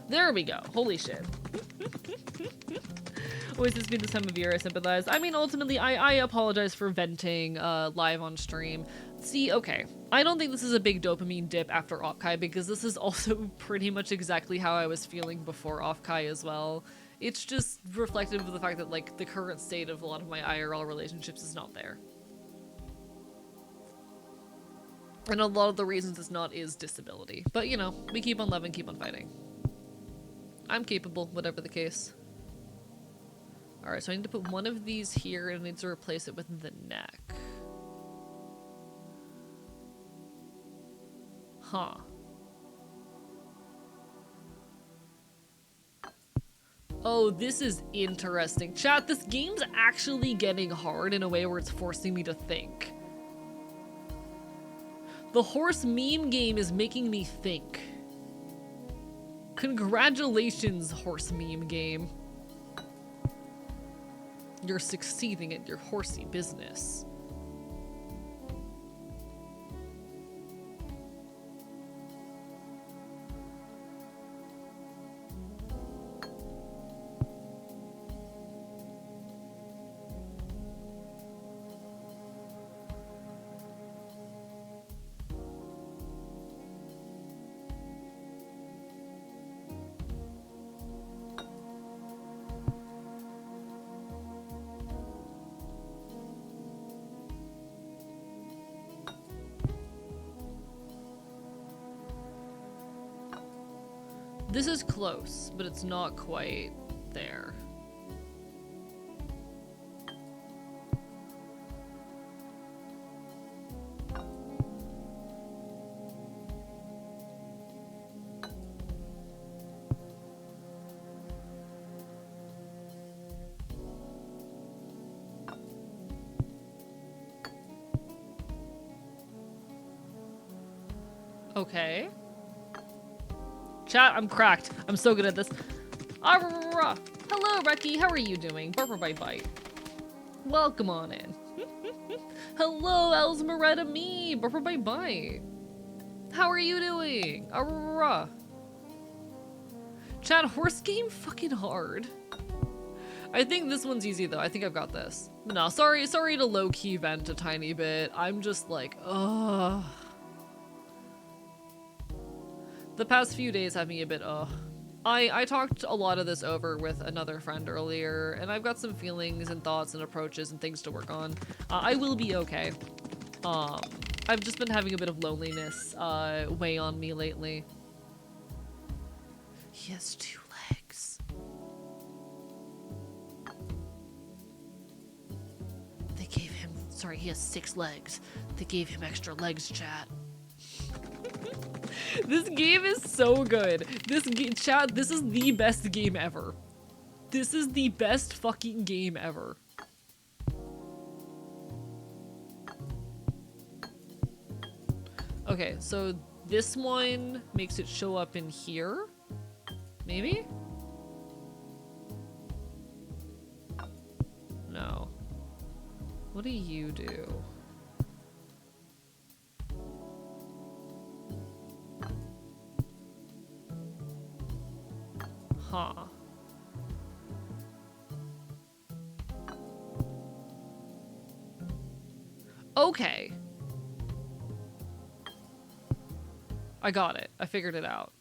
There we go. Holy shit. Always has been this time of year, I sympathize. I mean, ultimately, I apologize for venting live on stream. See, okay. I don't think this is a big dopamine dip after Offkai, because this is also pretty much exactly how I was feeling before Offkai as well. It's just reflective of the fact that, like, the current state of a lot of my IRL relationships is not there. And a lot of the reasons it's not is disability. But, you know, we keep on loving, keep on fighting. I'm capable, whatever the case. Alright, so I need to put one of these here and I need to replace it with the neck. Huh. Oh, this is interesting. Chat, this game's actually getting hard in a way where it's forcing me to think. The horse meme game is making me think. Congratulations, horse meme game. You're succeeding at your horsey business. This is close, but it's not quite there. Okay. Chat, I'm cracked. I'm so good at this. Hello, Reki. How are you doing? Bite. Welcome on in. Hello, Elsmeretta me. Bite. How are you doing? Chat, horse game fucking hard. I think this one's easy though. I think I've got this. No, sorry to low-key vent a tiny bit. I'm just like, ugh. The past few days have me a bit, I talked a lot of this over with another friend earlier, and I've got some feelings and thoughts and approaches and things to work on. I will be okay. I've just been having a bit of loneliness, weigh on me lately. He has 2 legs. They gave him, sorry, he has 6 legs. They gave him extra legs, chat. This game is so good. Chat, this is the best game ever. This is the best fucking game ever. Okay, so this one makes it show up in here? Maybe? No. What do you do? Huh. Okay. I got it. I figured it out.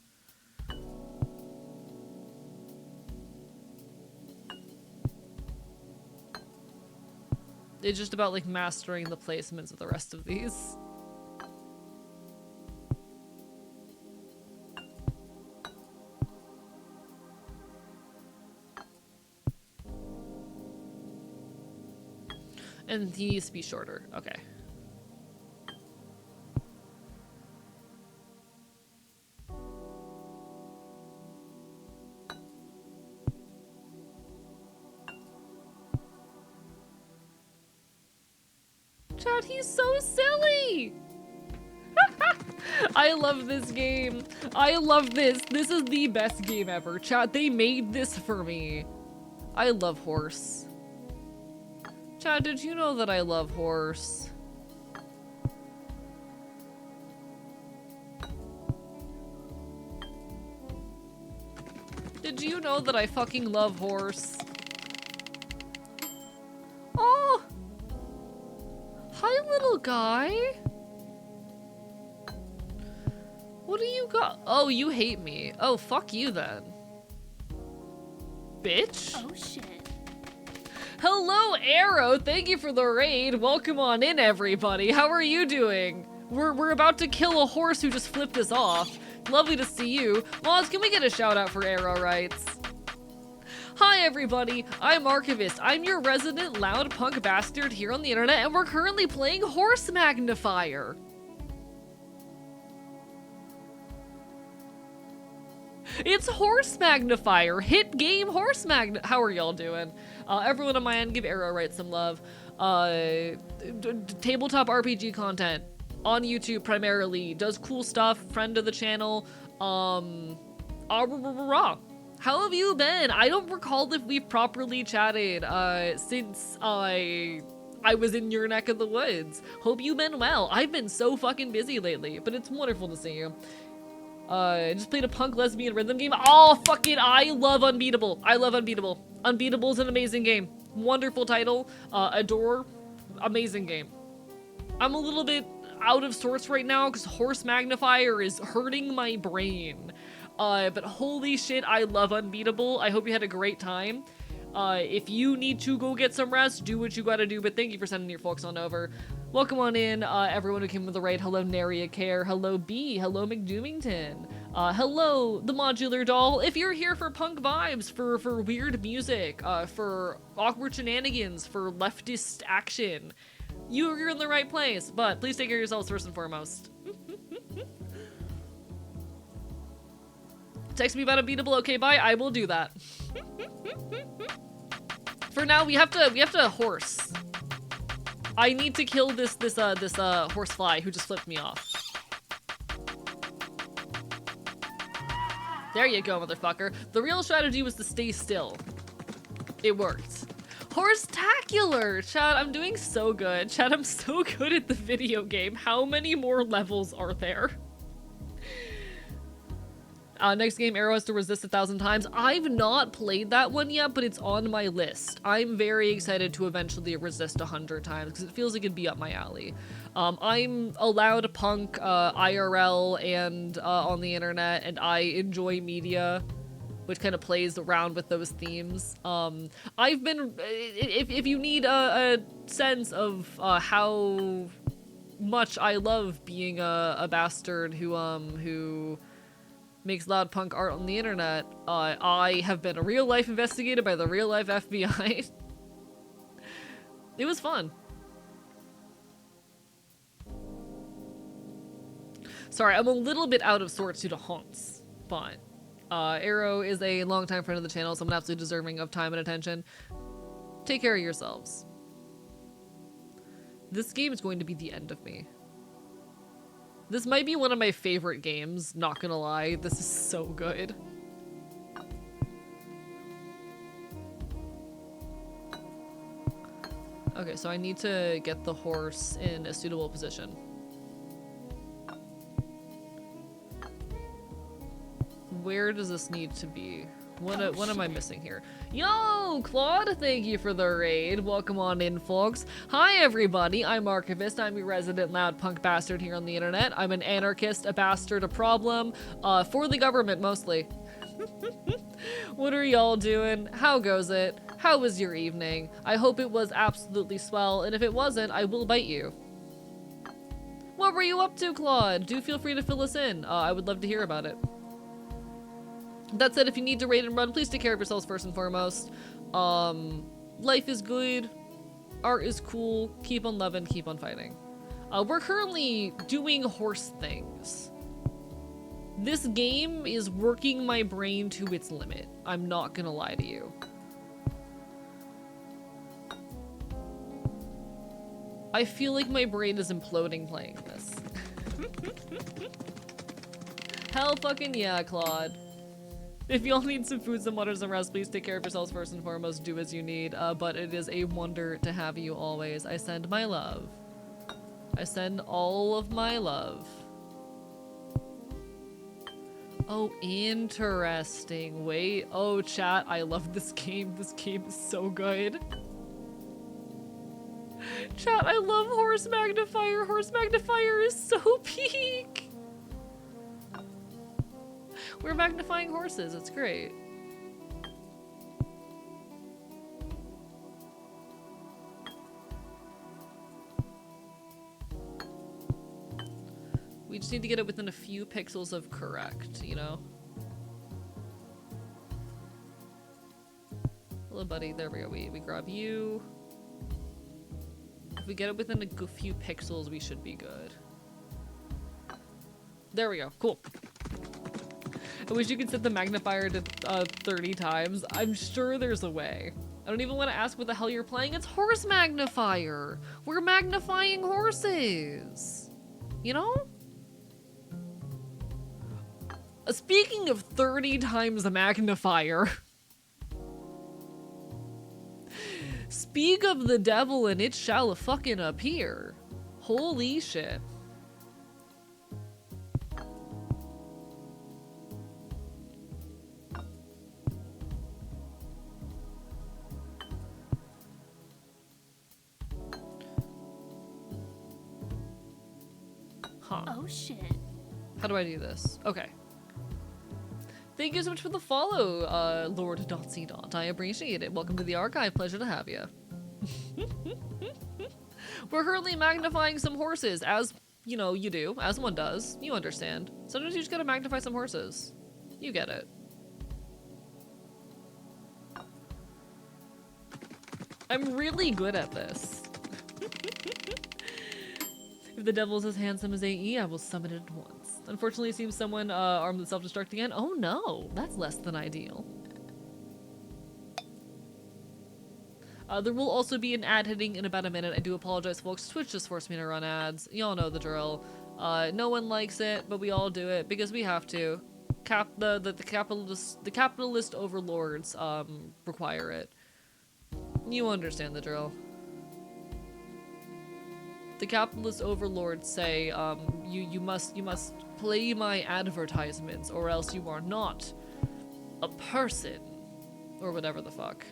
It's just about like mastering the placements of the rest of these. And he needs to be shorter. Okay. Chat, he's so silly! I love this game. I love this. This is the best game ever. Chat, they made this for me. I love horse. Chad, did you know that I love horse? Did you know that I fucking love horse? Oh! Hi, little guy. What do you got? Oh, you hate me. Oh, fuck you then. Bitch. Oh shit. Hello, Arrow. Thank you for the raid. Welcome on in, everybody. How are you doing? We're about to kill a horse who just flipped us off. Lovely to see you. Moz, can we get a shout out for Arrow Rights? Hi, everybody. I'm Archivist. I'm your resident loud punk bastard here on the internet, and we're currently playing Horse Magnifier. It's Horse Magnifier. Hit game Horse Magn. How are y'all doing? Everyone on my end, give Arrow Right some love. Tabletop RPG content on YouTube primarily. Does cool stuff. Friend of the channel. How have you been? I don't recall if we've properly chatted since I was in your neck of the woods. Hope you've been well. I've been so fucking busy lately, but it's wonderful to see you. Just played a punk lesbian rhythm game. Oh, fucking, I love Unbeatable. I love Unbeatable. Unbeatable is an amazing game. Wonderful title. Adore. Amazing game. I'm a little bit out of sorts right now because Horse Magnifier is hurting my brain. But holy shit, I love Unbeatable. I hope you had a great time. If you need to go get some rest, do what you gotta do, but thank you for sending your folks on over. Welcome on in, everyone who came with the raid. Hello, Naria Care. Hello, B. Hello, McDoomington. Hello, the Modular Doll. If you're here for punk vibes, for weird music, for awkward shenanigans, for leftist action, you're in the right place, but please take care of yourselves first and foremost. Text me about Unbeatable. Okay, bye. I will do that. For now, we have to horse. I need to kill this horsefly who just flipped me off. There you go, motherfucker. The real strategy was to stay still. It worked. Horse-tacular! Chad, I'm doing so good. Chad, I'm so good at the video game. How many more levels are there? Next game, Arrow has to resist 1,000 times. I've not played that one yet, but it's on my list. I'm very excited to eventually resist 100 times because it feels like it'd be up my alley. I'm allowed punk IRL and on the internet, and I enjoy media, which kind of plays around with those themes. I've been, if you need a sense of how much I love being a bastard who makes loud punk art on the internet, I have been a real life investigated by the real life FBI. It was fun. Sorry, I'm a little bit out of sorts due to haunts, but Arrow is a longtime friend of the channel, someone absolutely deserving of time and attention. Take care of yourselves. This game is going to be the end of me. This might be one of my favorite games, not gonna lie. This is so good. Okay, so I need to get the horse in a suitable position. Where does this need to be? What am I missing here? Yo, Claude, thank you for the raid. Welcome on in, folks. Hi, everybody. I'm Archivist. I'm your resident loud punk bastard here on the internet. I'm an anarchist, a bastard, a problem, for the government, mostly. What are y'all doing? How goes it? How was your evening? I hope it was absolutely swell, and if it wasn't, I will bite you. What were you up to, Claude? Do feel free to fill us in. I would love to hear about it. That said, if you need to raid and run, please take care of yourselves first and foremost. Life is good. Art is cool. Keep on loving, keep on fighting. We're currently doing horse things. This game is working my brain to its limit. I'm not gonna lie to you. I feel like my brain is imploding playing this. Hell fucking yeah, Claude. If y'all need some food, some water, some rest, please take care of yourselves first and foremost. Do as you need. But it is a wonder to have you always. I send my love. I send all of my love. Oh, interesting. Wait. Oh, chat. I love this game. This game is so good. Chat, I love Horse Magnifier. Horse Magnifier is so peak. We're magnifying horses. It's great. We just need to get it within a few pixels of correct, you know? Hello, buddy. There we go. We grab you. If we get it within a few pixels, we should be good. There we go. Cool. I wish you could set the magnifier to 30 times. I'm sure there's a way. I don't even want to ask what the hell you're playing. It's horse magnifier. We're magnifying horses. You know? Speaking of 30 times the magnifier. Speak of the devil and it shall fucking appear. Holy shit. Huh. Oh shit. How do I do this? Okay. Thank you so much for the follow, Lord.C. I appreciate it. Welcome to the archive. Pleasure to have you. We're currently magnifying some horses, as, you know, you do. As one does. You understand. Sometimes you just gotta magnify some horses. You get it. I'm really good at this. If the devil's as handsome as AE, I will summon it at once. Unfortunately, it seems someone armed with self-destruct again. Oh no, that's less than ideal. There will also be an ad hitting in about a minute. I do apologize, folks. Twitch just forced me to run ads. Y'all know the drill. No one likes it, but we all do it because we have to. The capitalist overlords require it. You understand the drill. The capitalist overlords say, you must play my advertisements or else you are not a person. Or whatever the fuck.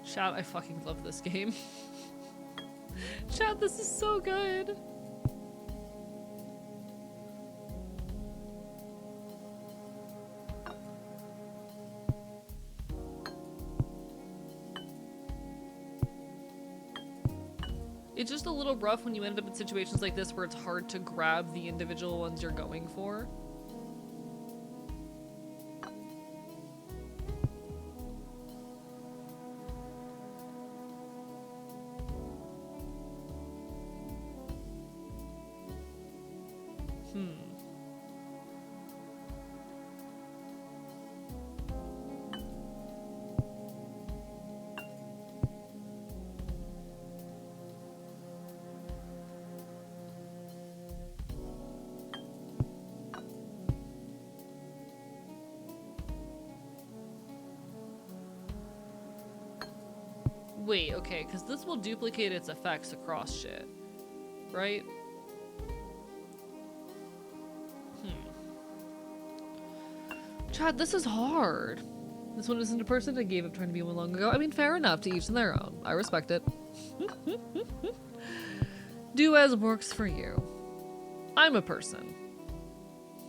Chat, I fucking love this game. Chat, this is so good. It's just a little rough when you end up in situations like this where it's hard to grab the individual ones you're going for. Wait, okay, because this will duplicate its effects across shit, right? Chad, this is hard. This one isn't a person. I gave up trying to be one long ago. I mean, fair enough, to each their own. I respect it. Do as works for you. I'm a person.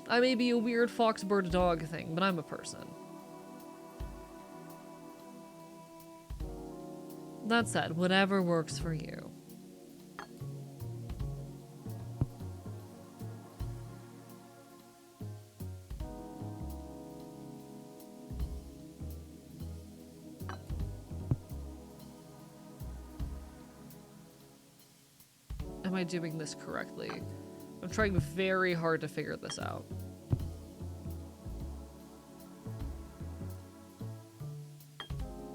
I may be a weird fox, bird, dog thing, but I'm a person. That said, whatever works for you. Am I doing this correctly? I'm trying very hard to figure this out.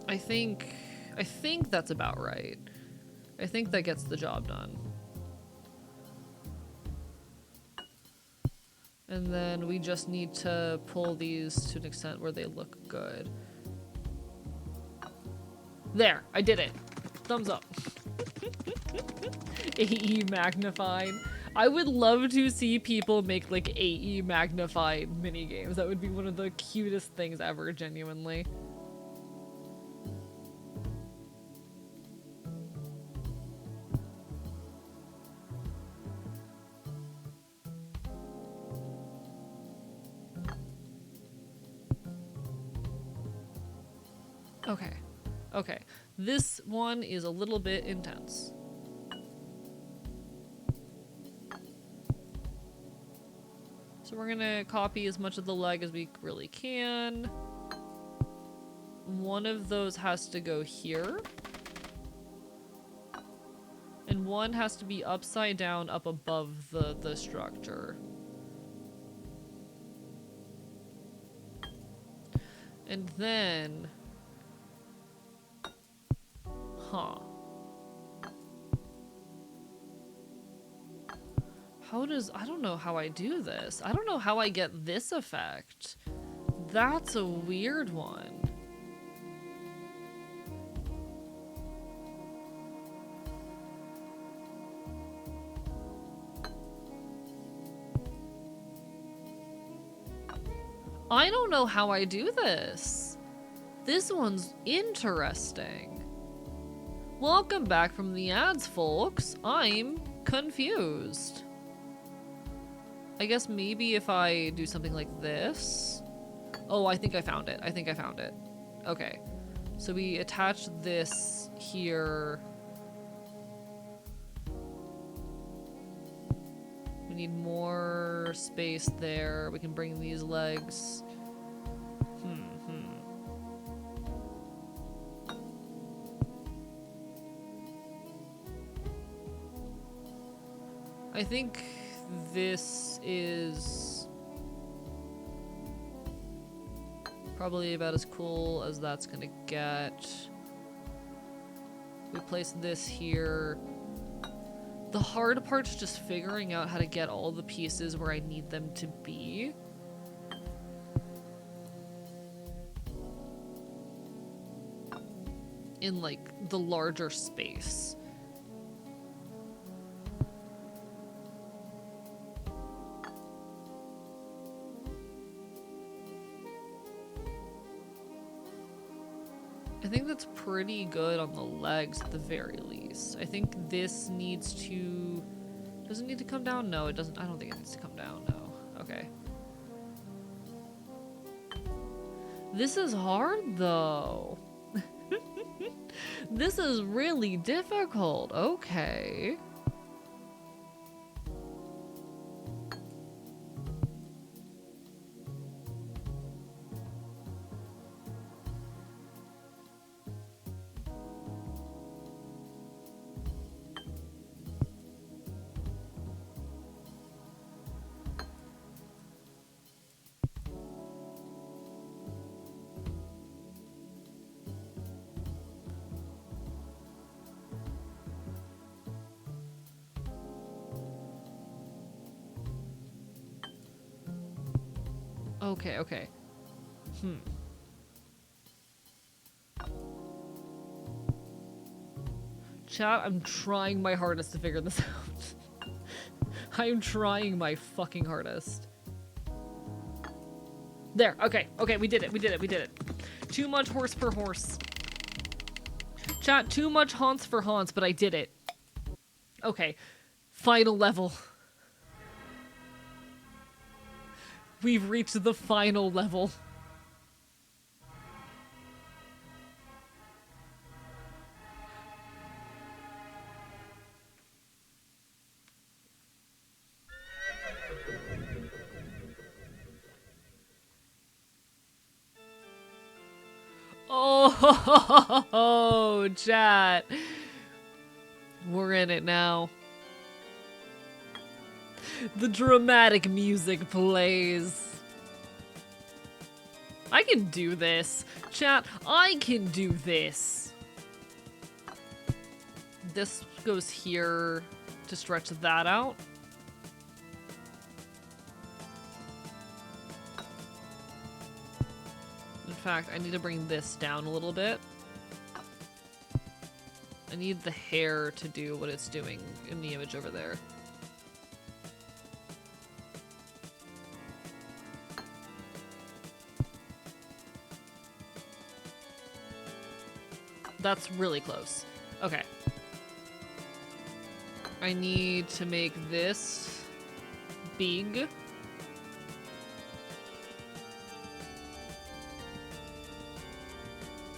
I think that's about right. I think that gets the job done. And then we just need to pull these to an extent where they look good. There, I did it. Thumbs up. AE magnified. I would love to see people make like AE magnified minigames. That would be one of the cutest things ever, genuinely. Okay. Okay. This one is a little bit intense. So we're gonna copy as much of the leg as we really can. One of those has to go here. And one has to be upside down up above the structure. And then... Huh. How does... I don't know how I do this. I don't know how I get this effect. That's a weird one. I don't know how I do this. This one's interesting. Welcome back from the ads, folks. I'm confused. I guess maybe if I do something like this. Oh, I think I found it. I think I found it. Okay. So we attach this here. We need more space there. We can bring these legs. I think this is probably about as cool as that's gonna get. We place this here. The hard part's just figuring out how to get all the pieces where I need them to be. In like the larger space. I think that's pretty good on the legs at the very least. I think this needs to... Does it need to come down? No, it doesn't. I don't think it needs to come down, no. Okay. This is hard, though. This is really difficult. Okay. Okay, okay. Chat, I'm trying my hardest to figure this out. I'm trying my fucking hardest. There, okay, okay, we did it, we did it, we did it. Too much horse per horse. Chat, too much haunts for haunts, but I did it. Okay, final level. We've reached the final level. Oh, chat. We're in it now. The dramatic music plays. I can do this. Chat, I can do this. This goes here to stretch that out. In fact, I need to bring this down a little bit. I need the hair to do what it's doing in the image over there. That's really close. Okay. I need to make this big.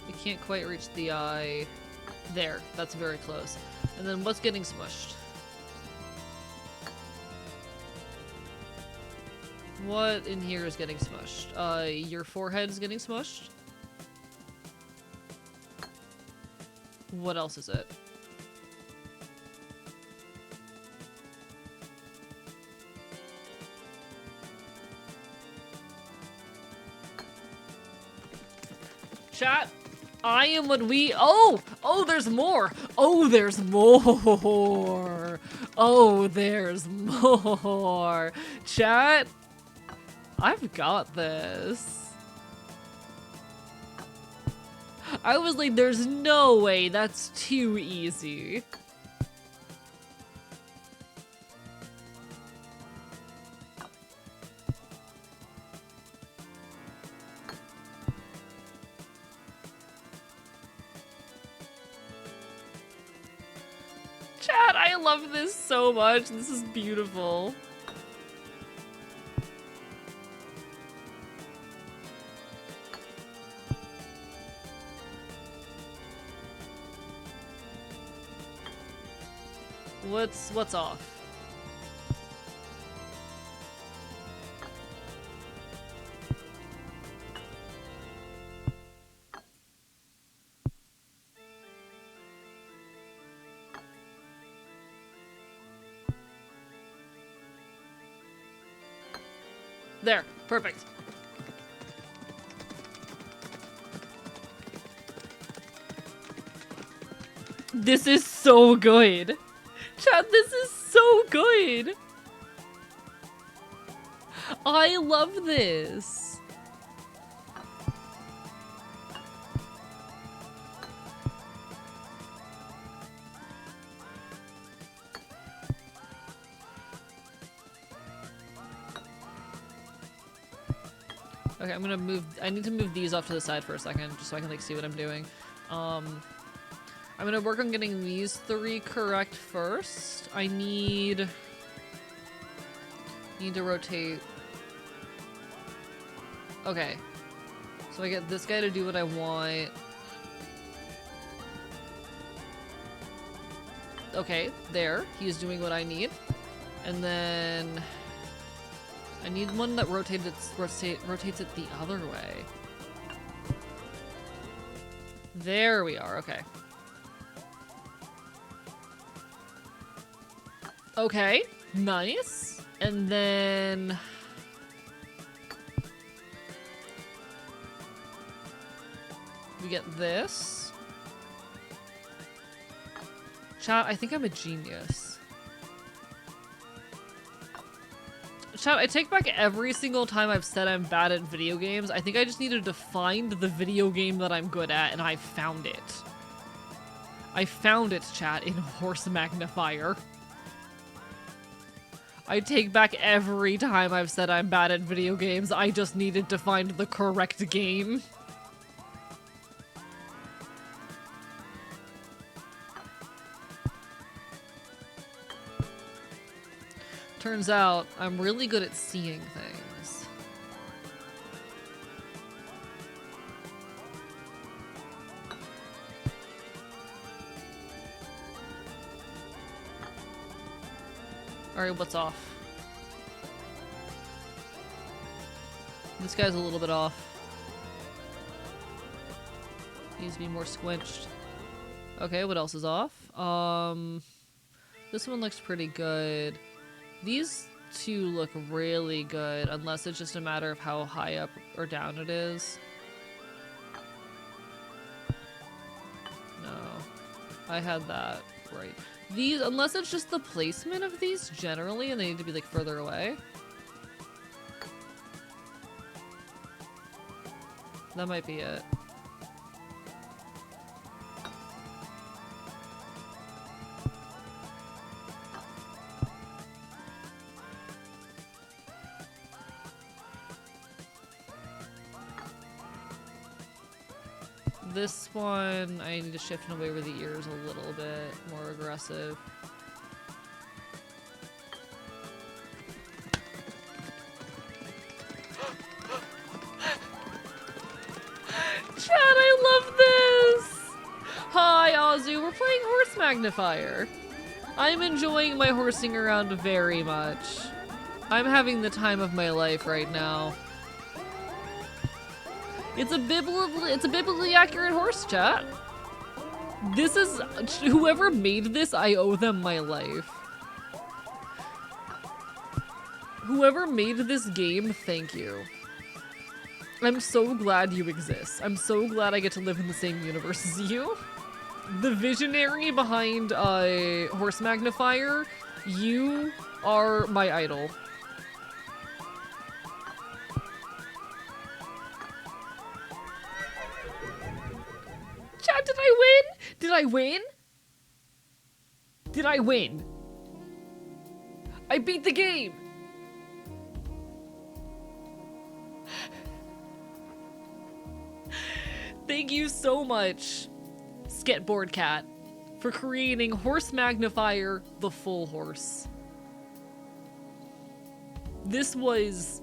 We can't quite reach the eye. There, that's very close. And then what's getting smushed? What in here is getting smushed? Your forehead is getting smushed? What else is it? Chat, I am what we- Oh! Oh, there's more! Oh, there's more! Oh, there's more! Chat, I've got this. I was like, there's no way, that's too easy. Chat, I love this so much. This is beautiful. What's off? There, perfect. This is so good. Chat, this is so good. I love this. Okay, I'm gonna move. I need to move these off to the side for a second, just so I can like see what I'm doing. I'm gonna work on getting these 3 correct first. I need to rotate. Okay, so I get this guy to do what I want. Okay, there. He's doing what I need, and then I need one that rotates it the other way. There we are. Okay. Okay, nice. And then we get this. Chat, I think I'm a genius. Chat, I take back every single time I've said I'm bad at video games. I think I just needed to find the video game that I'm good at, and I found it. I found it, chat, in Horse Magnifier. I take back every time I've said I'm bad at video games. I just needed to find the correct game. Turns out, I'm really good at seeing things. Alright, what's off? This guy's a little bit off. Needs to be more squinched. Okay, what else is off? This one looks pretty good. These two look really good, unless it's just a matter of how high up or down it is. No. I had that right. These, unless it's just the placement of these generally, and they need to be like further away. That might be it. This one, I need to shift in a way where the ear's a little bit more aggressive. Chat, I love this! Hi, Azu, we're playing Horse Magnifier. I'm enjoying my horsing around very much. I'm having the time of my life right now. It's a biblically accurate horse, chat. This is, whoever made this, I owe them my life. Whoever made this game, thank you. I'm so glad you exist. I'm so glad I get to live in the same universe as you. The visionary behind Horse Magnifier, you are my idol. Chat, did I win? Did I win? Did I win? I beat the game! Thank you so much, Skateboard Cat, for creating Horse Magnifier, the full horse. This was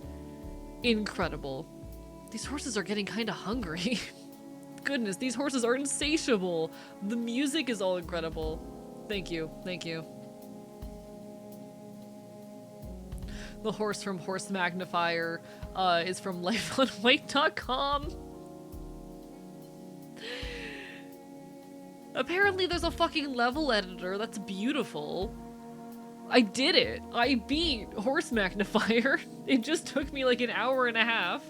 incredible. These horses are getting kind of hungry. Goodness, these horses are insatiable. The music is all incredible. Thank you, thank you. The horse from Horse Magnifier is from lifeonwhite.com. Apparently there's a fucking level editor. That's beautiful. I did it. I beat Horse Magnifier. It just took me like an hour and a half.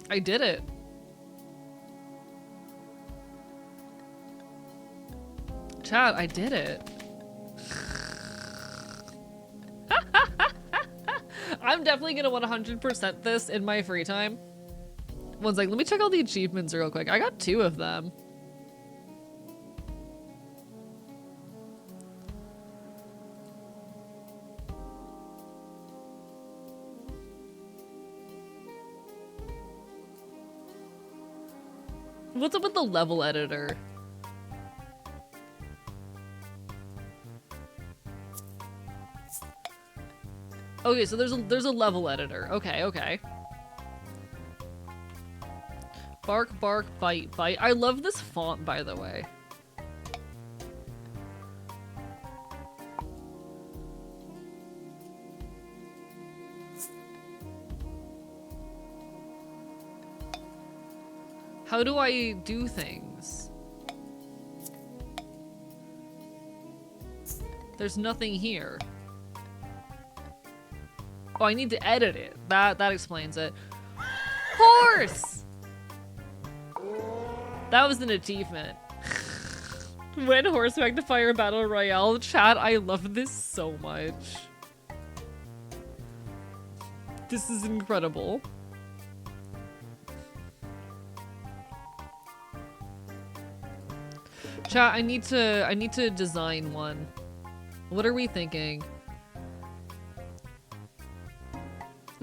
I did it. Chat, I did it. I'm definitely gonna 100% this in my free time. One sec, let me check all the achievements real quick. I got 2 of them. What's up with the level editor? Okay, so there's a level editor. Okay, okay. Bark, bark, bite, bite. I love this font, by the way. How do I do things? There's nothing here. Oh, I need to edit it. That explains it. Horse! That was an achievement. When Horse Magnifier Battle Royale. Chat, I love this so much. This is incredible. Chat, I need to design one. What are we thinking?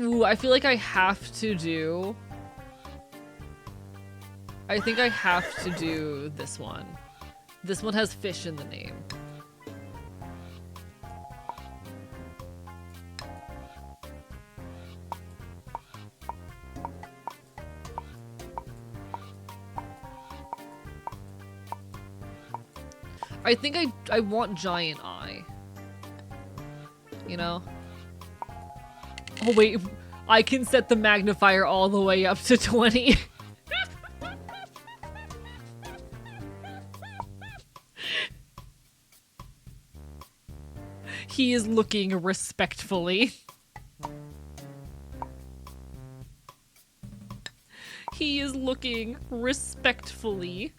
Ooh, I feel like I have to do... I think I have to do this one. This one has fish in the name. I think I want giant eye. You know? Oh wait, I can set the magnifier all the way up to 20. He is looking respectfully. He is looking respectfully.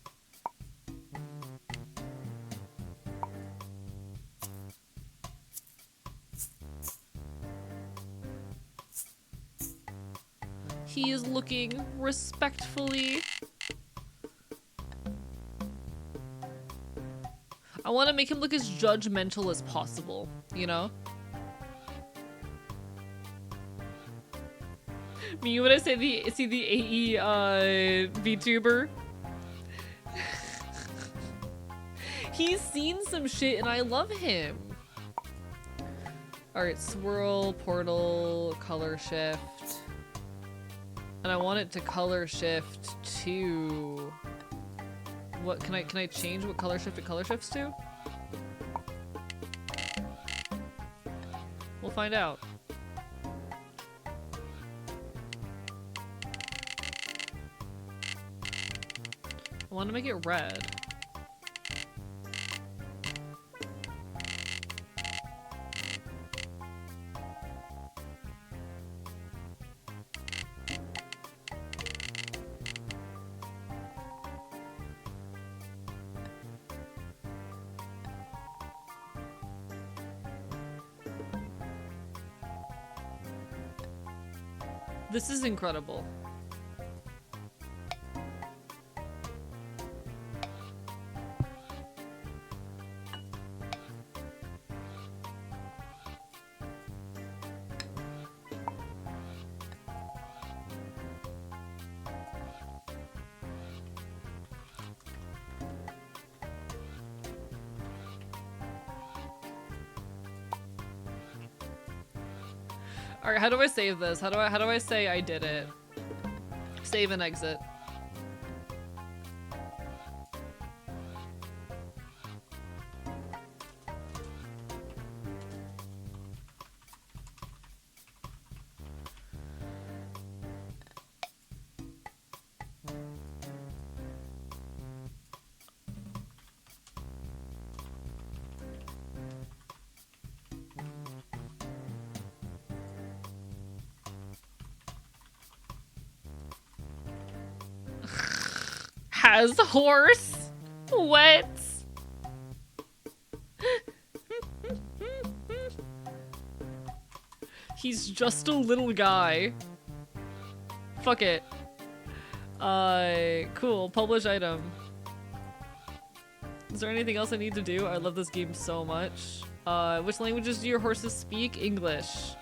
He is looking respectfully. I want to make him look as judgmental as possible, you know? Me when I say see the AE VTuber. He's seen some shit and I love him. Alright, swirl, portal, color shift. And I want it to color shift to... What can I change what color shift it color shifts to? We'll find out. I want to make it red. This is incredible. Alright, how do I save this? How do I say I did it? Save and exit. Has horse? What? He's just a little guy. Fuck it. Cool. Publish item. Is there anything else I need to do? I love this game so much. Which languages do your horses speak? English.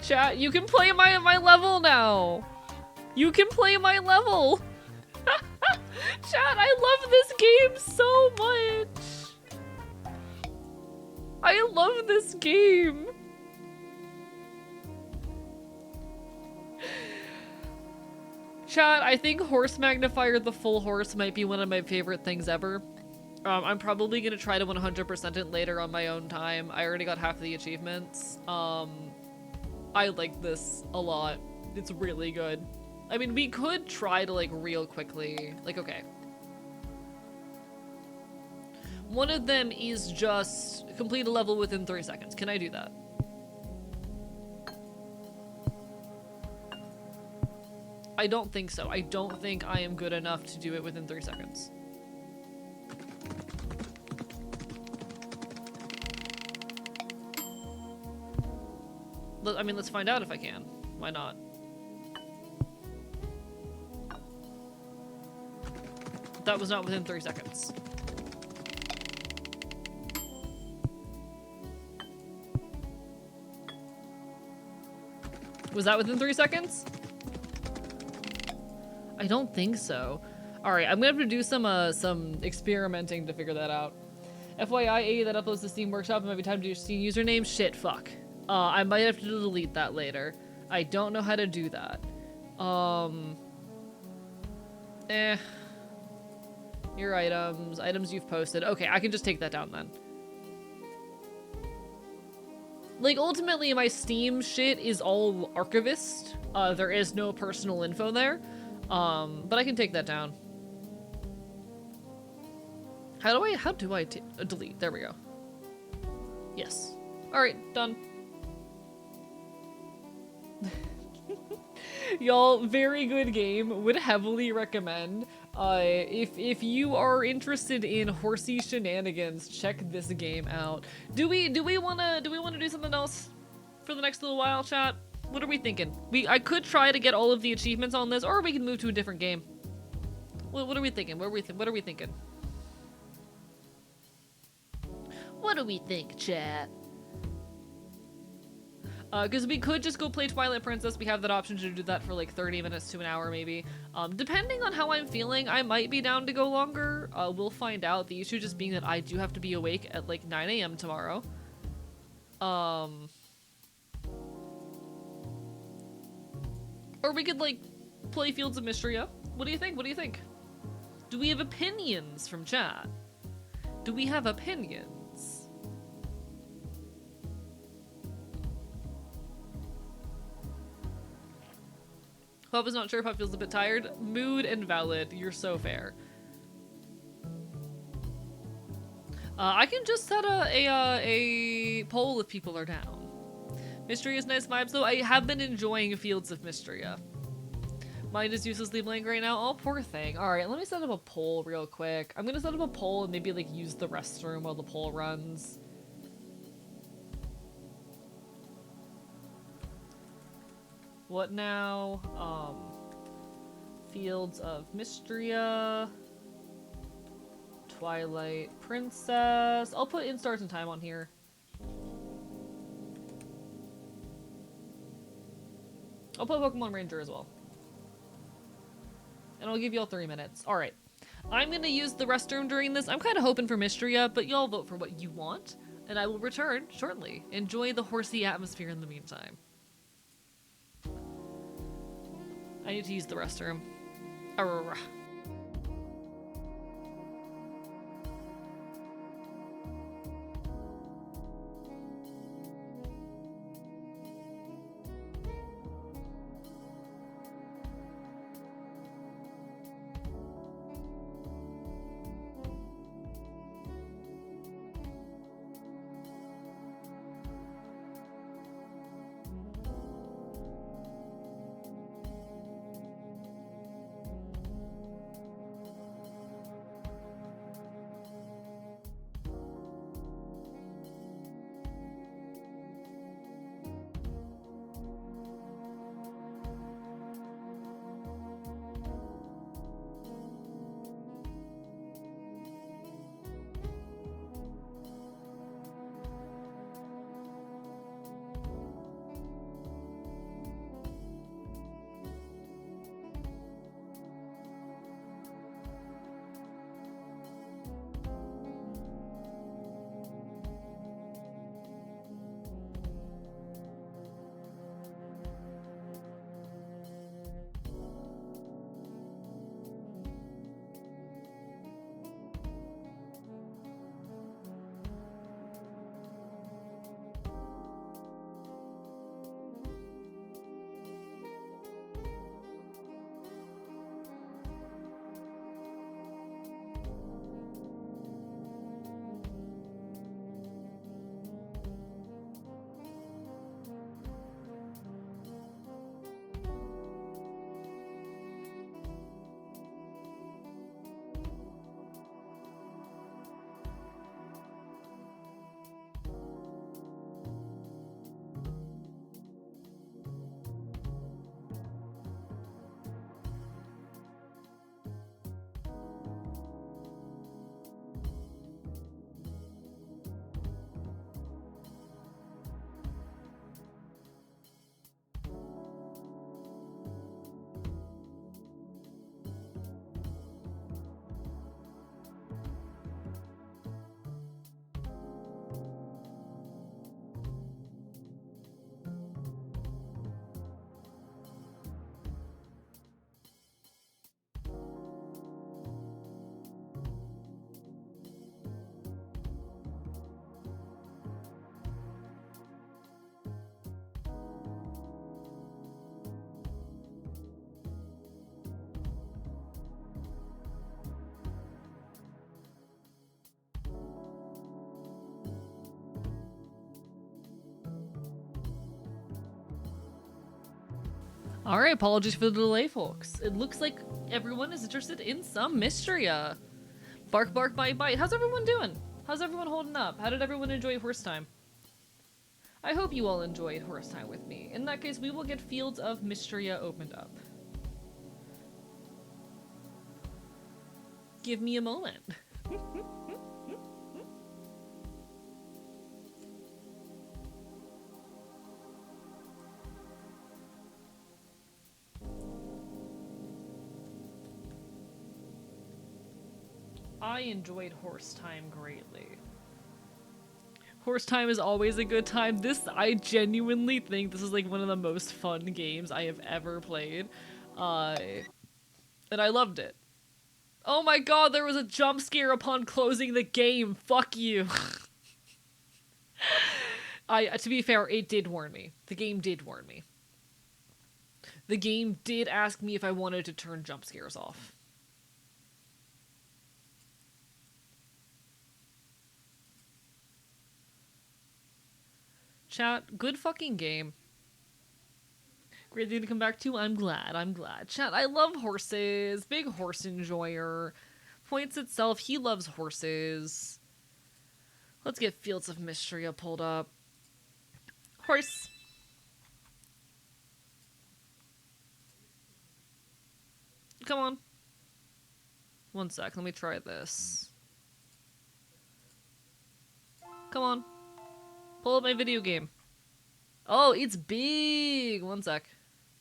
Chat, you can play my level now. You can play my level! Chat, I love this game so much! I love this game! Chat, I think Horse Magnifier the Full Horse might be one of my favorite things ever. I'm probably gonna try to 100% it later on my own time. I already got half the achievements. I like this a lot. It's really good. I mean, we could try to, like, real quickly. Like, okay. One of them is just complete a level within 3 seconds. Can I do that? I don't think so. I don't think I am good enough to do it within 3 seconds. I mean, let's find out if I can. Why not? That was not within 3 seconds. Was that within 3 seconds? I don't think so. Alright, I'm gonna have to do some experimenting to figure that out. FYI, A that uploads the Steam Workshop, it might be time to do Steam username. Shit, fuck. I might have to delete that later. I don't know how to do that. Your items you've posted. Okay, I can just take that down then. Like, ultimately, my Steam shit is all archivist. There is no personal info there. But I can take that down. How do I delete? There we go. Yes. Alright, done. Y'all, very good game. Would heavily recommend. If you are interested in horsey shenanigans, check this game out. Do we wanna do something else for the next little while, chat? What are we thinking? I could try to get all of the achievements on this, or we can move to a different game. What are we thinking? What are we thinking? What do we think, chat? Because we could just go play Twilight Princess. We have that option to do that for like 30 minutes to an hour, maybe. Depending on how I'm feeling, I might be down to go longer. We'll find out. The issue just being that I do have to be awake at like 9 AM tomorrow. Or we could like play Fields of Mystria. What do you think? What do you think? Do we have opinions from chat? Do we have opinions? Pup is not sure. Pup feels a bit tired. Mood and valid. You're so fair. I can just set a poll if people are down. Mystery is nice vibes though. I have been enjoying Fields of Mysteria. Mine is uselessly blank right now. Oh, poor thing. Alright, let me set up a poll real quick. I'm gonna set up a poll and maybe like use the restroom while the poll runs. What now? Fields of Mysteria. Twilight Princess. I'll put in stars and time on here. I'll put Pokemon Ranger as well. And I'll give y'all 3 minutes. Alright. I'm gonna use the restroom during this. I'm kind of hoping for Mysteria, but y'all vote for what you want. And I will return shortly. Enjoy the horsey atmosphere in the meantime. I need to use the restroom. Arrgh. Alright, apologies for the delay, folks. It looks like everyone is interested in some Mysteria. Bark, bark, bite, bite. How's everyone doing? How's everyone holding up? How did everyone enjoy Horse Time? I hope you all enjoyed Horse Time with me. In that case, we will get Fields of Mysteria opened up. Give me a moment. I enjoyed Horse Time greatly. Horse Time is always a good time. I genuinely think this is like one of the most fun games I have ever played. And I loved it. Oh my god, there was a jump scare upon closing the game. Fuck you. To be fair, it did warn me. The game did warn me. The game did ask me if I wanted to turn jump scares off. Chat, good fucking game. Great thing to come back to. I'm glad. I'm glad. Chat, I love horses. Big horse enjoyer. Points itself, he loves horses. Let's get Fields of Mysteria pulled up. Horse. Come on. One sec, let me try this. Come on. Pull up my video game. Oh, it's big! One sec.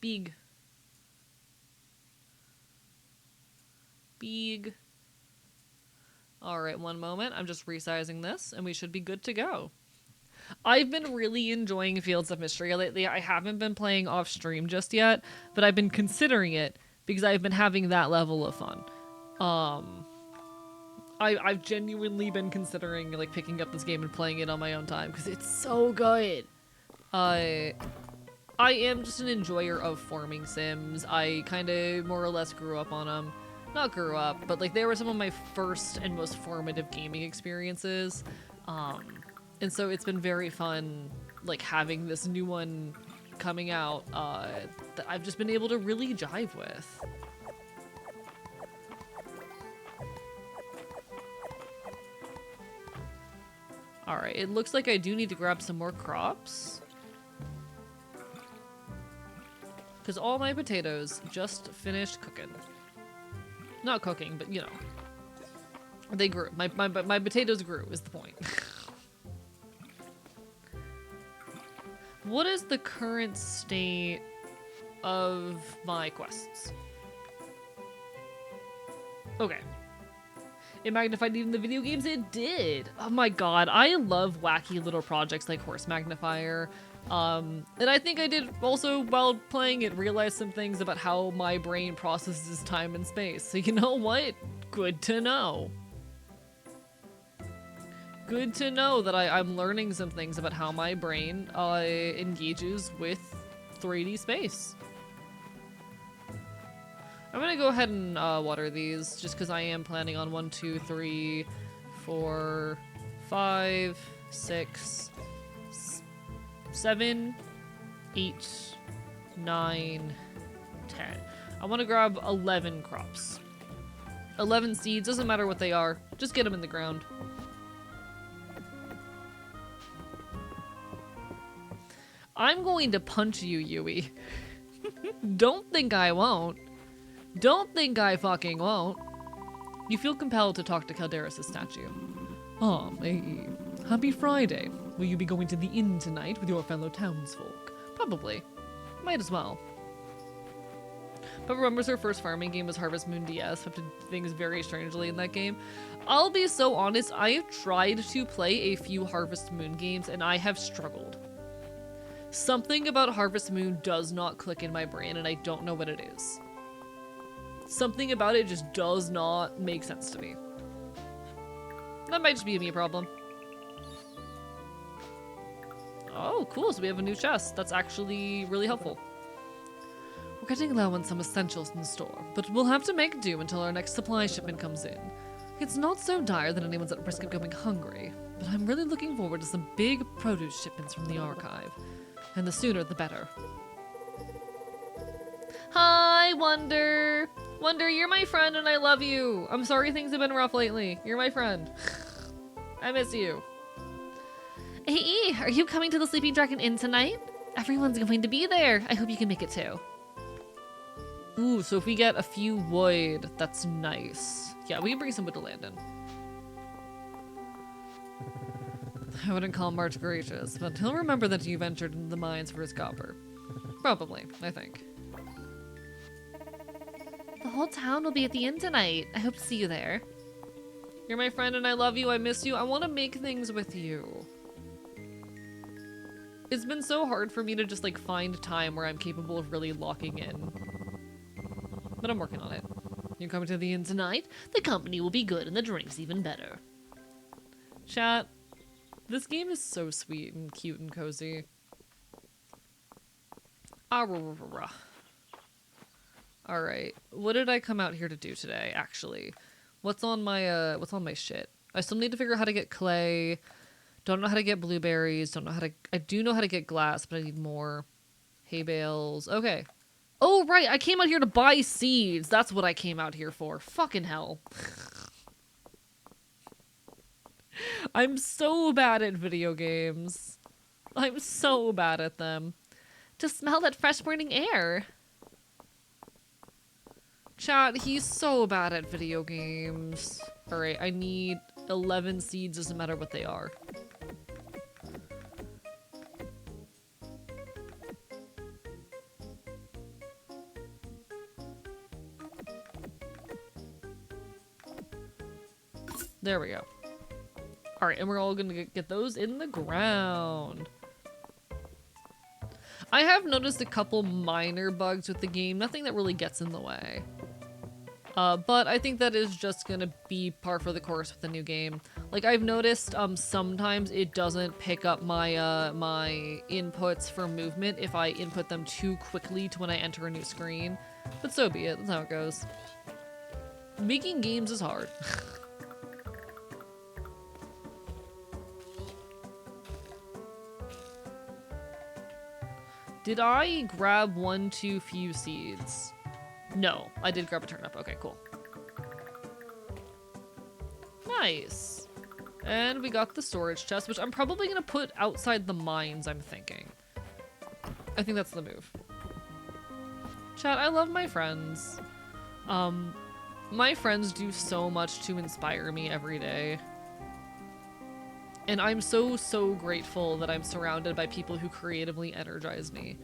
Big. Big. Alright, one moment. I'm just resizing this, and we should be good to go. I've been really enjoying Fields of Mysteria lately. I haven't been playing off stream just yet, but I've been considering it because I've been having that level of fun. I've genuinely been considering like picking up this game and playing it on my own time because it's so good. I am just an enjoyer of farming sims. I kind of more or less grew up on them. Not grew up, but like they were some of my first and most formative gaming experiences. And so it's been very fun like having this new one coming out that I've just been able to really jive with. Alright, it looks like I do need to grab some more crops. Because all my potatoes just finished cooking. Not cooking, but you know. They grew. My potatoes grew, is the point. What is the current state of my quests? Okay. It magnified even the video games? It did! Oh my god, I love wacky little projects like Horse Magnifier. And I think I did also, while playing it, realize some things about how my brain processes time and space. So you know what? Good to know. Good to know that I'm learning some things about how my brain engages with 3D space. I'm gonna go ahead and water these, just because I am planning on 1, 2, 3, 4, 5, 6, 7, 8, 9, 10. I want to grab 11 crops. 11 seeds, doesn't matter what they are, just get them in the ground. I'm going to punch you, Yui. Don't think I won't. Don't think I fucking won't. You feel compelled to talk to Calderis' statue. Hey, happy Friday. Will you be going to the inn tonight with your fellow townsfolk? Probably. Might as well. But remembers her first farming game was Harvest Moon DS, who did things very strangely in that game. I'll be so honest, I have tried to play a few Harvest Moon games and I have struggled. Something about Harvest Moon does not click in my brain and I don't know what it is. Something about it just does not make sense to me. That might just be a me problem. Oh, cool, so we have a new chest. That's actually really helpful. We're getting low on some essentials in the store, but we'll have to make do until our next supply shipment comes in. It's not so dire that anyone's at risk of going hungry, but I'm really looking forward to some big produce shipments from the archive. And the sooner the better. Hi, Wonder! Wonder, you're my friend and I love you! I'm sorry things have been rough lately. You're my friend. I miss you. Hey, are you coming to the Sleeping Dragon Inn tonight? Everyone's going to be there. I hope you can make it too. Ooh, so if we get a few wood, that's nice. Yeah, we can bring some wood to Landon. I wouldn't call March gracious, but he'll remember that you ventured into the mines for his copper. Probably, I think. The whole town will be at the inn tonight. I hope to see you there. You're my friend and I love you. I miss you. I want to make things with you. It's been so hard for me to just like find time where I'm capable of really locking in. But I'm working on it. You're coming to the inn tonight? The company will be good and the drinks even better. Chat. This game is so sweet and cute and cozy. All right. What did I come out here to do today, actually? What's on my shit? I still need to figure out how to get clay. Don't know how to get blueberries. I do know how to get glass, but I need more. Hay bales. Okay. Oh, right. I came out here to buy seeds. That's what I came out here for. Fucking hell. I'm so bad at video games. I'm so bad at them. To smell that fresh morning air. Chat, he's so bad at video games. Alright, I need 11 seeds, doesn't matter what they are. There we go. Alright, and we're all gonna get those in the ground. I have noticed a couple minor bugs with the game, nothing that really gets in the way. But I think that is just gonna be par for the course with the new game. Like, I've noticed sometimes it doesn't pick up my my inputs for movement if I input them too quickly to when I enter a new screen. But so be it, that's how it goes. Making games is hard. Did I grab one too few seeds? No, I did grab a turnip. Okay, cool. Nice. And we got the storage chest, which I'm probably gonna put outside the mines, I'm thinking. I think that's the move. Chat, I love my friends. My friends do so much to inspire me every day. And I'm so grateful that I'm surrounded by people who creatively energize me.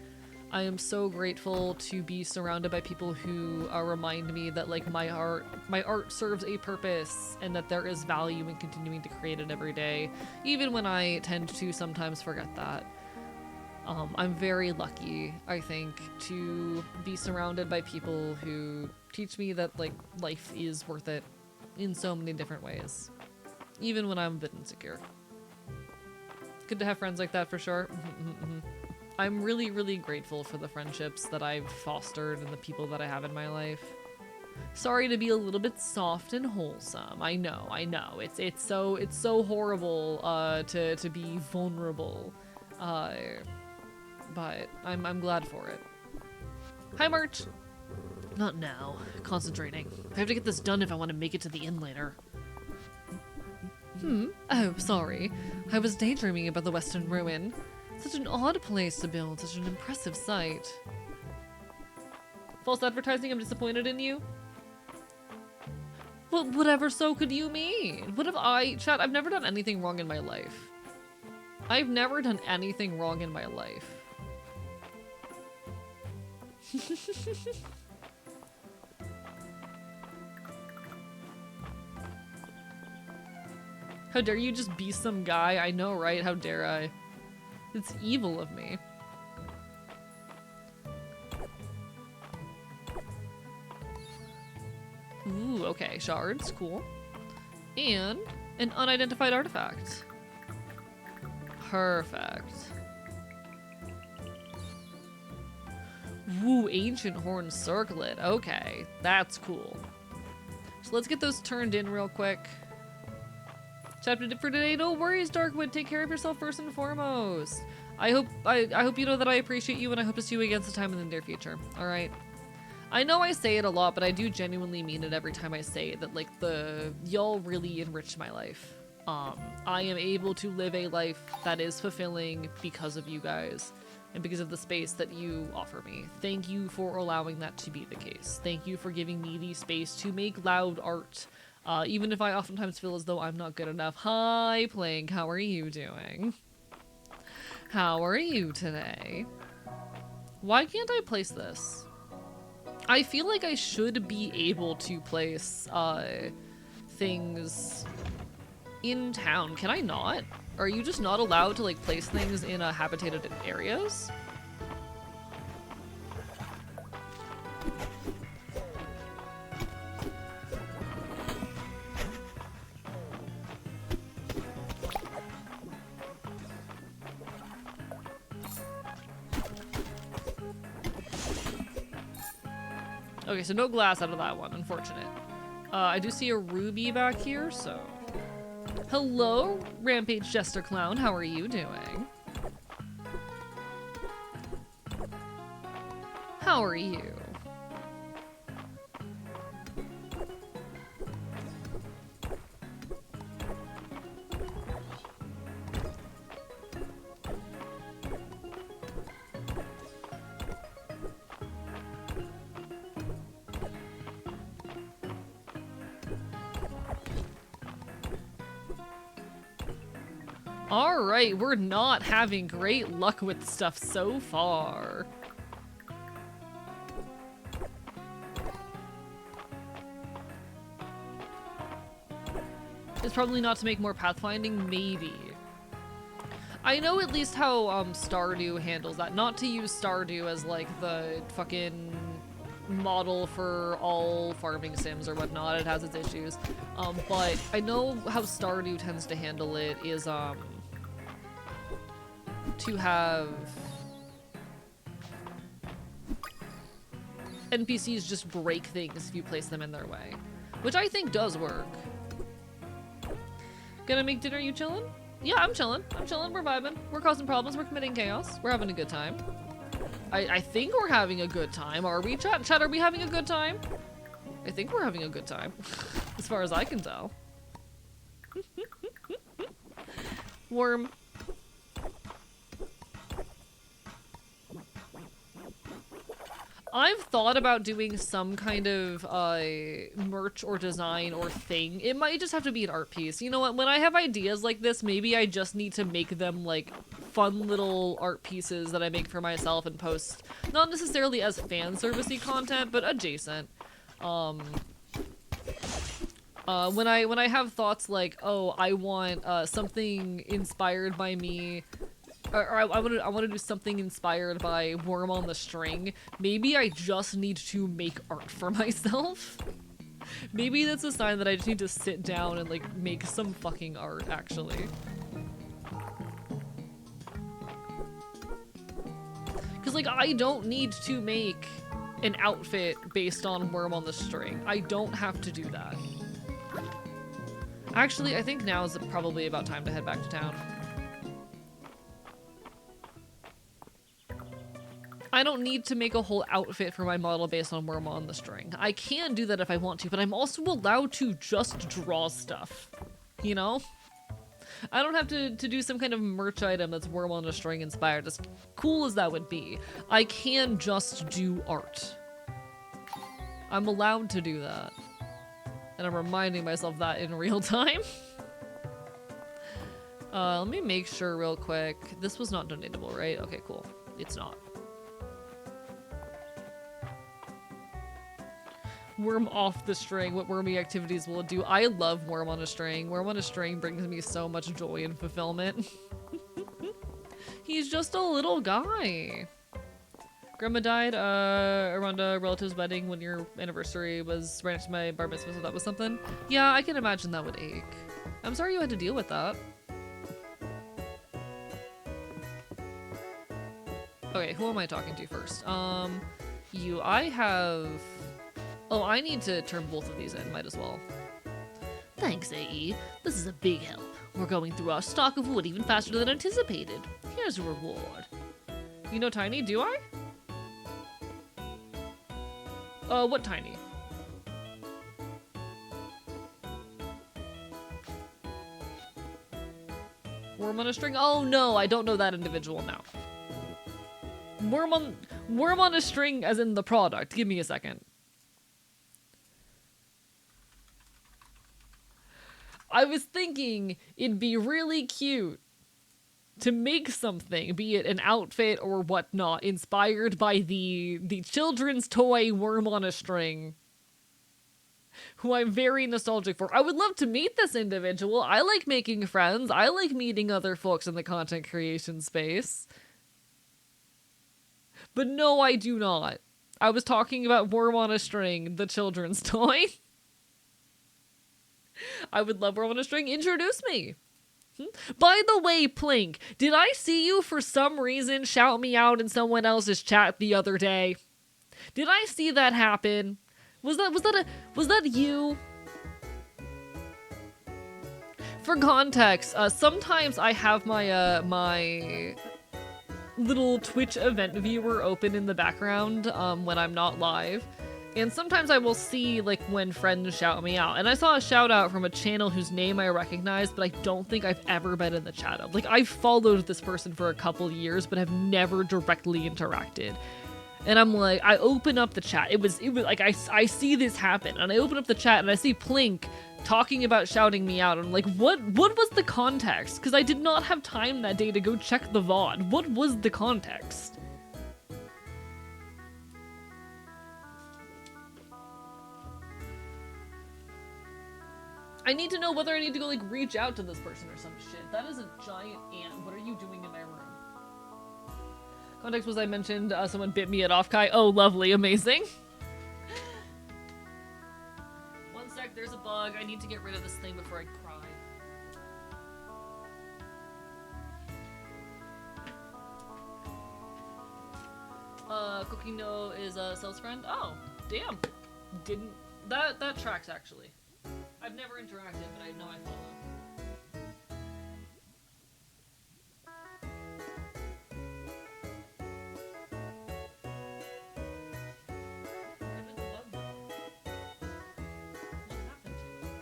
I am so grateful to be surrounded by people who remind me that like my art serves a purpose and that there is value in continuing to create it every day, even when I tend to sometimes forget that. I'm very lucky, I think, to be surrounded by people who teach me that like life is worth it in so many different ways, even when I'm a bit insecure. Good to have friends like that for sure. I'm really grateful for the friendships that I've fostered and the people that I have in my life. Sorry to be a little bit soft and wholesome. I know. It's so horrible to be vulnerable. But I'm glad for it. Hi, March. Not now. Concentrating. I have to get this done if I want to make it to the inn later. Oh, sorry. I was daydreaming about the Western Ruin. Such an odd place to build such an impressive site. False advertising, I'm disappointed in you? Well, whatever so could you mean? What have Chat, I've never done anything wrong in my life. I've never done anything wrong in my life. How dare you just be some guy? I know, right? How dare I? It's evil of me. Ooh, okay. Shards, cool. And an unidentified artifact. Perfect. Ooh, ancient horn circlet. Okay, that's cool. So let's get those turned in real quick. Chapter for today. No worries, Darkwood. Take care of yourself first and foremost. I hope you know that I appreciate you, and I hope to see you again sometime in the near future. All right. I know I say it a lot, but I do genuinely mean it every time I say it. That like y'all really enriched my life. I am able to live a life that is fulfilling because of you guys, and because of the space that you offer me. Thank you for allowing that to be the case. Thank you for giving me the space to make loud art. Even if I oftentimes feel as though I'm not good enough. Hi, Plank. How are you doing? How are you today? Why can't I place this? I feel like I should be able to place, things in town. Can I not? Are you just not allowed to, like, place things in, habitated areas? Okay, so no glass out of that one, unfortunate. I do see a ruby back here, so... Hello, Rampage Jester Clown, how are you doing? How are you? Alright, we're not having great luck with stuff so far. It's probably not to make more pathfinding, maybe. I know at least how Stardew handles that. Not to use Stardew as like the fucking model for all farming sims or whatnot. It has its issues. But I know how Stardew tends to handle it is to have NPCs just break things if you place them in their way, which I think does work. Gonna make dinner, you chillin'? Yeah, I'm chillin'. I'm chillin', we're vibing. We're causing problems, we're committing chaos. We're having a good time. I think we're having a good time. Are we, chat? Chat, are we having a good time? I think we're having a good time. As far as I can tell. Worm. I've thought about doing some kind of merch or design or thing. It might just have to be an art piece. You know what? When I have ideas like this, maybe I just need to make them like fun little art pieces that I make for myself and post. Not necessarily as fan servicey content, but adjacent. When I have thoughts like, oh, I want something inspired by me. Or I want to do something inspired by Worm on the String. Maybe I just need to make art for myself. Maybe that's a sign that I just need to sit down and like make some fucking art, actually. Because like I don't need to make an outfit based on Worm on the String. I don't have to do that. Actually, I think now is probably about time to head back to town. I don't need to make a whole outfit for my model based on Worm on the String. I can do that if I want to, but I'm also allowed to just draw stuff. You know? I don't have to do some kind of merch item that's Worm on a String inspired, as cool as that would be. I can just do art. I'm allowed to do that. And I'm reminding myself that in real time. Let me make sure real quick. This was not donatable, right? Okay, cool. It's not. Worm off the string. What wormy activities will it do? I love Worm on a String. Worm on a String brings me so much joy and fulfillment. He's just a little guy. Grandma died around a relative's wedding when your anniversary was right next to my bar mitzvah, so that was something. Yeah, I can imagine that would ache. I'm sorry you had to deal with that. Okay, who am I talking to first? You. I have... Oh, I need to turn both of these in. Might as well. Thanks, AE. This is a big help. We're going through our stock of wood even faster than anticipated. Here's a reward. You know Tiny, do I? What Tiny? Worm on a String? Oh no, I don't know that individual now. Worm on a String as in the product. Give me a second. I was thinking it'd be really cute to make something, be it an outfit or whatnot, inspired by the children's toy Worm on a String, who I'm very nostalgic for. I would love to meet this individual. I like making friends. I like meeting other folks in the content creation space. But no, I do not. I was talking about Worm on a String, the children's toy. I would love Worm on a String. Introduce me. By the way, Plink, did I see you for some reason shout me out in someone else's chat the other day? Did I see that happen? Was that you? For context, sometimes I have my my little Twitch event viewer open in the background when I'm not live. And sometimes I will see, like, when friends shout me out. And I saw a shout out from a channel whose name I recognize, but I don't think I've ever been in the chat of. Like, I've followed this person for a couple years, but have never directly interacted. And I'm like, I open up the chat. It was like, I see this happen. And I open up the chat and I see Plink talking about shouting me out. And I'm like, what was the context? Because I did not have time that day to go check the VOD. What was the context? I need to know whether I need to go, like, reach out to this person or some shit. That is a giant ant. What are you doing in my room? Context was I mentioned someone bit me at Offkai. Oh, lovely. Amazing. One sec. There's a bug. I need to get rid of this thing before I cry. Cookie No is a sales friend. Oh, damn. Didn't... That tracks, actually. I've never interacted, but I know I follow. What happened to it?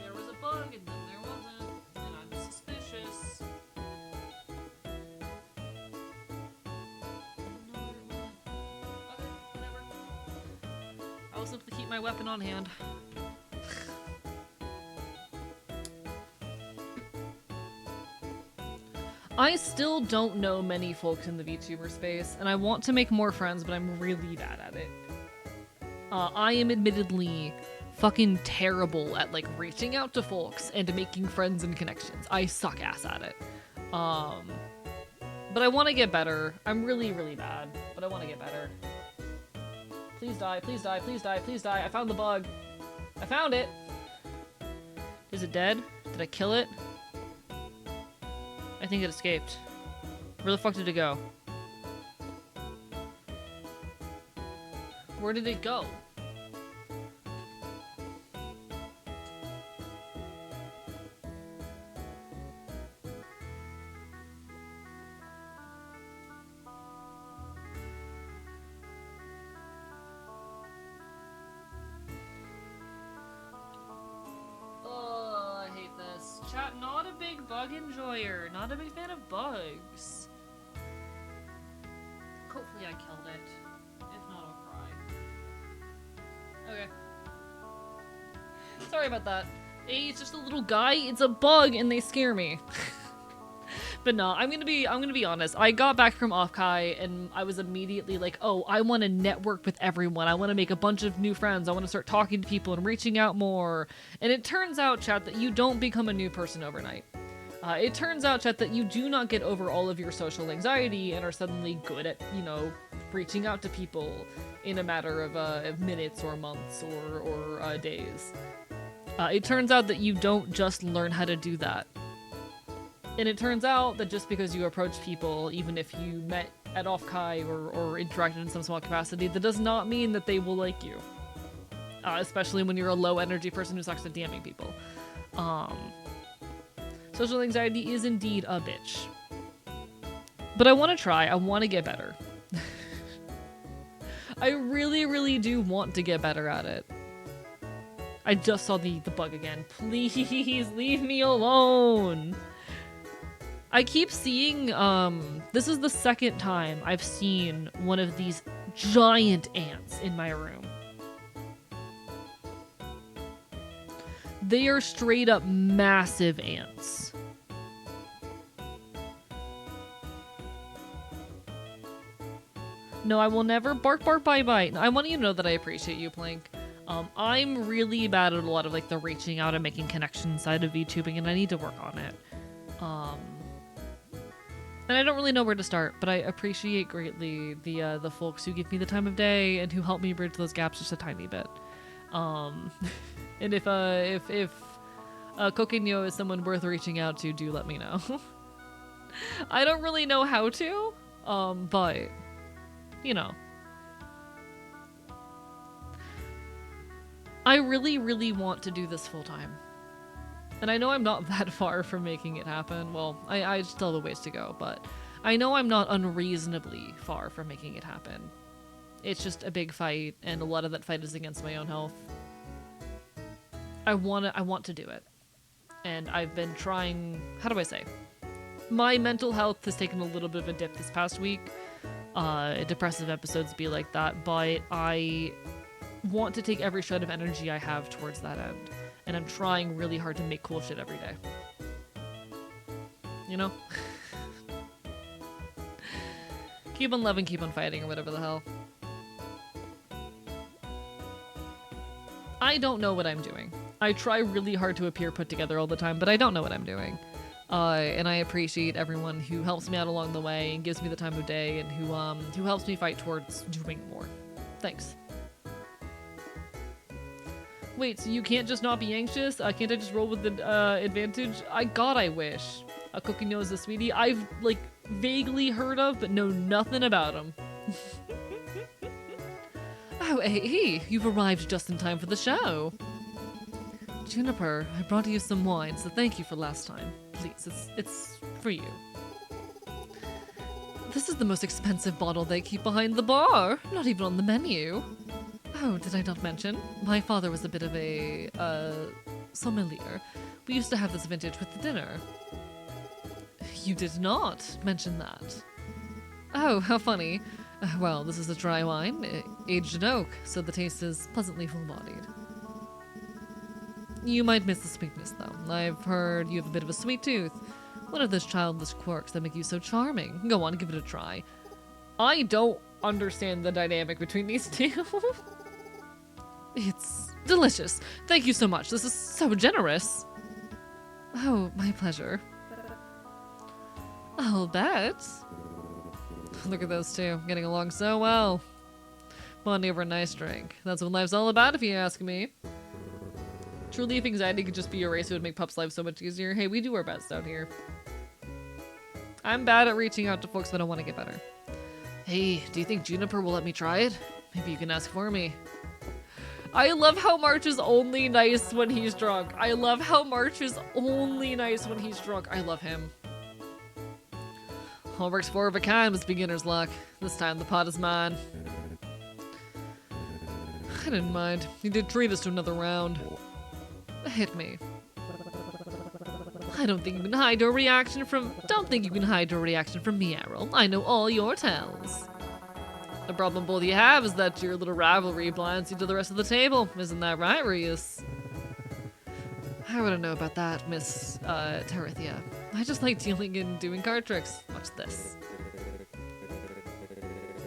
There was a bug, and then there wasn't, and I'm suspicious. I'll simply keep my weapon on hand. I still don't know many folks in the VTuber space, and I want to make more friends, but I'm really bad at it. I am admittedly fucking terrible at, like, reaching out to folks and making friends and connections. I suck ass at it. But I want to get better. I'm really, really bad, but I want to get better. Please die, please die, please die, please die. I found the bug. I found it. Is it dead? Did I kill it? I think it escaped. Where the fuck did it go? Where did it go? Chat, not a big bug enjoyer. Not a big fan of bugs. Hopefully I killed it. If not, I'll cry. Okay. Sorry about that. Hey, it's just a little guy. It's a bug, and they scare me. But no, I'm gonna be honest. I got back from Offkai and I was immediately like, oh, I want to network with everyone. I want to make a bunch of new friends. I want to start talking to people and reaching out more. And it turns out, chat, that you don't become a new person overnight. It turns out, chat, that you do not get over all of your social anxiety and are suddenly good at, you know, reaching out to people in a matter of minutes or months or days. It turns out that you don't just learn how to do that. And it turns out that just because you approach people, even if you met at Offkai or interacted in some small capacity, that does not mean that they will like you. Especially when you're a low energy person who sucks at DMing people. Social anxiety is indeed a bitch. But I want to try. I want to get better. I really, really do want to get better at it. I just saw the bug again. Please leave me alone. I keep seeing, this is the second time I've seen one of these giant ants in my room. They are straight up massive ants. No, I will never bark, bark, bite, bite. I want you to know that I appreciate you, Plink. I'm really bad at a lot of, like, the reaching out and making connections side of VTubing, and I need to work on it. And I don't really know where to start, but I appreciate greatly the folks who give me the time of day and who help me bridge those gaps just a tiny bit. And if Coquinho is someone worth reaching out to, do let me know. I don't really know how to, but, you know. I really, really want to do this full time. And I know I'm not that far from making it happen. Well, I still have a ways to go, but I know I'm not unreasonably far from making it happen. It's just a big fight, and a lot of that fight is against my own health. I want to do it. And I've been trying, how do I say? My mental health has taken a little bit of a dip this past week. Depressive episodes be like that, but I want to take every shred of energy I have towards that end. And I'm trying really hard to make cool shit every day. You know? Keep on loving, keep on fighting, or whatever the hell. I don't know what I'm doing. I try really hard to appear put together all the time, but I don't know what I'm doing. And I appreciate everyone who helps me out along the way and gives me the time of day and who helps me fight towards doing more. Thanks. Wait, so you can't just not be anxious? Can't I just roll with the advantage? God, I wish. Cookie knows a sweetie I've, like, vaguely heard of, but know nothing about him. Oh, hey, you've arrived just in time for the show. Juniper, I brought you some wine, so thank you for last time. Please, it's for you. This is the most expensive bottle they keep behind the bar. Not even on the menu. Oh, did I not mention? My father was a bit of a, sommelier. We used to have this vintage with the dinner. You did not mention that. Oh, how funny. Well, this is a dry wine, aged in oak, so the taste is pleasantly full-bodied. You might miss the sweetness, though. I've heard you have a bit of a sweet tooth. One of those childish quirks that make you so charming. Go on, give it a try. I don't understand the dynamic between these two. It's delicious. Thank you so much. This is so generous. Oh, my pleasure. I'll bet. Look at those two, getting along so well. Bonding over a nice drink. That's what life's all about, if you ask me. Truly, if anxiety could just be erased, it would make Pup's life so much easier. Hey, we do our best out here. I'm bad at reaching out to folks that don't want to get better. Hey, do you think Juniper will let me try it? Maybe you can ask for me. I love how March is only nice when he's drunk. I love how March is only nice when he's drunk. I love him. Homework's 4 of a kind was beginner's luck. This time the pot is mine. I didn't mind. You did treat us to another round. Hit me. I don't think you can hide your reaction from- Don't think you can hide your reaction from me, Errol. I know all your tells. The problem both you have is that your little rivalry blinds you to the rest of the table. Isn't that right, Rius? I wouldn't know about that, Miss, Terithia. I just like dealing and doing card tricks. Watch this.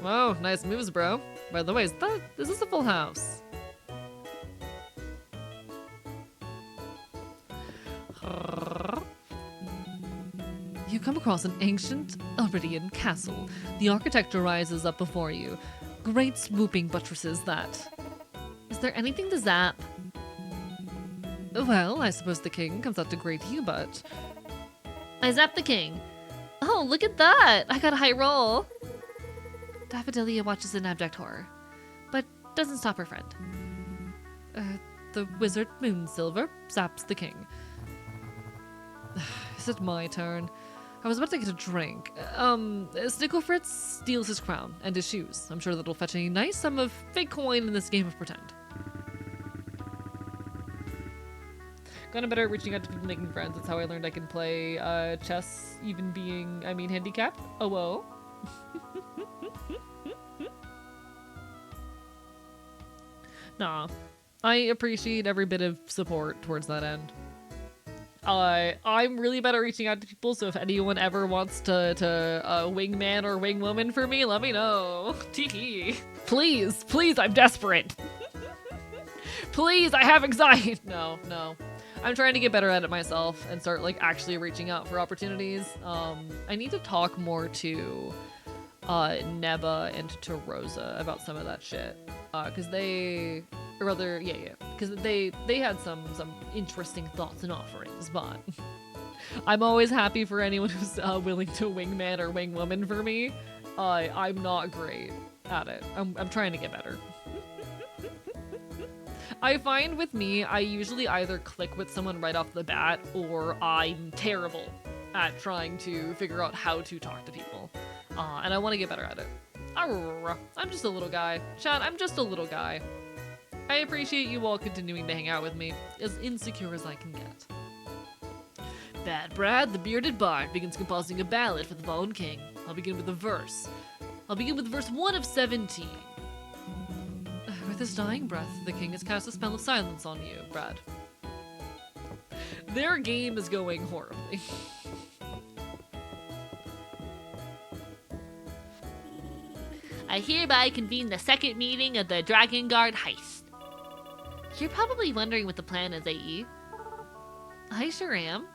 Whoa, nice moves, bro. By the way, is this a full house? You come across an ancient Iridian castle. The architecture rises up before you. Great swooping buttresses that. Is there anything to zap? Well, I suppose the king comes out to greet you, but... I zap the king. Oh, look at that! I got a high roll. Daffodilia watches in abject horror, but doesn't stop her friend. The wizard Moonsilver zaps the king. Is it my turn? I was about to get a drink. Snicklefritz steals his crown and his shoes. I'm sure that'll fetch a nice sum of fake coin in this game of pretend. Gotten better at reaching out to people, making friends. That's how I learned I can play chess, even being, handicapped. Oh, whoa. Nah. I appreciate every bit of support towards that end. I'm really bad at reaching out to people, so if anyone ever wants to wingman or wingwoman for me, let me know. Teehee. Please, I'm desperate. Please, I have anxiety. No. I'm trying to get better at it myself and start, like, actually reaching out for opportunities. I need to talk more to Neba and to Rosa about some of that shit. Because they... Or rather, yeah. Because they had some interesting thoughts and offerings, but I'm always happy for anyone who's willing to wingman or wingwoman for me. I'm not great at it. I'm trying to get better. I find with me, I usually either click with someone right off the bat, or I'm terrible at trying to figure out how to talk to people. And I want to get better at it. I'm just a little guy. Chat, I'm just a little guy. I appreciate you all continuing to hang out with me, as insecure as I can get. Bad Brad, the bearded bard, begins composing a ballad for the fallen king. I'll begin with a verse. I'll begin with verse 1 of 17. With his dying breath, the king has cast a spell of silence on you, Brad. Their game is going horribly. I hereby convene the second meeting of the Dragon Guard heist. You're probably wondering what the plan is, AE. I sure am.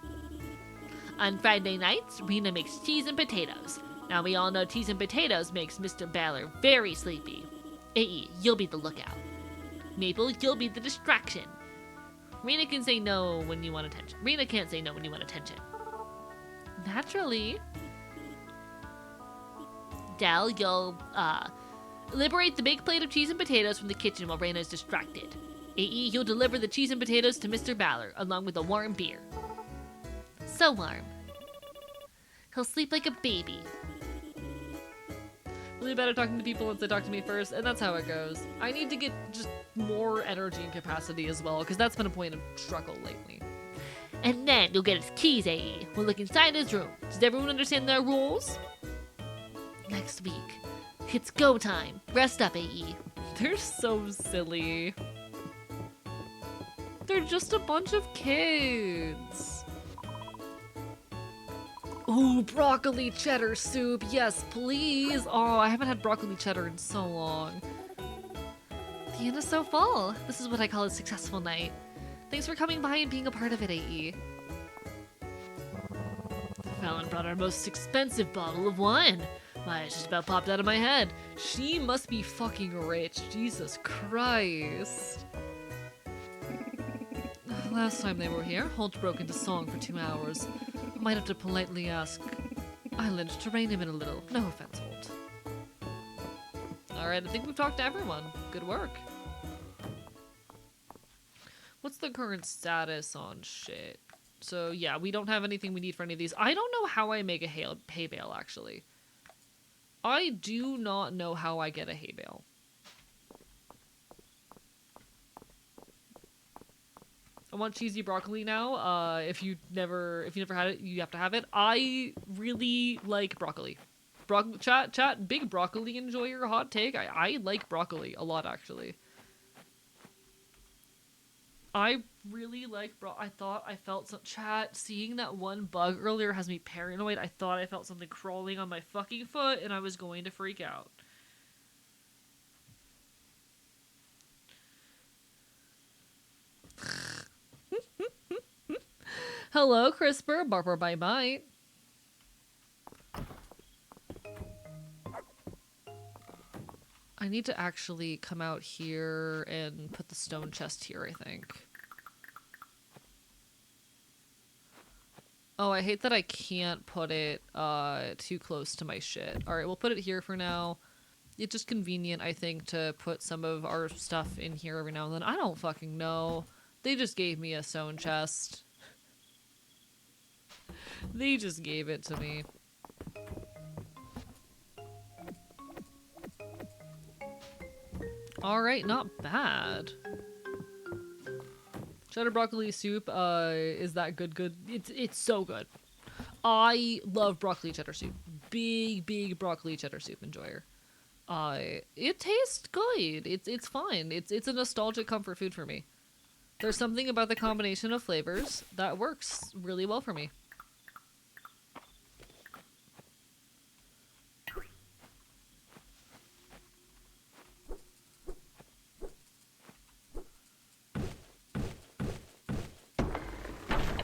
On Friday nights, Rena makes cheese and potatoes. Now we all know cheese and potatoes makes Mr. Balor very sleepy. AE, you'll be the lookout. Maple, you'll be the distraction. Rena can say no when you want attention. Rena can't say no when you want attention. Naturally. Dell, you'll, liberate the big plate of cheese and potatoes from the kitchen while Rena is distracted. AE, you'll deliver the cheese and potatoes to Mr. Balor, along with a warm beer. So warm. He'll sleep like a baby. Really bad at talking to people once they talk to me first, and that's how it goes. I need to get just more energy and capacity as well, because that's been a point of struggle lately. And then you'll get his keys, AE. We'll look inside his room. Does everyone understand their rules? Next week. It's go time. Rest up, AE. They're so silly. They're just a bunch of kids. Ooh, broccoli cheddar soup. Yes, please. Oh, I haven't had broccoli cheddar in so long. The end is so full. This is what I call a successful night. Thanks for coming by and being a part of it, AE. Fallon brought our most expensive bottle of wine. My eyes just about popped out of my head. She must be fucking rich. Jesus Christ. Last time they were here, Holt broke into song for 2 hours. I might have to politely ask Island to rein him in a little. No offense, Holt. Alright, I think we've talked to everyone. Good work. What's the current status on shit? So yeah, we don't have anything we need for any of these. I don't know how I make a hay bale, actually. I do not know how I get a hay bale. I want cheesy broccoli now. If you never had it, you have to have it. I really like broccoli. Chat, big broccoli enjoyer, hot take. I like broccoli a lot, actually. I really like I thought I felt some chat. Seeing that one bug earlier has me paranoid. I thought I felt something crawling on my fucking foot and I was going to freak out. Hello, CRISPR. Barber bye bye. I need to actually come out here and put the stone chest here, I think. Oh, I hate that I can't put it too close to my shit. Alright, we'll put it here for now. It's just convenient, I think, to put some of our stuff in here every now and then. I don't fucking know. They just gave me a stone chest. They just gave it to me. Alright, not bad. Cheddar broccoli soup, is that good? It's so good. I love broccoli cheddar soup. Big broccoli cheddar soup enjoyer. It tastes good. It's fine. It's a nostalgic comfort food for me. There's something about the combination of flavors that works really well for me.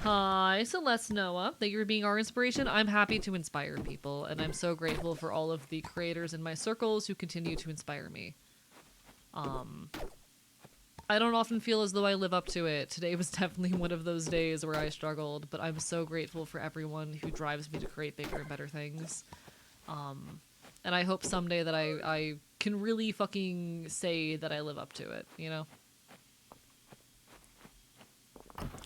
Hi, Celeste Noah. Thank you for being our inspiration. I'm happy to inspire people, and I'm so grateful for all of the creators in my circles who continue to inspire me. I don't often feel as though I live up to it. Today was definitely one of those days where I struggled, but I'm so grateful for everyone who drives me to create bigger and better things. And I hope someday that I can really fucking say that I live up to it, you know?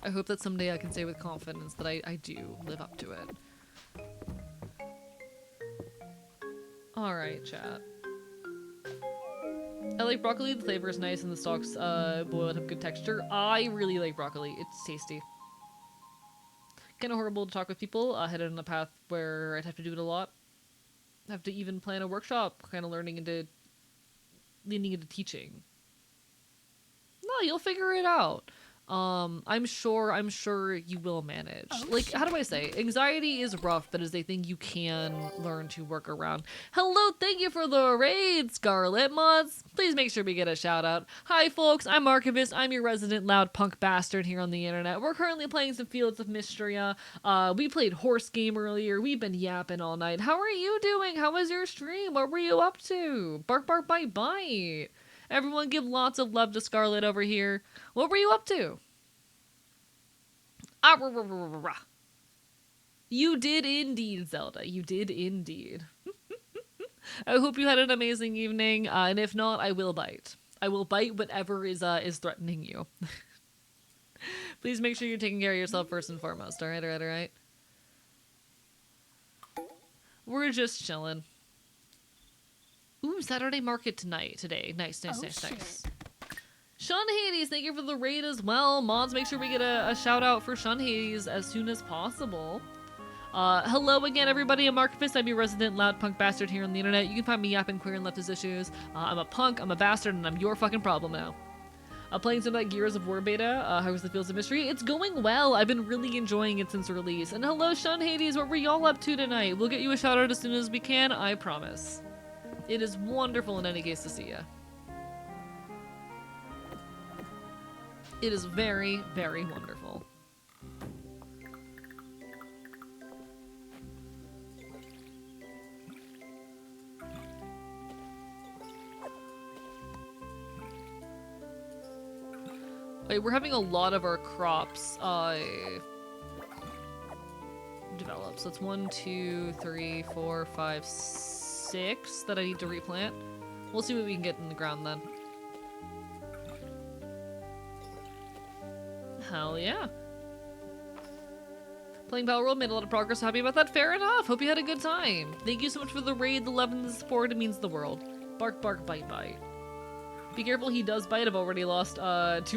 I hope that someday I can say with confidence that I do live up to it. Alright, chat. I like broccoli, the flavor is nice and the stalks boiled have good texture. I really like broccoli, it's tasty. Kinda horrible to talk with people, headed on a path where I'd have to do it a lot. Have to even plan a workshop, kinda leaning into teaching. No, you'll figure it out. I'm sure you will manage. Oh, like, how do I say? Anxiety is rough, but is a thing you can learn to work around. Hello, thank you for the raid, Scarlet Mods. Please make sure we get a shout out. Hi, folks, I'm Archivist. I'm your resident loud punk bastard here on the internet. We're currently playing some Fields of Mystria. We played Horse Game earlier. We've been yapping all night. How are you doing? How was your stream? What were you up to? Bark, bark, bite, bite. Everyone give lots of love to Scarlet over here. What were you up to? Ah, rah, rah, rah, rah, rah. You did indeed, Zelda. You did indeed. I hope you had an amazing evening, and if not, I will bite. I will bite whatever is threatening you. Please make sure you're taking care of yourself first and foremost. All right, all right, all right. We're just chilling. Ooh, Saturday market today. Nice, nice, Oh, nice, shit. nice. Sean Hades, thank you for the raid as well. Mods, make sure we get a shout out for Sean Hades as soon as possible. Hello again, everybody. I'm Archivist. I'm your resident loud punk bastard here on the internet. You can find me yapping queer and leftist issues. I'm a punk, I'm a bastard, and I'm your fucking problem now. Playing some of that Gears of War beta. How was the Fields of Mystery? It's going well. I've been really enjoying it since release. And hello, Sean Hades. What were y'all up to tonight? We'll get you a shout out as soon as we can. I promise. It is wonderful in any case to see ya. It is very, very wonderful. Wait, we're having a lot of our crops develop. So it's 1, 2, 3, 4, 5, 6 that I need to replant. We'll see what we can get in the ground then. Hell yeah. Playing Palworld, made a lot of progress. Happy about that. Fair enough. Hope you had a good time. Thank you so much for the raid, the love, and the support. It means the world. Bark, bark, bite, bite. Be careful, he does bite. I've already lost 2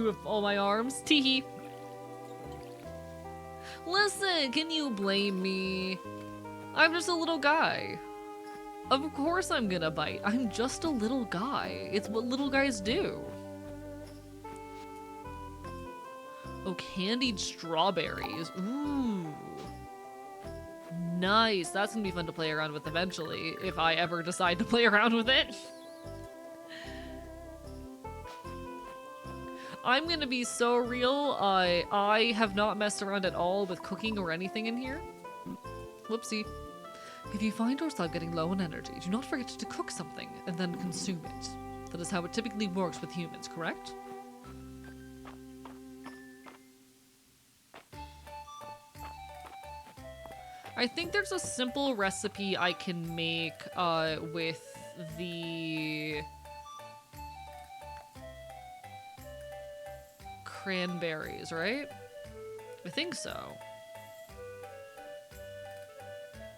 of all my arms. Teehee. Listen, can you blame me? I'm just a little guy. Of course I'm gonna bite. I'm just a little guy. It's what little guys do. Oh, candied strawberries. Ooh. Nice. That's gonna be fun to play around with eventually, if I ever decide to play around with it. I'm gonna be so real. I have not messed around at all with cooking or anything in here. Whoopsie. If you find yourself getting low on energy, do not forget to cook something and then consume it. That is how it typically works with humans, correct? I think there's a simple recipe I can make with the cranberries, right? I think so.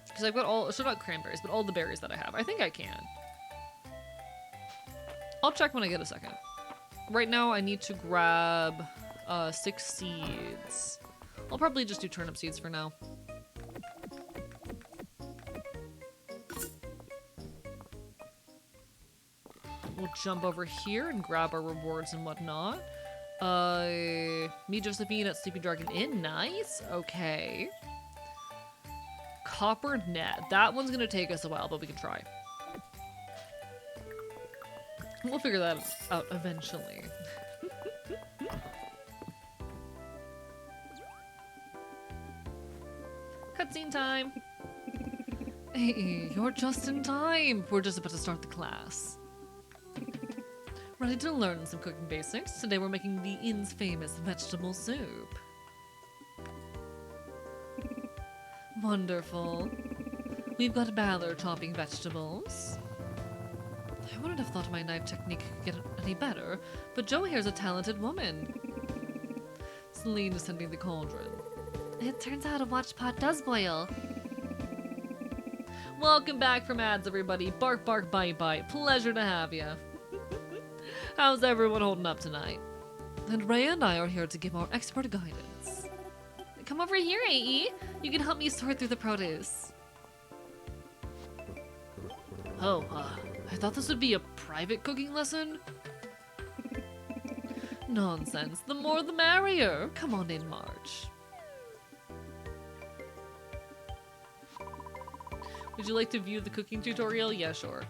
Because I've got all, so not cranberries, but all the berries that I have. I think I can. I'll check when I get a second. Right now I need to grab 6 seeds. I'll probably just do turnip seeds for now. We'll jump over here and grab our rewards and whatnot. Me, Josephine at Sleepy Dragon Inn. Nice. Okay. Copper net. That one's gonna take us a while, but we can try. We'll figure that out eventually. Cutscene time. Hey, you're just in time. We're just about to start the class. Ready to learn some cooking basics? Today we're making the inn's famous vegetable soup. Wonderful. We've got batter chopping vegetables. I wouldn't have thought my knife technique could get any better, but Jo here's a talented woman. Celine is tending the cauldron. It turns out a watch pot does boil. Welcome back from ads, everybody. Bark, bark, bite, bite. Pleasure to have you. How's everyone holding up tonight? And Ray and I are here to give our expert guidance. Come over here, AE. You can help me sort through the produce. Oh, I thought this would be a private cooking lesson. Nonsense. The more the merrier. Come on in, Marge. Would you like to view the cooking tutorial? Yeah, sure.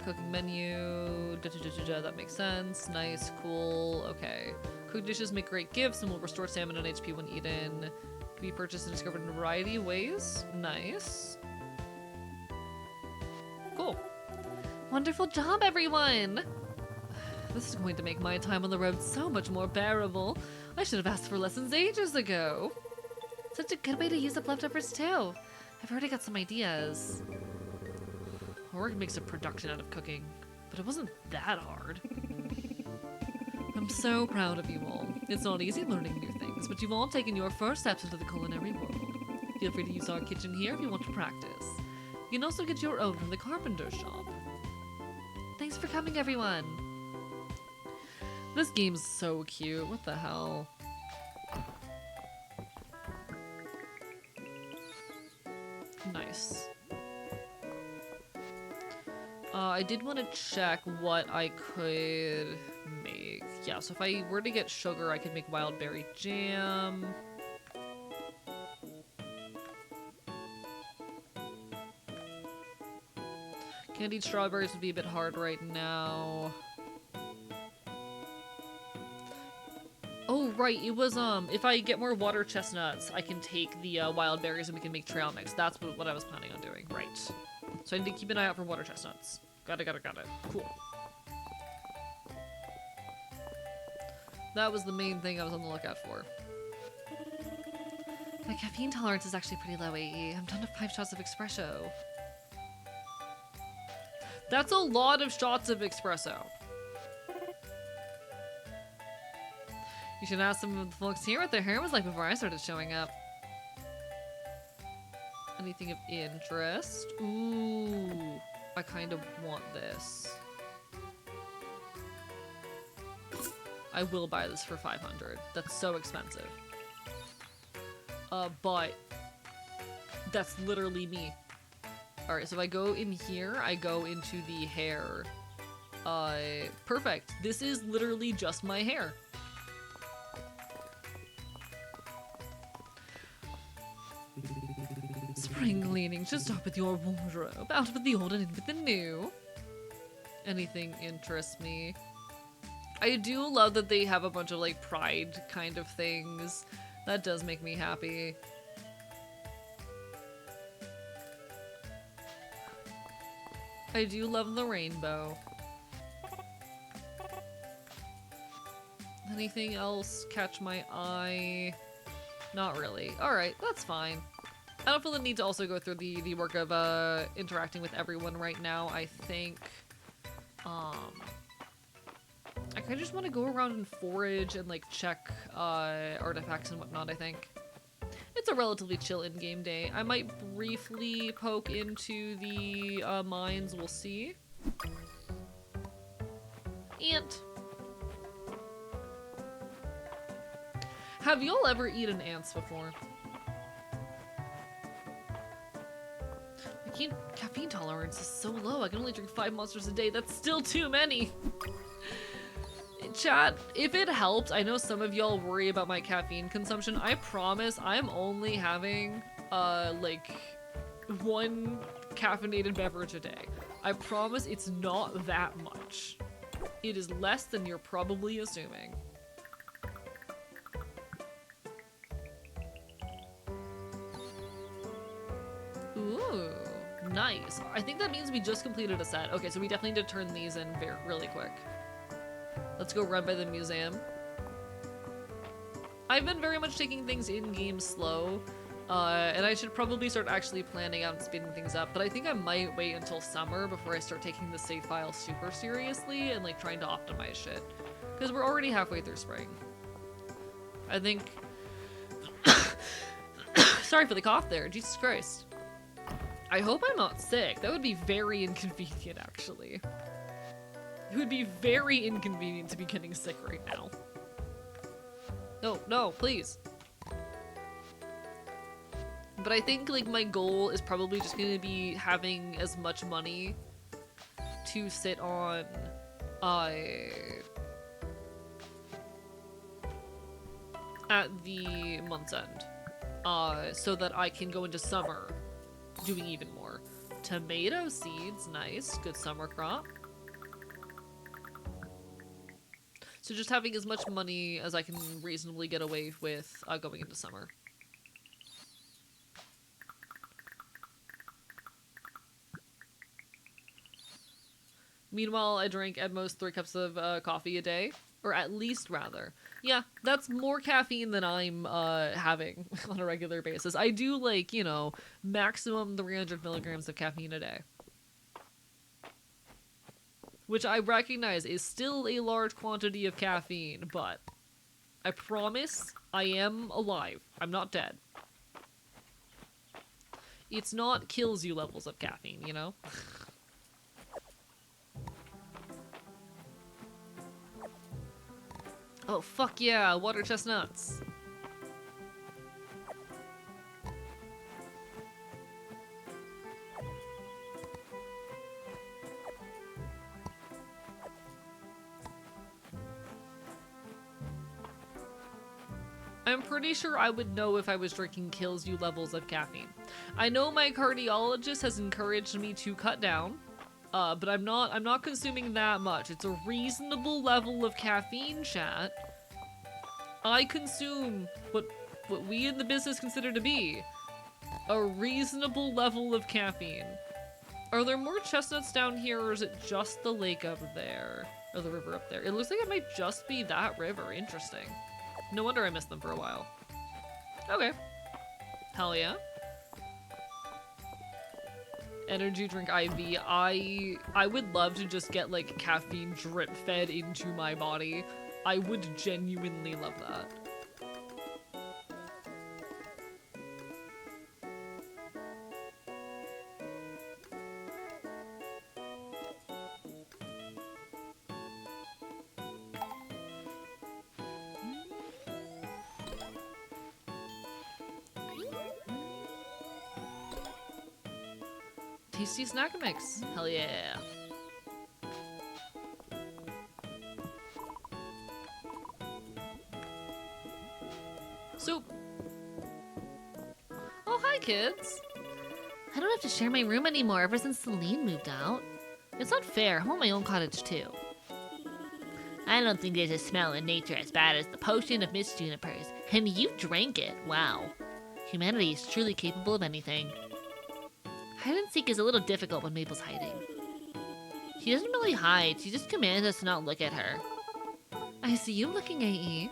Cooking menu. That makes sense. Nice, cool. Okay. Cooked dishes make great gifts and will restore stamina and HP when eaten. Can be purchased and discovered in a variety of ways. Nice. Cool. Wonderful job, everyone! This is going to make my time on the road so much more bearable. I should have asked for lessons ages ago. Such a good way to use up leftovers, too. I've already got some ideas. Org makes a production out of cooking, but it wasn't that hard. I'm so proud of you all. It's not easy learning new things, but you've all taken your first steps into the culinary world. Feel free to use our kitchen here if you want to practice. You can also get your own from the carpenter shop. Thanks for coming, everyone! This game's so cute. What the hell? Nice. I did want to check what I could make. Yeah, so if I were to get sugar, I could make wild berry jam. Candied strawberries would be a bit hard right now. Oh, right, it was, if I get more water chestnuts, I can take the, wild berries and we can make trail mix. That's what I was planning on doing. Right. So I need to keep an eye out for water chestnuts. Got it. Cool. That was the main thing I was on the lookout for. My caffeine tolerance is actually pretty low, AE. I'm down to 5 shots of espresso. That's a lot of shots of espresso. You should ask some of the folks here what their hair was like before I started showing up. Anything of interest? Ooh, I kind of want this. I will buy this for 500. That's so expensive. But that's literally me. Alright, so if I go in here, I go into the hair. Perfect. This is literally just my hair. Spring cleaning should start with your wardrobe. Out with the old and in with the new. Anything interests me. I do love that they have a bunch of, like, pride kind of things. That does make me happy. I do love the rainbow. Anything else catch my eye? Not really. Alright, that's fine. I don't feel the need to also go through the work of interacting with everyone right now. I think I kind of just want to go around and forage and, like, check artifacts and whatnot, I think. It's a relatively chill in-game day. I might briefly poke into the mines, we'll see. Ant. Have y'all ever eaten ants before? My caffeine tolerance is so low, I can only drink 5 monsters a day. That's still too many! Chat, if it helps, I know some of y'all worry about my caffeine consumption. I promise I'm only having, like, 1 caffeinated beverage a day. I promise it's not that much. It is less than you're probably assuming. Ooh, Nice. I think that means we just completed a set. Okay, so we definitely need to turn these in really quick. Let's go run by the museum. I've been very much taking things in-game slow, and I should probably start actually planning out speeding things up, but I think I might wait until summer before I start taking the save file super seriously and like trying to optimize shit. Because we're already halfway through spring. I think... Sorry for the cough there, Jesus Christ. I hope I'm not sick. That would be very inconvenient, actually. It would be very inconvenient to be getting sick right now. No, no, please. But I think, like, my goal is probably just gonna be having as much money to sit on, at the month's end. So that I can go into summer doing even more. Tomato seeds, nice, good summer crop. So just having as much money as I can reasonably get away with going into summer. Meanwhile, I drink at most 3 cups of coffee a day. Or at least, rather. Yeah, that's more caffeine than I'm having on a regular basis. I do, like, you know, maximum 300 milligrams of caffeine a day. Which I recognize is still a large quantity of caffeine, but I promise I am alive. I'm not dead. It's not kills you levels of caffeine, you know? Oh, fuck yeah, water chestnuts. I'm pretty sure I would know if I was drinking kills you levels of caffeine. I know my cardiologist has encouraged me to cut down, but I'm not consuming that much. It's a reasonable level of caffeine, chat. I consume what we in the business consider to be a reasonable level of caffeine. Are there more chestnuts down here, or is it just the lake up there? Or the river up there? It looks like it might just be that river. Interesting. No wonder I missed them for a while. Okay. Hell yeah. Energy drink IV. I would love to just get, like, caffeine drip fed into my body. I would genuinely love that. Tasty snack mix. Hell yeah. So, oh hi kids. I don't have to share my room anymore ever since Celine moved out. It's not fair. I want my own cottage too. I don't think there's a smell in nature as bad as the potion of Miss Juniper's, and you drank it. Wow. Humanity is truly capable of anything. Hide and seek is a little difficult when Maple's hiding. She doesn't really hide, she just commands us to not look at her. I see you looking at you.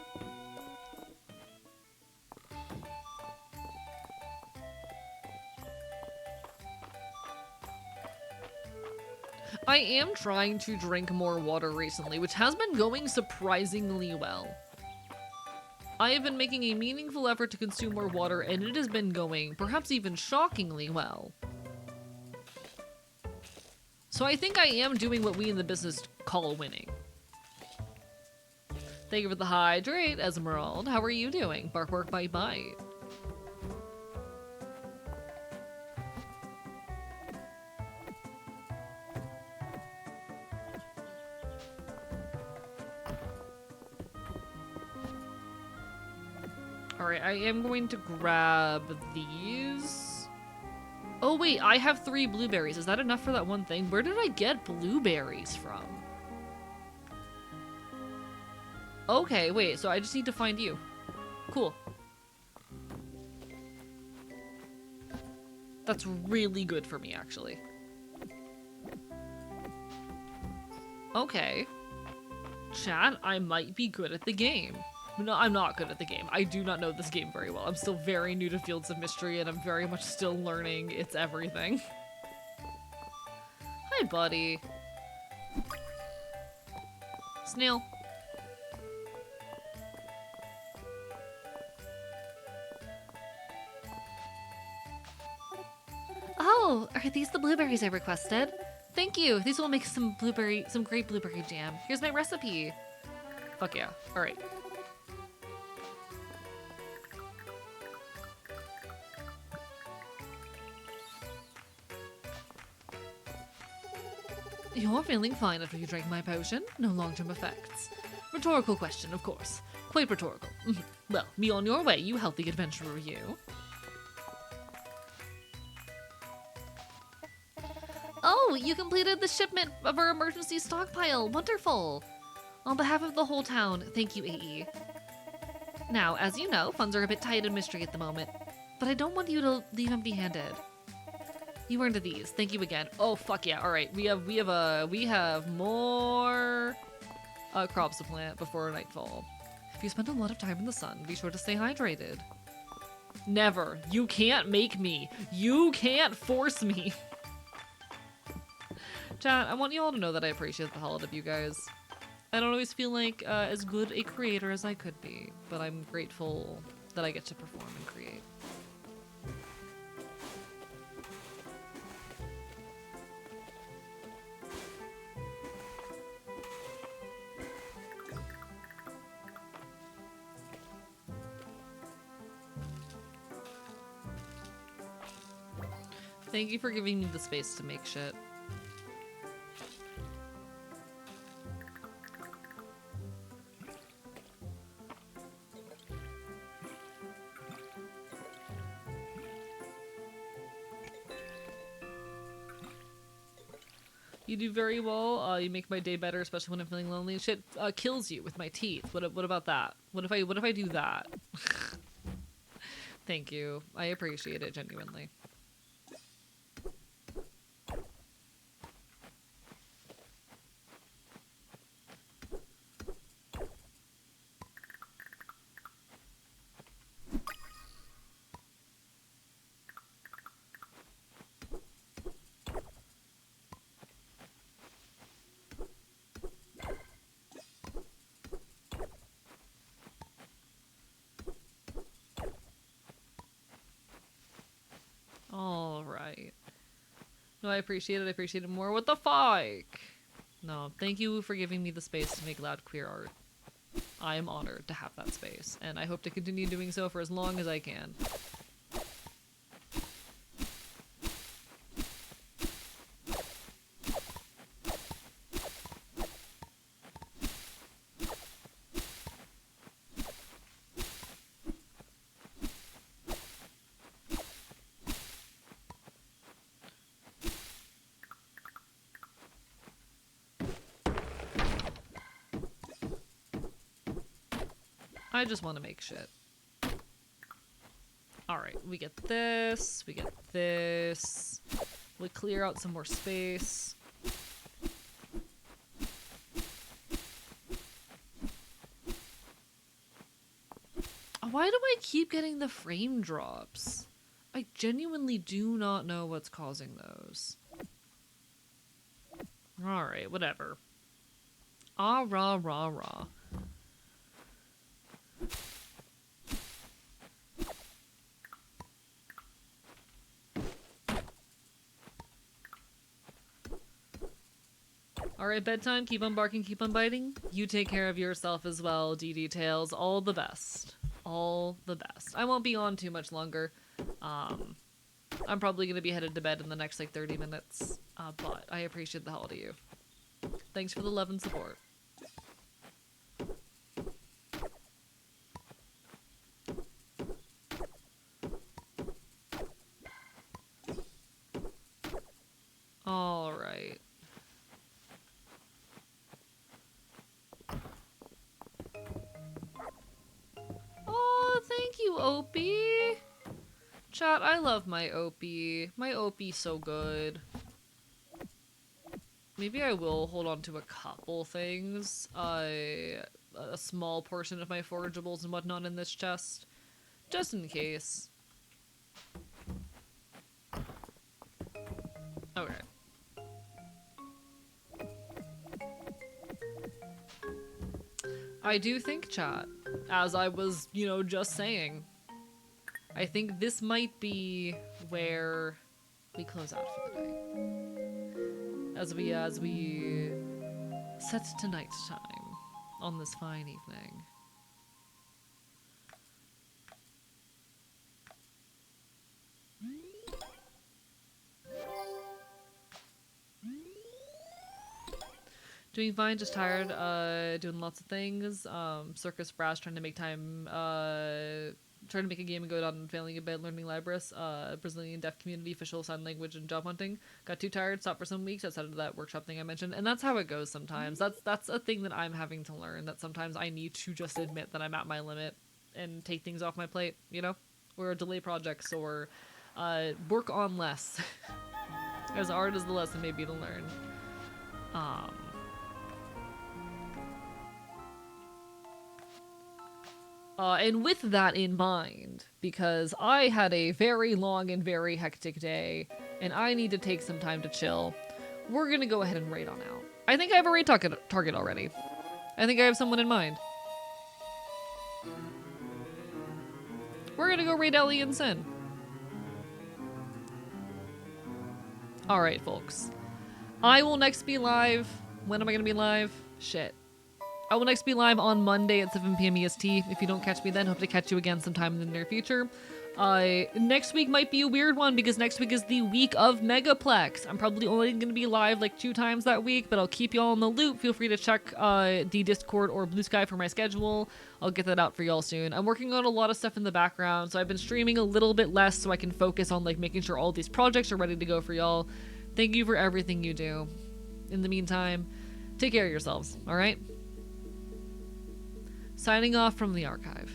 I am trying to drink more water recently, which has been going surprisingly well. I have been making a meaningful effort to consume more water, and it has been going perhaps even shockingly well. So I think I am doing what we in the business call winning. Thank you for the hydrate, Esmeralda. How are you doing? Bark, bark, bite, bite. Alright, I am going to grab these. Oh wait, I have 3 blueberries. Is that enough for that one thing? Where did I get blueberries from? Okay, wait, so I just need to find you. Cool. That's really good for me, actually. Okay. Chat, I might be good at the game. No, I'm not good at the game. I do not know this game very well. I'm still very new to Fields of Mystery, and I'm very much still learning its everything. Hi, buddy. Snail. Oh, are these the blueberries I requested? Thank you. These will make some great blueberry jam. Here's my recipe. Fuck yeah. Alright. You're feeling fine after you drank my potion? No long-term effects. Rhetorical question, of course. Quite rhetorical. Well, be on your way, you healthy adventurer, you. Oh, you completed the shipment of our emergency stockpile. Wonderful. On behalf of the whole town, thank you, AE. Now, as you know, funds are a bit tight in Mystery at the moment, but I don't want you to leave empty-handed. You earned these. Thank you again. Oh, fuck yeah. All right. We have more crops to plant before nightfall. If you spend a lot of time in the sun, be sure to stay hydrated. Never. You can't make me. You can't force me. Chat, I want you all to know that I appreciate the hell out of you guys. I don't always feel like as good a creator as I could be, but I'm grateful that I get to perform and create. Thank you for giving me the space to make shit. You do very well. You make my day better, especially when I'm feeling lonely. Shit kills you with my teeth. What about that? What if I do that? Thank you. I appreciate it genuinely. All right. No, I appreciate it. I appreciate it more. What the fuck? No, thank you for giving me the space to make loud queer art. I am honored to have that space, and I hope to continue doing so for as long as I can. I just want to make shit. Alright, we get this, we get this. We clear out some more space. Why do I keep getting the frame drops? I genuinely do not know what's causing those. Alright, whatever. Ah, rah, rah, rah. Alright, bedtime. Keep on barking, keep on biting. You take care of yourself as well, DD Tails. All the best. All the best. I won't be on too much longer. I'm probably going to be headed to bed in the next, like, 30 minutes. But I appreciate the hell out of you. Thanks for the love and support. Alright. Oh, thank you, Opie. Chat, I love my Opie. My Opie's so good. Maybe I will hold on to a couple things. A small portion of my forageables and whatnot in this chest. Just in case. Okay. I do think, chat, as I was, you know, just saying, I think this might be where we close out for the day. As we set to night time on this fine evening. Doing fine, just tired, doing lots of things. Circus Brass trying to make time, trying to make a game and go down and failing a bit, learning Libris, Brazilian deaf community, official sign language, and job hunting. Got too tired, stopped for some weeks outside of that workshop thing I mentioned, and that's how it goes sometimes. That's a thing that I'm having to learn, that sometimes I need to just admit that I'm at my limit and take things off my plate, you know? Or delay projects, or work on less. As hard as the lesson may be to learn. And with that in mind, because I had a very long and very hectic day, and I need to take some time to chill, we're gonna go ahead and raid on out. I think I have a raid target already. I think I have someone in mind. We're gonna go raid Ellie and Sin. Alright, folks. I will next be live. When am I gonna be live? Shit. I will next be live on Monday at 7 p.m. EST. If you don't catch me then, hope to catch you again sometime in the near future. Next week might be a weird one because next week is the week of Megaplex. I'm probably only going to be live like 2 times that week, but I'll keep y'all in the loop. Feel free to check the Discord or Blue Sky for my schedule. I'll get that out for y'all soon. I'm working on a lot of stuff in the background, so I've been streaming a little bit less so I can focus on like making sure all these projects are ready to go for y'all. Thank you for everything you do. In the meantime, take care of yourselves, all right? Signing off from the archive.